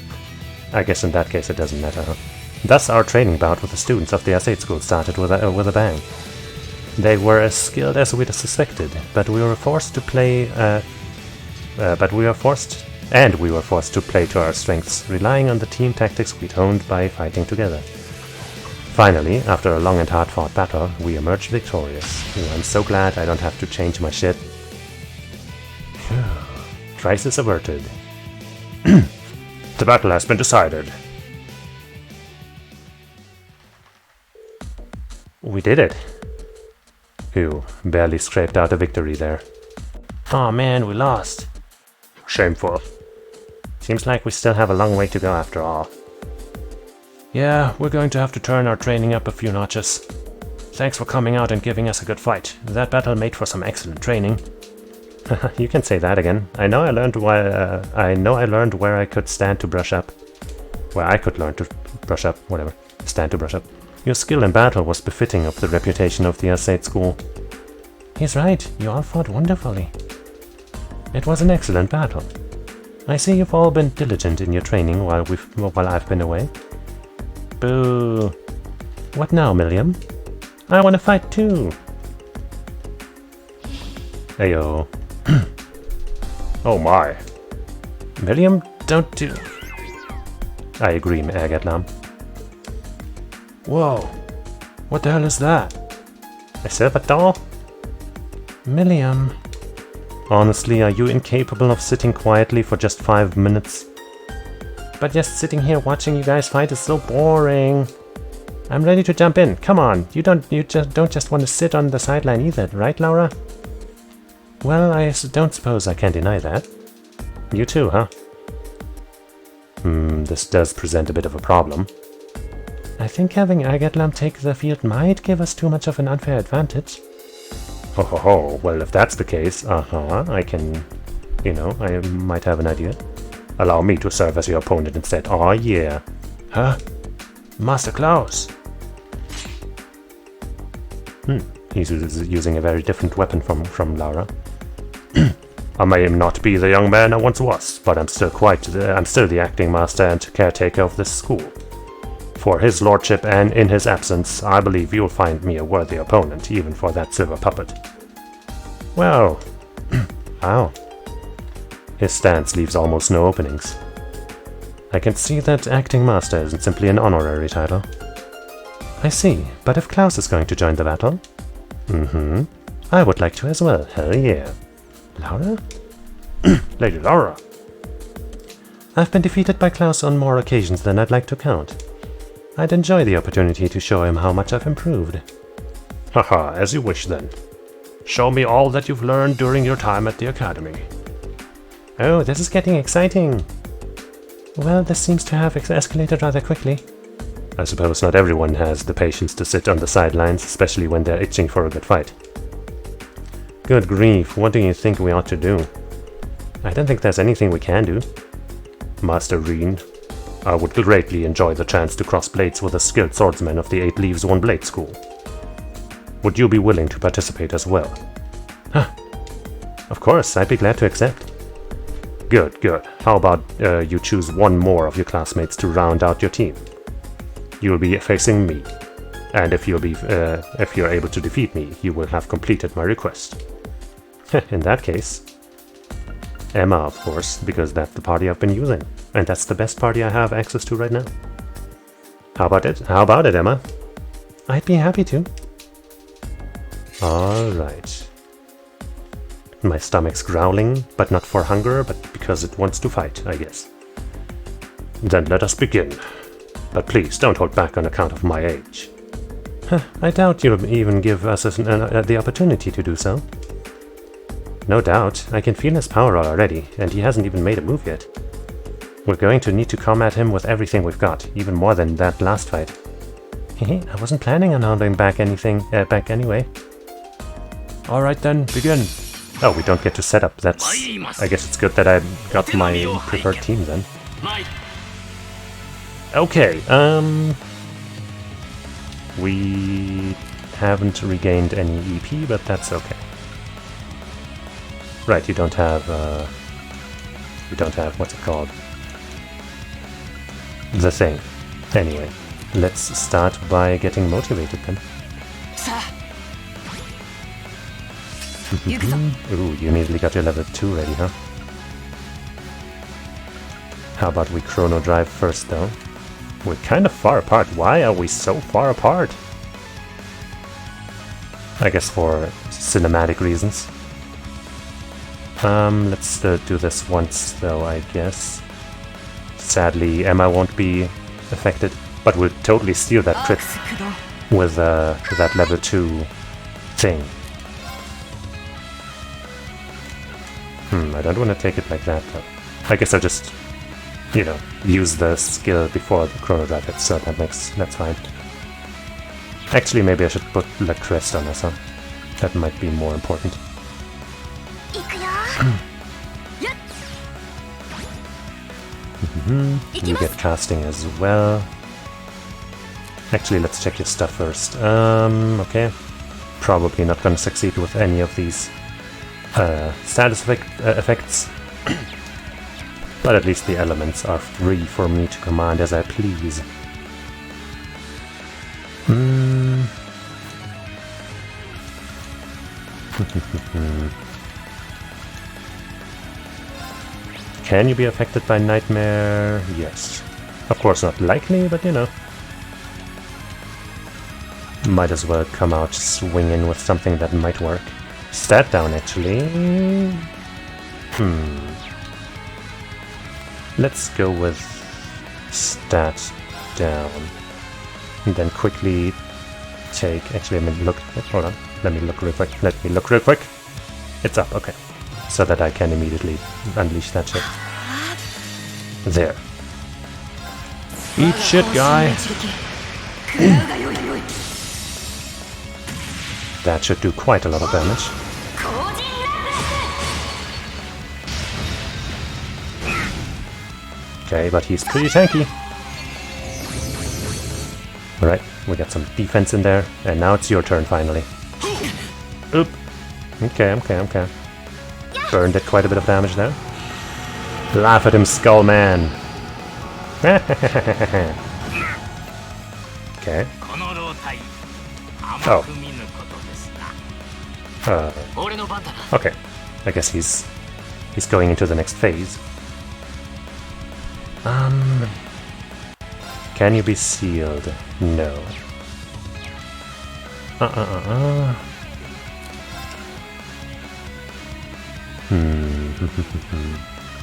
I guess in that case it doesn't matter, huh?
Thus our training bout with the students of the S8 school started with a bang. They were as skilled as we'd suspected, but we were forced to play to our strengths, relying on the team tactics we'd honed by fighting together. Finally, after a long and hard-fought battle, we emerged victorious. Ooh, I'm so glad I don't have to change my shit.
Crisis averted. The battle has been decided.
We did it.
Phew, barely scraped out a victory there.
Aw man, we lost.
Shameful.
Seems like we still have a long way to go after all. Yeah, we're going to have to turn our training up a few notches. Thanks for coming out and giving us a good fight. That battle made for some excellent training.
You can say that again. I know I learned where I could stand to brush up. Where I could learn to brush up, whatever. Stand to brush up. Your skill in battle was befitting of the reputation of the S8 school.
He's right. You all fought wonderfully. It was an excellent battle. I see you've all been diligent in your training while I've been away.
Boo.
What now, Milliam? I want to fight too.
Ayo. Oh my.
Milliam, don't do...
I agree, Agatlam.
Whoa. What the hell is that?
A silver doll?
Milliam.
Honestly, are you incapable of sitting quietly for just 5 minutes?
But just sitting here watching you guys fight is so boring. I'm ready to jump in. Come on. You don't just want to sit on the sideline either, right, Laura?
Well, I don't suppose I can deny that.
You too, huh?
This does present a bit of a problem.
I think having Agatlam take the field might give us too much of an unfair advantage.
Ho, well if that's the case, I can, I might have an idea. Allow me to serve as your opponent instead. Oh yeah.
Huh? Master Klaus.
He's using a very different weapon from Laura. I may not be the young man I once was, but I'm still the acting master and caretaker of this school. For his lordship and in his absence, I believe you'll find me a worthy opponent, even for that silver puppet.
Well,
ow. His stance leaves almost no openings.
I can see that acting master isn't simply an honorary title. I see, but if Klaus is going to join the battle... I would like to as well, hell yeah.
Laura? Lady Laura!
I've been defeated by Klaus on more occasions than I'd like to count. I'd enjoy the opportunity to show him how much I've improved.
Haha, as you wish then. Show me all that you've learned during your time at the academy.
Oh, this is getting exciting. Well, this seems to have escalated rather quickly.
I suppose not everyone has the patience to sit on the sidelines, especially when they're itching for a good fight.
Good grief, what do you think we ought to do?
I don't think there's anything we can do. Master Reen. I would greatly enjoy the chance to cross blades with a skilled swordsman of the 8 Leaves 1 Blade School. Would you be willing to participate as well?
Of course, I'd be glad to accept.
Good, good. How about you choose one more of your classmates to round out your team? You'll be facing me, and if you're able to defeat me, you will have completed my request.
In that case...
Emma, of course, because that's the party I've been using, and that's the best party I have access to right now. How about it? How about it, Emma?
I'd be happy to.
Alright. My stomach's growling, but not for hunger, but because it wants to fight, I guess. Then let us begin. But please, don't hold back on account of my age.
I doubt you'll even give us the opportunity to do so.
No doubt, I can feel his power already, and he hasn't even made a move yet.
We're going to need to combat him with everything we've got, even more than that last fight. I wasn't planning on holding back anyway.
Alright then, begin. Oh, we don't get to set up, that's... I guess it's good that I got my preferred team then. Okay, we haven't regained any EP, but that's okay. Right, you don't have, what's it called? The thing. Anyway, let's start by getting motivated then. Ooh, you immediately got your level 2 ready, huh? How about we chrono drive first though? We're kind of far apart. Why are we so far apart? I guess for cinematic reasons. Let's do this once though, I guess. Sadly, Emma won't be affected, but we'll totally steal that crit with that level 2 thing. I don't want to take it like that though. I guess I'll just, you know, use the skill before the chrono drive hits, so that's fine. Actually, maybe I should put La Crest on us, huh? That might be more important. You get casting as well. Actually, let's check your stuff first. Okay. Probably not gonna succeed with any of these status effects. But at least the elements are free for me to command as I please. Can you be affected by Nightmare? Yes. Of course not likely, but you know. Might as well come out swinging with something that might work. Stat down, actually. Let's go with stat down. And then quickly take... Actually, let me look... Hold on. Let me look real quick. It's up, okay. So that I can immediately unleash that shit. There. Eat shit, guy! That should do quite a lot of damage. Okay, but he's pretty tanky. Alright, we got some defense in there, and now it's your turn finally. Oop! Okay. Burned did quite a bit of damage there. Laugh at him, Skull Man! Okay. Oh. Okay. I guess he's going into the next phase. Can you be sealed? No.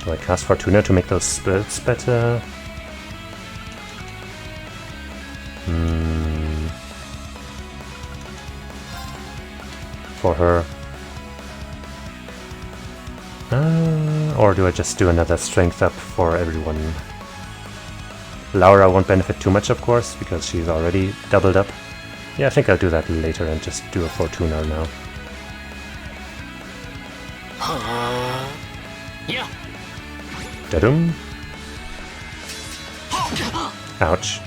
Do I cast Fortuna to make those spells better? For her. Or do I just do another strength up for everyone? Laura won't benefit too much, of course, because she's already doubled up. Yeah, I think I'll do that later and just do a Fortuna now. Da-dum. Ouch.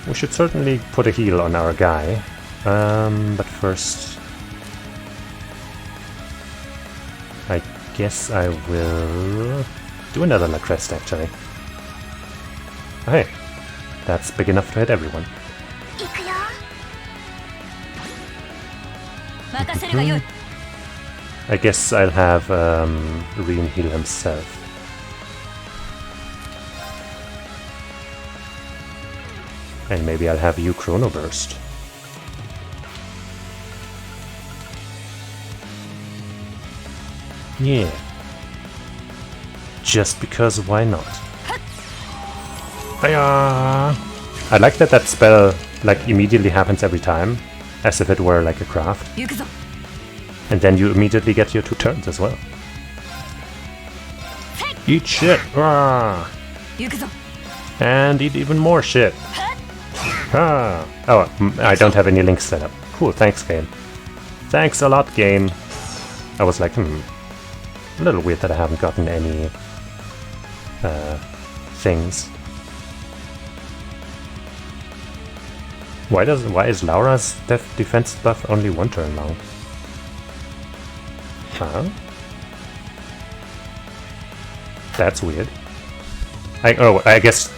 We should certainly put a heal on our guy. But first... I guess I will do another La Crest, actually. Hey, that's big enough to hit everyone. I guess I'll have Reen heal himself. And maybe I'll have you Chrono Burst. Yeah. Just because why not? Hiya! I like that that spell like immediately happens every time, as if it were like a craft. And then you immediately get your 2 turns as well. Eat shit! Ah. And eat even more shit! Ah. Oh, I don't have any links set up. Cool, thanks game. Thanks a lot game. I was like, a little weird that I haven't gotten any things. Why is Laura's defense buff only 1 turn long? Huh? That's weird. I guess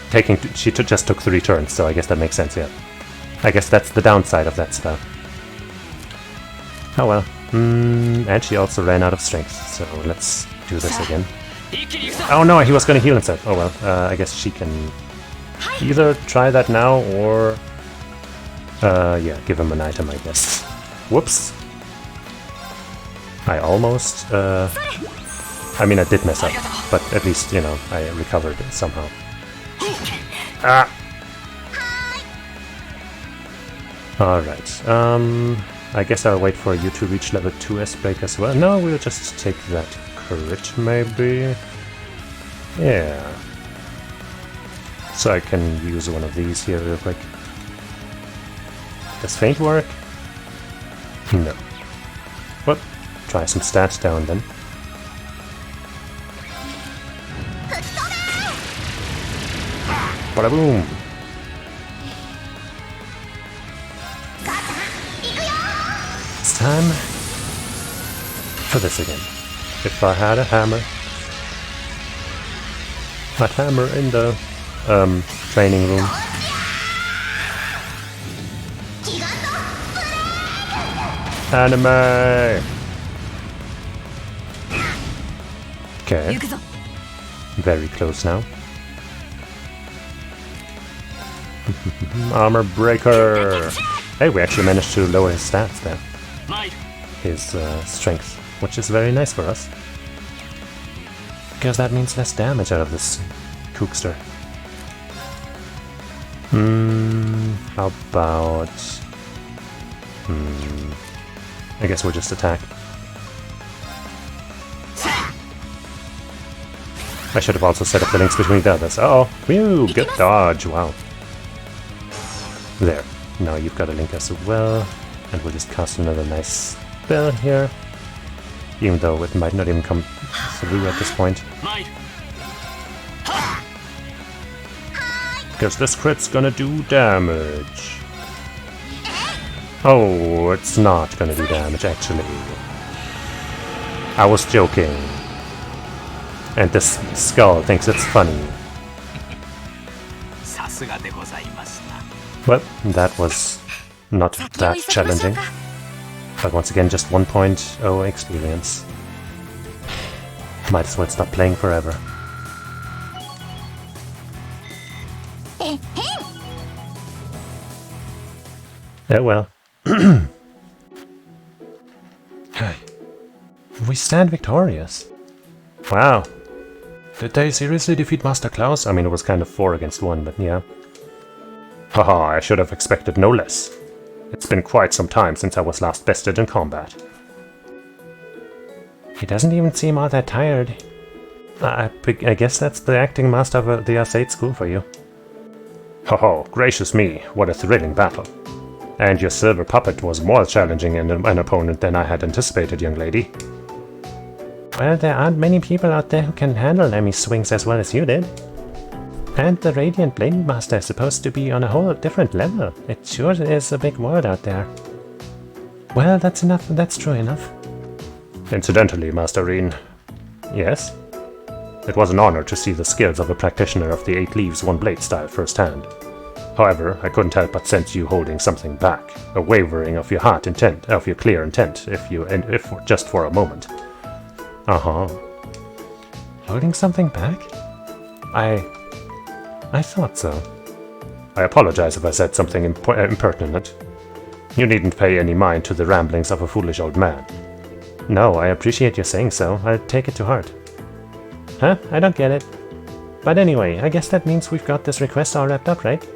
she just took 3 turns, so I guess that makes sense, yeah. I guess that's the downside of that spell. Oh well. And she also ran out of strength, so let's do this again. Oh no, he was gonna heal himself. Oh well, I guess she can either try that now or... yeah, give him an item, I guess. Whoops. I almost... I mean, I did mess up, but at least, you know, I recovered it somehow. Ah! Alright, I guess I'll wait for you to reach level 2 S-Break as well. No, we'll just take that crit, maybe? Yeah. So I can use one of these here real quick. Does Feint work? No. Well, try some stats down then. Bada boom! It's time for this again. If I had a hammer, I'd hammer in the training room. Anime! Okay. Very close now. Armor breaker! Hey, we actually managed to lower his stats there. His strength, which is very nice for us. Because that means less damage out of this kookster. How about... I guess we'll just attack. I should have also set up the links between the others. Uh-oh! Whew! Good dodge! Wow. There. Now you've got a link as well. And we'll just cast another nice spell here. Even though it might not even come through at this point. Because this crit's gonna do damage. Oh, it's not gonna do damage, actually. I was joking. And this skull thinks it's funny. Well, that was not that challenging. But once again, just 1.0 experience. Might as well stop playing forever. Yeah, well. We stand victorious. Wow. Did they seriously defeat Master Klaus? I mean, it was kind of 4 against 1, but yeah. Haha, I should have expected no less. It's been quite some time since I was last bested in combat. He doesn't even seem all that tired. I guess that's the acting master of the Asate school for you. Ho, gracious me, what a thrilling battle. And your silver puppet was more challenging an opponent than I had anticipated, young lady. Well, there aren't many people out there who can handle Emmy's swings as well as you did.
And the Radiant Blade Master is supposed to be on a whole different level. It sure is a big world out there. Well, that's enough. That's true enough.
Incidentally, Master Reen.
Yes?
It was an honor to see the skills of a practitioner of the 8 Leaves, 1 Blade style firsthand. However, I couldn't help but sense you holding something back, a wavering of your clear intent, if just for a moment.
Holding something back? I thought so.
I apologize if I said something impertinent. You needn't pay any mind to the ramblings of a foolish old man.
No, I appreciate you saying so. I'll take it to heart. Huh? I don't get it. But anyway, I guess that means we've got this request all wrapped up, right?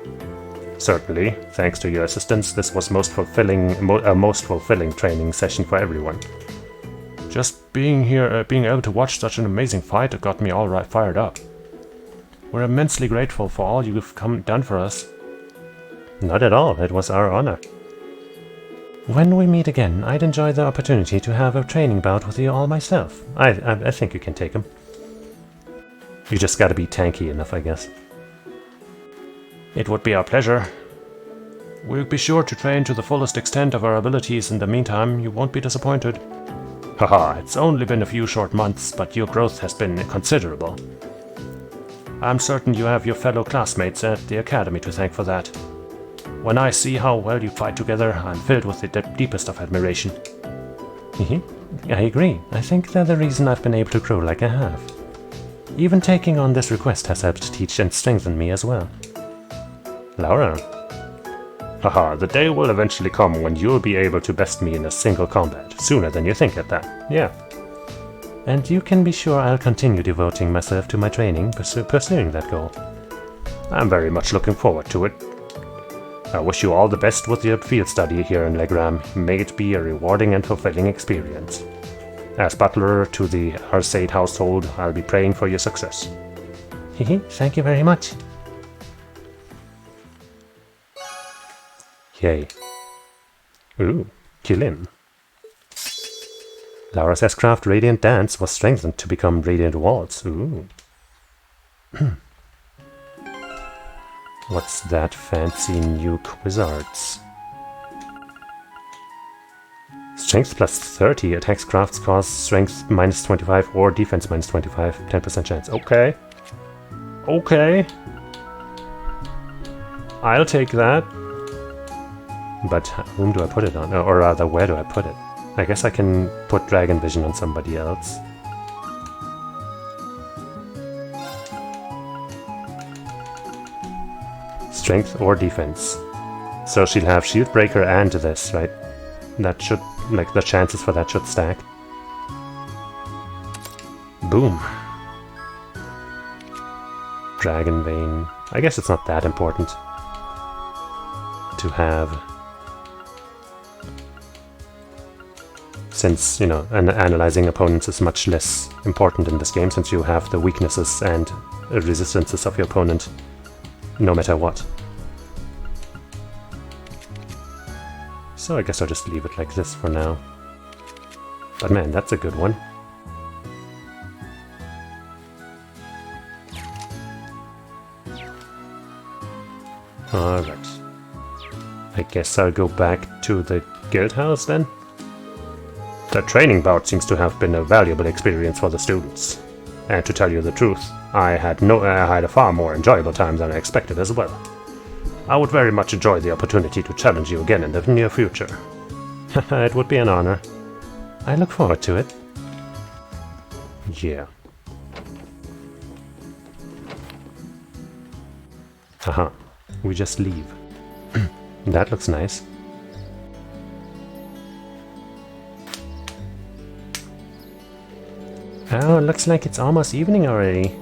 Certainly. Thanks to your assistance, this was a most fulfilling training session for everyone.
Just being here, being able to watch such an amazing fight got me all right fired up. We're immensely grateful for all you've done for us.
Not at all. It was our honor. When we meet again, I'd enjoy the opportunity to have a training bout with you all myself. I think you can take him. You just gotta be tanky enough, I guess.
It would be our pleasure. We'll be sure to train to the fullest extent of our abilities. In the meantime, you won't be disappointed.
Haha, it's only been a few short months, but your growth has been considerable.
I'm certain you have your fellow classmates at the academy to thank for that. When I see how well you fight together, I'm filled with the deepest of admiration.
I agree. I think they're the reason I've been able to grow like I have. Even taking on this request has helped teach and strengthen me as well.
Laura. Haha, the day will eventually come when you'll be able to best me in a single combat, sooner than you think at that. Yeah.
And you can be sure I'll continue devoting myself to my training, pursuing that goal.
I'm very much looking forward to it. I wish you all the best with your field study here in Legram. May it be a rewarding and fulfilling experience. As butler to the Arcade household, I'll be praying for your success.
Thank you very much.
Yay. Ooh, kill him.
Laura's S-Craft Radiant Dance was strengthened to become Radiant Waltz. Ooh.
What's that fancy new Quizzards?
Strength plus 30. Attacks crafts cause strength minus 25 or defense minus 25. 10% chance.
Okay. Okay. I'll take that.
But whom do I put it on? Or rather, where do I put it? I guess I can put Dragon Vision on somebody else. Strength or defense. So she'll have Shield Breaker and this, right? That should, like, the chances for that should stack. Boom. Dragon Vein. I guess it's not that important to have, since, you know, analyzing opponents is much less important in this game, since you have the weaknesses and resistances of your opponent no matter what. So I guess I'll just leave it like this for now. But man, that's a good one. Alright. I guess I'll go back to the guild house then.
The training bout seems to have been a valuable experience for the students. And to tell you the truth, I had a far more enjoyable time than I expected as well. I would very much enjoy the opportunity to challenge you again in the near future.
It would be an honor. I look forward to it.
Yeah.
Haha, we just leave. That looks nice. Oh, looks like it's almost evening already.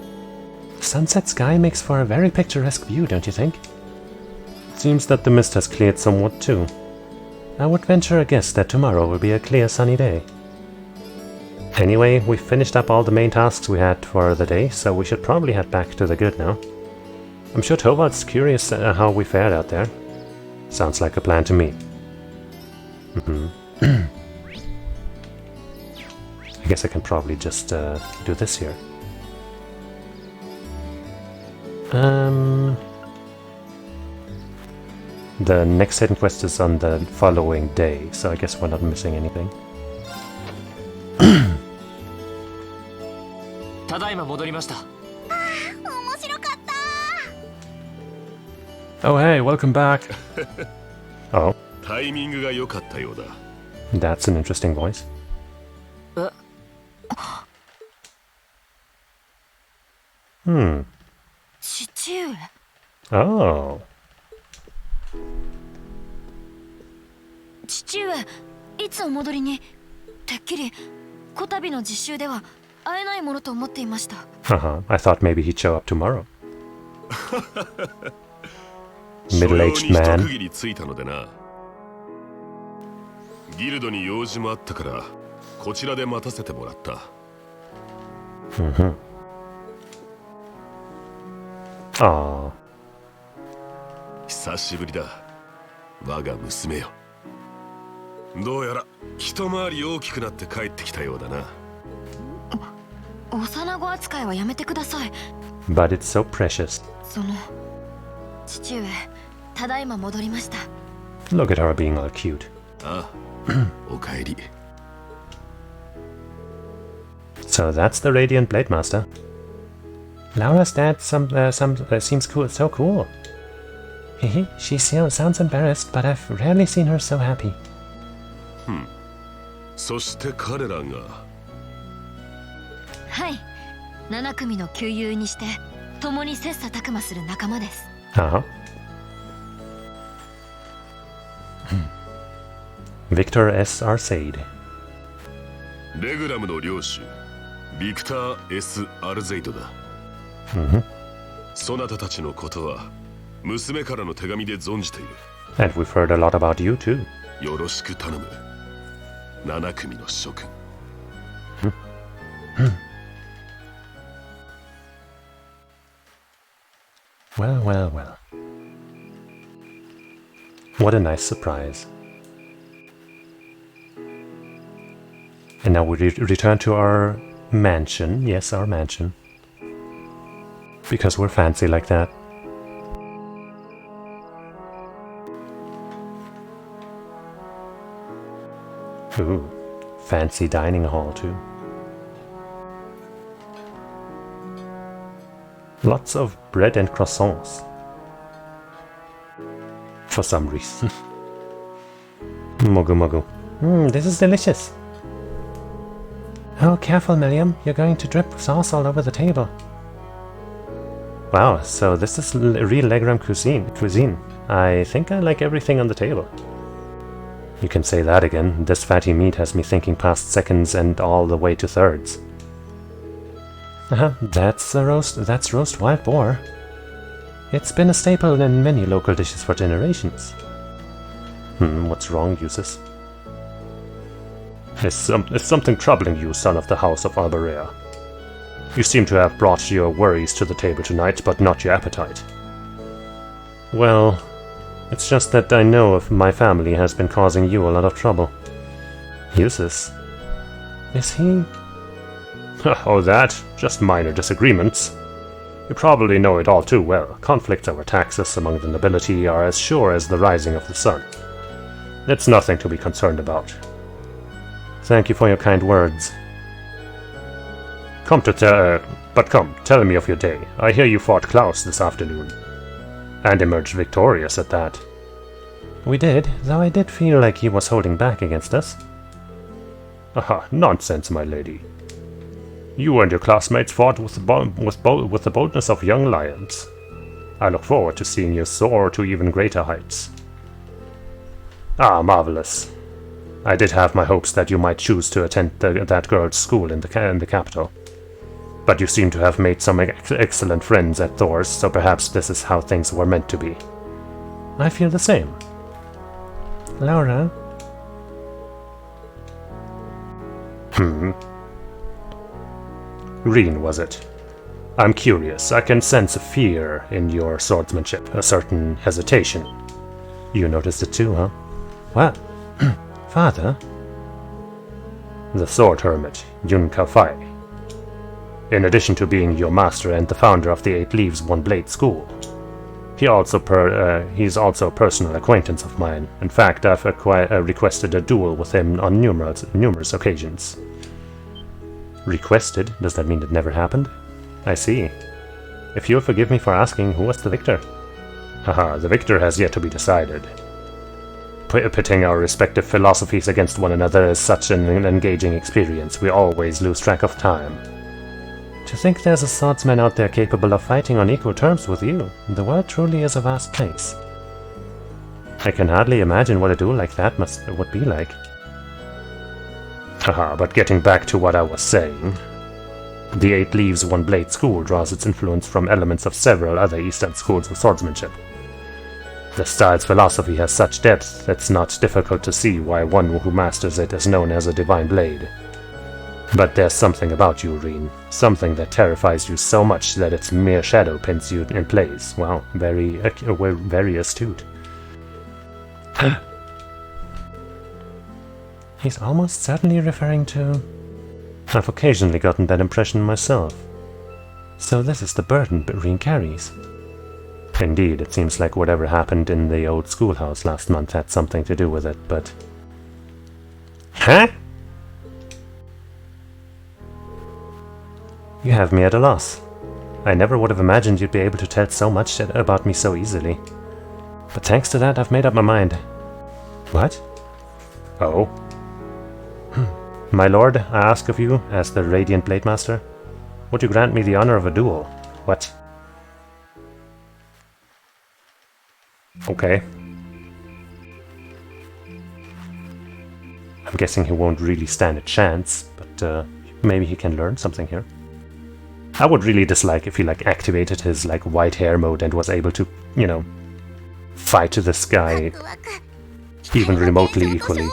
Sunset sky makes for a very picturesque view, don't you think? Seems that the mist has cleared somewhat too. I would venture a guess that tomorrow will be a clear sunny day. Anyway, we've finished up all the main tasks we had for the day, so we should probably head back to the good now. I'm sure Tovald's curious how we fared out there. Sounds like a plan to me. I guess I can probably just do this here.
The next hidden quest is on the following day, so I guess we're not missing anything.
ただいま戻りました。
面白かった
Oh hey, welcome back.
Oh,
タイミングが良かったようだ。
that's an interesting voice. Hmm.
父上
Oh.
父上いつお戻りにてっきりこたびの実習では会えないものと思っていました
I thought maybe he'd show up tomorrow.
所用に
Middle-aged
一
man.
区切りついたのでな。ギルドに用事もあったからこちらで待たせてもらった。
Aw.
久しぶりだ。我が娘よ。どうやら一回り大きくなって帰ってきたようだな。
幼子扱いはやめてください
But it's so precious.
その父上ただいま戻りました
Look at her being all cute.
ああ、おかえり。
So that's the Radiant Blade Master.
Laura's dad seems cool, so cool. Hehe, she sounds embarrassed, but I've rarely seen her so happy.
そして彼らが
はい7組の旧友にして共に切磋琢磨する仲間です
Uh-huh. Victor S. Arcade.
レグラムの領主ビクター S. アルゼイドだ。そなたたちのことは娘からの手紙で存じている。
And we've heard a lot about you too.
よろしく頼む。7組の諸君。
Well, well, well. What a nice surprise. And now we return to our mansion. Yes, our mansion. Because we're fancy like that. Ooh, fancy dining hall too. Lots of bread and croissants. For some reason. Mogu mogu.
This is delicious. Oh, careful, Miriam. You're going to drip sauce all over the table.
Wow, so this is real Legram cuisine. I think I like everything on the table. You can say that again. This fatty meat has me thinking past seconds and all the way to thirds.
That's roast wild boar. It's been a staple in many local dishes for generations.
What's wrong, Cheesus? Is something troubling you, son of the House of Alberea? You seem to have brought your worries to the table tonight, but not your appetite. Well, it's just that I know if my family has been causing you a lot of trouble. Cheesus?
Is he?
Oh, that? Just minor disagreements. You probably know it all too well. Conflicts over taxes among the nobility are as sure as the rising of the sun. It's nothing to be concerned about. Thank you for your kind words. Come, tell me of your day. I hear you fought Klaus this afternoon. And emerged victorious at that.
We did, though I did feel like he was holding back against us.
Aha, nonsense, my lady. You and your classmates fought with the boldness of young lions. I look forward to seeing you soar to even greater heights. Ah, marvelous. I did have my hopes that you might choose to attend that girl's school in the capital. But you seem to have made some excellent friends at Thor's, so perhaps this is how things were meant to be.
I feel the same. Laura?
Reen, was it? I'm curious. I can sense a fear in your swordsmanship, a certain hesitation. You noticed it too, huh?
What? Father?
The sword hermit, Yun Ka-Fai.
in addition to being your master and the founder of the 8 Leaves, 1 Blade School. He's also a personal acquaintance of mine. In fact, I've requested a duel with him on numerous occasions. Requested? Does that mean it never happened? I see. If you'll forgive me for asking, who was the victor? Haha, the victor has yet to be decided. Pitting our respective philosophies against one another is such an engaging experience, we always lose track of time. To think there's a swordsman out there capable of fighting on equal terms with you. The world truly is a vast place. I can hardly imagine what a duel like that would be like. Haha, but getting back to what I was saying. The 8 Leaves, 1 Blade School draws its influence from elements of several other Eastern schools of swordsmanship. The style's philosophy has such depth that it's not difficult to see why one who masters it is known as a divine blade. But there's something about you, Reen. Something that terrifies you so much that its mere shadow pins you in place. Well, very astute. He's almost certainly referring to... I've occasionally gotten that impression myself. So this is the burden Reen carries. Indeed, it seems like whatever happened in the old schoolhouse last month had something to do with it, but... Huh? You have me at a loss. I never would have imagined you'd be able to tell so much about me so easily. But thanks to that, I've made up my mind. What? Oh. My lord, I ask of you, as the Radiant Blade Master, would you grant me the honor of a duel? What? Okay. I'm guessing he won't really stand a chance, but maybe he can learn something here. I would really dislike if he activated his white hair mode and was able to, you know, fight to this guy even remotely equally.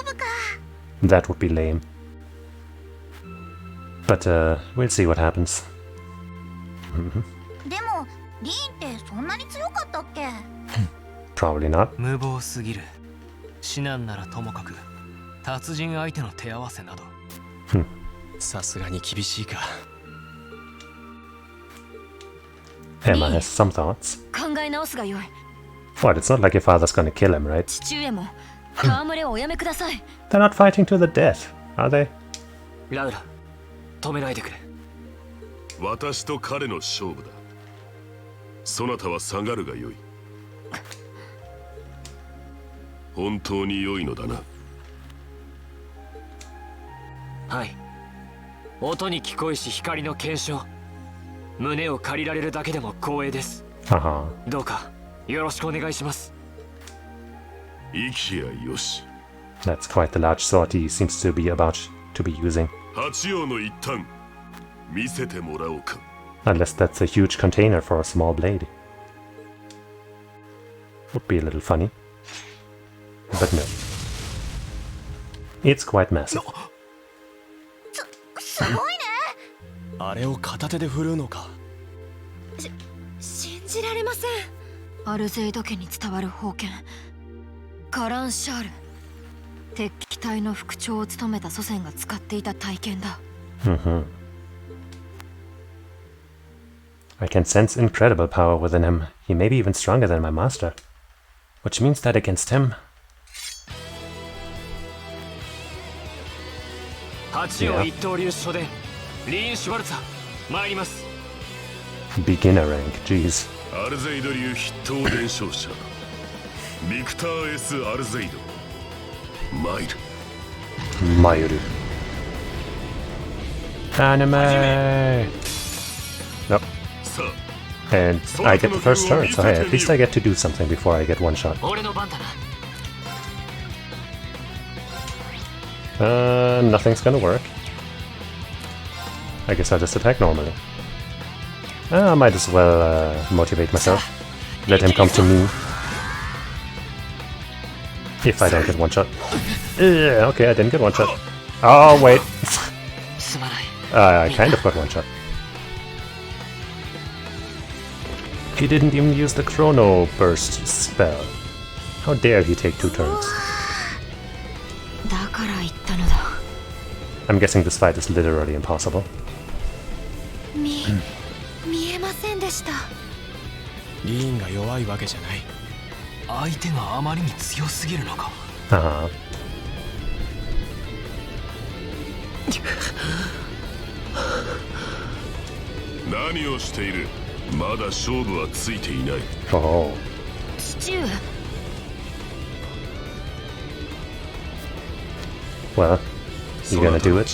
That would be lame. But we'll see what happens. Probably not.
無謀すぎる。至難ならともかく、達人相手の手合わせなど。さすがに厳しいか。
Emma has some thoughts.
考え直すがよい。
What? It's not like your father's gonna kill him, right?
父上も戯れをおやめください。
They're not fighting to the death, are they?
ラウラ、止めないでくれ。
私と彼の勝負だ。そなたは下がるがよい。本当に良いのだな。
はい。音に聞こえし光の検証。胸を借りられるだけでも光栄です。どうかよろしくお願いします。
生きやよし。
That's quite the large sword he seems to be about to be using.
八王の一端見せてもらおうか。
Unless that's a huge container for a small blade. Would be a little funny. But no. It's quite massive.
すごいね。
あれを片手で振るのか。
信じられません。アルゼイド家に伝わる宝剣カランシャール。鉄器隊の副長を務めた祖先が使っていた体験だ。
I can sense incredible power within him. He may be even stronger than my master. Which means that against him...
八王一刀流初伝リーン・シュワルツァ参ります。
Beginner rank, jeez.
アルゼイド流筆頭伝承者ビクター S アルゼイドマイル
Mayuru. Anime! Nope.
さ
And I get the first turn, so hey, at least I get to do something before I get one shot.
俺の番だな。
Nothing's gonna work. I guess I'll just attack normally. I might as well motivate myself. Let him come to me. If I don't get one shot. Okay, I didn't get one shot. Oh, wait.
すまない。
I kind of got one shot. He didn't even use the Chrono Burst spell. How dare he take 2 turns?
だから言ったのだ。
I'm guessing this fight is literally impossible.
見えませんでした。
リーンが弱いわけじゃない。相手があまりに強すぎるのか。
何をしている。まだ勝負はついていない。
父上。
Well, you gonna do it?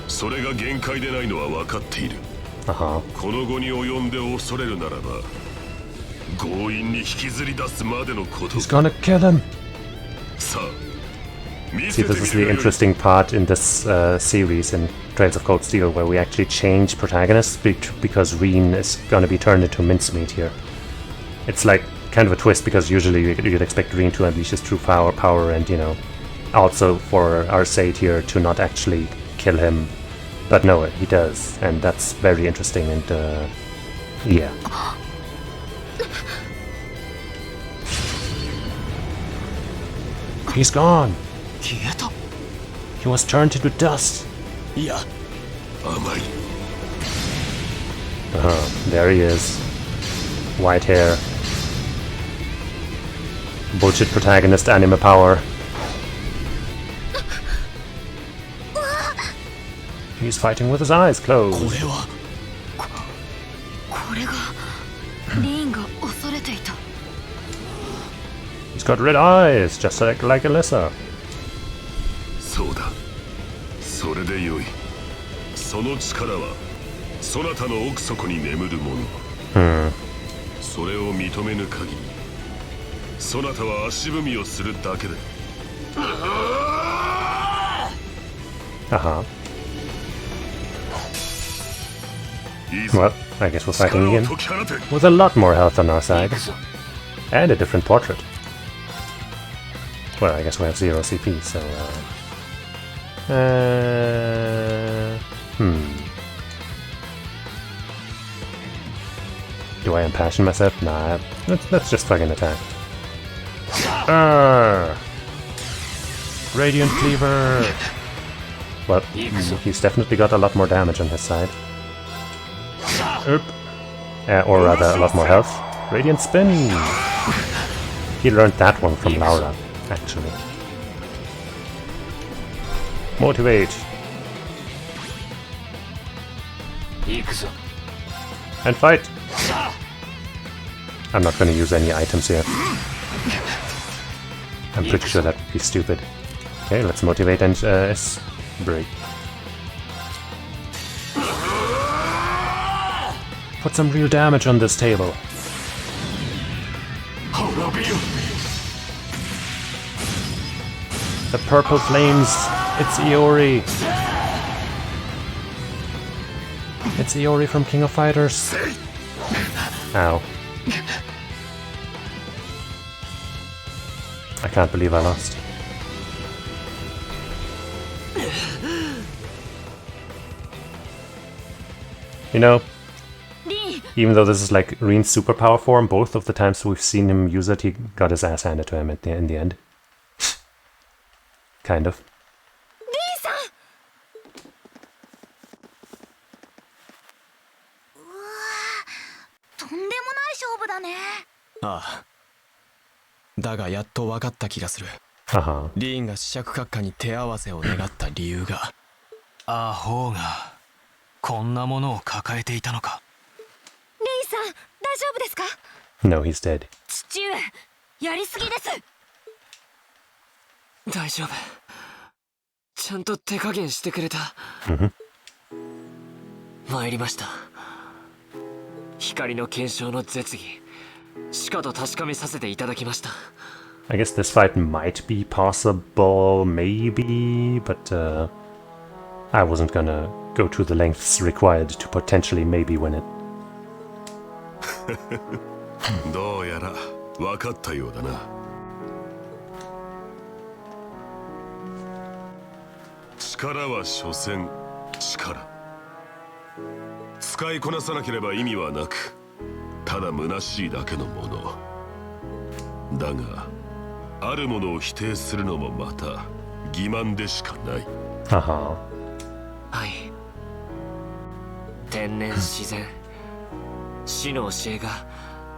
それが限界でないのは分かっている。この後に及んで恐れるならば、強引に引きずり出すまでのこと。
He's gonna kill him.
さあ、
See, this is the interesting part in this series in Trails of Cold Steel, where we actually change protagonists because Reen is gonna be turned into mincemeat here. It's like kind of a twist, because usually you'd expect Reen to unleash his true power and, you know, also for our Sade here to not actually kill him. But no, he does, and that's very interesting, and yeah.
He's gone.
消えた。
He was turned into dust.
いや、
甘い。
There he is. White hair. Bullshit protagonist anime power.
He's fighting with his eyes
こ
closed.
れは。
これがリーンが恐れていた。
He's got red eyes, just like Alyssa.
そうだ。それでよい。その力はそなたの奥底に眠るもの。それを認めぬ限り、そなたは足踏みをするだけだ。
Well, I guess we're fighting again. With a lot more health on our side. And a different portrait. Well, I guess we have 0 CP, so... Do I impassion myself? Nah, let's just fucking attack.
Radiant Cleaver.
Well, he's definitely got a lot more damage on his side. Or rather, a lot more health. Radiant Spin! He learned that one from Laura, actually. Motivate! And fight! I'm not gonna use any items here. I'm pretty sure that would be stupid. Okay, let's motivate and break.
Put some real damage on this table. The purple flames. It's Iori. It's Iori from King of Fighters.
Ow. I can't believe I lost. You know, even though this is like Reen's superpower form, both of the times we've seen him use it, he got his ass handed to him in the end. Kind of.
ああ。だがやっと分かった気がする。リーンが四尺閣下に手合わせを願った理由が。アホがこんなものを抱えていたのか。
リーさん、大丈夫ですか？
No, he's dead.
父上、やりすぎです。
大丈夫。ちゃんと手加減してくれた。参りました。光の検証の絶技。しかと確かめさせていただきました。
I guess this fight might be possible, maybe, but I wasn't gonna go to the lengths required to potentially maybe win it.
どうやら分かったようだな。力は所詮力。使いこなさなければ意味はなく、ただ虚しいだけのもの。だがあるものを否定するのもまた欺瞞でしかない。
はい。
天然自然死の教えが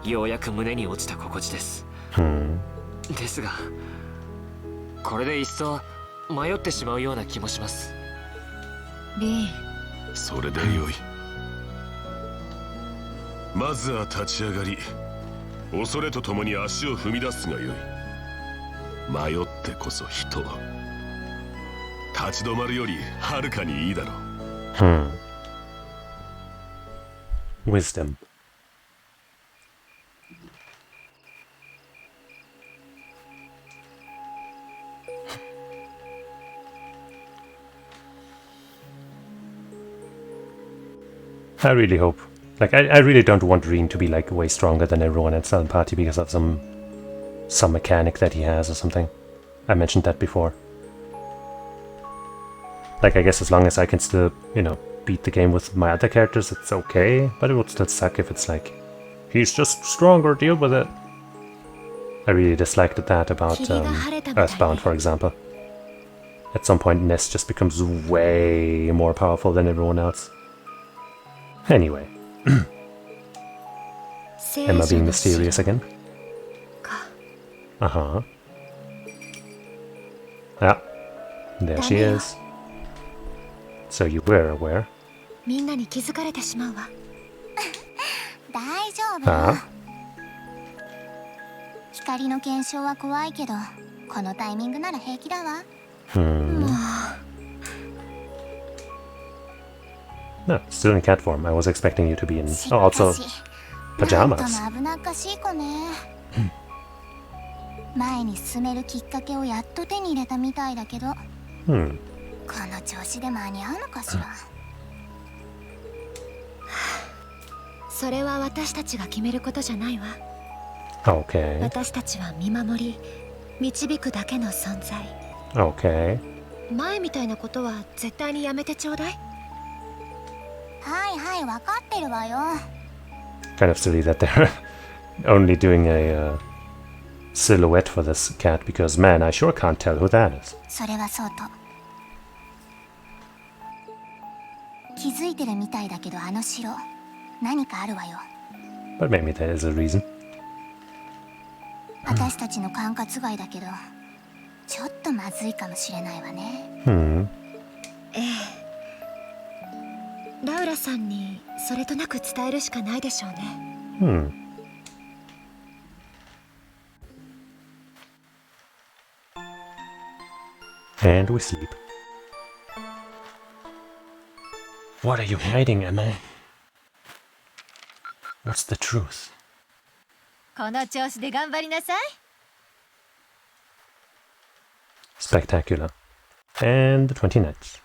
ようやく胸に落ちた心地です。ですがこれで一層迷ってしまうような気もします。
リン、
それでよい。まずは立ち上がり、恐れとともに足を踏み出すがよい。迷ってこそ人。立ち止まるよりはるかにいいだろう。
Wisdom. I really hope. Like, I really don't want Reen to be, like, way stronger than everyone at Southern Party because of some mechanic that he has or something. I mentioned that before. Like, I guess as long as I can still, you know, beat the game with my other characters, it's okay, but it would still suck if it's like, he's just stronger, deal with it. I really disliked that about Earthbound, for example. At some point, Ness just becomes way more powerful than everyone else. Anyway. Emma being mysterious again. Uh-huh. Yeah. There she is. So you were aware.
みんなに気づかれてしまうわ。
大丈夫。光の検証は怖いけど、このタイミングなら平気だわ。
No, still in cat form. I was expecting you to be in also pajamas.
危なっかしい子ね。前に進めるきっかけをやっと手に入れたみたいだけど。この調子で間に合うのかしら。
それは私たちが決めることじゃないわ。
Okay.
私たちは見守り、導くだけの存在。
Okay.
前みたいなことは絶対にやめてちょうだい。
はいはい、わかってるわよ。
Kind of silly that they're only doing a silhouette for this cat because, man, I sure can't tell who that is.
それはそうと。気づいてるみたいだけど、あの城、何かあるわよ。
But maybe there is a reason.
私たちの管轄外だけど、ちょっとまずいかもしれないわね。
ええ。ラウラさんにそれとなく伝えるしかないでしょうね。
And we sleep. What are you hiding, Emma? What's the truth?
この調子で頑張りなさい。
Spectacular. And the 20 nights.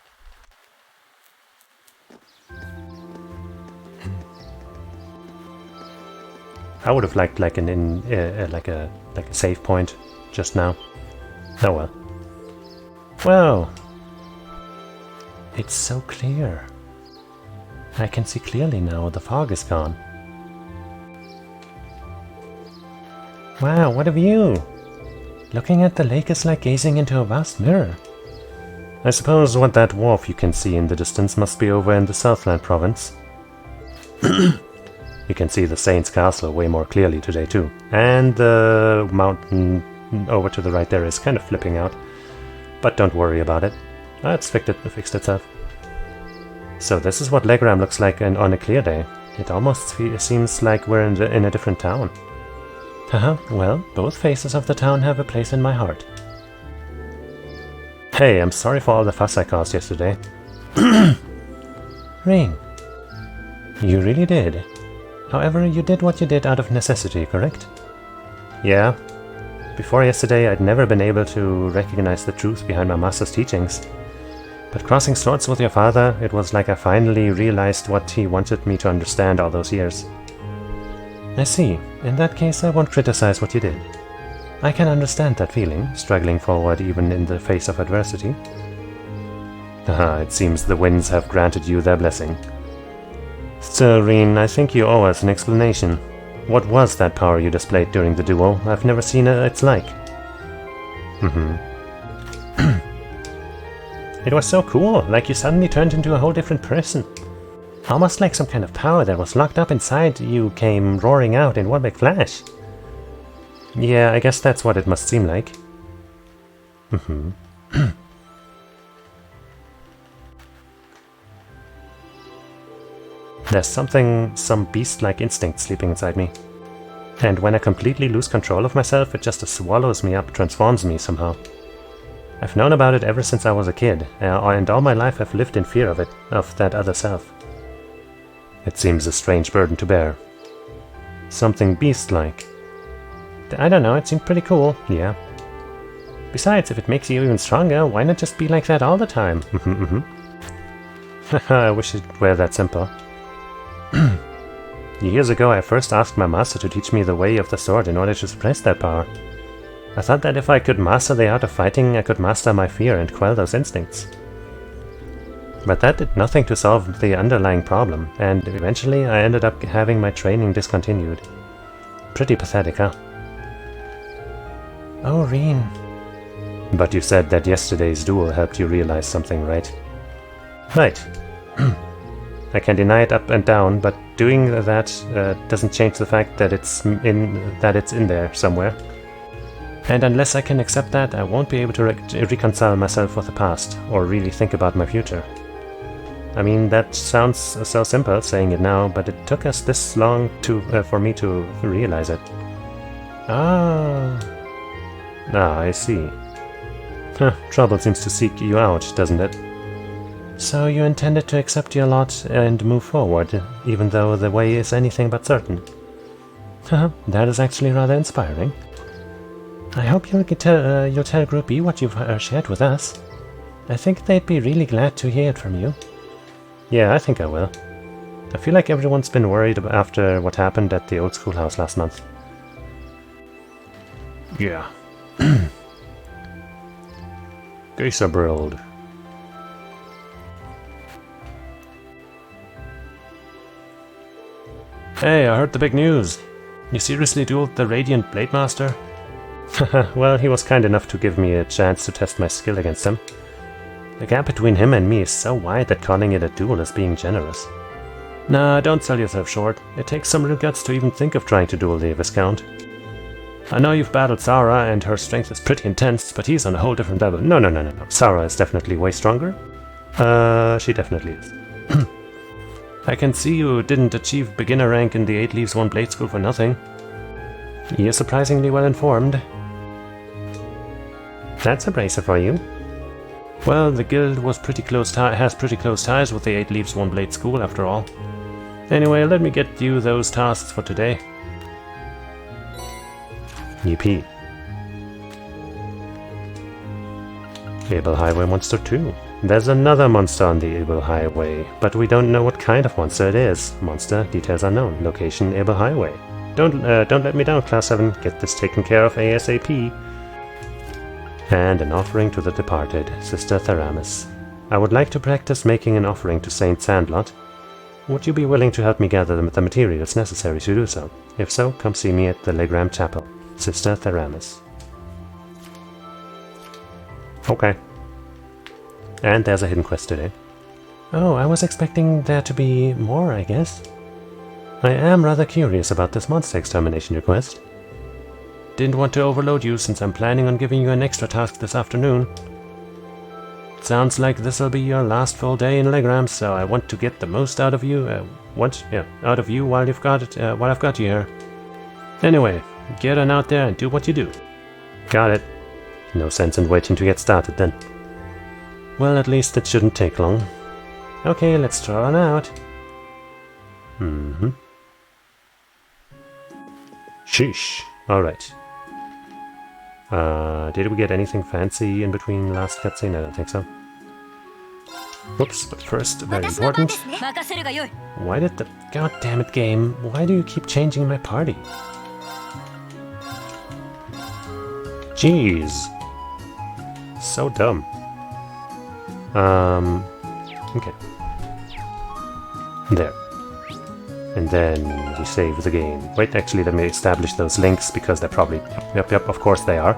I would have liked like like a save point just now. Oh well. Wow. It's so clear. I can see clearly now. The fog is gone. Wow, what a view! Looking at the lake is like gazing into a vast mirror. I suppose what that wharf you can see in the distance must be over in the Southland province. You can see the Saint's Castle way more clearly today too. And the mountain over to the right there is kind of flipping out. But don't worry about it. It's fixed itself. So this is what Legram looks like on a clear day. It almost seems like we're in a different town. Haha, well, both faces of the town have a place in my heart. Hey, I'm sorry for all the fuss I caused yesterday. Ring. You really did. However, you did what you did out of necessity, correct? Yeah. Before yesterday, I'd never been able to recognize the truth behind my master's teachings. But crossing swords with your father, it was like I finally realized what he wanted me to understand all those years. I see. In that case, I won't criticize what you did. I can understand that feeling, struggling forward even in the face of adversity. Haha, it seems the winds have granted you their blessing. Still, Reen, I think you owe us an explanation. What was that power you displayed during the duel? I've never seen its like. It was so cool, like you suddenly turned into a whole different person.
Almost like some kind of power that was locked up inside you came roaring out in one big flash. Yeah, I guess that's what it must seem like. There's some beast-like instinct sleeping inside me. And when I completely lose control of myself, it just swallows me up, transforms me somehow. I've known about it ever since I was a kid, and all my life I've lived in fear of it, of that other self. It seems a strange burden to bear. Something beast-like. I don't know, it seemed pretty cool, yeah. Besides, if it makes you even stronger, why not just be like that all the time? I wish it were that simple. Years ago I first asked my master to teach me the way of the sword in order to suppress that power. I thought that if I could master the art of fighting, I could master my fear and quell those instincts. But that did nothing to solve the underlying problem, and eventually I ended up having my training discontinued. Pretty pathetic, huh? Oh, Reen. But you said that yesterday's duel helped you realize something, right? Right. I can deny it up and down, but doing that doesn't change the fact that it's in there somewhere. And unless I can accept that, I won't be able to reconcile myself with the past, or really think about my future. I mean, that sounds so simple saying it now, but it took us this long for me to realize it. Ah, I see. Trouble seems to seek you out, doesn't it? So you intended to accept your lot and move forward, even though the way is anything but certain. That is actually rather inspiring. I hope you'll tell Group E what you've shared with us. I think they'd be really glad to hear it from you. Yeah, I think I will. I feel like everyone's been worried after what happened at the old schoolhouse last month. Yeah. Geyserbrilled. Hey, I heard the big news. You seriously dueled the Radiant Blade Master? Well, he was kind enough to give me a chance to test my skill against him. The gap between him and me is so wide that calling it a duel is being generous. Nah, don't sell yourself short. It takes some real guts to even think of trying to duel the Viscount. I know you've battled Sarah and her strength is pretty intense, but he's on a whole different level. No. Sarah is definitely way stronger. She definitely is. I can see you didn't achieve beginner rank in the 8 Leaves 1 Blade School for nothing. You're surprisingly well informed. That's a bracer for you. Well, the guild was has pretty close ties with the 8 Leaves 1 Blade School after all. Anyway, let me get you those tasks for today. Yippee. Able Highway Monster 2. There's another monster on the Able Highway, but we don't know what kind of monster it is. Monster, details unknown. Location, Able Highway. Don't let me down, Class 7. Get this taken care of ASAP. And an offering to the departed, Sister Theramis. I would like to practice making an offering to Saint Sandlot. Would you be willing to help me gather the materials necessary to do so? If so, come see me at the Legram Chapel. Sister Theramis. Okay. And there's a hidden quest today. Oh, I was expecting there to be more, I guess. I am rather curious about this monster extermination request. Didn't want to overload you since I'm planning on giving you an extra task this afternoon. Sounds like this'll be your last full day in Legram, so I want to get the most out of you. Out of you while I've got you here. Anyway, get on out there and do what you do. Got it. No sense in waiting to get started then. Well, at least it shouldn't take long. Okay, let's draw on out. Sheesh. Alright. Did we get anything fancy in between last cutscene? I don't think so. Whoops, but first, very important. Why did the... God damn it, game. Why do you keep changing my party? Jeez. So dumb. Okay. There. And then we save the game. Wait, actually, let me establish those links because they're probably... Yep, of course they are.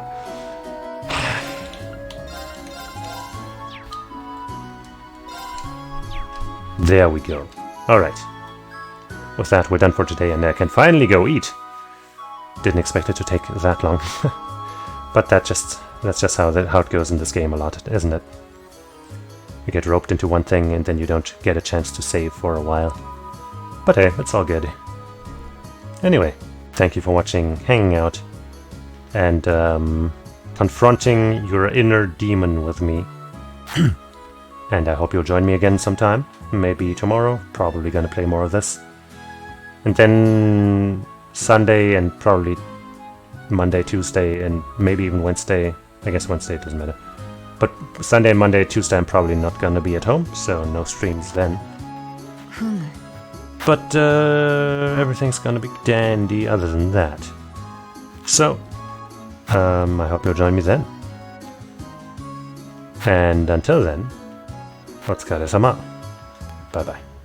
There we go.
Alright. With that, we're done for today, and I can finally go eat. Didn't expect it to take that long. But that's just how it goes in this game a lot, isn't it? You get roped into one thing, and then you don't get a chance to save for a while. But hey, it's all good. Anyway, thank you for watching, hanging out, and confronting your inner demon with me. And I hope you'll join me again sometime. Maybe tomorrow. Probably gonna play more of this. And then Sunday and probably Monday, Tuesday, and maybe even Wednesday. I guess Wednesday doesn't matter. But Sunday, Monday, Tuesday I'm probably not gonna be at home, so no streams then. But everything's gonna be dandy other than that. So, I hope you'll join me then. And until then, お疲れ様. Bye bye.